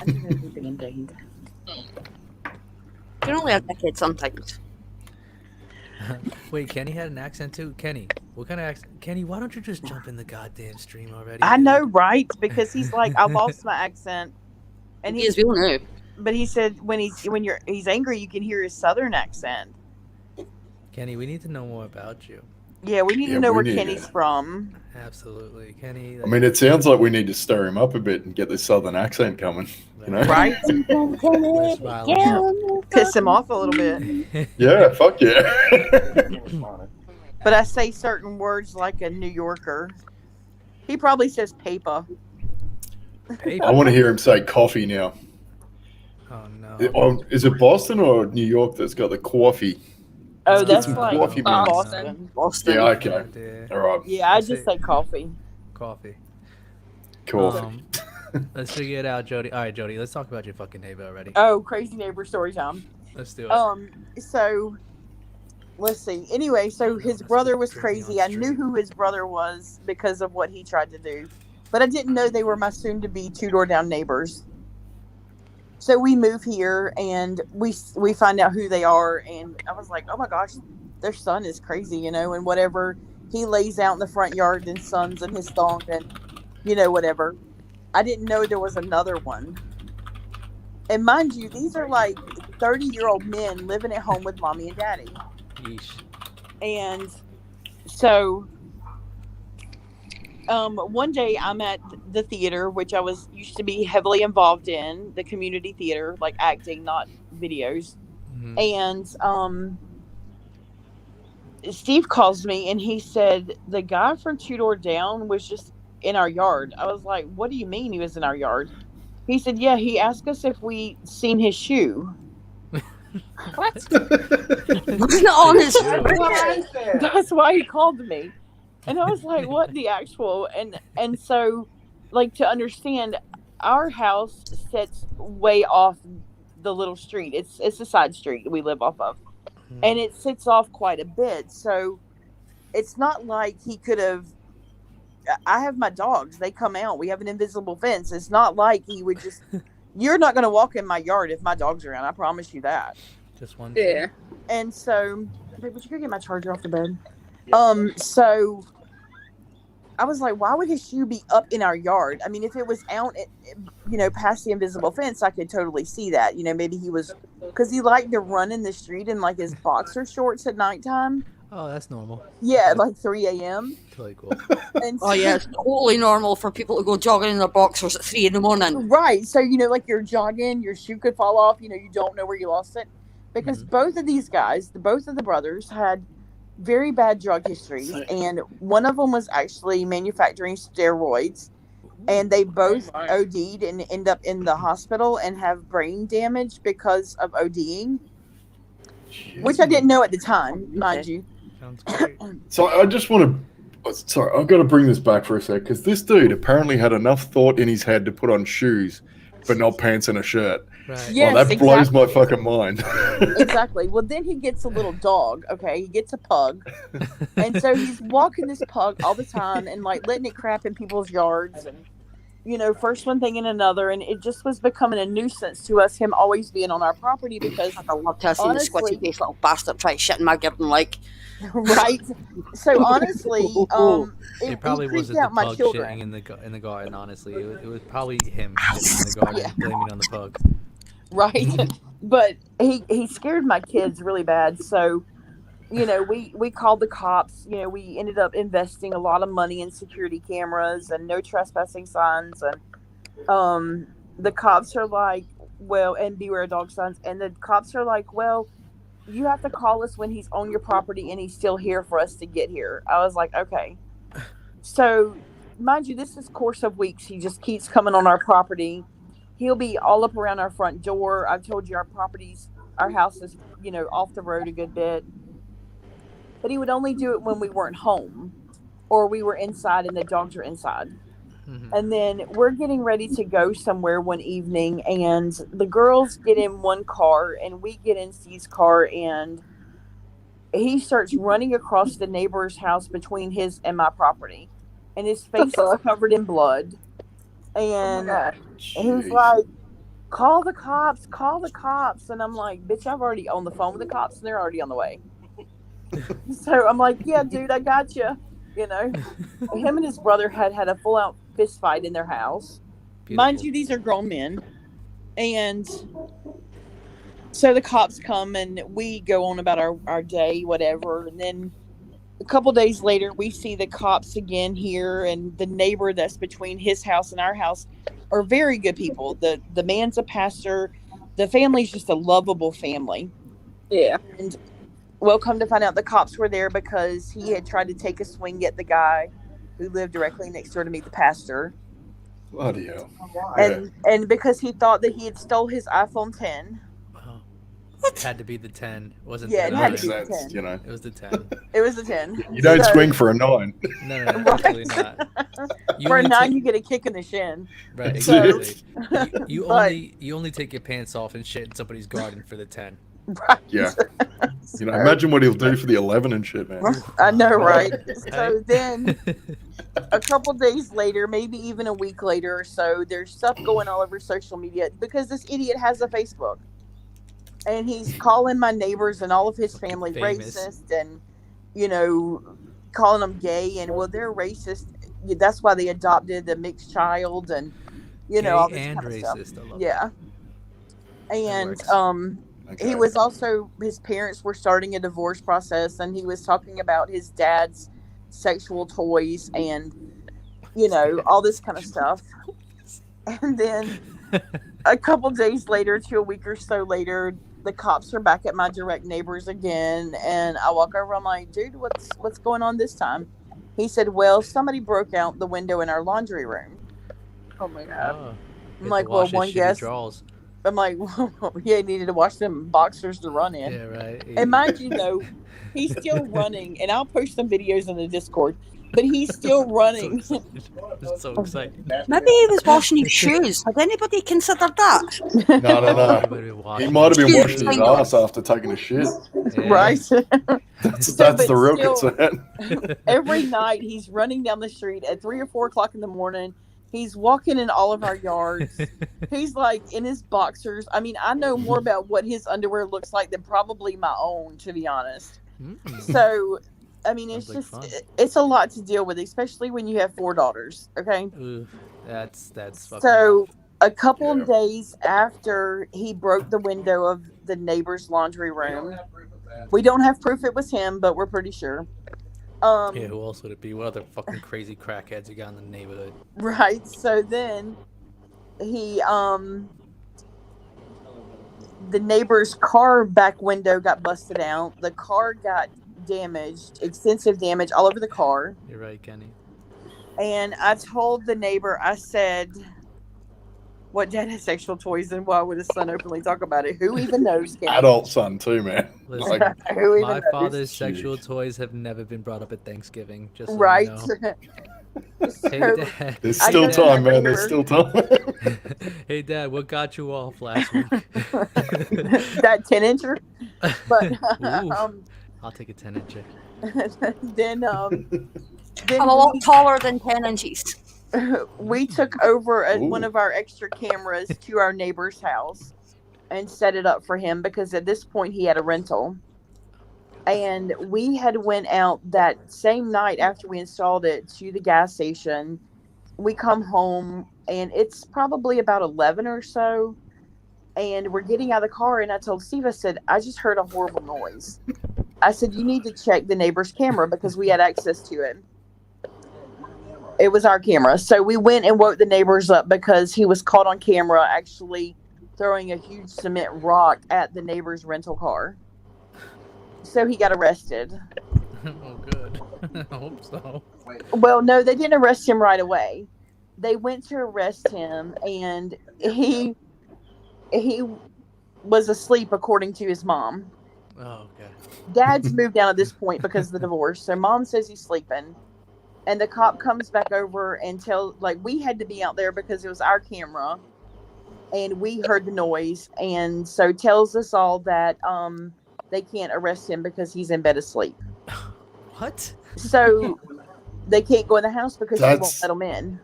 You can only have a kid sometimes. Wait, Kenny had an accent too. Kenny, what kind of accent? Kenny, why don't you just jump in the goddamn stream already? I dude? know, right? Because he's like, I lost my accent, and Yes, we all know. But he said when he's angry, you can hear his southern accent. Kenny, we need to know more about you. Yeah, we need Yeah, to know we where need Kenny's it. from. Absolutely, Kenny. I mean, it sounds like we need to stir him up a bit and get this southern accent coming. You know? Right? Less violence. Piss him off a little bit. Yeah, fuck yeah. But I say certain words like a New Yorker. He probably says paper. I want to hear him say coffee now. Oh no. Is it Boston or New York that's got the coffee? Oh, Get that's some like coffee, man. Boston. Boston. Yeah, okay. All right. Yeah, I Let's just say say coffee. coffee. Coffee. Let's figure it out, Jody. All right, Jody, let's talk about your fucking neighbor already. Oh, crazy neighbor story time. Let's do it. So let's see. Anyway, so his brother was crazy. I knew who his brother was because of what he tried to do, but I didn't know they were my soon-to-be two-door down neighbors. So we move here and we find out who they are, and I was like, oh my gosh, their son is crazy, you know, and whatever he lays out in the front yard and sons and his thong and you know whatever. I didn't know there was another one. And mind you, these are like 30-year-old men living at home with mommy and daddy. Yeesh. And so one day I'm at the theater, which I used to be heavily involved in, the community theater, like acting, not videos. And Steve calls me and he said, the guy from Two Door Down was just in our yard. I was like, what do you mean he was in our yard? He said, yeah, he asked us if we seen his shoe. What? Honest. That's why he called me. And I was like, what the actual? And so, like, to understand, our house sits way off the little street. It's a side street we live off of. And it sits off quite a bit. So it's not like he could have. I have my dogs. They come out. We have an invisible fence. It's not like he would just. You're not going to walk in my yard if my dog's around. I promise you that. Just one. Yeah. And so, babe, would you go get my charger off the bed? So I was like, why would his shoe be up in our yard? I mean, if it was out, you know, past the invisible fence, I could totally see that. You know, maybe he was, because he liked to run in the street in like his boxer shorts at nighttime. Oh, that's normal. Yeah, at like 3 a.m. Totally cool. And Oh yeah, it's totally normal for people to go jogging in their boxers at 3 a.m. Right. So, you know, like you're jogging, your shoe could fall off, you know, you don't know where you lost it. Because both of these guys, both of the brothers had very bad drug histories. And one of them was actually manufacturing steroids. And they both OD'd and end up in the hospital and have brain damage because of ODing. Which I didn't know at the time, mind you. Sounds great. So I just want to. Sorry, I've got to bring this back for a sec because this dude apparently had enough thought in his head to put on shoes, but not pants and a shirt. Right. Yes, that blows exactly. my fucking mind. Exactly. Well, then he gets a little dog. Okay, he gets a pug, and so he's walking this pug all the time and like letting it crap in people's yards, and you know, first one thing and another, and it just was becoming a nuisance to us. Him always being on our property because I love to see the honestly, squatty face little bastard try to shit in my garden like. right. So honestly, It probably creeped wasn't the out my pug children. shitting in the garden. Honestly, it was probably him shitting in the garden, blaming on the pug. Right. But he scared my kids really bad. So, you know, we called the cops. You know, we ended up investing a lot of money in security cameras and no trespassing signs. And the cops are like, well, and beware dog signs. And the cops are like, well, you have to call us when he's on your property and he's still here for us to get here. I was like, okay. So, mind you, this is course of weeks. He just keeps coming on our property. He'll be all up around our front door. I've told you our house is, off the road a good bit. But he would only do it when we weren't home or we were inside and the dogs are inside. Mhm. And then we're getting ready to go somewhere one evening, and the girls get in one car, and we get in Steve's car, and he starts running across the neighbor's house between his and my property, and his face is covered in blood. And he's like, call the cops. And I'm like, bitch, I've already on the phone with the cops, and they're already on the way. So I'm like, yeah, dude, I got you. Him and his brother had a full-out fist fight in their house. Mind you, these are grown men. And so the cops come and we go on about our day, whatever. And then a couple days later, we see the cops again here, and the neighbor that's between his house and our house are very good people. The man's a pastor. The family's just a lovable family. Yeah. And well, come to find out, the cops were there because he had tried to take a swing at the guy who lived directly next door to me, the pastor. Bloody hell. And because he thought that he had stole his iPhone 10. It had to be the 10. Wasn't Yeah, the it had 9. to be the 10. It was the 10. It was the 10. You don't swing for a 9. No, absolutely not. For a only 9, you get a kick in the shin. Right, So- exactly. You But- only take your pants off and shit in somebody's garden for the 10. Right. Yeah. Imagine what he'll do for the 11 and shit, man. I know, right? So Right. then, a couple days later, maybe even a week later or so, there's stuff going all over social media because this idiot has a Facebook. And he's calling my neighbors and all of his family Famous. racist and, calling them gay. And, well, they're racist. That's why they adopted the mixed child and, all Gay this and kind of racist. stuff. I love Yeah. That And, works. he was also, his parents were starting a divorce process, and he was talking about his dad's sexual toys and, all this kind of stuff. And then a couple days later to a week or so later, the cops are back at my direct neighbors again. And I walk over, I'm like, dude, what's going on this time? He said, well, somebody broke out the window in our laundry room. Oh my God. Oh, I'm like, well, one guess. Draws. I'm like, well, yeah, he needed to wash them boxers to run in. Yeah, right. And mind you, though, he's still running, and I'll post some videos in the Discord, but he's still running. I'm so excited. Maybe he was washing his shoes. Had anybody considered that? No. He might have been washing his ass after taking a shit. Right? That's but the real still- concern. Every night, he's running down the street at 3 or 4 o'clock in the morning. He's walking in all of our yards. He's like in his boxers. I mean, I know more about what his underwear looks like than probably my own, to be honest. So, I mean, it's Sounds like just, it's a lot to deal with, especially when you have 4 daughters. Okay. Ooh, that's fucking So, a couple of days after he broke the window of the neighbor's laundry room, we don't have proof it was him, but we're pretty sure. Yeah, who else would it be? What other fucking crazy crackheads you got in the neighborhood? Right. So then he the neighbor's car back window got busted out. The car got damaged, extensive damage all over the car. You're right, Kenny. And I told the neighbor, I said, what dad has sexual toys and why would his son openly talk about it? Who even knows, Kenny? Adult son too, man. Listen, Like, Who even my knows? father's sexual toys have never been brought up at Thanksgiving. Just so Right. You know. Hey, So, Dad. there's I still go to my time, man. There's still neighbor. time. Hey, Dad, what got you off last week? that 10-incher. But Ooh. I'll take a 10-incher. then I'm a lot taller than 10 inches. we took over Ooh. one of our extra cameras to our neighbor's house and set it up for him because at this point he had a rental. And we had went out that same night after we installed it to the gas station. We come home and it's probably about 11 or so. And we're getting out of the car and I told Steve, I said, I just heard a horrible noise. I said, you need to check the neighbor's camera because we had access to it. It was our camera. So we went and woke the neighbors up because he was caught on camera actually throwing a huge cement rock at the neighbor's rental car. So he got arrested. Oh, good. I hope so. Well, no, they didn't arrest him right away. They went to arrest him, and he was asleep, according to his mom. Oh, okay. Dad's moved out at this point because of the divorce. So mom says he's sleeping. And the cop comes back over and tells, like, we had to be out there because it was our camera. And we heard the noise. And so tells us all that they can't arrest him because he's in bed asleep. What? So they can't go in the house because she won't That's- let him in.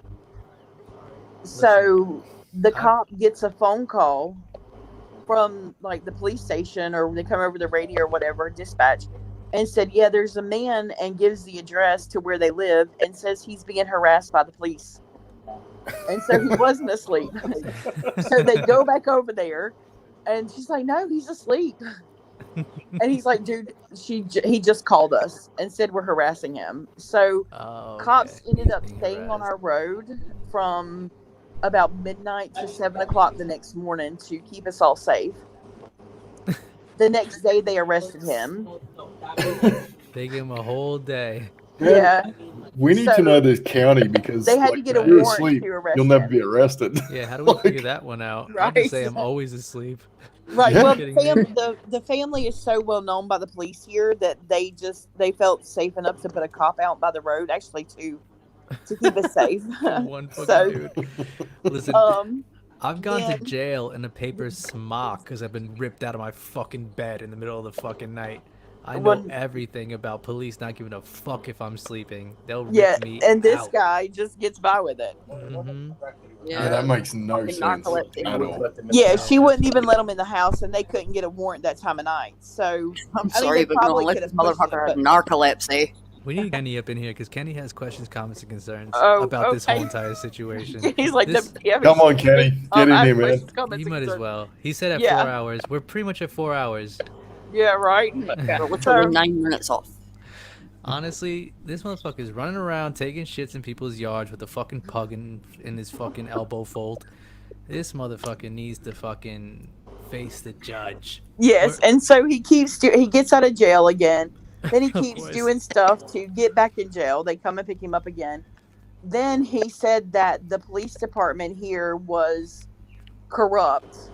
So the cop gets a phone call from like the police station, or they come over the radio or whatever, dispatch, and said, yeah, there's a man, and gives the address to where they live and says he's being harassed by the police. And so he wasn't asleep. So they go back over there, and she's like, no, he's asleep. And he's like, dude, he just called us and said we're harassing him. So cops ended up staying on our road from about midnight to 7 o'clock the next morning to keep us all safe. The next day they arrested him. They gave him a whole day. Yeah. We need to know this county because they had to get a if you're warrant asleep, to arrest you'll never him. be arrested. Yeah, how do we figure that one out? I Right. just say I'm always asleep. Right. Yeah. Well, Kidding me? the family is so well known by the police here that they felt safe enough to put a cop out by the road, actually to keep us safe. One fucking So, dude. Listen, I've gone to jail in a paper smock because I've been ripped out of my fucking bed in the middle of the fucking night. I know Well- everything about police not giving a fuck if I'm sleeping. They'll rip yeah, me and this out. guy just gets by with it. Mm-hmm. Yeah, that makes no Fucking sense narcolepsy. at all. Yeah, she wouldn't even let him in the house, and they couldn't get a warrant that time of night. So I'm I mean, sorry, they but no, probably unless could this have pushed motherfucker it, had but- narcolepsy. We need Kenny up in here because Kenny has questions, comments, and concerns Oh, about this whole okay. entire situation. He's like, This- Come on, Kenny. Get in here, man. He might as well. He said at Yeah. 4 hours. We're pretty much at 4 hours. Yeah, right. But we're taking 9 minutes off. Honestly, this motherfucker's running around taking shits in people's yards with a fucking pug in his fucking elbow fold. This motherfucker needs to fucking face the judge. Yes, and so he gets out of jail again. Then he Of keeps course. doing stuff to get back in jail. They come and pick him up again. Then he said that the police department here was corrupt.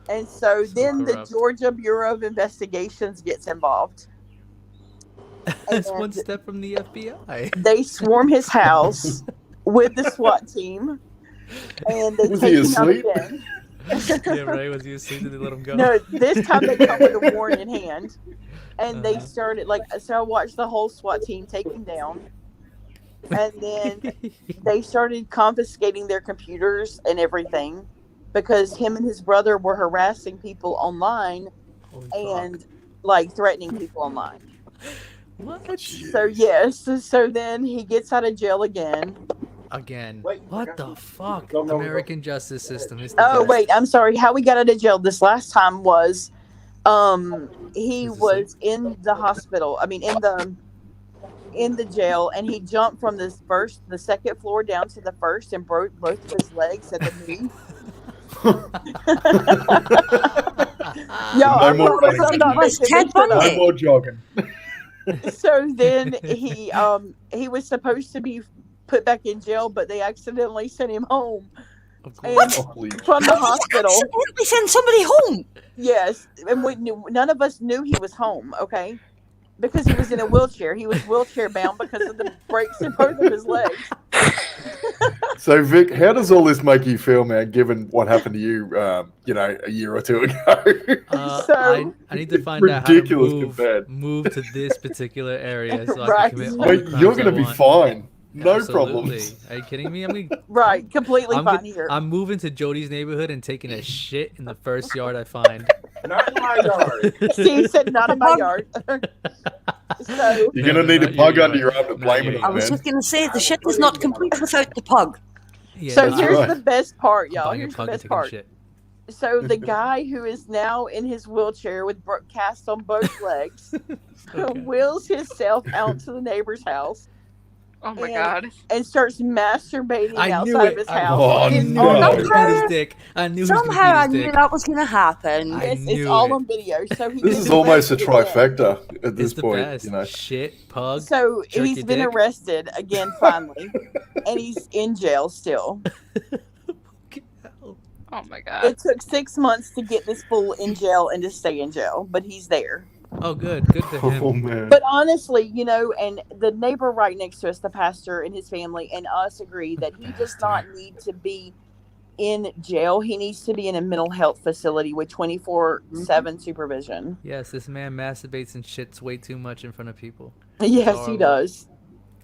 And so then corrupt. the Georgia Bureau of Investigations gets involved. That's And one step from the FBI. They swarm his house with the SWAT team. And they Was take he him out asleep? again. Yeah, right. Was he asleep? Did they let him go? No, this time they come with a warrant in hand. And they Uh-huh. started, so I watched the whole SWAT team take him down. And then they started confiscating their computers and everything because him and his brother were harassing people online and like threatening people online. What? So yes, so then he gets out of jail again. Again. Wait, What the fuck? Go, go, go. American justice system is the Oh best. wait, I'm sorry. How we got out of jail this last time was he He's was in the hospital. I mean in the jail, and he jumped from the second floor down to the first and broke both of his legs at the knee. Yo, No I more promise running. I'm not Was making Ted this up. Bundy? No more jogging. So then he was supposed to be put back in jail, but they accidentally sent him home Of and course. Holy from the hospital. Accidentally send somebody home. Yes, and none of us knew he was home. Okay, because he was in a wheelchair. He was wheelchair bound because of the breaks in both of his legs. So, Vic, how does all this make you feel, man, given what happened to you, a year or two ago? So- I need to find out how to Ridiculous compared. move to this particular area so I Right. can commit all Wait, the you're crimes I going to be want. fine. No Absolutely. problems. Are you kidding me? Right, completely I'm fine go- here. I'm moving to Jody's neighborhood and taking a shit in the first yard I find. Not in my yard. Steve said, "Not in my yard." So You're going No, to need not a pug your under yard. your arm to Not blame your it I on, was man. just going to say, the shit is not complete without the pug. Yeah, So nah, here's right. the best part, I'm y'all. buying a Here's the pug and best taking a part. shit. So the guy who is now in his wheelchair with cast on both legs Okay. wheels himself out to the neighbor's house, Oh my and, god. and starts masturbating I knew outside of it. his I house. Oh, It's no. all I on knew video. his dick. I knew he was gonna Somehow I beat his knew dick. that was going to happen. I Yes, it's knew all it. on video. So he's This been is almost a arrested again. trifecta at this It's the point. best. You know. Shit, pug. So jerk he's your been dick. arrested again finally, and he's in jail still. Oh my god. It took 6 months to get this fool in jail and to stay in jail, but he's there. Oh, good. Good for him. Oh man. But honestly, you know, and the neighbor right next to us, the pastor and his family and us agree that he does not need to be in jail. He needs to be in a mental health facility with 24/7 supervision. Yes, this man masturbates and shits way too much in front of people. Yes, he Horrible. does.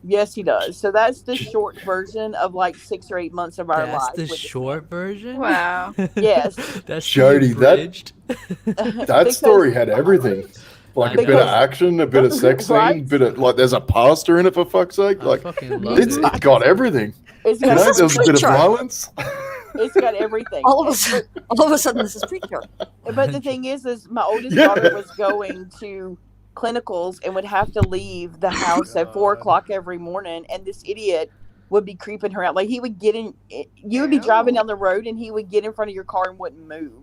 Yes, he does. So that's the short version of like 6 or 8 months of our That's lives. the with this short version? Wow. Yes. That's Jody, the that abridged. that story had everything. Like a bit of Because- action, a bit of sex scene, Right? bit of like there's a pastor in it for fuck's sake. I Like fucking love it's it. got everything. It's You got, know, there's a bit of Preacher. violence. it's got everything. All of a sudden, this is Preacher. But the thing is my oldest Yeah. daughter was going to clinicals and would have to leave the house at 4 o'clock every morning, and this idiot would be creeping her out. Like he would get in, you would be driving down the road, and he would get in front of your car and wouldn't move.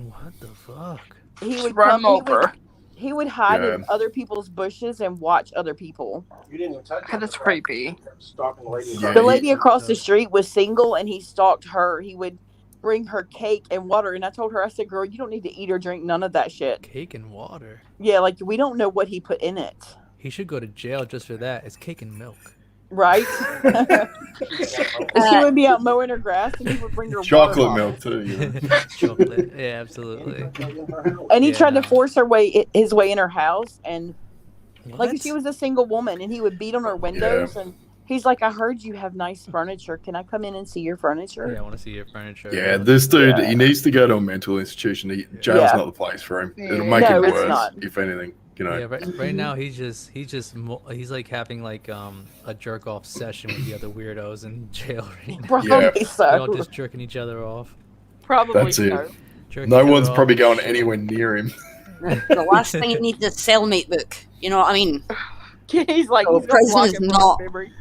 What the fuck? He would Run come over. He would hide in Yeah. other people's bushes and watch other people. You didn't even touch God, that's creepy. Stalking the lady. Yeah, The he- lady across the street was single, and he stalked her. He would bring her cake and water, and I told her, I said, "Girl, you don't need to eat or drink none of that shit." Cake and water. Yeah, like we don't know what he put in it, He should go to jail just for that. It's cake and milk. right? She would be out mowing her grass, and he would bring her Chocolate water milk too. You know? Chocolate. Yeah, absolutely. bottle. And he Yeah, tried no. to force his way in her house, and like What? she was a single woman, and he would beat on her windows, and he's like, "I heard you have nice furniture. Can I come in and see your furniture?" Yeah, I want to see your furniture. Yeah, this dude, Yeah. he needs to go to a mental institution. Jail's Yeah. not the place for him. It'll Yeah. make No, it it's worse, not. if anything. You know. Yeah, right now he's like having like a jerk off session with the other weirdos in jail right now. Probably Yeah. They're all so. just jerking each other off. Probably That's so. it. Jerking No each one's other probably off. going anywhere near him. The last thing you need is a cellmate book. You know what I mean? He's like, So he's gonna prison block is him from not- his memory.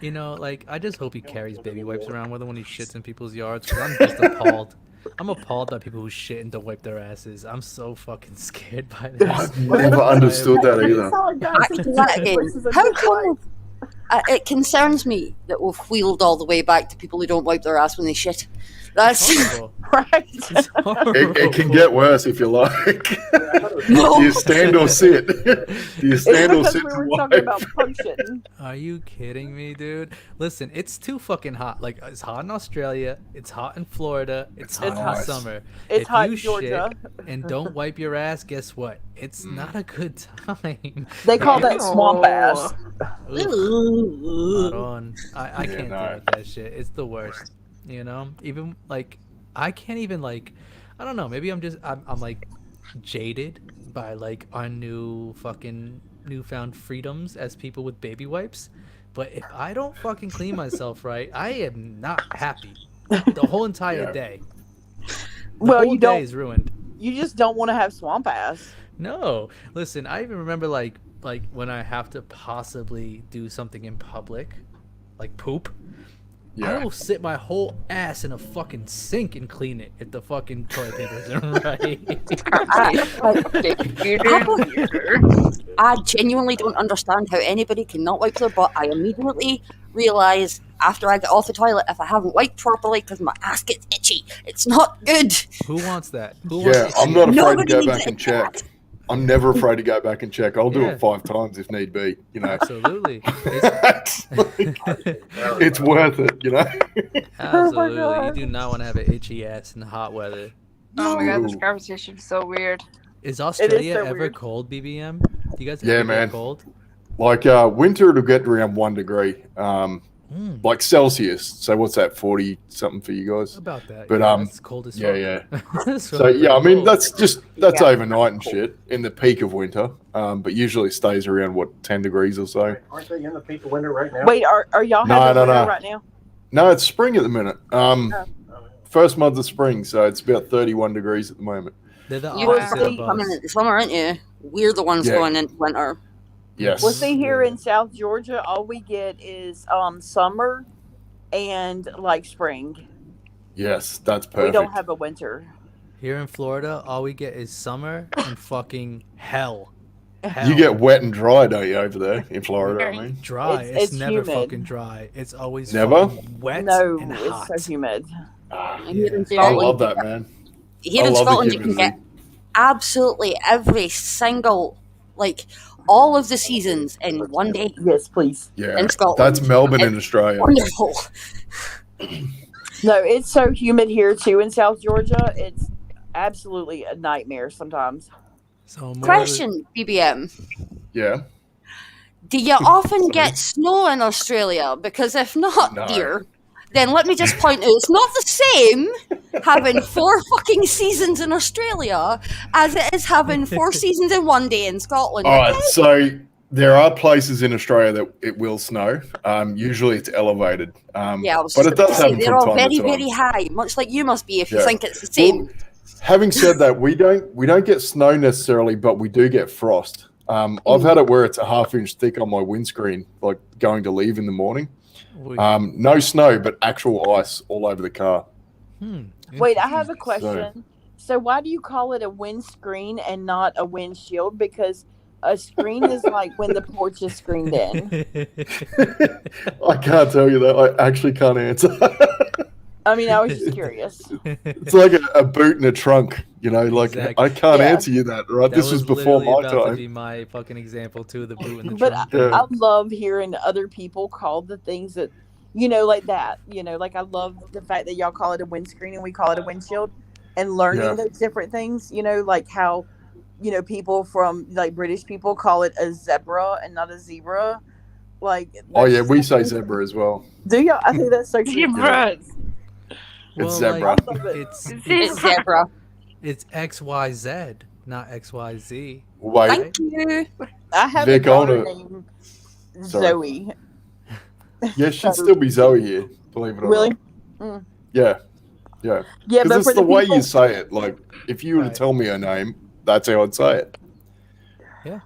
You know, like I just hope he carries baby wipes around with him when he shits in people's yards. Cause I'm just appalled. I'm appalled by people who shit and don't wipe their asses. I'm so fucking scared by this. I've never understood that either. Back to that again. How come it concerns me that we've wheeled all the way back to people who don't wipe their ass when they shit? That's Horrible. Right. It's horrible. It can get worse if you like. No. Do you stand or sit? Do you It's stand or because sit we to were wipe? talking about pug shitting. Are you kidding me, dude? Listen, it's too fucking hot. Like it's hot in Australia. It's hot in Florida. It's hot in the nice. summer. It's if hot you in Georgia. shit and don't wipe your ass, guess what? It's not a good time. They call that swamp ass. Not on. I Yeah, can't no. deal with that shit. It's the worst. You know? Even like I can't even like I don't know, maybe I'm like jaded by like our newfound freedoms as people with baby wipes. But if I don't fucking clean myself right, I am not happy. The whole entire Yeah. day. The Well, whole you day don't. is ruined. You just don't want to have swamp ass. No, listen. I even remember like when I have to possibly do something in public, like poop. I Yeah. will sit my whole ass in a fucking sink and clean it if the fucking toilet paper isn't right. I genuinely don't understand how anybody can not wipe their butt. I immediately realise after I get off the toilet if I haven't wiped properly because my ass gets itchy. It's not good. Who wants that? Who wants Yeah, it? I'm not afraid to Nobody go needs back and it. check. I'm never afraid to go back and check. I'll do Yeah. it 5 times if need be. You know, Absolutely. it's worth it. You know. Absolutely. You God. do not want to have an itchy ass in the hot weather. Oh my god, this Ooh. conversation is so weird. Is Australia so ever weird. cold, BBM? Do you guys Yeah, ever man. get cold? Like winter, it'll get around 1 degree, like Celsius. So what's that? 40 something for you guys? About that. But, yeah, it's cold as yeah, fuck. yeah. That's So really yeah, I mean cold. that's Yeah. overnight and shit in the peak of winter. But usually it stays around 10 degrees or so. Aren't they in the peak of winter right now? Wait, are y'all No, having no, winter no. right now? No, it's spring at the minute. First month of spring, so it's about 31 degrees at the moment. They're the You're opposite probably of coming us. into summer, aren't you? We're the ones Yeah. going into winter. Yes. Well, see, here in South Georgia, all we get is summer and like spring. Yes, that's We perfect. don't have a winter. Here in Florida, all we get is summer and fucking hell. You get wet and dry, don't you, over there in Florida? I mean, Dry. It's never humid. fucking dry. It's always Never? fucking wet No, and it's hot. so humid. Here in I Scotland, love that, man. here I in love the Scotland you can humidity. get absolutely every single, like, all of the seasons in one day. Yes, please. Yeah, In Scotland. that's Melbourne in It's Australia. Wonderful. No, it's so humid here too in South Georgia. It's absolutely a nightmare sometimes. So Question, BBM. Yeah. Do you often get snow in Australia? Because if not, No. dear, then let me just point out it's not the same having 4 fucking seasons in Australia as it is having 4 seasons in one day in Scotland. All right, so there are places in Australia that it will snow. Usually it's elevated. Yeah, I was but just it does about to say, happen they're from all time very, to time. very high, much like you must be if you Yeah. think it's the same. Well, having said that, we don't get snow necessarily, but we do get frost. I've had it where it's a half-inch thick on my windscreen, like going to leave in the morning. No snow, but actual ice all over the car. Wait, I have a question. So why do you call it a windscreen and not a windshield? Because a screen is like when the porch is screened in. I can't tell you that. I actually can't answer. I mean, I was just curious. It's like a boot in a trunk, you know. Like Exactly. I can't Yeah. answer you that. Right? This was before literally my about to time. be my fucking example too. The boot in the But trunk. Yeah. I love hearing other people call the things that, you know, like that. You know, like I love the fact that y'all call it a windscreen and we call it a windshield, and learning Yeah. those different things. You know, like how, you know, people from like British people call it a zebra and not a zebra. Like, Oh that's yeah, just we so say cool. zebra as well. Do y'all? I think that's so cute. It's zebra. It's It's zebra. It's XYZ, not XYZ. Wait, Thank you. I have Vic, a daughter I named Sorry. Zoe. yeah, she'd still be Zoe here. Believe it or Really? not. Yeah, yeah. Yeah, Because but it's for the the way people, you say it. Like, if you were to Right. tell me her name, that's how I'd say it. Yeah.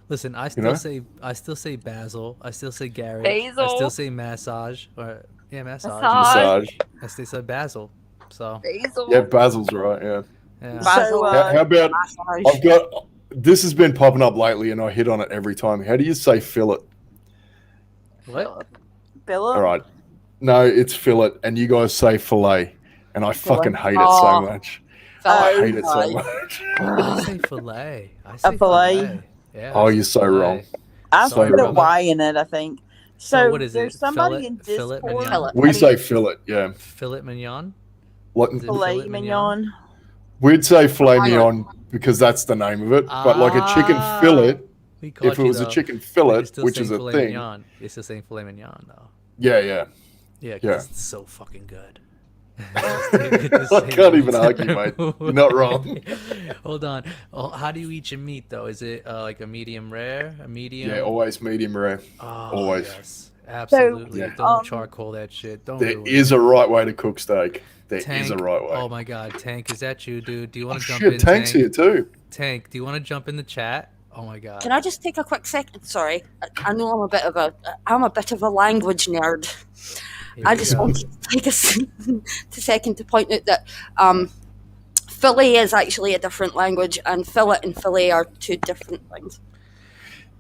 Listen, I still know? say Basil. I still say Gary. I Basil. still say massage. Or massage. Massage. I still say Basil. So Basil. Yeah, Basil's right. Yeah. yeah. so How about Massage. I've got this has been popping up lately, and I hit on it every time. How do you say fillet? What? Philip. All right. No, it's fillet, and you guys say fillet, and I fucking hate it so Oh. much. I hate it so my. much. I say fillet. I say fillet? Yeah. Oh, I you're say so fillet. wrong. I Sorry, put a brother. Y in it, I think. So So, what is there's it? somebody Fillet- in fillet Discord. mignon? Fillet. We I say mean, fillet, yeah. Filet mignon. What Is it filet mignon. we'd say filet Why not? mignon because that's the name of it. But like a chicken Ah, fillet, we caught if it you, was a though. chicken But fillet, you're still which saying is a filet thing, Mignon. You're still saying filet mignon though. yeah, yeah. Yeah, 'cause Yeah. it's so fucking good. I can't even argue, mate. You're not wrong. Hold on. Oh, how do you eat your meat though? Is it like a medium rare, a medium? Yeah, always medium rare. Oh, always. Yes, absolutely. Yeah. Don't charcoal that shit. Don't. There ruin is it. a right way to cook steak. There is Tank. a right way. Oh my god, Tank, is that you, dude? Do you want to jump Shit, in? Tank's here too. Tank, do you want to jump in the chat? Oh my god. Can I just take a quick second? Sorry, I know I'm a bit of a language nerd. Here I we just go. wanted to take a second to point out that fillet is actually a different language, and fillet and fillet are two different things.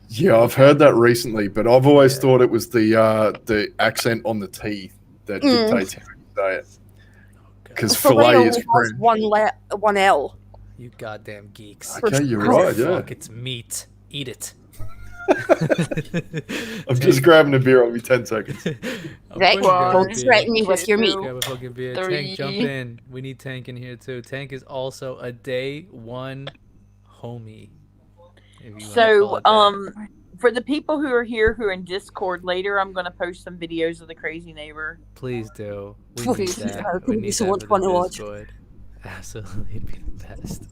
Yeah, I've heard that recently, but I've always thought it was the accent on the T that dictates how you say it. Because Fillet fillet only is has French. one L. You goddamn geeks. Okay, you're right. Yeah, Fuck, it's meat. Eat it. I'm just grabbing a beer. I'll be 10 seconds. Of Right? course you grab a Don't beer. threaten me with your meat. Grab a fucking beer. Tank, jump in. We need Tank in here too. Tank is also a day one homie. if you wanna call So, it that. for the people who are here who are in Discord later, I'm going to post some videos of the crazy neighbor. Please do. We Please need do. that. It'd We be need so that much for fun the to watch. Discord. Absolutely, it'd be the best.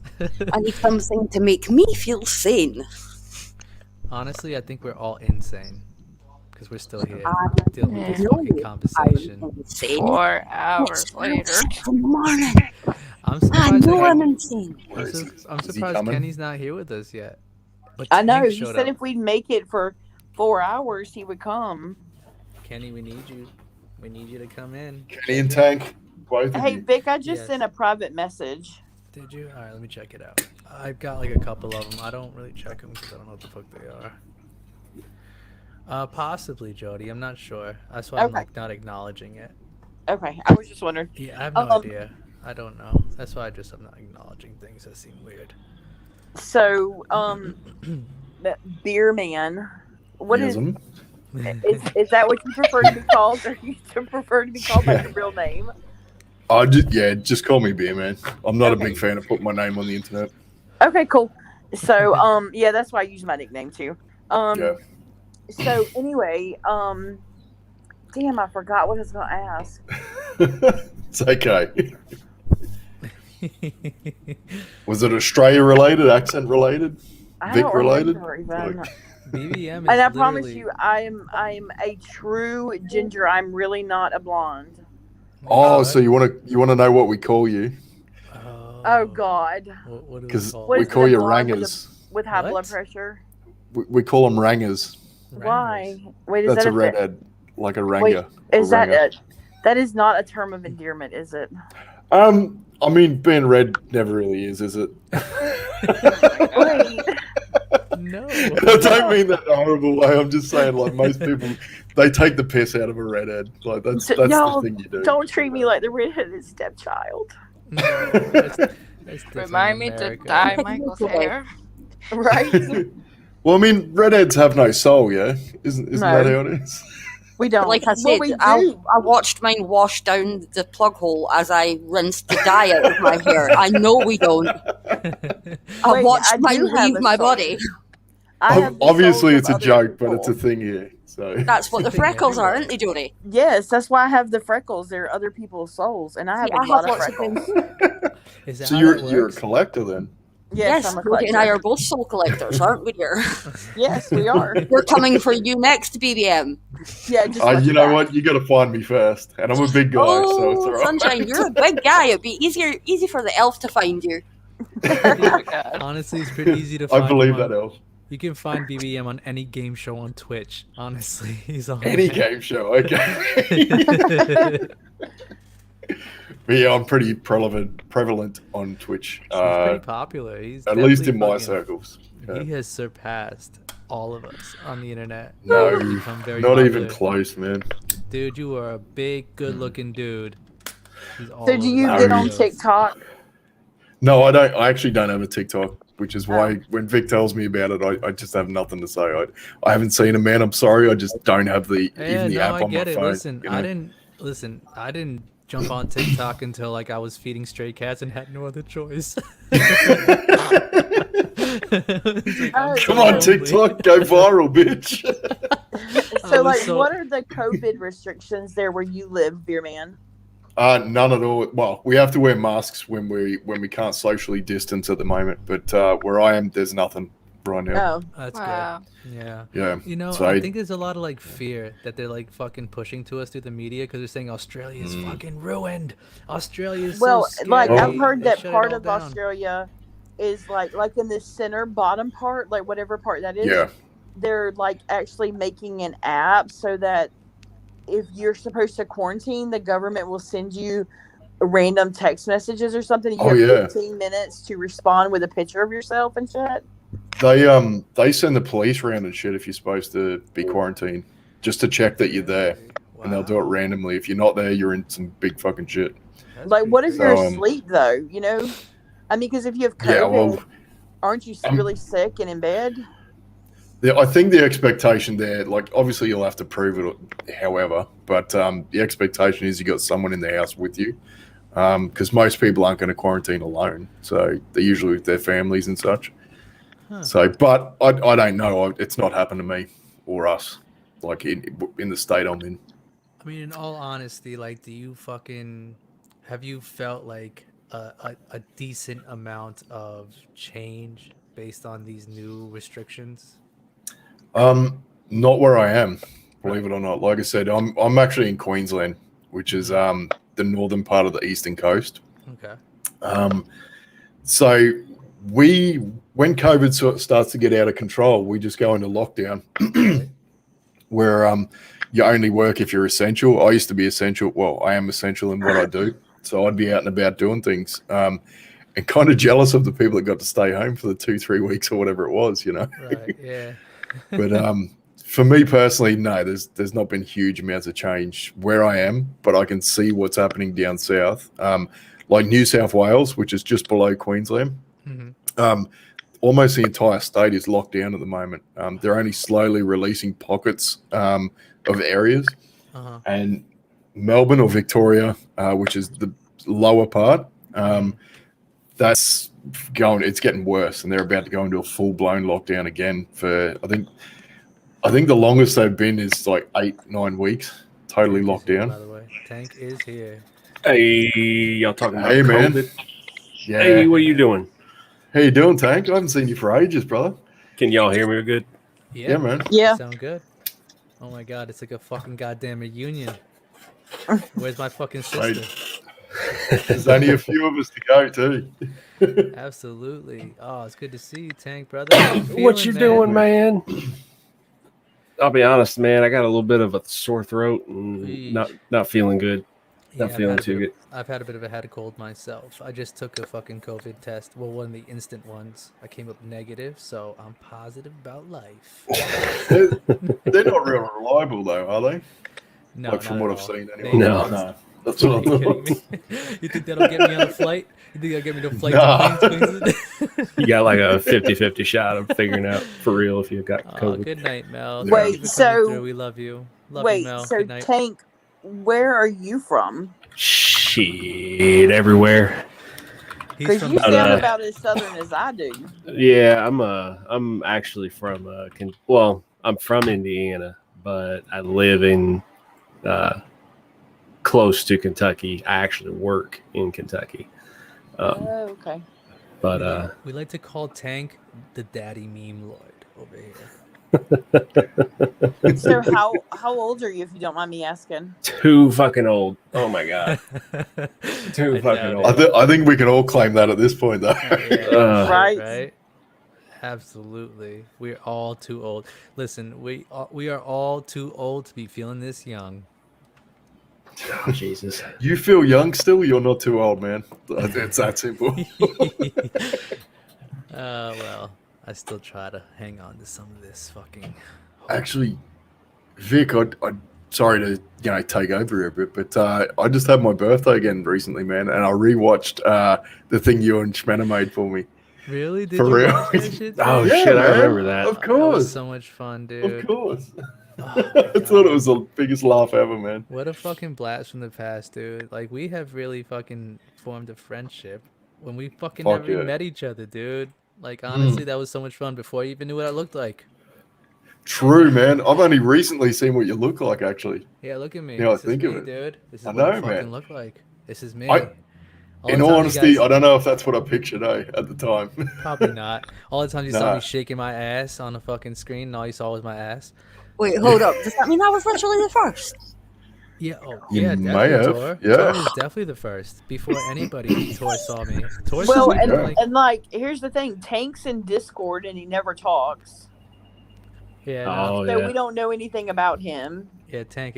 I need something to make me feel sane. Honestly, I think we're all insane because we're still here I dealing with this know fucking I'm conversation. insane. 4 hours It's later. 6 in the morning. I'm I surprised. know that- I'm insane. I'm Is he surprised coming? Kenny's not here with us yet. But I know. Tank He showed said up. if we'd make it for 4 hours, he would come. Kenny, we need you. We need you to come in. Kenny and Tank, both of Hey, you. Vic, I just Yes. sent a private message. Did you? All right, let me check it out. I've got like a couple of them. I don't really check them because I don't know what the fuck they are. Possibly Jody. I'm not sure. That's why I'm Okay. like not acknowledging it. Okay, I was just wondering. Yeah, I have no idea. I don't know. That's why I'm not acknowledging things that seem weird. So, Beer Man, what is Yes'm. is that what you prefer to be called, or you prefer to be called by your real name? Just call me Beer Man. I'm not a big fan of putting my name on the internet. Okay, cool. So, yeah, that's why I use my nickname too. Yeah. So anyway, damn, I forgot what I was going to ask. It's okay. Was it Australia related, accent related, I Vic don't related? remember even. Like- BBM is And I promise literally- you, I'm a true ginger. I'm really not a blonde. Oh, so you want to know what we call you? Oh God. What do Because What we is call it, a you blonde rangers. with high blood What? pressure? We call them rangers. Why? Wait, is That's that a redhead, like a ranger. Is a that ranger. it? That is not a term of endearment, is it? I mean, being red never really is it? Wait. No. I don't mean that in a horrible way. I'm just saying, like, most people, they take the piss out of a redhead. Like, that's the Y'all thing you do. don't treat me like the redheaded stepchild. That's different Remind me in to America. dye Michael's hair. Right? Well, I mean, redheads have no soul, yeah? Isn't No. that how it is? We don't. Like I Well, said, we I do. watched mine wash down the plug hole as I rinsed the dye out of my hair. I know we don't. I Wait, watched I do mine have leave a my soul. body. I have the Obviously, souls it's of a other joke, but it's a people. thing here. So That's what the freckles are, aren't they, Jody? Yes, that's why I have the freckles. They're other people's souls, and I have See, a I lot have of lots of freckles. them. Is that So how you're that a works? collector then? Yes, Yes, I'm a Jody and I collector. are both soul collectors, aren't we, dear? Yes, we are. We're coming for you next, BBM. Yeah, just watch You know that. what? You got to find me first, and I'm a big guy, so it's Oh, all right. Sunshine, you're a big guy. It'd be easy for the elf to find you. Honestly, it's pretty easy to I find. believe him on- that, Elf. You can find BBM on any game show on Twitch. Honestly, he's on Any there. game show, okay. But yeah, I'm pretty prevalent on Twitch. He's pretty popular. He's At least in definitely my fucking- circles. Yeah. He has surpassed all of us on the internet. No, He's become very not even popular. close, man. Dude, you are a big, good-looking dude. He's all So do over you the get on videos. TikTok? No, I don't. I actually don't have a TikTok, which is why Oh. when Vic tells me about it, I just have nothing to say. I haven't seen it, man. I'm sorry. I just don't have Yeah, even the no, app I on get my it. phone. Listen, you know? I didn't jump on TikTok until like I was feeding stray cats and had no other choice. It's like, I'm so Come on, lonely. TikTok, go viral, bitch. So, was like, so- what are the COVID restrictions there where you live, Beer Man? None at all. Well, we have to wear masks when we can't socially distance at the moment. But where I am, there's nothing right now. Oh, That's Wow. good. Yeah. Yeah. You know, So I think there's a lot of like fear that they're like fucking pushing to us through the media because they're saying Australia is fucking ruined. Australia is well, so like scary. I've heard They that shut it part all of down. Australia is like in the center bottom part, like whatever part that is. Yeah. They're like actually making an app so that if you're supposed to quarantine, the government will send you random text messages or something. You Oh, have yeah. 15 minutes to respond with a picture of yourself and shit. They send the police around and shit if you're supposed to be quarantined, just to check that you're there, and they'll do it randomly. If you're not there, you're in some big fucking shit. That's Like, pretty what if crazy. you're So, asleep though? You know, I mean, because if you have COVID, Yeah, well, aren't you really sick and in bed? I think the expectation there, like obviously you'll have to prove it, however, but the expectation is you got someone in the house with you, because most people aren't going to quarantine alone, so they're usually with their families and such. Huh. So, but I don't know. It's not happened to me or us, like in the state I'm in. I mean, in all honesty, like, have you felt like a decent amount of change based on these new restrictions? Not where I am, believe it or not. Like I said, I'm actually in Queensland, which is the northern part of the eastern coast. Okay. So when COVID sort of starts to get out of control, we just go into lockdown where you only work if you're essential. I used to be essential. Well, I am essential in what I do. So I'd be out and about doing things. And kind of jealous of the people that got to stay home for the 2-3 weeks or whatever it was, you know? Right, yeah. But for me personally, no, there's not been huge amounts of change where I am, but I can see what's happening down south. Like New South Wales, which is just below Queensland. Almost the entire state is locked down at the moment. They're only slowly releasing pockets of areas. And Melbourne or Victoria, which is the lower part, it's getting worse, and they're about to go into a full-blown lockdown again for I think the longest they've been is like 8-9 weeks totally locked down. By the way, Tank is here. Hey, y'all talking about Hey, man. COVID? Yeah. Hey, what are you doing? How you doing, Tank? I haven't seen you for ages, brother. Can y'all hear me good? Yeah, man. Yeah. Sound good. Oh my god, it's like a fucking goddamn reunion. Where's my fucking Right. sister? There's only a few of us to go, too. Absolutely. Oh, it's good to see you, Tank, brother. How you What you feeling, doing, man? I'll be honest, man. I got a little bit of a sore throat and not feeling good. Yeah, Not feeling too good. I've had a bit of a head cold myself. I just took a fucking COVID test. Well, one of the instant ones. I came up negative, so I'm positive about life. They're not real reliable, though, are they? No, like from not what at I've all. seen, They anyway. ain't No. That's what I Are you thought. kidding me? You think that'll get me on a flight? You think that'll get me to flight Nah. to Queensland? You got like a 50-50 shot of figuring out for real if you got Oh, COVID. good night, Mel. Wait, Thank you for coming so- through. We love you. Love Wait, you, Mel. so Good night. Tank, where are you from? Shit, everywhere. He's Because from you sound Uh, about as southern as I do. Yeah, I'm actually from I'm from Indiana, but I live in close to Kentucky. I actually work in Kentucky. Oh, okay. But we like to call Tank the daddy meme lord over here. So how old are you, if you don't mind me asking? too fucking old. Oh my god. Too I fucking doubt old. it. I think we can all claim that at this point, though. Uh, Right. Right? Absolutely. We're all too old. Listen, we are all too old to be feeling this young. Oh, Jesus. You feel young still? You're not too old, man. It's that simple. Well, I still try to hang on to some of this fucking. Actually, Vic, I sorry to take over here a bit, but I just had my birthday again recently, man, and I rewatched the thing you and Schmenna made for me. Really? Did For you real? watch that shit? Oh, Tank? shit, I remember that. Of That was course, so much fun, dude. of course. Oh, I thought it was the biggest laugh ever, man. What a fucking blast from the past, dude. Like, we have really fucking formed a friendship when we fucking Fuck never yeah. even met each other, dude. Like, honestly, that was so much fun before I even knew what I looked like. True, man. I've only recently seen what you look like, actually. Yeah, look at me. Now I This is think of me, it. dude. This is I what I know, fucking man. look like. This is me. In the time all you honesty, guys- I don't know if that's what I pictured, at the time. Probably not. All the times you saw Nah. me shaking my ass on the fucking screen, and all you saw was my ass. Wait, hold up. Does that mean I was literally the first? Yeah, oh, You yeah, may definitely, have, Tor. yeah. Tor was definitely the first. Before anybody, Tor saw me. Tor Well, saw me and, for, like, and like, here's the thing: Tank's in Discord and he never talks, yeah, no, Oh, so yeah. we don't know anything about him. yeah, Tank.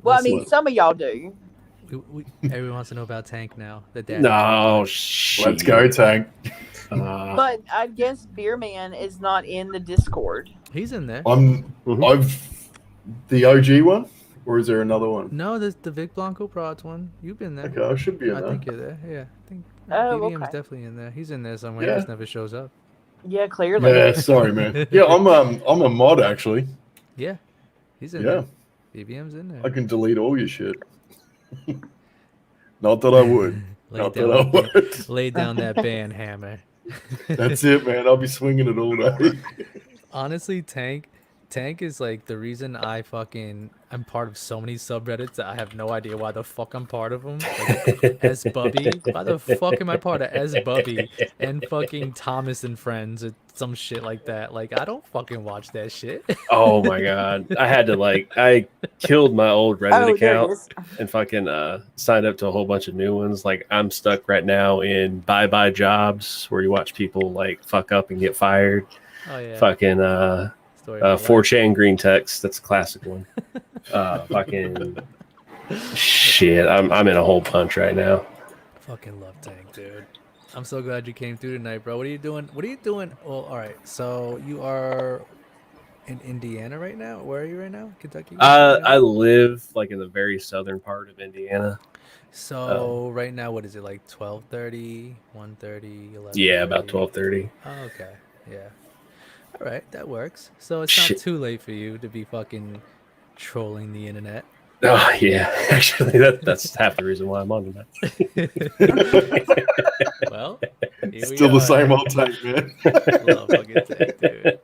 Well, I Listen, mean, some of y'all do. everyone wants to know about Tank now. The dad. No, shit. Let's go, Tank. But I guess Beerman is not in the Discord. He's in there. I've the OG one, or is there another one? No, there's the Vic Blanco Prods one. You've been there. Okay, I should be in I there. think you're there. Yeah, I think Oh, BBM's okay. definitely in there. He's in there somewhere. Yeah. He just never shows up. Yeah, clearly. Yeah, sorry, man. Yeah, I'm a mod actually. Yeah, he's in Yeah, there. BBM's in there. I can delete all your shit. Not that I would. Lay Not down that I that would. lay down that band hammer. That's it, man. I'll be swinging it all day. Honestly, Tank is like the reason I I'm part of so many subreddits that I have no idea why the fuck I'm part of them. Like, S Bubby, why the fuck am I part of S Bubby and fucking Thomas and Friends or some shit like that? Like, I don't fucking watch that shit. Oh my god. I had to I killed my old Reddit Oh, there it account is. and fucking signed up to a whole bunch of new ones. Like I'm stuck right now in Bye Bye Jobs where you watch people like fuck up and get fired. Oh yeah. Fucking Story of my life. 4chan green text, that's a classic one. Fucking shit. I'm in a whole punch right now. Fucking love Tank, dude. I'm so glad you came through tonight, bro. What are you doing? What are you doing? Well, all right. So you are in Indiana right now? Where are you right now? Kentucky? I live like in the very southern part of Indiana. So right now, what is it, like 12:30, 1:30, 11? Yeah, about 12:30. Oh, okay. Yeah. All right, that works. So it's not Shit. too late for you to be fucking trolling the internet. Oh yeah, actually that's half the reason why I'm on tonight. Well, here we Still the are. same old Tank, man. Love fucking Tank, dude.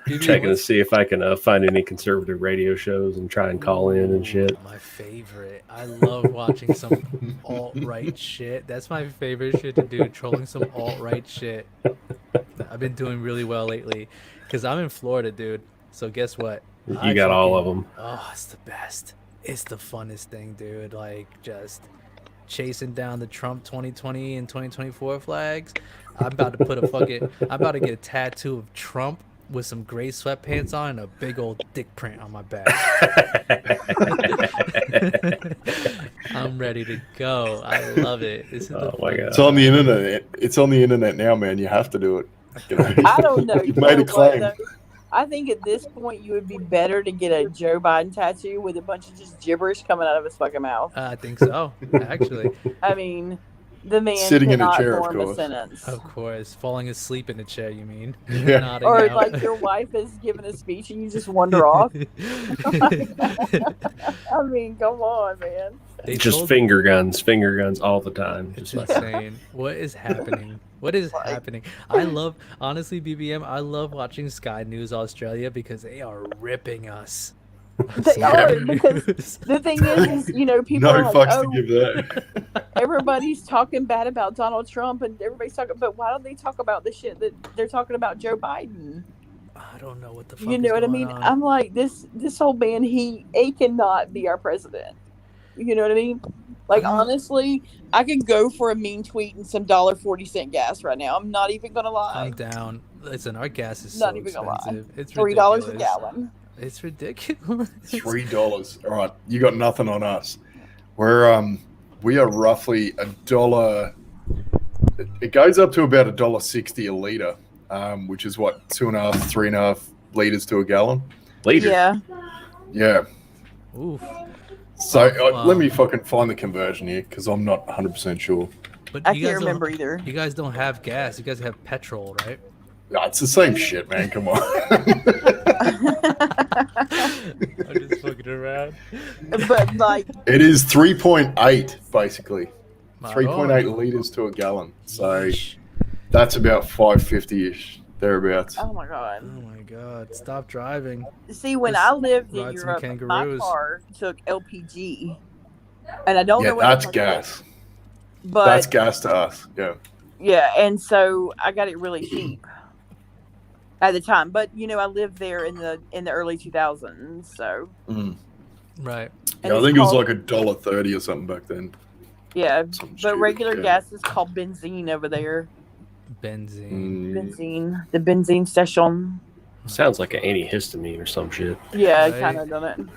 BB, Checking to what's see if I can find any conservative radio shows and try and call in and shit. my favorite? I love watching some alt-right shit. That's my favorite shit to do, trolling some alt-right shit. I've been doing really well lately because I'm in Florida, dude. So guess what? You got all of them. Oh, it's the best. It's the funnest thing, dude. Like, just chasing down the Trump 2020 and 2024 flags. I'm about to get a tattoo of Trump with some gray sweatpants on and a big old dick print on my back. I'm ready to go. I love it. This is the my God. It's on the internet. It's on the internet now, man. You have to do it. I don't know. You've You made know a claim. what, though? I think at this point you would be better to get a Joe Biden tattoo with a bunch of just gibberish coming out of his fucking mouth. I think so, actually. I mean, the man Sitting in a cannot chair, of form a course. sentence. Of course. Falling asleep in a chair, you mean? Yeah. Nodding Or out. like your wife is giving a speech and you just wander off. I mean, come on, man. They Just told- finger guns all the time. It's Just fucking- insane. What is happening? What is happening? I love, honestly, BBM, I love watching Sky News Australia because they are ripping us. They are, because the thing is, you know, people are No like, fucks oh, to give that. everybody's talking bad about Donald Trump and everybody's talking, but why don't they talk about the shit that they're talking about Joe Biden? I don't know what the fuck You know is what I going mean? on. I'm like, this old man, he cannot be our president. You know what I mean? Like, honestly, I could go for a mean tweet and some $1.40 gas right now. I'm not even gonna lie. I'm down. Listen, our gas is Not so even gonna lie. expensive. It's $3 a ridiculous. gallon. It's ridiculous. $3. All right, you got nothing on us. We are roughly $1. It goes up to about $1.60 a liter, which is what 2.5, 3.5 liters to a gallon. Later. Yeah. Yeah. Oof. So Wow. let me fucking find the conversion here because I'm not 100% sure. But I you can't guys remember don't, either. You guys don't have gas. You guys have petrol, right? No, it's the same shit, man. Come on. I'm just fucking around. But like, It is 3.8 basically. My 3.8 lord. liters to a gallon. So that's about 550-ish, thereabouts. oh my god. Oh my god. Stop driving. See, when Just I lived in ride some Europe, my kangaroos. car took LPG, and I don't Yeah, know what that's it's like, gas. But That's gas to us. Yeah. yeah, and so I got it really cheap at the time. But you know, I lived there in the early 2000s, so Mm. Right. And Yeah, I it's think it was called- like $1.30 or something back then. yeah. Some But stupid regular shit. gas is called benzene over there. Benzene. Benzene, the benzene station. Sounds like an antihistamine or some shit. Yeah, I Right. kind of done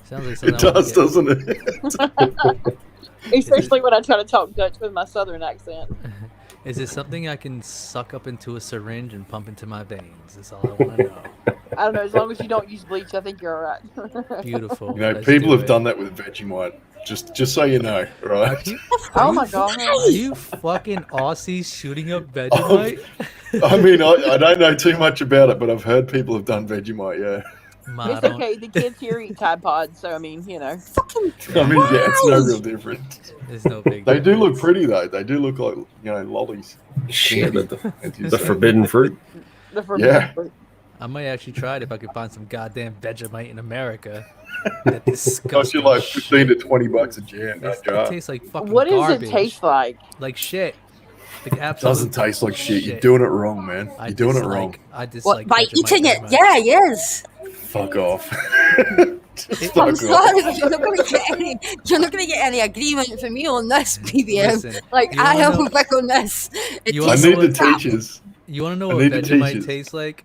Sounds like something It I wanna does, get. doesn't it? it. Especially when I try to talk Dutch with my southern accent. Is it something I can suck up into a syringe and pump into my veins? That's all I want to know. I don't know. As long as you don't use bleach, I think you're all right. Beautiful. You know, Let's people do have it. done that with Vegemite. Just so you know, right? Oh my god. Are you fucking Aussies shooting up Vegemite? I mean, I don't know too much about it, but I've heard people have done Vegemite. Yeah. Ma, I It's don't- okay. The kids here eat Tide Pods, so I mean, you know. I mean, yeah, it's no real difference. There's no big They do look difference. pretty though. They do look like lollies. Shit, Candy, as you the say. forbidden fruit. The forbidden Yeah. fruit. I might actually try it if I could find some goddamn Vegemite in America. That Cost disgusting you like shit. 15 to 20 bucks a jam. It God. tastes like fucking What does garbage. it taste like? Like shit. Like absolute Doesn't taste like shit. You're doing it wrong, man. I You're doing it dislike- wrong. I What, dislike by Vegemite eating very it? much. Yeah, yes. Fuck off. Just I'm fuck off. sorry, you're not going to get any agreement from me on this, BBM. Listen, Like, you I wanna am know- back on this. It You I wanna tastes know need the what- crap. teachers. You want to know I what need the Vegemite teachers. tastes like?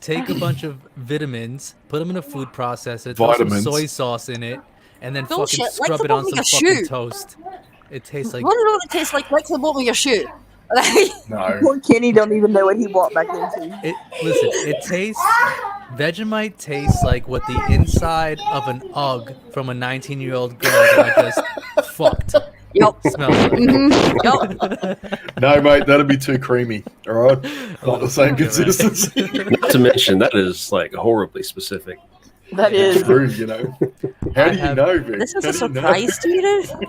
Take a bunch of vitamins, put them in a food processor, throw some Vitamins. soy sauce in it, and then Bullshit, fucking like scrub the it on bottom some of your fucking shoe. toast. It tastes like You want to know what it tastes like? Lick the bottom of your shoe. Like, No. Poor Kenny don't even know what he walked back into. it. Listen, it tastes. Vegemite tastes like what the inside of an UGG from a 19-year-old girl that I just fucked yep. smells like. Yep. No, mate, that'd be too creamy. All right, not the same consistency. Not to mention that is like horribly specific. That is. True, you know. How do you know, Vic? This is How a do you know? surprise to you, dude.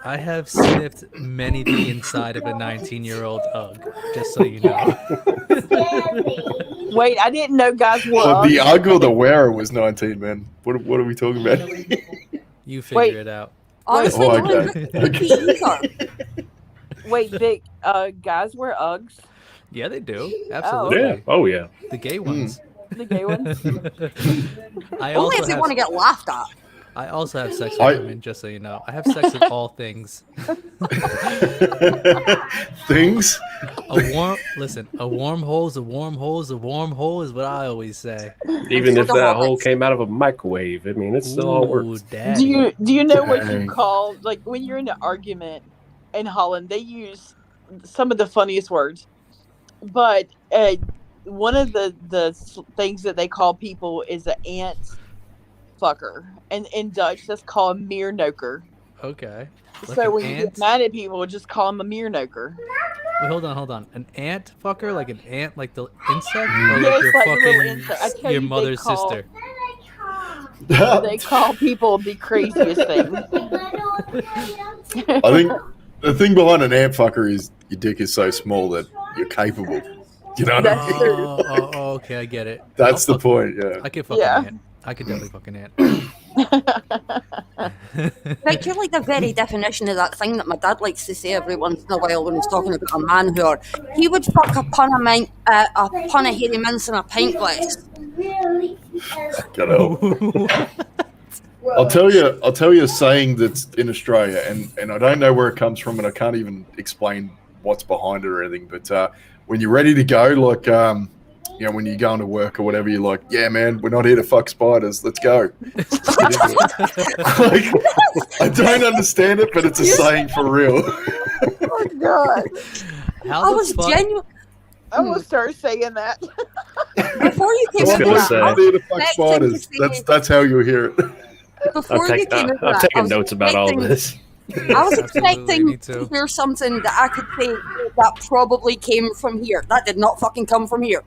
I have sniffed many the inside of a 19-year-old UGG, just so you know. Wait, I didn't know guys wore Well, the Uggs. UGG or the wearer was 19, man. What are we talking about? You figure Wait. it out. Honestly, Oh, no, okay. PEs are. Wait, Vic, guys wear Uggs? Yeah, they do. Oh. Absolutely. Yeah. Oh yeah. The gay ones. The gay ones? I Only also if they have, want to get laughed at. I also have sex with I- women, just so you know. I have sex with all things. Things? A warm hole is a warm hole is a warm hole is what I always say. Even if that hole came out of a microwave, I mean, it still all Ooh, works. daddy. Do you know what you Dang. call, like, when you're in an argument in Holland, they use some of the funniest words. But one of the things that they call people is an ant fucker. And in Dutch, that's called a meernoker. Okay. Like So an when you ant? get mad at people, just call them a meernoker. Wait, hold on. An ant fucker? Like an ant, like the insect? Or Yeah, like it's your like a little fucking insect. I tell your you, they mother's call- sister? They call people the craziest things. I think the thing behind an ant fucker is your dick is so small that you're capable. You know what I That's mean? Oh, okay, I get it. That's I'll the point, yeah. I could fuck Yeah. an ant. I could definitely fuck an ant. Like, you're like the very definition of that thing that my dad likes to say every once in a while when he's talking about a man whore. He would fuck a pun of hairy mince in a pint glass. Get out. I'll tell you a saying that's in Australia, and I don't know where it comes from, and I can't even explain what's behind it or anything. But when you're ready to go, like you know, when you're going to work or whatever, you're like, yeah, man, we're not here to fuck spiders. Let's go. Like, I don't understand it, but it's a saying for real. Oh, God. How I the was fuck? genuine. I'm going to start saying that. Before you came I was into gonna that, say. I I'm was here to fuck expecting spiders. to say- That's how you hear it. before you came into I'm that, I taking was notes about all expecting- this. I was Absolutely, expecting me to too. hear something that I could say that probably came from here. That did not fucking come from here.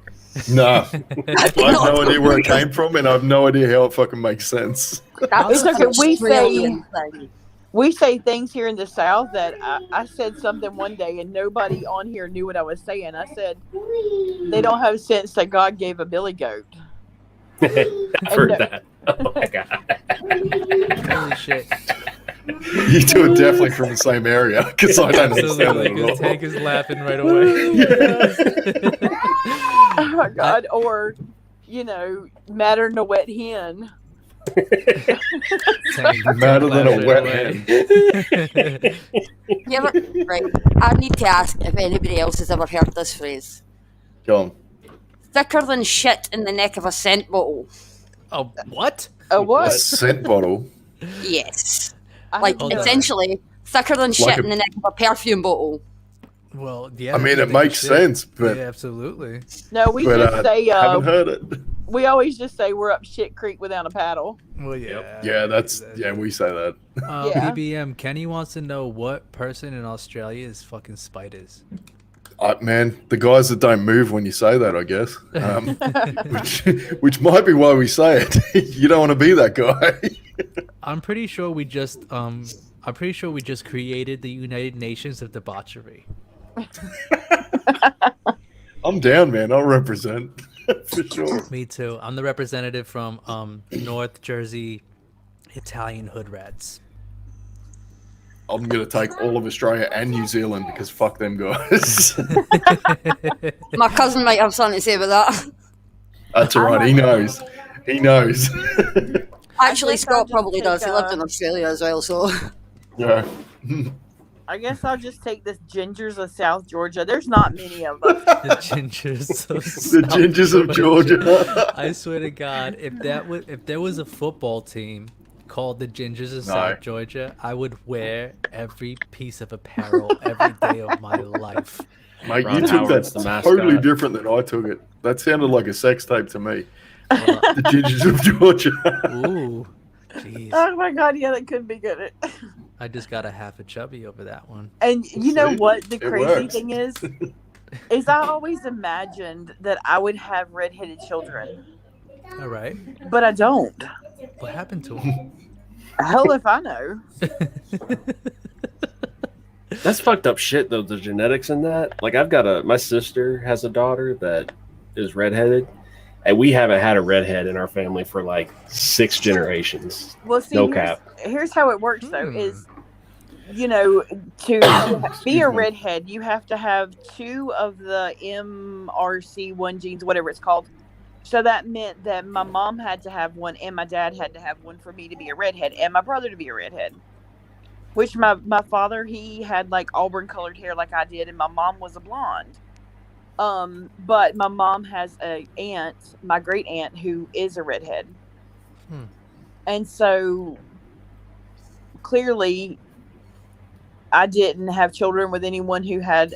No, I have no idea where it came from, and I have no idea how it fucking makes sense. That was It's okay. an Australian thing. We say things here in the South that I said something one day and nobody on here knew what I was saying. I said, they don't have sense that God gave a billy goat. I've heard that. Oh my god. Holy shit. You two are definitely from the same area, because I don't understand Absolutely, that because at all. Tank is laughing right away. Oh my God. Or, you know, matter than a wet hen. Tank Madder than a laughs wet right away. Yeah, but, right. I need to ask if anybody else has ever heard this phrase. Go on. Thicker than shit in the neck of a scent bottle. Oh, what? A A what? scent bottle. Yes. I Like, Hold on. essentially, thicker than shit Like a- in the neck of a perfume bottle. Well, yeah. I mean, that's it makes shit. sense, but Yeah, absolutely. No, we but just say, haven't heard it. we always just say we're up shit creek without a paddle. Well, yeah. Yeah, we say that. Yeah. PBM, Kenny wants to know what person in Australia is fucking spiders. Man, the guys that don't move when you say that, I guess. Which might be why we say it. You don't want to be that guy. I'm pretty sure we just created the United Nations of debauchery. I'm down, man. I'll represent. For sure. Me too. I'm the representative from North Jersey Italian hood rats. I'm going to take all of Australia and New Zealand because fuck them guys. My cousin might have something to say about that. That's all right. He knows. He knows. Actually, guess I'll Scott just probably does. He take, lived in Australia as well, so. Yeah. I guess I'll just take the gingers of South Georgia. There's not many of them. The gingers of The gingers of Georgia. I swear to God, if there was a football team called the Gingers of South Georgia, I would wear every piece of apparel every day of my life. Mate, Ron you took Howard's the that totally mascot. different than I took it. That sounded like a sex tape to me. The Gingers of Georgia. Ooh, jeez. Oh my God, yeah, that could be good. I just got a half a chubby over that one. And you know what the It crazy works. thing is I always imagined that I would have redheaded children, All right. but I don't. What happened to him? Hell if I know. That's fucked up shit though, the genetics in that. Like my sister has a daughter that is redheaded, and we haven't had a redhead in our family for like 6 generations. Well, see, No here's, cap. here's how it works though: is to be a redhead, you have to have 2 of the MRC1 genes, whatever it's called. So that meant that my mom had to have one, and my dad had to have one for me to be a redhead, and my brother to be a redhead. Which my father, he had like auburn colored hair like I did, and my mom was a blonde. But my mom has a aunt, my great aunt, who is a redhead. And so clearly I didn't have children with anyone who had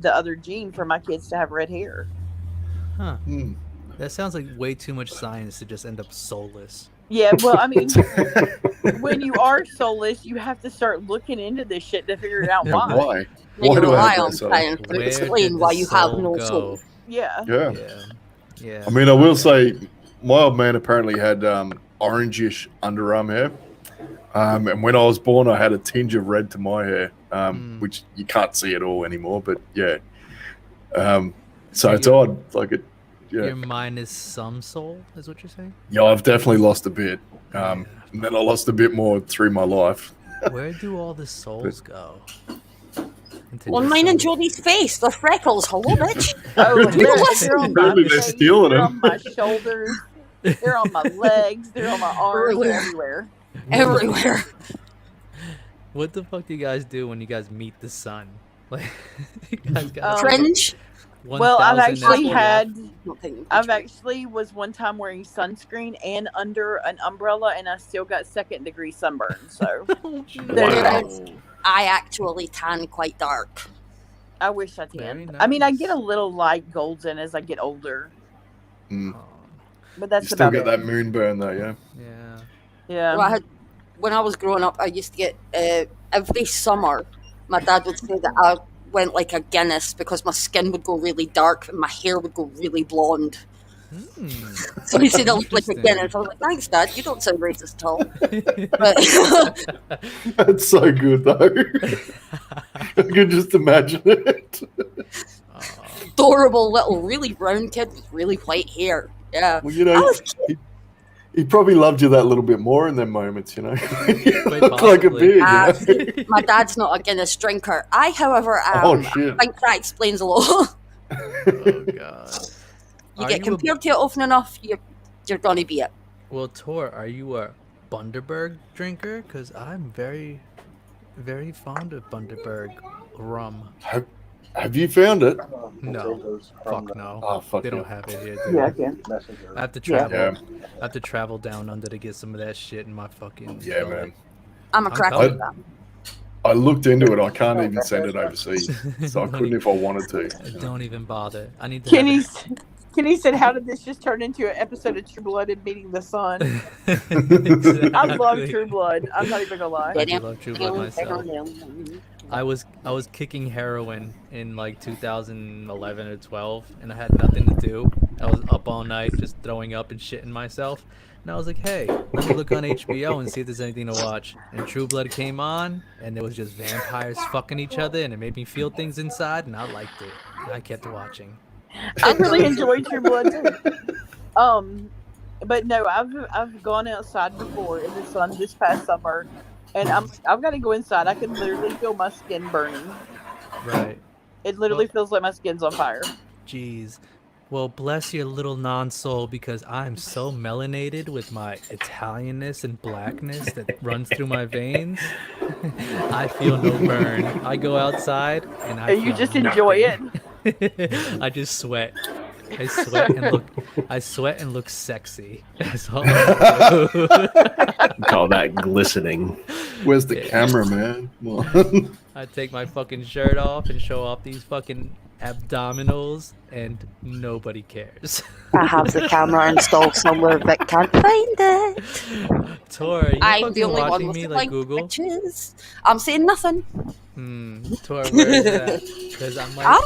the other gene for my kids to have red hair. Huh. That sounds like way too much science to just end up soulless. Yeah, well, I mean, when you are soulless, you have to start looking into this shit to figure out Yeah, why. why? You Why do I rely have on that soul? science to Where explain did why the you have soul no go? soul. Yeah. Yeah. Yeah. I mean, I will say, my old man apparently had orangish underarm hair. And when I was born, I had a tinge of red to my hair, which you can't see at all anymore. But yeah. So it's odd. Like it. Yeah. Your mind is some soul, is what you're saying? Yeah, I've definitely lost a bit. And then I lost a bit more through my life. Where do all the souls go? On mine and Jody's face, the freckles. Hello, bitch. Oh, You listen. they're on my Maybe they're face, stealing they're them. on my shoulders, they're on my legs, they're on my arms, they're everywhere. Everywhere. What the fuck do you guys do when you guys meet the sun? Like, you guys got Cringe. Well, I've 1,000 actually SPF. had, I've actually was one time wearing sunscreen and under an umbrella, and I still got 2nd-degree sunburn. So there's that. I actually tan quite dark. I wish I Very tan. I mean, I nice. get a little light golden as I get older, Mm. but You that's still about get it. that moon burn though, yeah? Yeah. Yeah. Well, when I was growing up, I used to get every summer. My dad would say that I went like a Guinness because my skin would go really dark and my hair would go really blonde. So he said I looked like a Interesting. Guinness. I was like, thanks, Dad. You don't sound racist at all. But That's so good though. I can just imagine it. adorable little, really brown kid with really white hair. Yeah. Well, you know, he probably loved you that little bit more in them moments, you know. You look like a pig. You know? My dad's not a Guinness drinker. I, however, am. Oh, shit. I think that explains a lot. Oh god. You Are get you compared to it often enough, you're gonna be it. Well, Tor, are you a Bundaberg drinker? Because I'm very, very fond of Bundaberg rum. Have you found it? No, fuck no. Oh, fuck they don't you. have it here. Dude. Yeah, I can. I have to Yeah. travel. I have to travel down under to get some of that shit in my fucking. Yeah, man. I'm a I'm crackhead coming. with that. I looked into it. I can't even send it overseas, so I couldn't if I wanted to. Don't even bother. I need to. Kenny said, "How did this just turn into an episode of True Blood and Meeting the Sun?" Exactly. I love True Blood. I'm not even gonna lie. I do love True Blood myself. I was kicking heroin in like 2011 or 12, and I had nothing to do. I was up all night just throwing up and shitting myself. And I was like, hey, let me look on HBO and see if there's anything to watch. And True Blood came on, and there was just vampires fucking each other, and it made me feel things inside, and I liked it. And I kept watching. I really enjoyed True Blood too. But no, I've gone outside before in the sun this past summer, and I've got to go inside. I can literally feel my skin burning. Right. It literally feels like my skin's on fire. Jeez. Well, bless your little non-soul, because I'm so melanated with my Italianness and blackness that runs through my veins. I feel no burn. I go outside and I And you feel just enjoy it. I just sweat. I sweat and look sexy. That's all I do. Call that glistening. Where's the camera, man? Come on. I take my fucking shirt off and show off these fucking abdominals, and nobody cares. I have the camera installed somewhere but can't find it. Tor, are you I'm fucking the only one watching with me the like blank Google? pictures. I'm saying nothing. Tor, where is that? Because I might,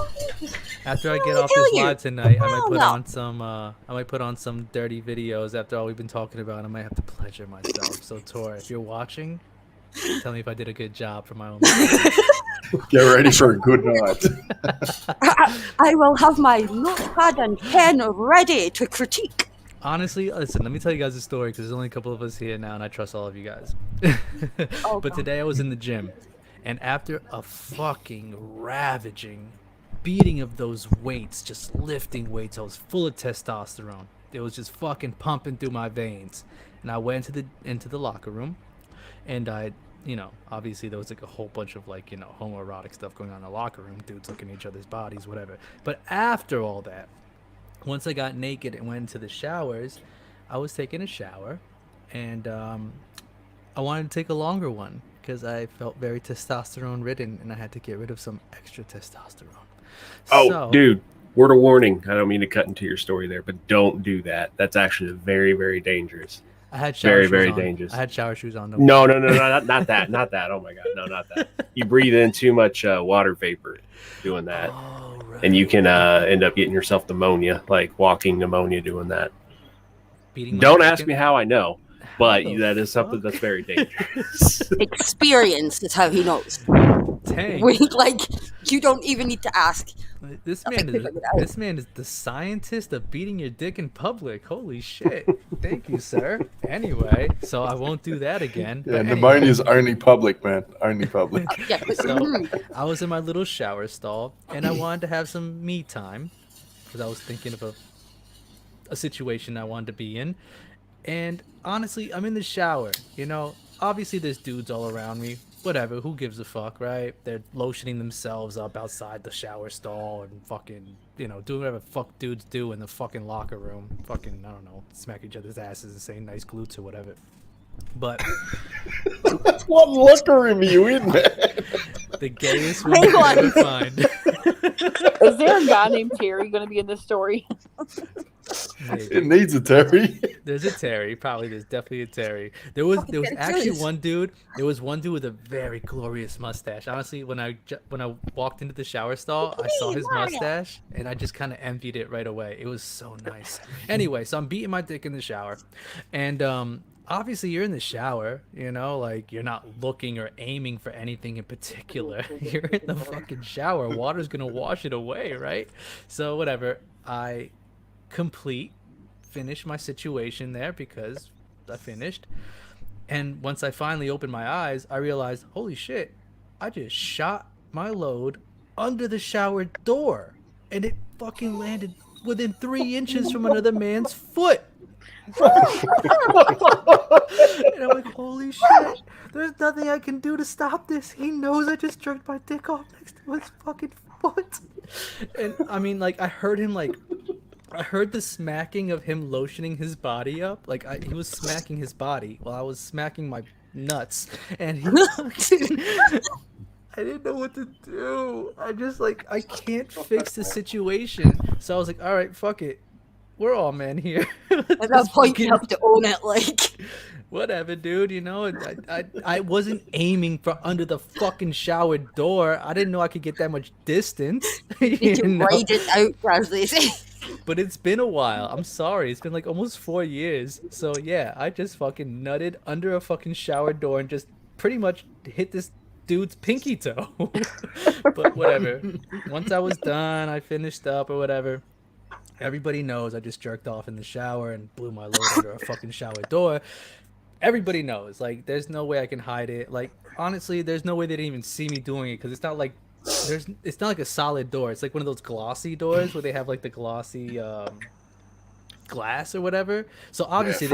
after I get off this live tonight, I might put on some. I might put on some dirty videos after all we've been talking about. I might have to pleasure myself. So Tor, if you're watching, tell me if I did a good job for my own. Get ready for a good night. I will have my notepad and pen ready to critique. Honestly, listen, let me tell you guys a story, because there's only a couple of us here now, and I trust all of you guys. But today I was in the gym, and after a fucking ravaging beating of those weights, just lifting weights, I was full of testosterone. It was just fucking pumping through my veins. And I went into the locker room, and I, obviously there was like a whole bunch of like, homoerotic stuff going on in the locker room, dudes looking at each other's bodies, whatever. But after all that, once I got naked and went into the showers, I was taking a shower, and I wanted to take a longer one because I felt very testosterone ridden, and I had to get rid of some extra testosterone. Oh, dude, word of warning. I don't mean to cut into your story there, but don't do that. That's actually very, very dangerous. I had shower shoes very on. dangerous. I had shower shoes on. No, not that. Not that. Oh my God, no, not that. You breathe in too much water vapor doing that, and you can end up getting yourself pneumonia, like walking pneumonia doing that. Don't ask me how I know, but that is something that's very dangerous. Experience is how he knows. Dang. You don't even need to ask. This man is the scientist of beating your dick in public. Holy shit. Thank you, sir. Anyway, so I won't do that again. Yeah, But pneumonia is only public, man. Only public. So I was in my little shower stall, and I wanted to have some me time because I was thinking of a situation I wanted to be in. And honestly, I'm in the shower. Obviously there's dudes all around me. Whatever, who gives a fuck, right? They're lotioning themselves up outside the shower stall and fucking, doing whatever fuck dudes do in the fucking locker room. Fucking, I don't know, smack each other's asses and say nice glutes or whatever. But what locker room are you in, man? The gayest one you can ever find. Is there a guy named Terry going to be in this story? Maybe. It needs a Terry. There's a Terry. Probably there's definitely a Terry. There was actually one dude. There was one dude with a very glorious mustache. Honestly, when I walked into the shower stall, I saw his mustache and I just kind of envied it right away. It was so nice. Anyway, so I'm beating my dick in the shower, and obviously you're in the shower, like you're not looking or aiming for anything in particular. You're in the fucking shower. Water's gonna wash it away, right? So whatever. I finish my situation there because I finished. And once I finally opened my eyes, I realized, holy shit, I just shot my load under the shower door, and it fucking landed within 3 inches from another man's foot. And I'm like, holy shit, there's nothing I can do to stop this. He knows I just jerked my dick off next to his fucking foot. And I mean, like, I heard the smacking of him lotioning his body up. Like, he was smacking his body while I was smacking my nuts. And he I didn't know what to do. I can't fix the situation. So I was like, all right, fuck it. We're all men here. At that point, you have to own it, like. Whatever, dude, I wasn't aiming for under the fucking shower door. I didn't know I could get that much distance. You can ride it out, as they say. But it's been a while. I'm sorry. It's been like almost 4 years. So yeah, I just fucking nutted under a fucking shower door and just pretty much hit this dude's pinky toe. But whatever. Once I was done, I finished up or whatever. Everybody knows I just jerked off in the shower and blew my load under a fucking shower door. Everybody knows. Like, there's no way I can hide it. Like, honestly, there's no way they didn't even see me doing it because it's not like it's not like a solid door. It's like one of those glossy doors where they have like the glossy glass or whatever. So obviously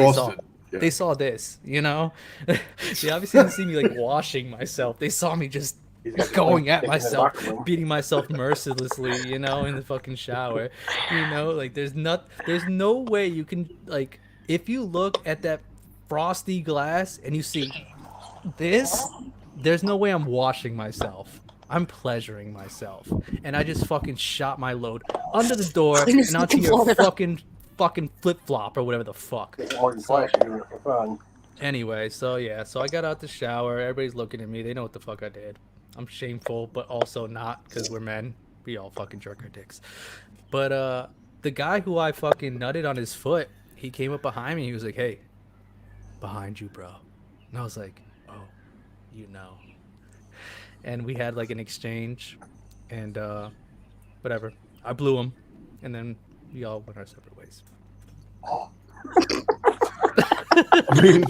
they saw this, you know. They obviously didn't see me like washing myself. They saw me just going at myself, beating myself mercilessly, you know, in the fucking shower. You know, like there's no way you can, like, if you look at that frosty glass and you see this, there's no way I'm washing myself. I'm pleasuring myself. And I just fucking shot my load under the door and onto your fucking flip-flop or whatever the fuck. Anyway, so yeah, so I got out the shower. Everybody's looking at me. They know what the fuck I did. I'm shameful, but also not, because we're men. We all fucking jerk our dicks. But the guy who I fucking nutted on his foot, he came up behind me. He was like, "Hey, behind you, bro." And I was like, "Oh, you know." And we had like an exchange, and whatever. I blew him, and then we all went our separate ways. I mean,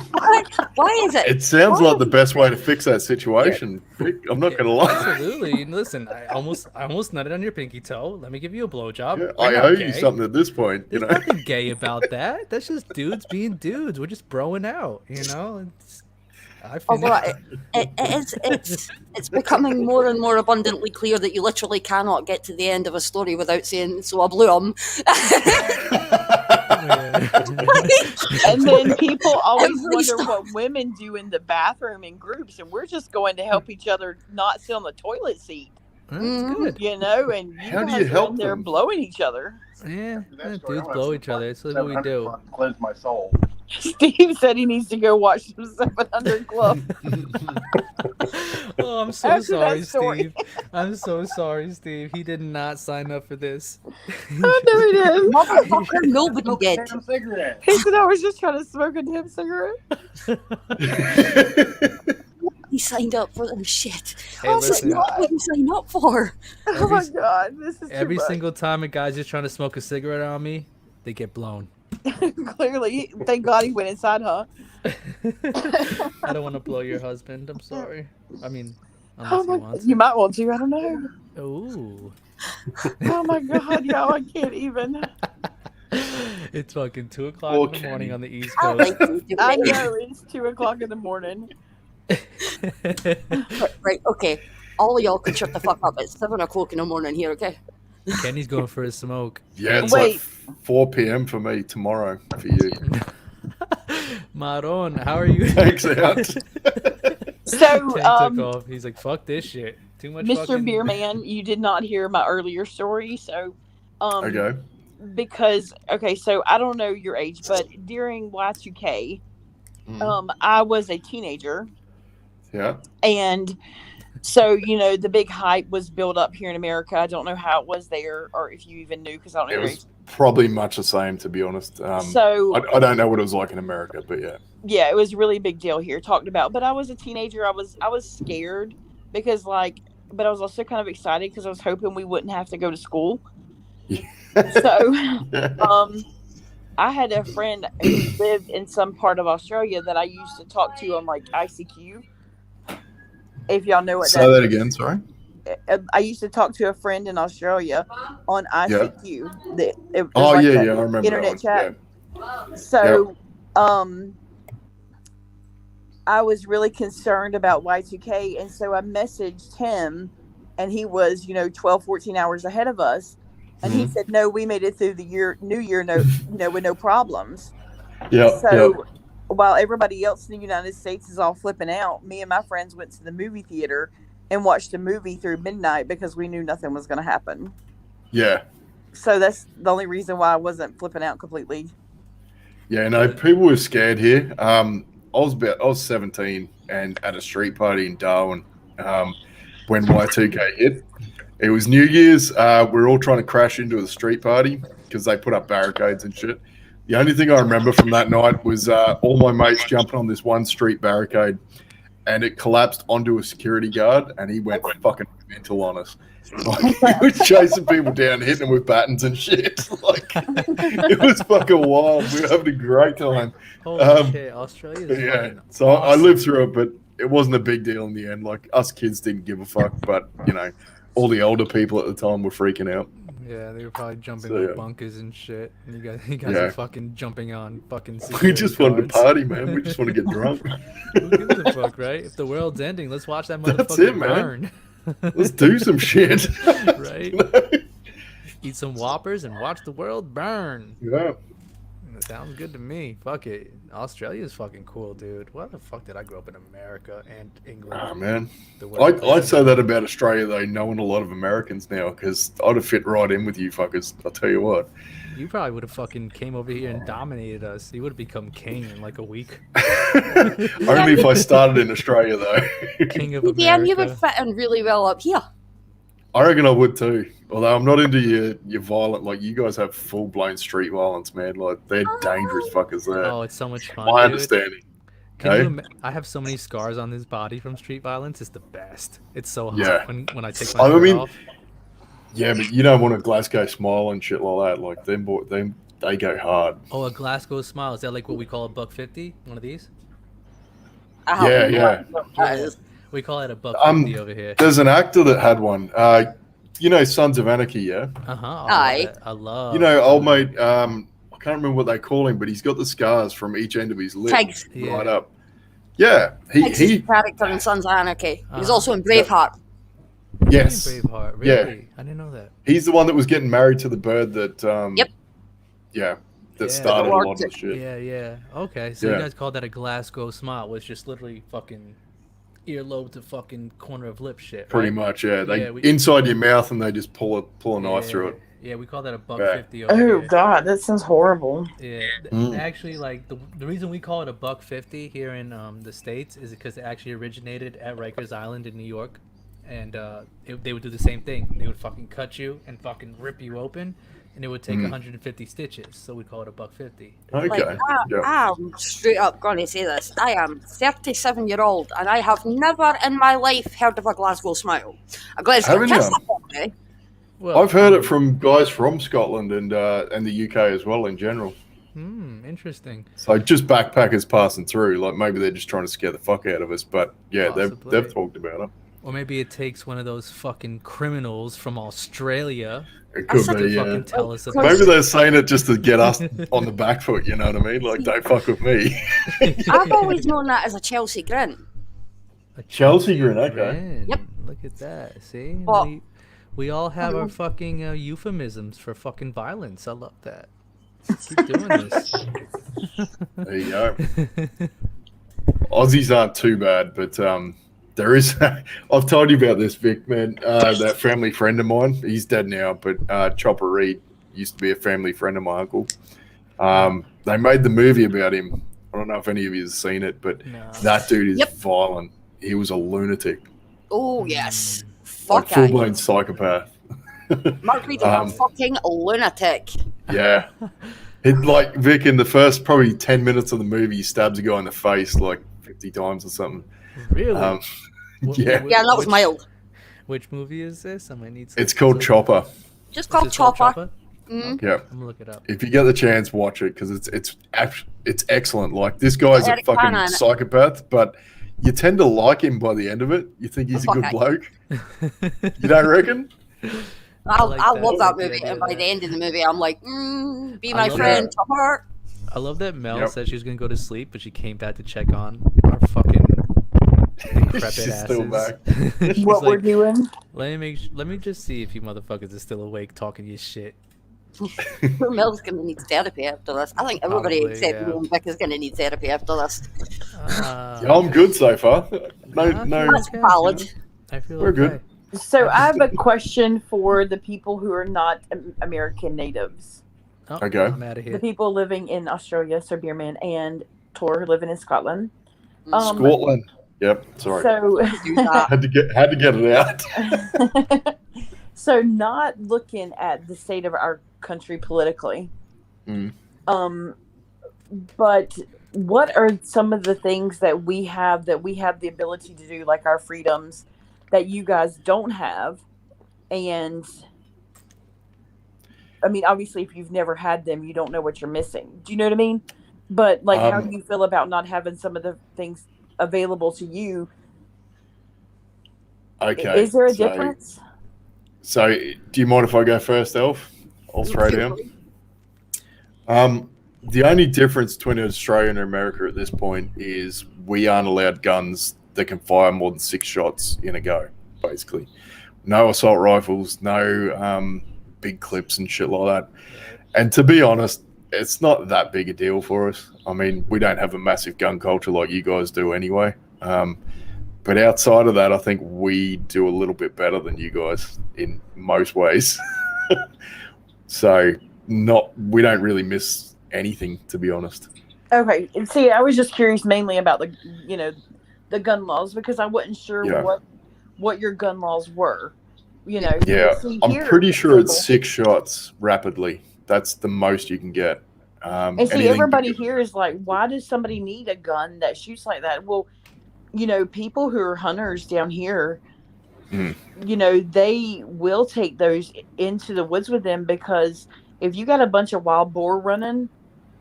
why is it? It sounds like the best way to fix that situation. Vic. I'm not gonna lie. Absolutely. Listen, I almost nutted on your pinky toe. Let me give you a blowjob. Yeah, I owe you something at this point. You There's know, nothing gay about that. That's just dudes being dudes. We're just broing out. You know. Although it's becoming more and more abundantly clear that you literally cannot get to the end of a story without saying, "So I blew him." And then people always wonder what women do in the bathroom in groups, and we're just going to help each other not sit on the toilet seat. That's good. You know, and How do guys you are help in there them? blowing each other. Yeah, dudes blow each other. That's what we do. Cleanse my soul. Steve said he needs to go watch some 700 Club. Oh, I'm so After sorry, that story. Steve. I'm so sorry, Steve. He did not sign up for this. I know he did. Motherfucker, nobody did. He said I was just trying to smoke a damn cigarette. He signed up for this shit. Hey, This is listen. not what you signed up for. Oh my god, this is Every too much. single time a guy's just trying to smoke a cigarette on me, they get blown. Clearly, thank God he went inside, huh? I don't want to blow your husband. I'm sorry. I mean, Oh unless my, he wants. you might want to. I don't know. Ooh. Oh my god, y'all! I can't even. It's fucking 2 o'clock Poor in the morning Kenny. on the East I Coast. like you do I it. know it's 2:00 in the morning. Right, okay. All of y'all can shut the fuck up. It's 7 o'clock in the morning here, okay? Kenny's going for his smoke. yeah, it's Wait. like 4 p.m. for me tomorrow. For you, Maron, how are you? thanks out. So, Ken took off. He's like, "Fuck this shit. Too much." Mr. fucking... Beerman, you did not hear my earlier story, so Okay. because so I don't know your age, but during Y2K, Mm. I was a teenager, Yeah. and so the big hype was built up here in America. I don't know how it was there, or if you even knew, because I don't know It your was probably much the same, to be honest. So- I don't know what it was like in America, but yeah. yeah, it was a really big deal here, talked about. But I was a teenager. I was scared because but I was also kind of excited because I was hoping we wouldn't have to go to school. So, I had a friend who lived in some part of Australia that I used to talk to on like ICQ. If y'all know what Say that again. Sorry. I used to talk to a friend in Australia on ICQ. It was Oh like yeah, a yeah. I remember. internet that one. chat. So, I was really concerned about Y2K, and so I messaged him, and he was 12, 14 hours ahead of us, and he said, "No, we made it through the New Year, with no problems." Yeah. So while everybody else in the United States is all flipping out, me and my friends went to the movie theater and watched a movie through midnight because we knew nothing was going to happen. Yeah. So that's the only reason why I wasn't flipping out completely. Yeah. No, people were scared here. I was 17 and at a street party in Darwin when Y2K hit. It was New Year's. We were all trying to crash into a street party because they put up barricades and shit. The only thing I remember from that night was all my mates jumping on this one street barricade, and it collapsed onto a security guard, and he went fucking mental on us. Like, he was chasing people down, hitting them with batons and shit. Like, it was fucking wild. We were having a great time. Holy shit, Australia is Yeah, fucking so I awesome. lived through it, but it wasn't a big deal in the end. Like, us kids didn't give a fuck, but, you know, all the older people at the time were freaking out. Yeah, they were probably jumping So, like yeah. bunkers and shit. And you guys Yeah. are fucking jumping on fucking. We security just wanted to guards. party, man. We just want to get drunk. Who gives a fuck, right? If the world's ending, let's watch that motherfucker That's it, man. burn. Let's do some shit. Right? Eat some Whoppers and watch the world burn. Yeah. That sounds good to me. Fuck it. Australia's fucking cool, dude. Why the fuck did I grow up in America and England? Oh, man. The worst I'd say that about Australia, though, knowing a lot of Americans now, because I'd have fit right in with you fuckers. I'll tell you what. You probably would have fucking came over here and dominated us. You would have become king in like a week. Only if I started in Australia, though. King of Dan, you would America. fit in really well up here. I reckon I would too. Although I'm not into your violent, like you guys have full blown street violence, man. Like they're dangerous fuckers there. Oh, it's so much fun. My dude. understanding. Can Okay? you I have so many scars on this body from street violence. It's the best. It's so hot Yeah. when I take my I shirt mean, off. yeah, but you don't want a Glasgow smile and shit like that. Like they go hard. Oh, a Glasgow smile. Is that like what we call a $1.50? One of these? Yeah, yeah. We call it a $1.50 over here. There's an actor that had one. You know, Sons of Anarchy, yeah. Aye. I love. You know, old mate. I can't remember what they call him, but he's got the scars from each end of his lip Tiggs. right up. Yeah, Tiggs is the character in Sons of Anarchy. He was also in Braveheart. Yes. Braveheart. Yeah. Really? I didn't know that. He's the one that was getting married to the bird that. Yep. Yeah, that Yeah. started a lot of the shit. Yeah, yeah. Okay, so Yeah. you guys call that a Glasgow smile, which just literally fucking earlobe to fucking corner of lip shit. Pretty right? much, yeah. They we- inside your mouth and they just pull a knife through it. Yeah, we call that a $1.50 over Oh here. God, that sounds horrible. Yeah, Mm. actually, like the reason we call it a $1.50 here in the States is because it actually originated at Rikers Island in New York, and they would do the same thing. They would fucking cut you and fucking rip you open, and it would take 150 stitches. So we call it a $1.50. Like, I'm straight up going to say this. I am 37-year-old, and I have never in my life heard of a Glasgow smile. A Glasgow Haven't kiss, you? okay? I've heard it from guys from Scotland and the UK as well in general. Interesting. So just backpackers passing through, like maybe they're just trying to scare the fuck out of us. But yeah, Possibly. they've talked about it. Or maybe it takes one of those fucking criminals from Australia. It could to be, yeah. fucking tell us about Maybe they're saying it just to get us on the back foot. You know what I mean? Like, don't fuck with me. I've always known that as a Chelsea grin. Chelsea grin, okay. Grin. Yep. Look at that. See? Well, we all have our fucking euphemisms for fucking violence. I love that. Keep doing this. There you go. Aussies aren't too bad, but there is. I've told you about this, Vic, man. That family friend of mine, he's dead now, but Chopper Reed used to be a family friend of my uncle. They made the movie about him. I don't know if any of you have seen it, but that dude is violent. He was a lunatic, Oh, yes. like Fuck I. full-blown psychopath. Mark Reed is a fucking lunatic. Yeah. It, like, Vic, in the first probably 10 minutes of the movie, he stabs a guy in the face like 50 times or something. Really? Yeah. Yeah, that was mild. Which movie is this? I might need some. It's called Chopper. Just Is called this called Chopper. Mm. Yeah. I'm gonna look it up. If you get the chance, watch it because it's excellent. Like, this guy's a Eric Bana fucking in it. psychopath, but you tend to like him by the end of it. You think he's a Fuck good I- bloke. You don't reckon? I like that. love I that like the movie, idea and of by that. the end of the movie, I'm like, be I my love friend, that. Chopper. I love that Mel Yep. said she was gonna go to sleep, but she came back to check on our fucking decrepit She's asses. still back. She's What we're like, doing? let me just see if you motherfuckers are still awake talking your shit. Mel's gonna need therapy after this. I think everybody Probably, except yeah. me and Vic is gonna need therapy after this. Yeah, I'm good so far. No. That's valid. I feel We're good. So I have a question for the people who are not American natives. Oh, Okay. I'm out of The here. people living in Australia, so Beerman and Tor living in Scotland. Scotland. Yep. Sorry. So had to get it out. so not looking at the state of our country politically, Mm. but what are some of the things that we have the ability to do, like our freedoms, that you guys don't have. And I mean, obviously, if you've never had them, you don't know what you're missing. Do you know what I mean? But like, how do you feel about not having some of the things available to you? Okay. Is there a difference? So, do you mind if I go first, Elf? I'll throw down. The only difference between Australia and America at this point is we aren't allowed guns that can fire more than 6 shots in a go, basically. No assault rifles, no big clips and shit like that. And to be honest, it's not that big a deal for us. I mean, we don't have a massive gun culture like you guys do anyway. But outside of that, I think we do a little bit better than you guys in most ways. So we don't really miss anything, to be honest. Okay. And see, I was just curious mainly about the gun laws, because I wasn't sure what your gun laws were. Yeah, I'm pretty sure it's 6 shots rapidly. That's the most you can get. And see, everybody here is like, why does somebody need a gun that shoots like that? Well, people who are hunters down here, they will take those into the woods with them, because if you got a bunch of wild boar running,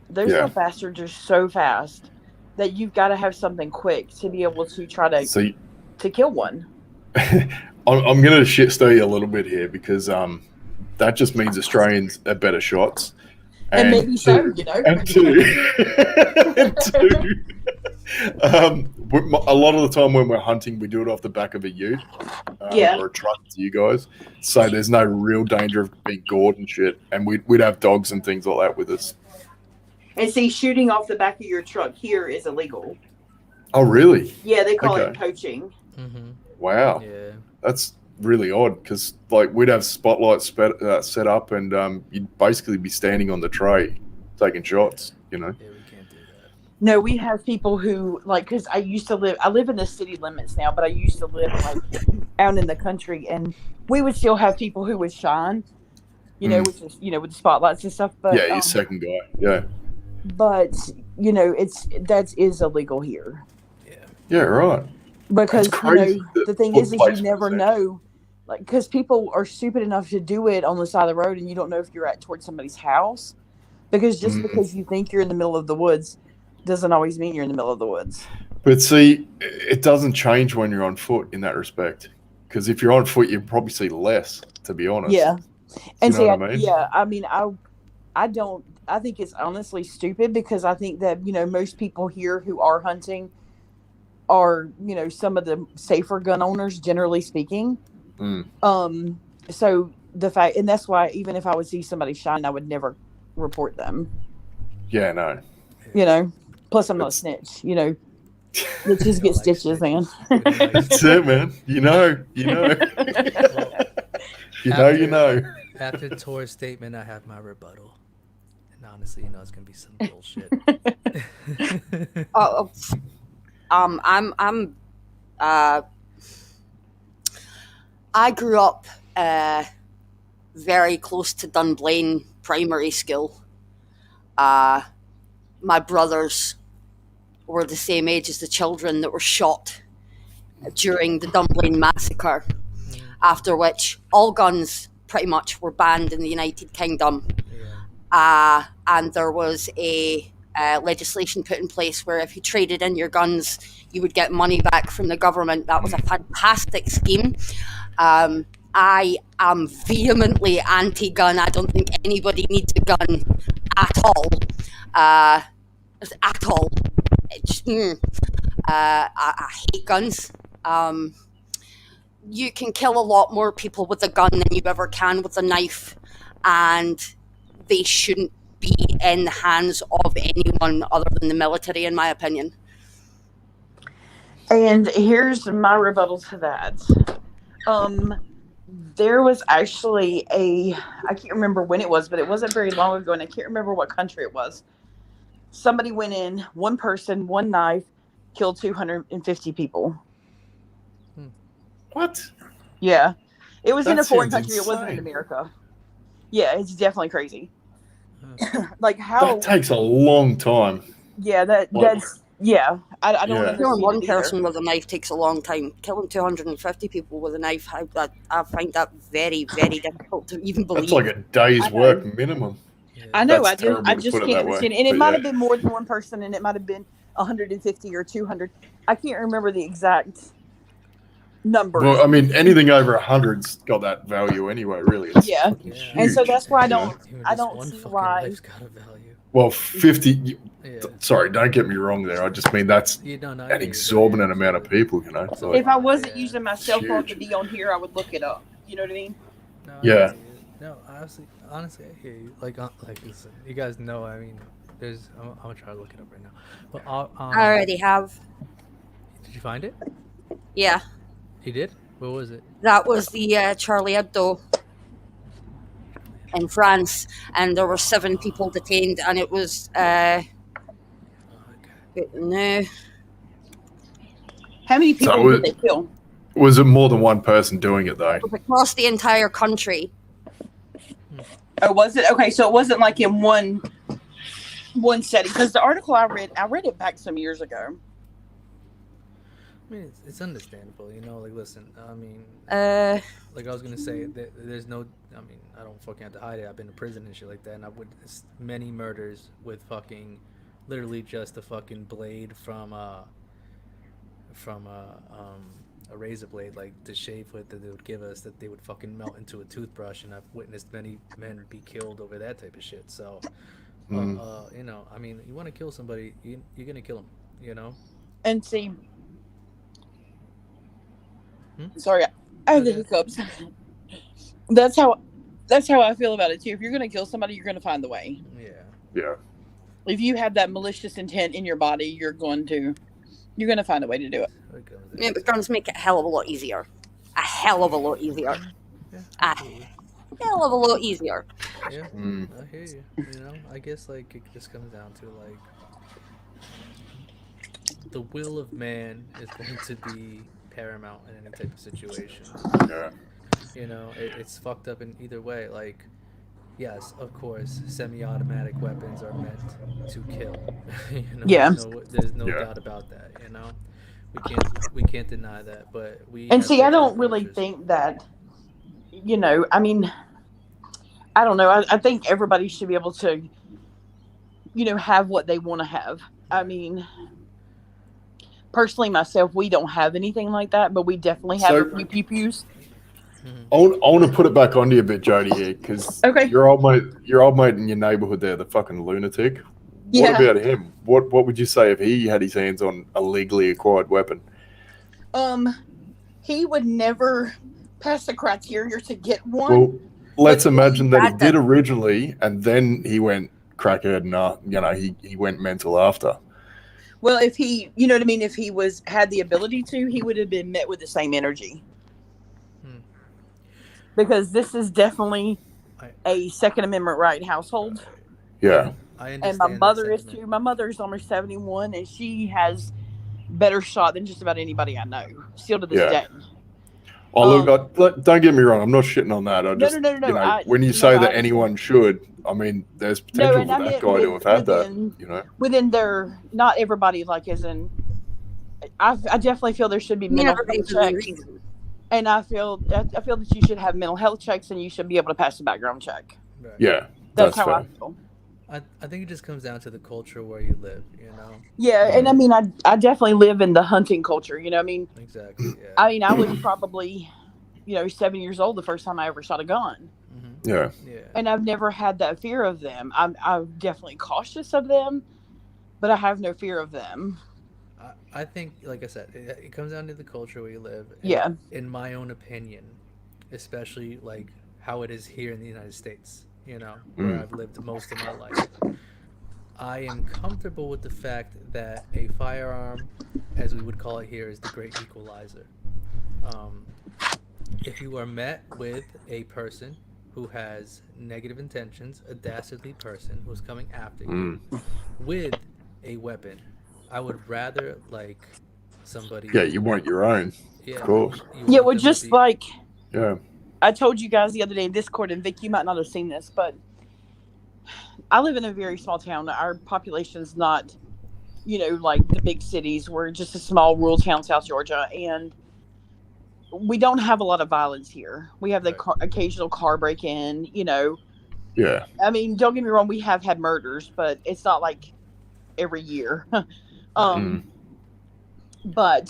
those little bastards are so fast that you've got to have something quick to be able to try to kill one. I'm going to shit stir you a little bit here, because that just means Australians are better shots. And maybe so, And two, a lot of the time when we're hunting, we do it off the back of a ute or a truck to you guys. So there's no real danger of being gored and shit. And we'd have dogs and things like that with us. And see, shooting off the back of your truck here is illegal. Oh, really? Yeah, they call it poaching. Mm-hmm. Wow. Yeah. That's really odd, because we'd have spotlights set up, and you'd basically be standing on the tray taking shots, Yeah, we can't do that. No, we have people who because I live in the city limits now, but I used to live out in the country, and we would still have people who would shine, which is, with the spotlights and stuff. But your second guy. Yeah. But, that is illegal here. Yeah, right. Because, the thing is you never know. Because people are stupid enough to do it on the side of the road, and you don't know if you're towards somebody's house. Because just because you think you're in the middle of the woods doesn't always mean you're in the middle of the woods. But see, it doesn't change when you're on foot in that respect. Because if you're on foot, you probably see less, to be honest. Yeah. And see, what I mean? Yeah, I mean, I think it's honestly stupid, because I think that, most people here who are hunting are, some of the safer gun owners, generally speaking. So the fact, and that's why even if I would see somebody shine, I would never report them. Yeah, no. Plus I'm not a snitch, Snitches get stitches, man. That's it, man. You know. After Tor's statement, I have my rebuttal. And honestly, it's going to be some bullshit. I grew up very close to Dunblane Primary School. My brothers were the same age as the children that were shot during the Dunblane massacre, after which all guns pretty much were banned in the United Kingdom. And there was a legislation put in place where if you traded in your guns, you would get money back from the government. That was a fantastic scheme. I am vehemently anti-gun. I don't think anybody needs a gun at all. At all. I hate guns. You can kill a lot more people with a gun than you ever can with a knife, and they shouldn't be in the hands of anyone other than the military, in my opinion. And here's my rebuttal to that. There was actually I can't remember when it was, but it wasn't very long ago, and I can't remember what country it was. Somebody went in, one person, one knife, killed 250 people. What? Yeah. It was in a That foreign sounds country. It wasn't in insane. America. Yeah, it's definitely crazy. Like how That takes a long time. Yeah, Like, Yeah, I don't Yeah. understand Killing one it either. person with a knife takes a long time. Killing 250 people with a knife, I find that very, very difficult to even believe. That's like a day's I know. work minimum. I know. That's terrible I to just put it can't that way, understand it. And it but might yeah. have been more than one person, and it might have been 150 or 200. I can't remember the exact numbers. Well, I mean, anything over 100's got that value anyway. Really, it's Yeah. fucking And so huge, that's why I you know? don't. Even I just don't one see fucking why. life's got a value. Well, 50. Yeah. Sorry, don't get me wrong there. I just mean that's You don't know. an exorbitant amount of people, you know? So, If I wasn't using my It's cell phone to huge. be on here, I would look it up. You know what I mean? No, I Yeah. hear you. No, honestly, I hear you. Like listen, you guys know. I mean, I'm gonna try to look it up right now. But I already have. Did you find it? Yeah, You did. What was it? that was the Charlie Hebdo in France, and there were 7 people detained, and it was no. How many So people did they kill? was it more than one person doing it though? It was across the entire country. Oh, was it? Okay, so it wasn't like in one setting. Because the article I read it back some years ago. I mean, it's understandable, you know. Like, listen, I mean, Uh, like I was gonna say, there's no. I mean, I don't fucking have to hide it. I've been to prison and shit like that, and I've witnessed many murders with fucking, literally just a fucking blade from a razor blade, like to shave with, that they would give us, that they would fucking melt into a toothbrush, and I've witnessed many men be killed over that type of shit. So, you know, I mean, you want to kill somebody, you're gonna kill them, you know. And see. Sorry, I have the hiccups. That's how I feel about it too. If you're gonna kill somebody, you're gonna find the way. Yeah. Yeah. If you have that malicious intent in your body, you're gonna find a way to do it. yeah, but guns make it a hell of a lot easier. A hell of a lot easier. A hell of a lot easier. Yeah, Mm. I hear you. You know, I guess like it just comes down to like the will of man is going to be paramount in any type of situation. Yeah. You know, it's fucked up in either way. Like, yes, of course, semi-automatic weapons are meant to kill. You know, Yeah. there's no Yeah. doubt about that. You know, we can't deny that. But we And have see, I different don't really approaches. think that. You know, I mean, I don't know. I think everybody should be able to, you know, have what they want to have. I mean, personally, myself, we don't have anything like that, but we definitely have So- a few pew-pews. I want to put it back onto you a bit, Jody, here, because Okay. your old mate in your neighborhood there, the fucking lunatic. Yeah. What about him? What would you say if he had his hands on a legally acquired weapon? He would never pass the criteria to get one. Well, let's imagine that he That- did originally, and then he went crackhead, and you know, he went mental after. Well, if he, you know what I mean, if he had the ability to, he would have been met with the same energy. Because this is definitely a Second Amendment right household. Yeah. I And my mother is too. My mother's almost 71, and she has better shot than just about anybody I know. Still to this Yeah. day. Oh, look, don't get me wrong. I'm not shitting on that. I No, just, no, you know, I- when you no, say I that understand. anyone should, I mean, there's potential and for I that meant guy to have had that, within- you know? Within their, not everybody, like, as in, I definitely feel there should be I mean, mental health everybody's within checks. reason. And I feel that you should have mental health checks, and you should be able to pass a background check. Right. Yeah, That's that's how I fair. feel. I think it just comes down to the culture where you live. You know. Yeah, and I mean, I definitely live in the hunting culture. You know, I mean, Exactly. Yeah. I mean, I was probably, 7 years old the first time I ever shot a gun, Yeah. Yeah. and I've never had that fear of them. I'm definitely cautious of them, but I have no fear of them. I think, like I said, it comes down to the culture where you live. And Yeah. In my own opinion, especially like how it is here in the United States, you know, where I've lived most of my life, I am comfortable with the fact that a firearm, as we would call it here, is the great equalizer. If you are met with a person who has negative intentions, a dastardly person who's coming after you with a weapon, I would rather like somebody. Yeah, you want your own, Yeah, of course. Yeah, well, just like Yeah. I told you guys the other day in Discord, and Vic, you might not have seen this, but I live in a very small town. Our population's not you know, like the big cities. We're just a small rural town, South Georgia, and we don't have a lot of violence here. We have the occasional car break-in, you know. Yeah. I mean, don't get me wrong, we have had murders, but it's not like every year. But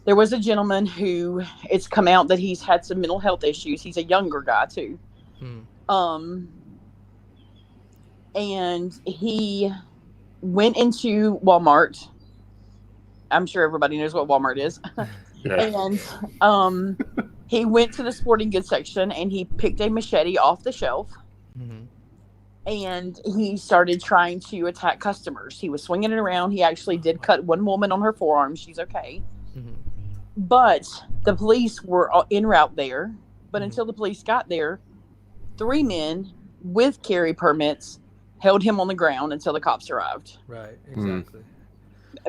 there was a gentleman who it's come out that he's had some mental health issues. He's a younger guy too. And he went into Walmart. I'm sure everybody knows what Walmart is. And he went to the sporting goods section and he picked a machete off the shelf. And he started trying to attack customers. He was swinging it around. He actually did cut one woman on her forearm. She's okay. But the police were en route there. But until the police got there, 3 men with carry permits held him on the ground until the cops arrived. Right, exactly.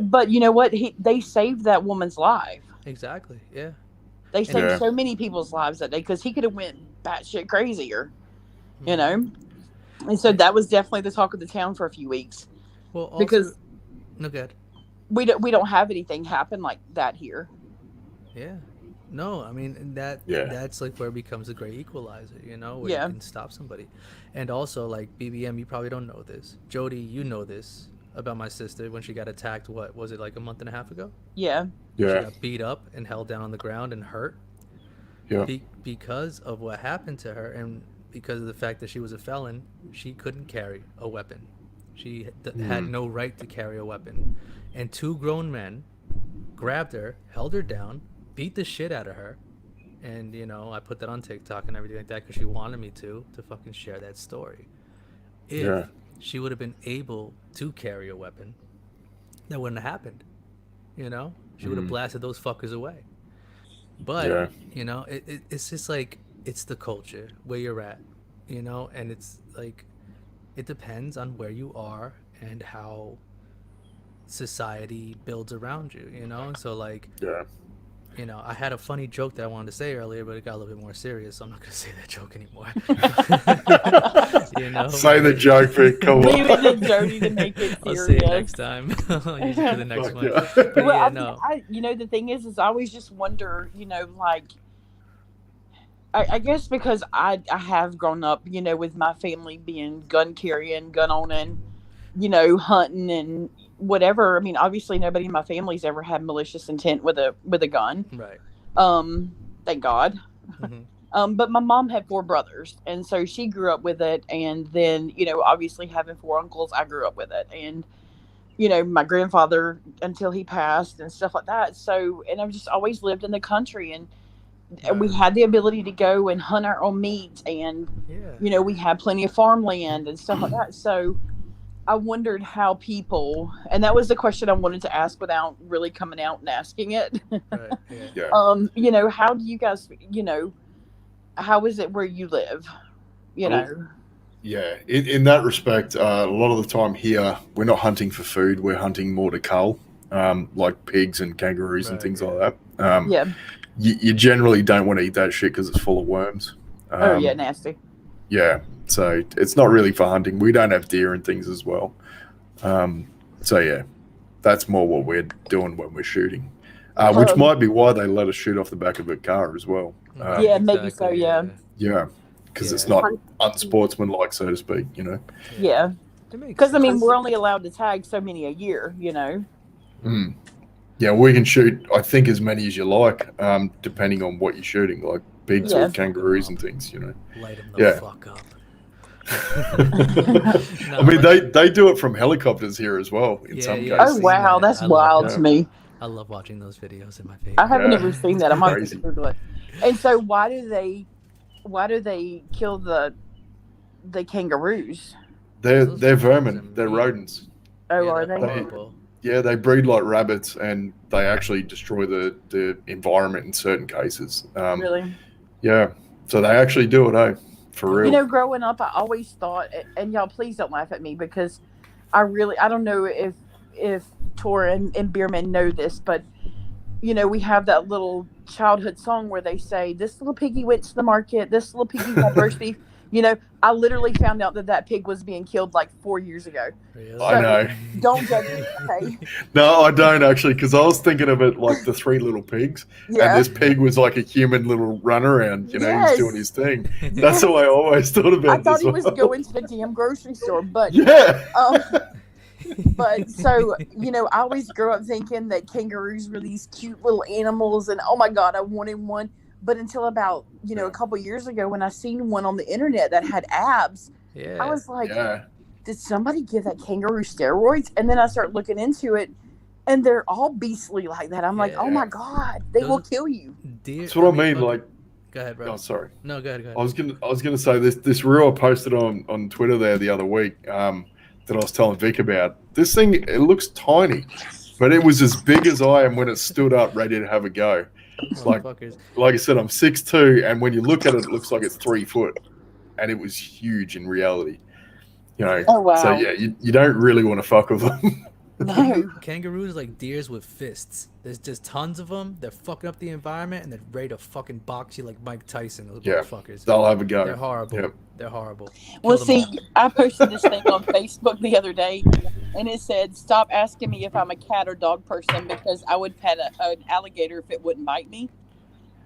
But you know what? They saved that woman's life. Exactly, yeah. They saved so many people's lives that day because he could have went batshit crazier, you know? And so that was definitely the talk of the town for a few weeks. Well, also, because no good. We don't have anything happen like that here. Yeah. No, I mean that's like where it becomes a great equalizer, you know, where you can stop somebody. And also, like, BBM, you probably don't know this. Jody, you know this about my sister when she got attacked. What was it, like a month and a half ago? Yeah. She got beat up and held down on the ground and hurt. Yeah. Because of what happened to her, and because of the fact that she was a felon, she couldn't carry a weapon. She had no right to carry a weapon. And 2 grown men grabbed her, held her down, beat the shit out of her. And, you know, I put that on TikTok and everything like that because she wanted me to fucking share that story. If she would have been able to carry a weapon, that wouldn't have happened. You know? She would have blasted those fuckers away. But, you know, it's just like, it's the culture where you're at, you know? And it's like, it depends on where you are and how society builds around you, you know? So, like, you know, I had a funny joke that I wanted to say earlier, but it got a little bit more serious, so I'm not going to say that joke anymore. You know? Say the joke, Vic. Come on. Leave it to Jody to make it serious. I'll say it next time. I'll use it for the next one. But well, you know, the thing is I always just wonder, you know, like, I guess because I have grown up, you know, with my family being gun carrying, gun owning, you know, hunting and whatever. I mean, obviously nobody in my family's ever had malicious intent with a gun. Right. Thank God. But my mom had 4 brothers, and so she grew up with it. And then, you know, obviously having 4 uncles, I grew up with it. And, you know, my grandfather until he passed and stuff like that. So, and I've just always lived in the country, and we had the ability to go and hunt our own meat, and you know, we had plenty of farmland and stuff like that. So I wondered how people, and that was the question I wanted to ask without really coming out and asking it. You know, how do you guys, you know, how is it where you live, you know? Yeah, in that respect, a lot of the time here, we're not hunting for food, we're hunting more to cull, like pigs and kangaroos and things like that. You generally don't want to eat that shit because it's full of worms. Nasty. Yeah, so it's not really for hunting. We don't have deer and things as well. So yeah, that's more what we're doing when we're shooting, which might be why they let us shoot off the back of a car as well. Maybe so. Yeah, because it's not unsportsmanlike, so to speak. You know. Yeah, because I mean, we're only allowed to tag so many a year. You know. Yeah, we can shoot, I think, as many as you like, depending on what you're shooting, like pigs or kangaroos and things, you know. Light them the fuck up. I mean, they do it from helicopters here as well, in some cases. Oh, wow, that's wild to me. I love watching those videos in my face. I haven't ever seen that. I'm going to Google it. And so why do they kill the kangaroos? They're vermin. They're rodents. Oh, are they? Yeah, they breed like rabbits, and they actually destroy the environment in certain cases. Really? Yeah. So they actually do it, for real. You know, growing up, I always thought, and y'all please don't laugh at me, because I don't know if Tora and Bierman know this, but, you know, we have that little childhood song where they say, this little piggy went to the market, this little piggy had roast beef. You know, I literally found out that pig was being killed like 4 years ago. Really? I know. Don't judge me, okay? No, I don't actually, because I was thinking of it like the Three Little Pigs, Yeah. and this pig was like a human little runaround. You know, he Yes. was doing his thing. That's the way I always thought about I thought this he was one. going to the damn grocery store, but Yeah. but so you know, I always grew up thinking that kangaroos were these cute little animals, and oh my god, I wanted one. But until about a couple years ago, when I seen one on the internet that had abs, Yeah. I was like, Yeah. did somebody give that kangaroo steroids? And then I start looking into it, and they're all beastly like that. I'm like, oh my god, they will kill you. Deer. That's what I mean. Like, Go ahead, bro. oh, sorry. No, go ahead. Go ahead. I was gonna say this reel I posted on Twitter there the other week that I was telling Vic about. This thing, it looks tiny, but it was as big as I am when it stood up ready to have a go. It's like I said, I'm 6'2", and when you look at it, it looks like it's 3 foot, and it was huge in reality. You know. Oh, wow. So yeah, you don't really want to fuck with them. Kangaroos are like deers with fists. There's just tons of them. They're fucking up the environment, and they're ready to fucking box you like Mike Tyson. Those Yeah, motherfuckers. they'll have a go. They're horrible. Yep. They're horrible. Well, Kill them see, all. I posted this thing on Facebook the other day, and it said, "Stop asking me if I'm a cat or dog person because I would pet an alligator if it wouldn't bite me."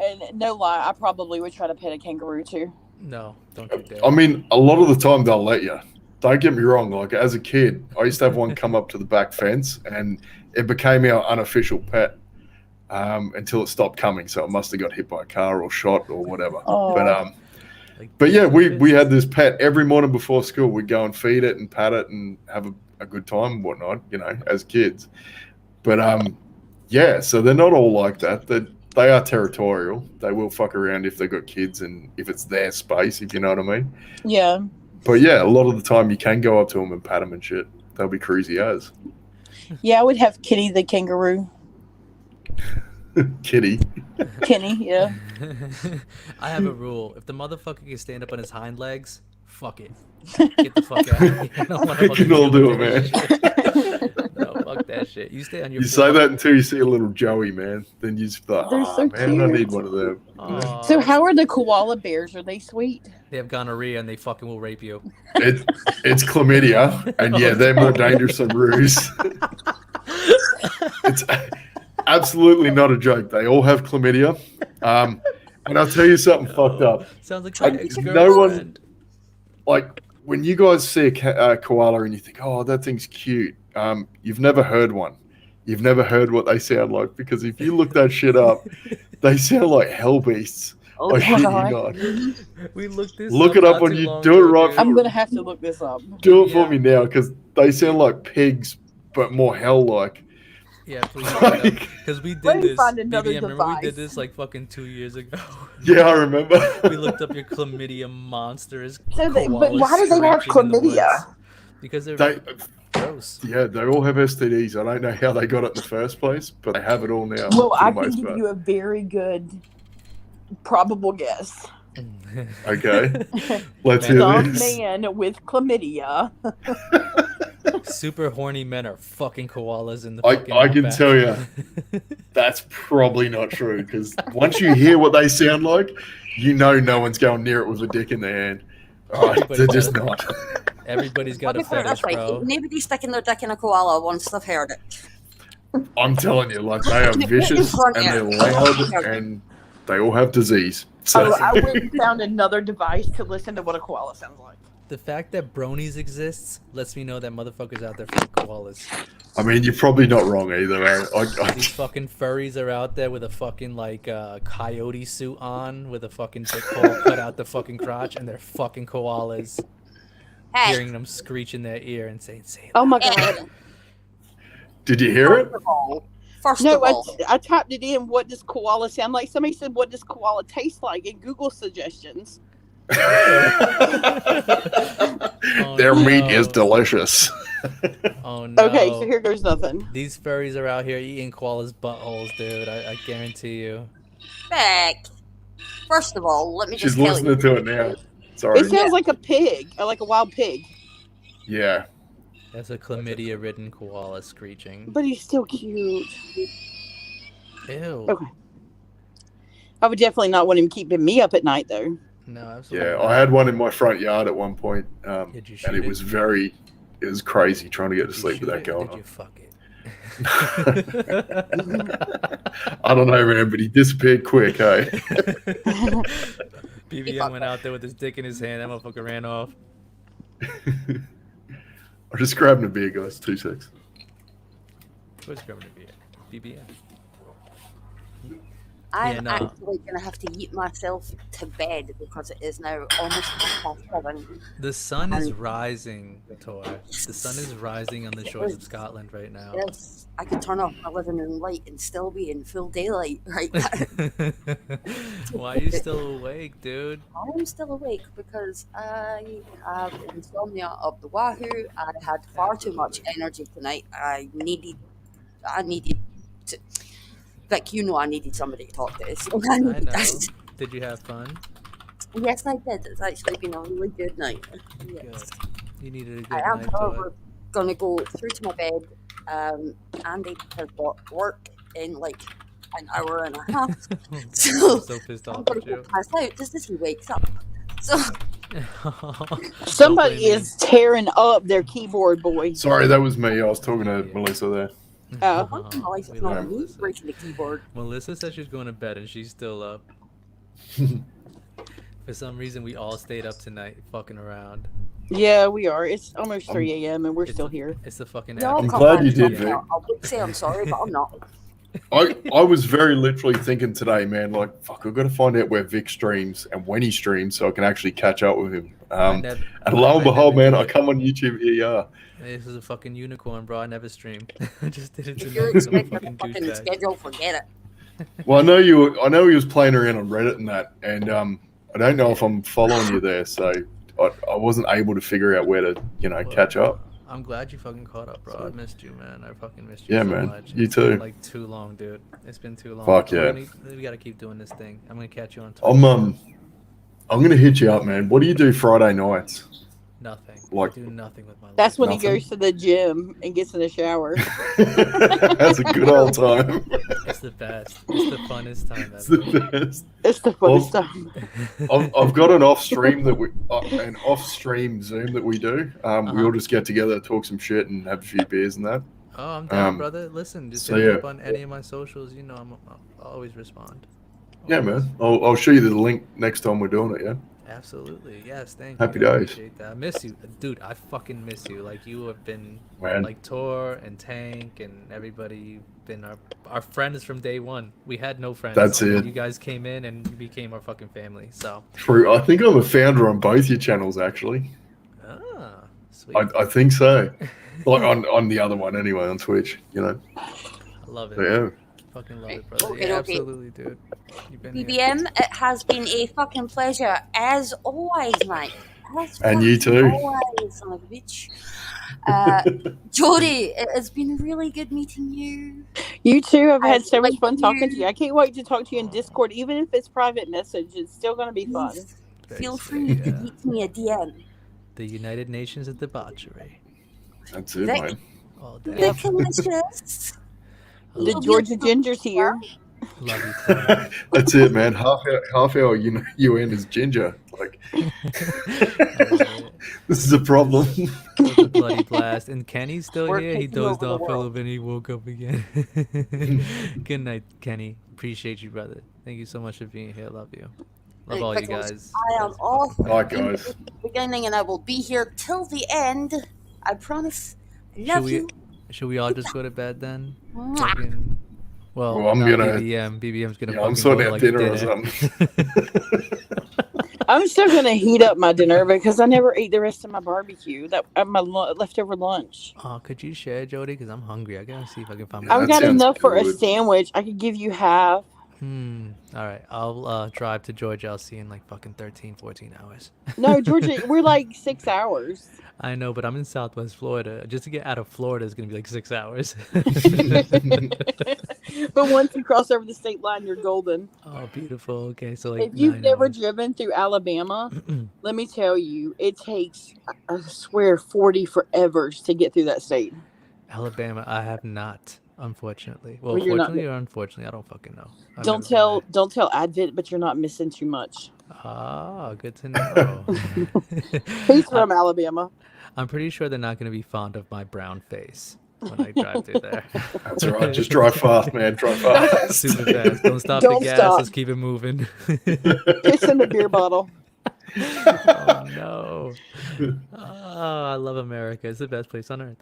And no lie, I probably would try to pet a kangaroo too. No, don't you dare. I mean, a lot of the time they'll let you. Don't get me wrong. Like as a kid, I used to have one come up to the back fence, and it became our unofficial pet until it stopped coming. So it must have got hit by a car or shot or whatever. Oh. But yeah, we had this pet every morning before school. We'd go and feed it and pat it and have a good time and whatnot, you know, as kids. But yeah, so they're not all like that. They are territorial. They will fuck around if they've got kids and if it's their space, if you know what I mean. Yeah. But yeah, a lot of the time you can go up to them and pat them and shit. They'll be crazy as. Yeah, I would have Kitty the kangaroo. Kitty. Kenny, yeah. I have a rule. If the motherfucker can stand up on his hind legs, fuck it. Get the fuck out of here. I don't want We can all do it, man. No, fuck that shit. You stay on your You say that until you see a little Joey, man. Then you just thought, They're oh, so man, I cute. need one of them. So how are the koala bears? Are they sweet? They have gonorrhea and they fucking will rape you. It's chlamydia, and yeah, they're more dangerous than roos. It's absolutely not a joke. They all have chlamydia. And I'll tell you something fucked up. Sounds like my No ex-girlfriend. one, like, when you guys see a koala and you think, oh, that thing's cute, you've never heard one. You've never heard what they sound like, because if you look that shit up, they sound like hell beasts. I shit you not. We looked this Look it up not on too you. long Do it ago, right. dude. I'm gonna have to look this up. Do it for me now, because they sound like pigs, but more hell-like. Yeah, please. Because we Let did me this. find another BB, I remember we did device. this like fucking 2 years ago. Yeah, I remember. We looked up your chlamydia monsters. So they- but koalas why do they have screeching in the chlamydia? woods. Because they're They, gross. yeah, they all have STDs. I don't know how they got it in the first place, but they have it all now. Well, for I the can most give part. you a very good probable guess. Okay, let's hear Some this. man with chlamydia. Super horny men are fucking koalas in the I fucking can outback. tell you, that's probably not true, because once you hear what they sound like, you know no one's going near it with a dick in their hand. They're just not. Everybody's got Let a me put it fetish, this way: bro. nobody's sticking their dick in a koala once they've heard it. I'm telling you, like, they are vicious and they're loud and they all have disease. So Oh, I went and found another device to listen to what a koala sounds like. The fact that bronies exists lets me know that motherfuckers out there for koalas. I mean, you're probably not wrong either. These fucking furries are out there with a fucking like coyote suit on, with a fucking big hole cut out the fucking crotch, and they're fucking koalas. Hey. Hearing them screech in their ear and saying, Oh my god. Did you hear it? First No, of all, I typed it in. What does koala sound like? Somebody said, "What does koala taste like?" in Google suggestions. Their meat is delicious. Oh no. Okay, so here goes nothing. These furries are out here eating koalas' buttholes, dude. I guarantee you. Beck. First of all, let me She's just tell listening you. to it now. Sorry. It sounds like a pig, like a wild pig, Yeah. That's a chlamydia-ridden koala screeching. but he's still cute. Ew. Okay. I would definitely not want him keeping me up at night, though. No, absolutely. Yeah, I had one in my front yard at one point, Did you and shoot it was it was crazy trying to get to sleep with that going Did on. you fuck it? I don't know, man, but he disappeared quick, hey? BBM went out there with his dick in his hand. That motherfucker ran off. I'm just grabbing a beer, guys. 2 secs. Who's grabbing a beer? BBM. I'm no. actually going to have to eat myself to bed because it is now almost 7:30. The sun is rising, Tor. The sun is rising on the shores of Scotland right now. Yes, I could turn off my living room light and still be in full daylight right now. Why are you still awake, dude? I'm still awake because I have insomnia up the wahoo. I had far too much energy tonight. I needed to, like, you know, I needed somebody to talk to. So I know. Did you have fun? Yes, I did. It's actually been a really good night. Yes. Good. You needed a good I am, night, Tor. however, going to go through to my bed. Andy has got work in like an hour and a half. So I'm so pissed I'm off going at to go you. pass out just as he wakes up. So Somebody Don't blame is tearing up their keyboard, boy. Sorry, that was me. I was talking to Melissa there. Oh. my life We is not love me Melissa. breaking the keyboard. Melissa said she's going to bed and she's still up. For some reason, we all stayed up tonight fucking around. Yeah, we are. It's almost 3 a.m. and we're It's still the- here. It's the fucking No, I'm come glad on, you did, fuck Vic. it. I would say I'm sorry, but I'm not. I was very literally thinking today, man, like, fuck, I've got to find out where Vic streams and when he streams so I can actually catch up with him. And lo and behold, man, I come on YouTube, here you are. This is a fucking unicorn, bro. I never stream. I just did it If tonight. you're 'cause I'm a expecting a fucking fucking douchebag. schedule, forget it. Well, I know he was playing around on Reddit and that, and I don't know if I'm following you there, so I wasn't able to figure out where to, catch up. I'm glad you fucking caught up, bro. I missed you, man. I fucking missed you Yeah, so man. much. You It's been, too. like too long, dude. It's been too long. Fuck yeah. We gotta keep doing this thing. I'm gonna catch you on Twitch. I'm gonna hit you up, man. What do you do Friday nights? Nothing. Like, I do nothing with my life. That's when he Nothing? goes to the gym and gets in the shower. That's a good old time. It's the best. It's the funnest time ever. It's the best. It's the funnest time. I've got an off stream Zoom that we do. We all just get together, talk some shit, and have a few beers and that. Oh, I'm down, brother. Listen, just so hit me yeah. up on any of my socials. You know, I'll always respond. Yeah, man. I'll show you the link next time we're doing it. Yeah. Absolutely. Yes, thank Happy you. I days. appreciate that. I miss you. Dude, I fucking miss you. Like, you have been, Man. like, Tor and Tank and everybody. You've been our friends from day one. We had no friends. That's and it. You guys came in and you became our fucking family. So, True. I think I'm a founder on both your channels, actually. sweet. I think so. Like on the other one, anyway, on Twitch. I love it. But yeah. Fucking love it, brother. Okay, Yeah, okay. absolutely, dude. You've been here. BBM, it has been a fucking pleasure as always, mate. As And you fucking too. Always, son of a bitch. Jody, it has been really good meeting you. You too. I've had so much like fun talking to you. you. I can't wait to talk to you in Discord, even if it's private message. It's still going to be fun. Feel free to hit me a DM. The United Nations of Debauchery. That's it, Vic. man. All day. Delicious. The Georgia Ginger's here. Love you, Tor. That's it, man. Half hour UN is ginger. Like, this is a problem. It was a bloody blast. And Kenny's still We're here. He taking over dozed the off for a little world. bit and he woke up again. Good night, Kenny. Appreciate you, brother. Thank you so much for being here. Love you. Love all you Because guys. I am off Bye, in guys. the beginning and I will be here till the end. I promise. I Should love we, you. should we all just go to bed then? Mwah. Fucking- Well, Well, I'm not gonna- BBM. BBM's gonna. Yeah, I'm fucking sorting go out like dinner or something. I'm still going to heat up my dinner because I never ate the rest of my barbecue, my leftover lunch. Oh, could you share, Jody? Because I'm hungry. I gotta see if I can find. Yeah, I've that got sounds enough for a good. sandwich. I could give you half. All right. I'll drive to Georgia. I'll see you in like fucking 13, 14 hours. No, Georgia, we're like 6 hours. I know, but I'm in Southwest Florida. Just to get out of Florida is gonna be like 6 hours. But once you cross over the state line, you're golden. Oh, beautiful. Okay, so like If you've 9 never hours. driven through Alabama, let me tell you, it takes, I swear, 40 forevers to get through that state. Alabama, I have not, unfortunately. Well, Well, you're not- fortunately or unfortunately, I don't fucking know. I've Don't never been tell Advent, but you're not missing too much. there. Ah, good to know. He's from Alabama. I'm pretty sure they're not going to be fond of my brown face when I drive through there. That's all right. Just drive fast, man. Drive fast. Super fast. Don't stop Don't the gas. stop. Let's keep it moving. Piss in the beer bottle. Oh no. Oh, I love America. It's the best place on earth.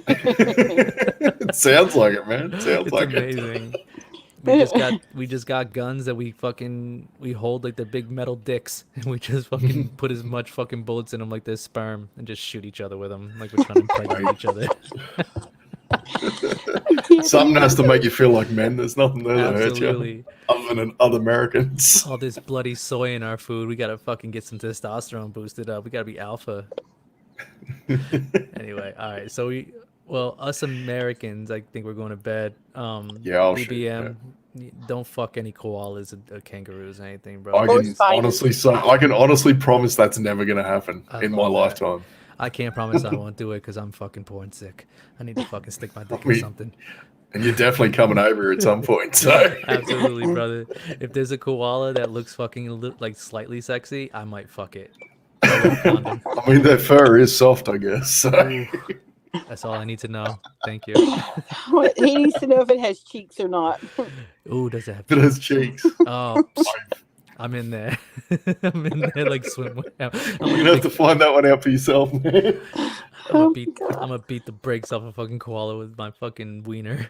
It sounds like it, man. Sounds It's like amazing. We just got guns that we hold like they're big metal dicks, and we just fucking put as much fucking bullets in them like they're sperm, and just shoot each other with them like we're trying to impregnate each other. it. Something has to make you feel like men. There's nothing there that hurts you Absolutely. other than other Americans. All this bloody soy in our food. We gotta fucking get some testosterone boosted up. We gotta be alpha. Anyway, all right. So us Americans, I think we're going to bed. Yeah, I'll shoot, BBM, don't fuck any koalas or kangaroos or anything, bro. I can honestly promise that's never gonna happen in my lifetime. I can't promise I won't do it because I'm fucking porn sick. I need to fucking stick my dick in something. And you're definitely coming over here at some point. So Absolutely, brother. If there's a koala that looks fucking like slightly sexy, I might fuck it. I mean, their fur is soft, I guess. So. That's all I need to know. Thank you. He needs to know if it has cheeks or not. Ooh, does it have It has cheeks. Oh, I'm in there. I'm in there like swimwear. You're gonna have to find that one out for yourself, man. I'm gonna beat the brakes off a fucking koala with my fucking wiener.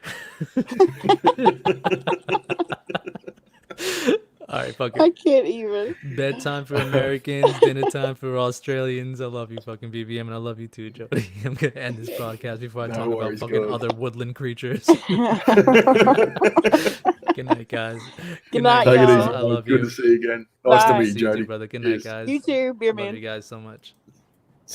All right, fuck it. I can't even. Bedtime for Americans, dinner time for Australians. I love you, fucking BBM, and I love you too, Jody. I'm gonna end this podcast before I No talk about worries, fucking God. other woodland creatures. Good night, guys. Good night, Take it easy. I love Good you. to see you again. Nice to Bye. meet you, See you too, Jody. brother. Good Cheers. night, guys. You too, beer I love man. you guys so much.